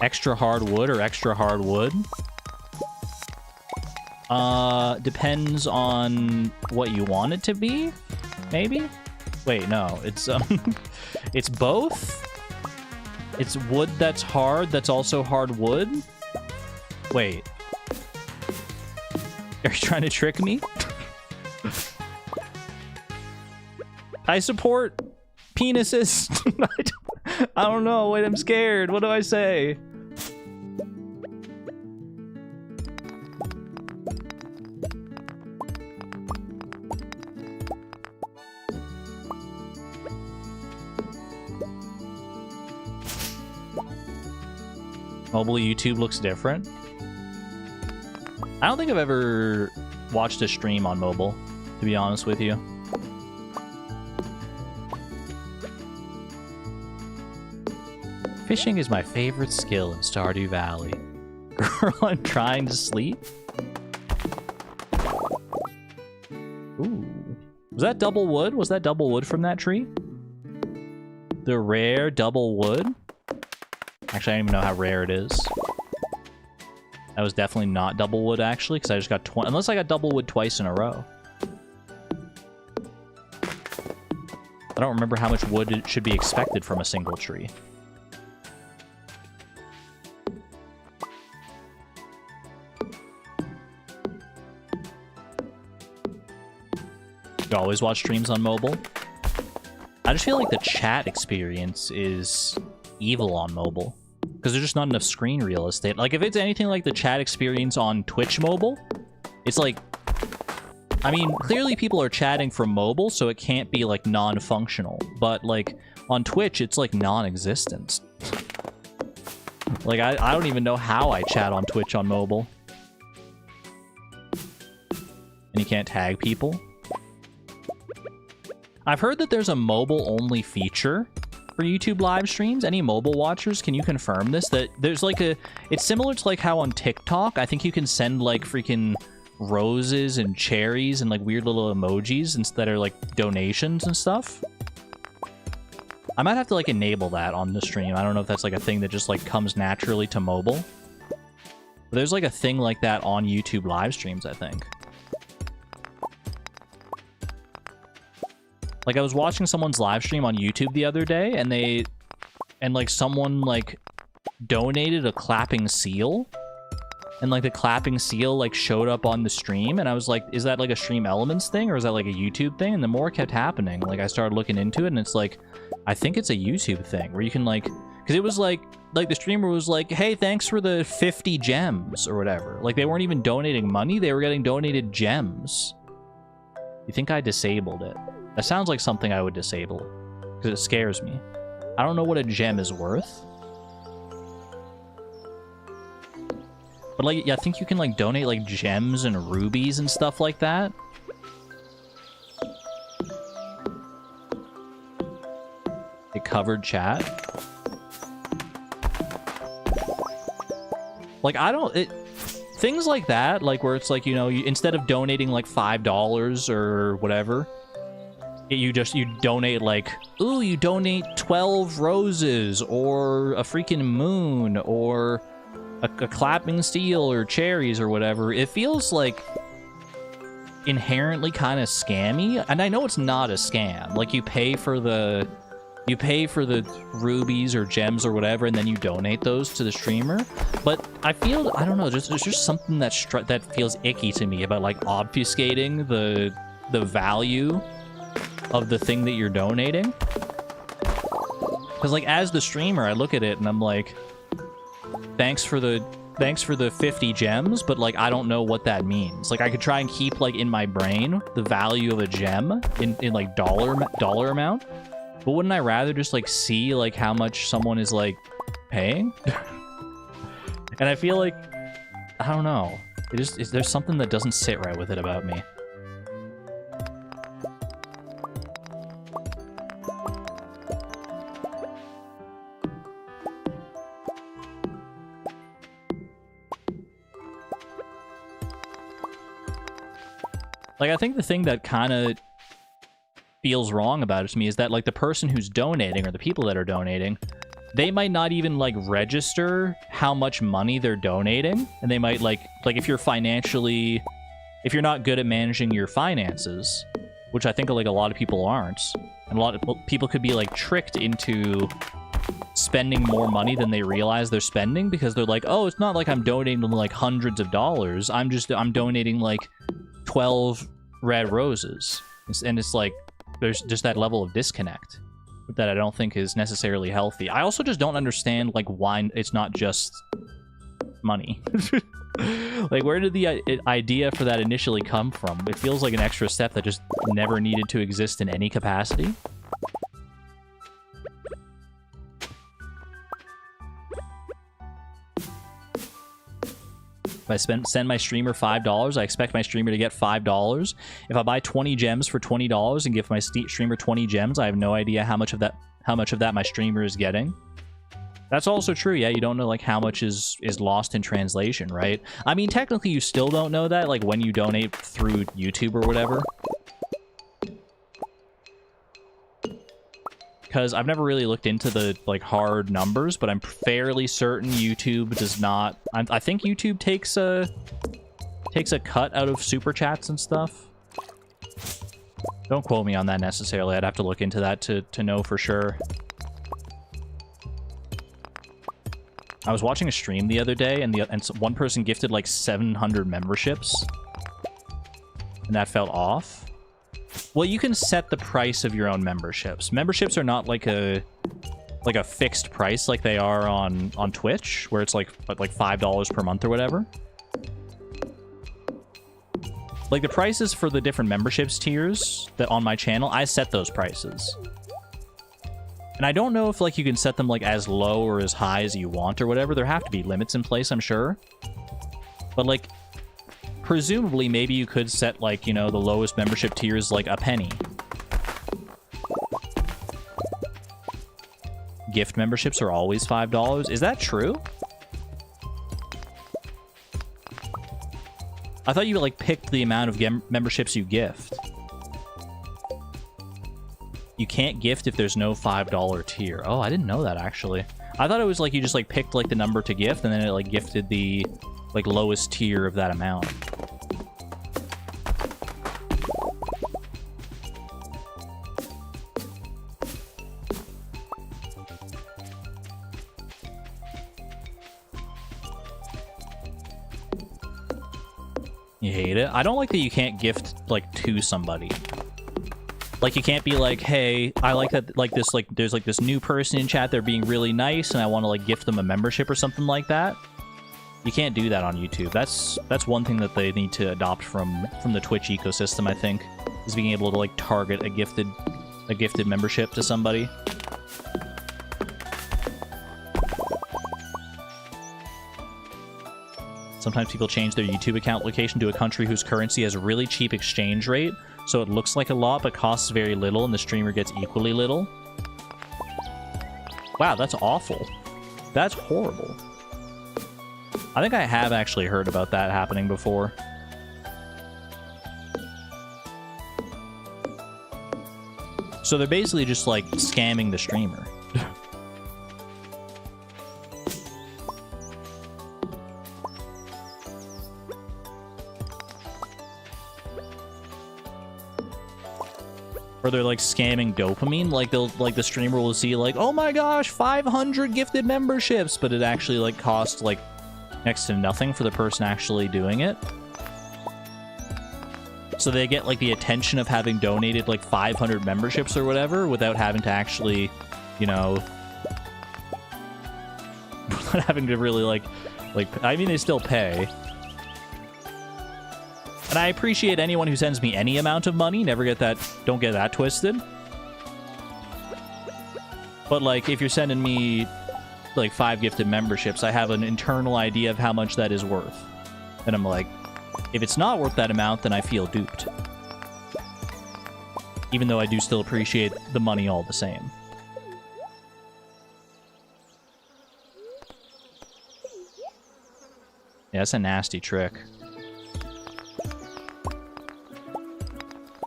Extra hard wood or extra hard wood? Depends on what you want it to be, maybe? Wait, no, it's it's both? It's wood that's hard, that's also hard wood? Wait. Are you trying to trick me? I support penises. I don't know. Wait, I'm scared. What do I say? Mobile YouTube looks different. I don't think I've ever watched a stream on mobile, to be honest with you. Fishing is my favorite skill in Stardew Valley. Girl, I'm trying to sleep. Ooh. Was that double wood? Was that double wood from that tree? The rare double wood? Actually, I don't even know how rare it is. That was definitely not double wood, actually, because I just got 20. Unless I got double wood twice in a row. I don't remember how much wood should be expected from a single tree. You always watch streams on mobile? I just feel like the chat experience is evil on mobile. Because there's just not enough screen real estate. Like, if it's anything like the chat experience on Twitch mobile, it's like... I mean, clearly people are chatting from mobile, so it can't be, like, non-functional. But, like, on Twitch, it's, like, non-existent. Like, I don't even know how I chat on Twitch on mobile. And you can't tag people. I've heard that there's a mobile-only feature for YouTube live streams. Any mobile watchers, can you confirm this? That there's like a... It's similar to like how on TikTok, I think you can send like freaking roses and cherries and like weird little emojis instead of like donations and stuff. I might have to like enable that on the stream. I don't know if that's like a thing that just like comes naturally to mobile. But there's like a thing like that on YouTube live streams, I think. Like, I was watching someone's live stream on YouTube the other day, and like, someone, like, donated a clapping seal, and, like, the clapping seal, like, showed up on the stream, and I was like, is that, like, a Stream Elements thing, or is that, like, a YouTube thing? And the more it kept happening, like, I started looking into it, and it's like, I think it's a YouTube thing, where you can, like, because it was, like, the streamer was like, hey, thanks for the 50 gems, or whatever. Like, they weren't even donating money, they were getting donated gems. You think I disabled it? That sounds like something I would disable, because it scares me. I don't know what a gem is worth. But, like, yeah, I think you can, like, donate, like, gems and rubies and stuff like that. It covered chat. Like, I don't... Things like that, like, where it's like, you know, instead of donating, like, $5 or whatever... You donate, like, ooh, you donate 12 roses, or a freaking moon, or a clapping steel, or cherries, or whatever. It feels, like, inherently kind of scammy, and I know it's not a scam. Like, you pay for the rubies or gems or whatever, and then you donate those to the streamer. But I feel, I don't know, there's just something that feels icky to me about, like, obfuscating the value of the thing that you're donating. Because, like, as the streamer, I look at it and I'm like, thanks for the 50 gems, but, like, I don't know what that means. Like, I could try and keep, like, in my brain the value of a gem in like dollar amount, but wouldn't I rather just, like, see, like, how much someone is, like, paying? And I feel like, I don't know, there's something that doesn't sit right with it about me. Like, I think the thing that kind of feels wrong about it to me is that, like, the person who's donating, or the people that are donating, they might not even, like, register how much money they're donating. And they might, like if you're not good at managing your finances, which I think, like, a lot of people aren't, and a lot of people could be, like, tricked into spending more money than they realize they're spending, because they're like, oh, it's not like I'm donating, like, hundreds of dollars. I'm donating, like, 12 red roses. And it's like, there's just that level of disconnect. that I don't think is necessarily healthy. I also just don't understand, like, why it's not just money. Like, where did the idea for that initially come from? It feels like an extra step that just never needed to exist in any capacity. If I send my streamer $5, I expect my streamer to get $5. If I buy 20 gems for $20 and give my streamer 20 gems, I have no idea how much of that my streamer is getting. That's also true, yeah, you don't know, like, how much is lost in translation, right? I mean, technically, you still don't know that, like, when you donate through YouTube or whatever. Because I've never really looked into the, like, hard numbers, but I'm fairly certain YouTube does not... I think YouTube takes a cut out of Super Chats and stuff. Don't quote me on that necessarily, I'd have to look into that to know for sure. I was watching a stream the other day, and one person gifted like 700 memberships, and that felt off. Well, you can set the price of your own memberships. Memberships are not like a fixed price like they are on Twitch, where it's like $5 per month or whatever. Like, the prices for the different memberships tiers that on my channel, I set those prices. And I don't know if, like, you can set them, like, as low or as high as you want or whatever. There have to be limits in place, I'm sure. But, like, presumably, maybe you could set, like, you know, the lowest membership tier is, like, a penny. Gift memberships are always $5. Is that true? I thought you, like, picked the amount of memberships you gift. You can't gift if there's no $5 tier. Oh, I didn't know that, actually. I thought it was like you just like picked like the number to gift, and then it like gifted the like lowest tier of that amount. You hate it? I don't like that you can't gift like to somebody. Like, you can't be like, hey, I like that, like, this, like, there's, like, this new person in chat, they're being really nice, and I want to, like, gift them a membership or something like that. You can't do that on YouTube. That's one thing that they need to adopt from the Twitch ecosystem, I think, is being able to, like, target a gifted membership to somebody. Sometimes people change their YouTube account location to a country whose currency has a really cheap exchange rate, so it looks like a lot, but costs very little, and the streamer gets equally little. Wow, that's awful. That's horrible. I think I have actually heard about that happening before. So they're basically just, like, scamming the streamer. Or they're like scamming dopamine, like the streamer will see like, oh my gosh, 500 gifted memberships, but it actually like costs like next to nothing for the person actually doing it. So they get like the attention of having donated like 500 memberships or whatever without having to actually, you know, without having to really like, I mean, they still pay. And I appreciate anyone who sends me any amount of money. Never get that, don't get that twisted. But, like, if you're sending me, like, 5 gifted memberships, I have an internal idea of how much that is worth. And I'm like, if it's not worth that amount, then I feel duped. Even though I do still appreciate the money all the same. Yeah, that's a nasty trick.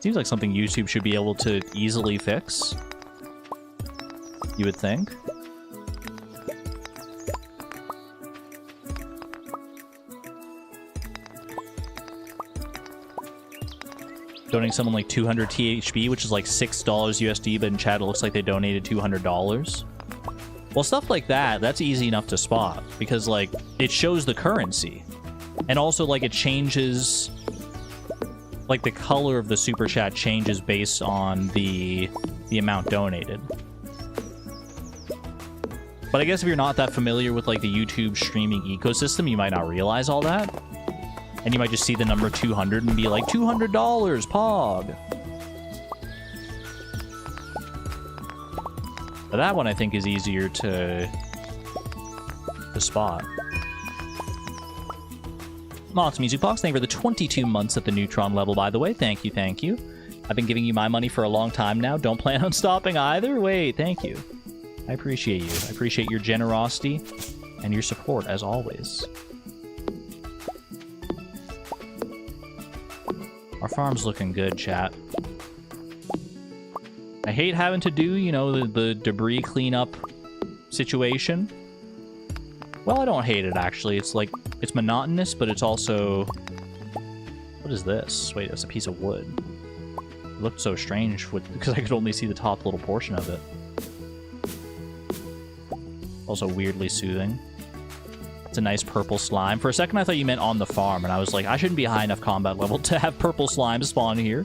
Seems like something YouTube should be able to easily fix. You would think. Donating someone like 200 THB, which is like $6 USD, but in chat it looks like they donated $200. Well, stuff like that, that's easy enough to spot, because like it shows the currency. And also like it changes... Like, the color of the super chat changes based on the amount donated. But I guess if you're not that familiar with, like, the YouTube streaming ecosystem, you might not realize all that. And you might just see the number 200 and be like, $200, Pog! But that one, I think, is easier to spot. Mox Music Box, thank you for the 22 months at the Neutron level, by the way. Thank you, thank you. I've been giving you my money for a long time now. Don't plan on stopping either. Wait, thank you. I appreciate you. I appreciate your generosity and your support, as always. Our farm's looking good, chat. I hate having to do, you know, the debris cleanup situation. Well, I don't hate it, actually. It's like, it's monotonous, but it's also... What is this? Wait, that's a piece of wood. It looked so strange because I could only see the top little portion of it. Also weirdly soothing. It's a nice purple slime. For a second, I thought you meant on the farm, and I was like, I shouldn't be high enough combat level to have purple slime spawn here.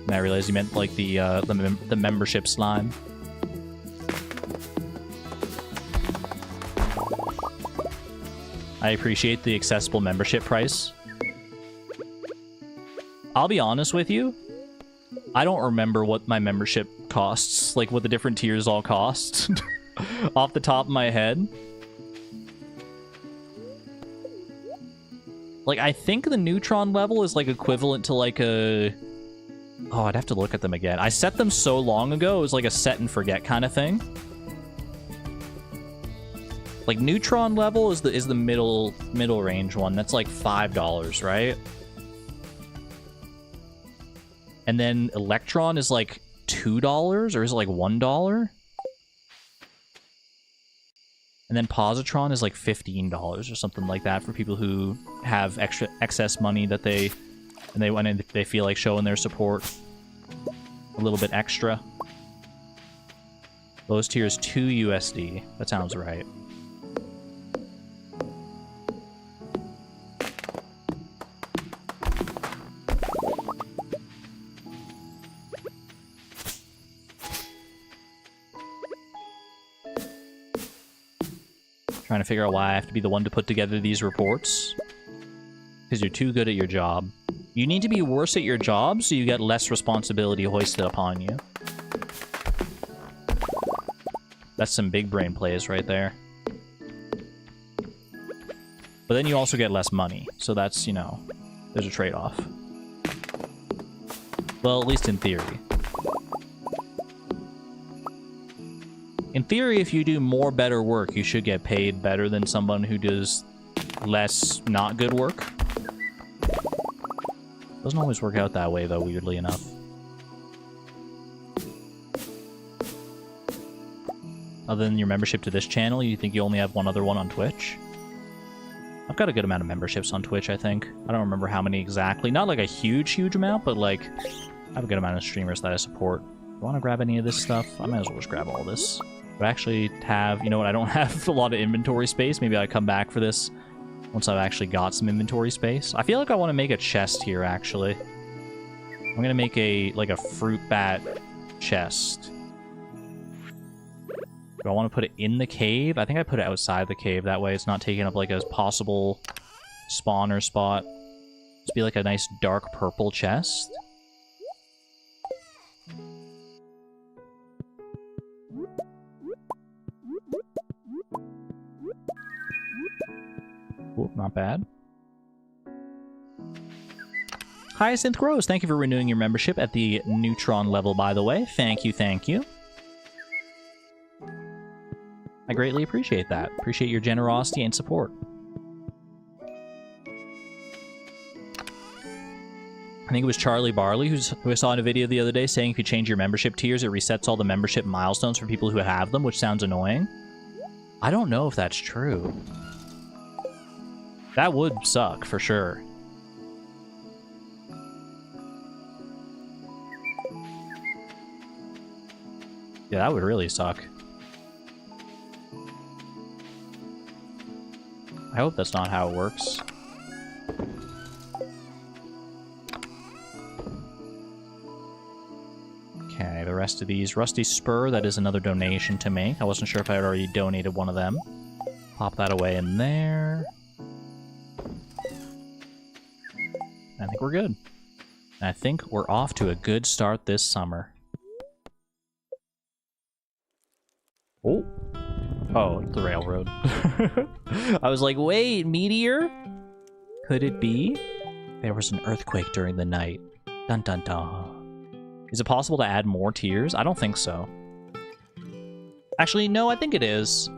And I realized you meant, like, the membership slime. I appreciate the accessible membership price. I'll be honest with you. I don't remember what my membership costs, like what the different tiers all cost, off the top of my head. Like, I think the Neutron level is, like, equivalent to, like, a... Oh, I'd have to look at them again. I set them so long ago, it was like a set and forget kind of thing. Like, Neutron level is the middle range one. That's like $5, right? And then Electron is like $2, or is it like $1? And then Positron is like $15 or something like that for people who have excess money that they feel like showing their support a little bit extra. Lowest tier is 2 USD. That sounds right. Trying to figure out why I have to be the one to put together these reports. Because you're too good at your job. You need to be worse at your job so you get less responsibility hoisted upon you. That's some big brain plays right there. But then you also get less money. So that's, you know, there's a trade-off. Well, at least in theory. In theory, if you do more better work, you should get paid better than someone who does less not good work. Doesn't always work out that way, though, weirdly enough. Other than your membership to this channel, you think you only have one other one on Twitch? I've got a good amount of memberships on Twitch, I think. I don't remember how many exactly. Not like a huge amount, but like, I have a good amount of streamers that I support. Do I want to grab any of this stuff? I might as well just grab all this. But I actually have, you know what, I don't have a lot of inventory space. Maybe I come back for this once I've actually got some inventory space. I feel like I want to make a chest here, actually. I'm going to make like a fruit bat chest. Do I want to put it in the cave? I think I put it outside the cave. That way it's not taking up like a possible spawner spot. Just be like a nice dark purple chest. Cool, not bad. Hyacinth Rose, thank you for renewing your membership at the Neutron level, by the way. Thank you, thank you. I greatly appreciate that. Appreciate your generosity and support. I think it was Charlie Barley who I saw in a video the other day saying if you change your membership tiers, it resets all the membership milestones for people who have them, which sounds annoying. I don't know if that's true. That would suck, for sure. Yeah, that would really suck. I hope that's not how it works. Okay, the rest of these. Rusty Spur, that is another donation to make. I wasn't sure if I had already donated one of them. Pop that away in there. I think we're good. I think we're off to a good start this summer. Oh. Oh, it's the railroad. I was like, wait, meteor? Could it be? There was an earthquake during the night. Dun dun dun. Is it possible to add more tiers? I don't think so. Actually, no, I think it is.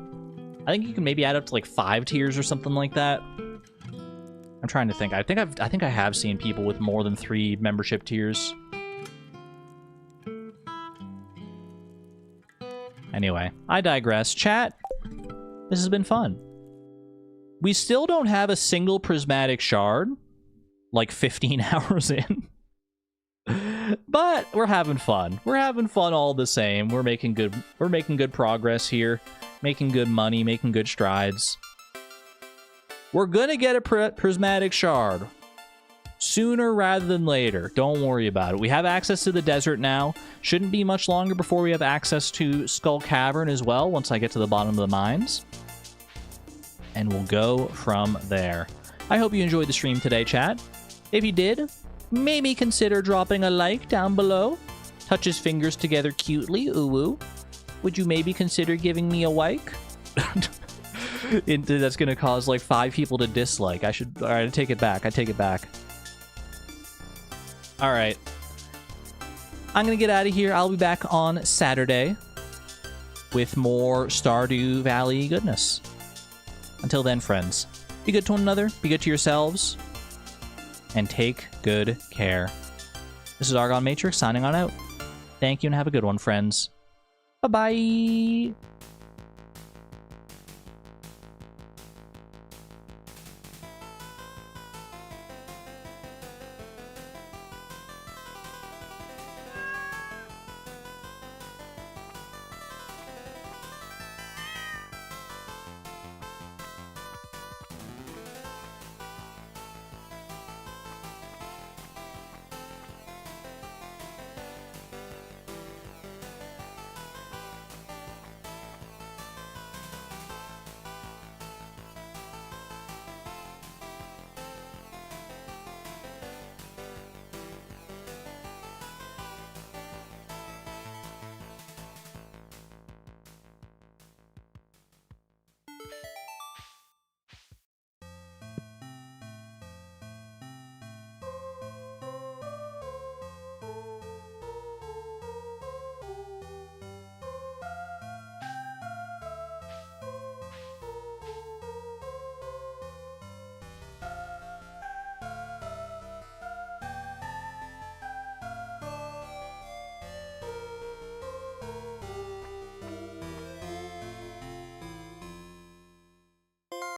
I think you can maybe add up to like 5 tiers or something like that. I'm trying to think. I think I have seen people with more than 3 membership tiers. Anyway, I digress. Chat, this has been fun. We still don't have a single prismatic shard, like 15 hours in. But we're having fun. We're having fun all the same. We're making good progress here. Making good money, making good strides. We're gonna get a prismatic shard sooner rather than later. Don't worry about it. We have access to the desert now. Shouldn't be much longer before we have access to Skull Cavern as well, once I get to the bottom of the mines. And we'll go from there. I hope you enjoyed the stream today, chat. If you did, maybe consider dropping a like down below. Touch his fingers together cutely, ooh-woo. Would you maybe consider giving me a like? That's gonna cause like 5 people to dislike. Alright, I take it back. I take it back. Alright. I'm gonna get out of here. I'll be back on Saturday with more Stardew Valley goodness. Until then, friends, be good to one another, be good to yourselves, and take good care. This is Argon Matrix signing on out. Thank you and have a good one, friends. Bye-bye.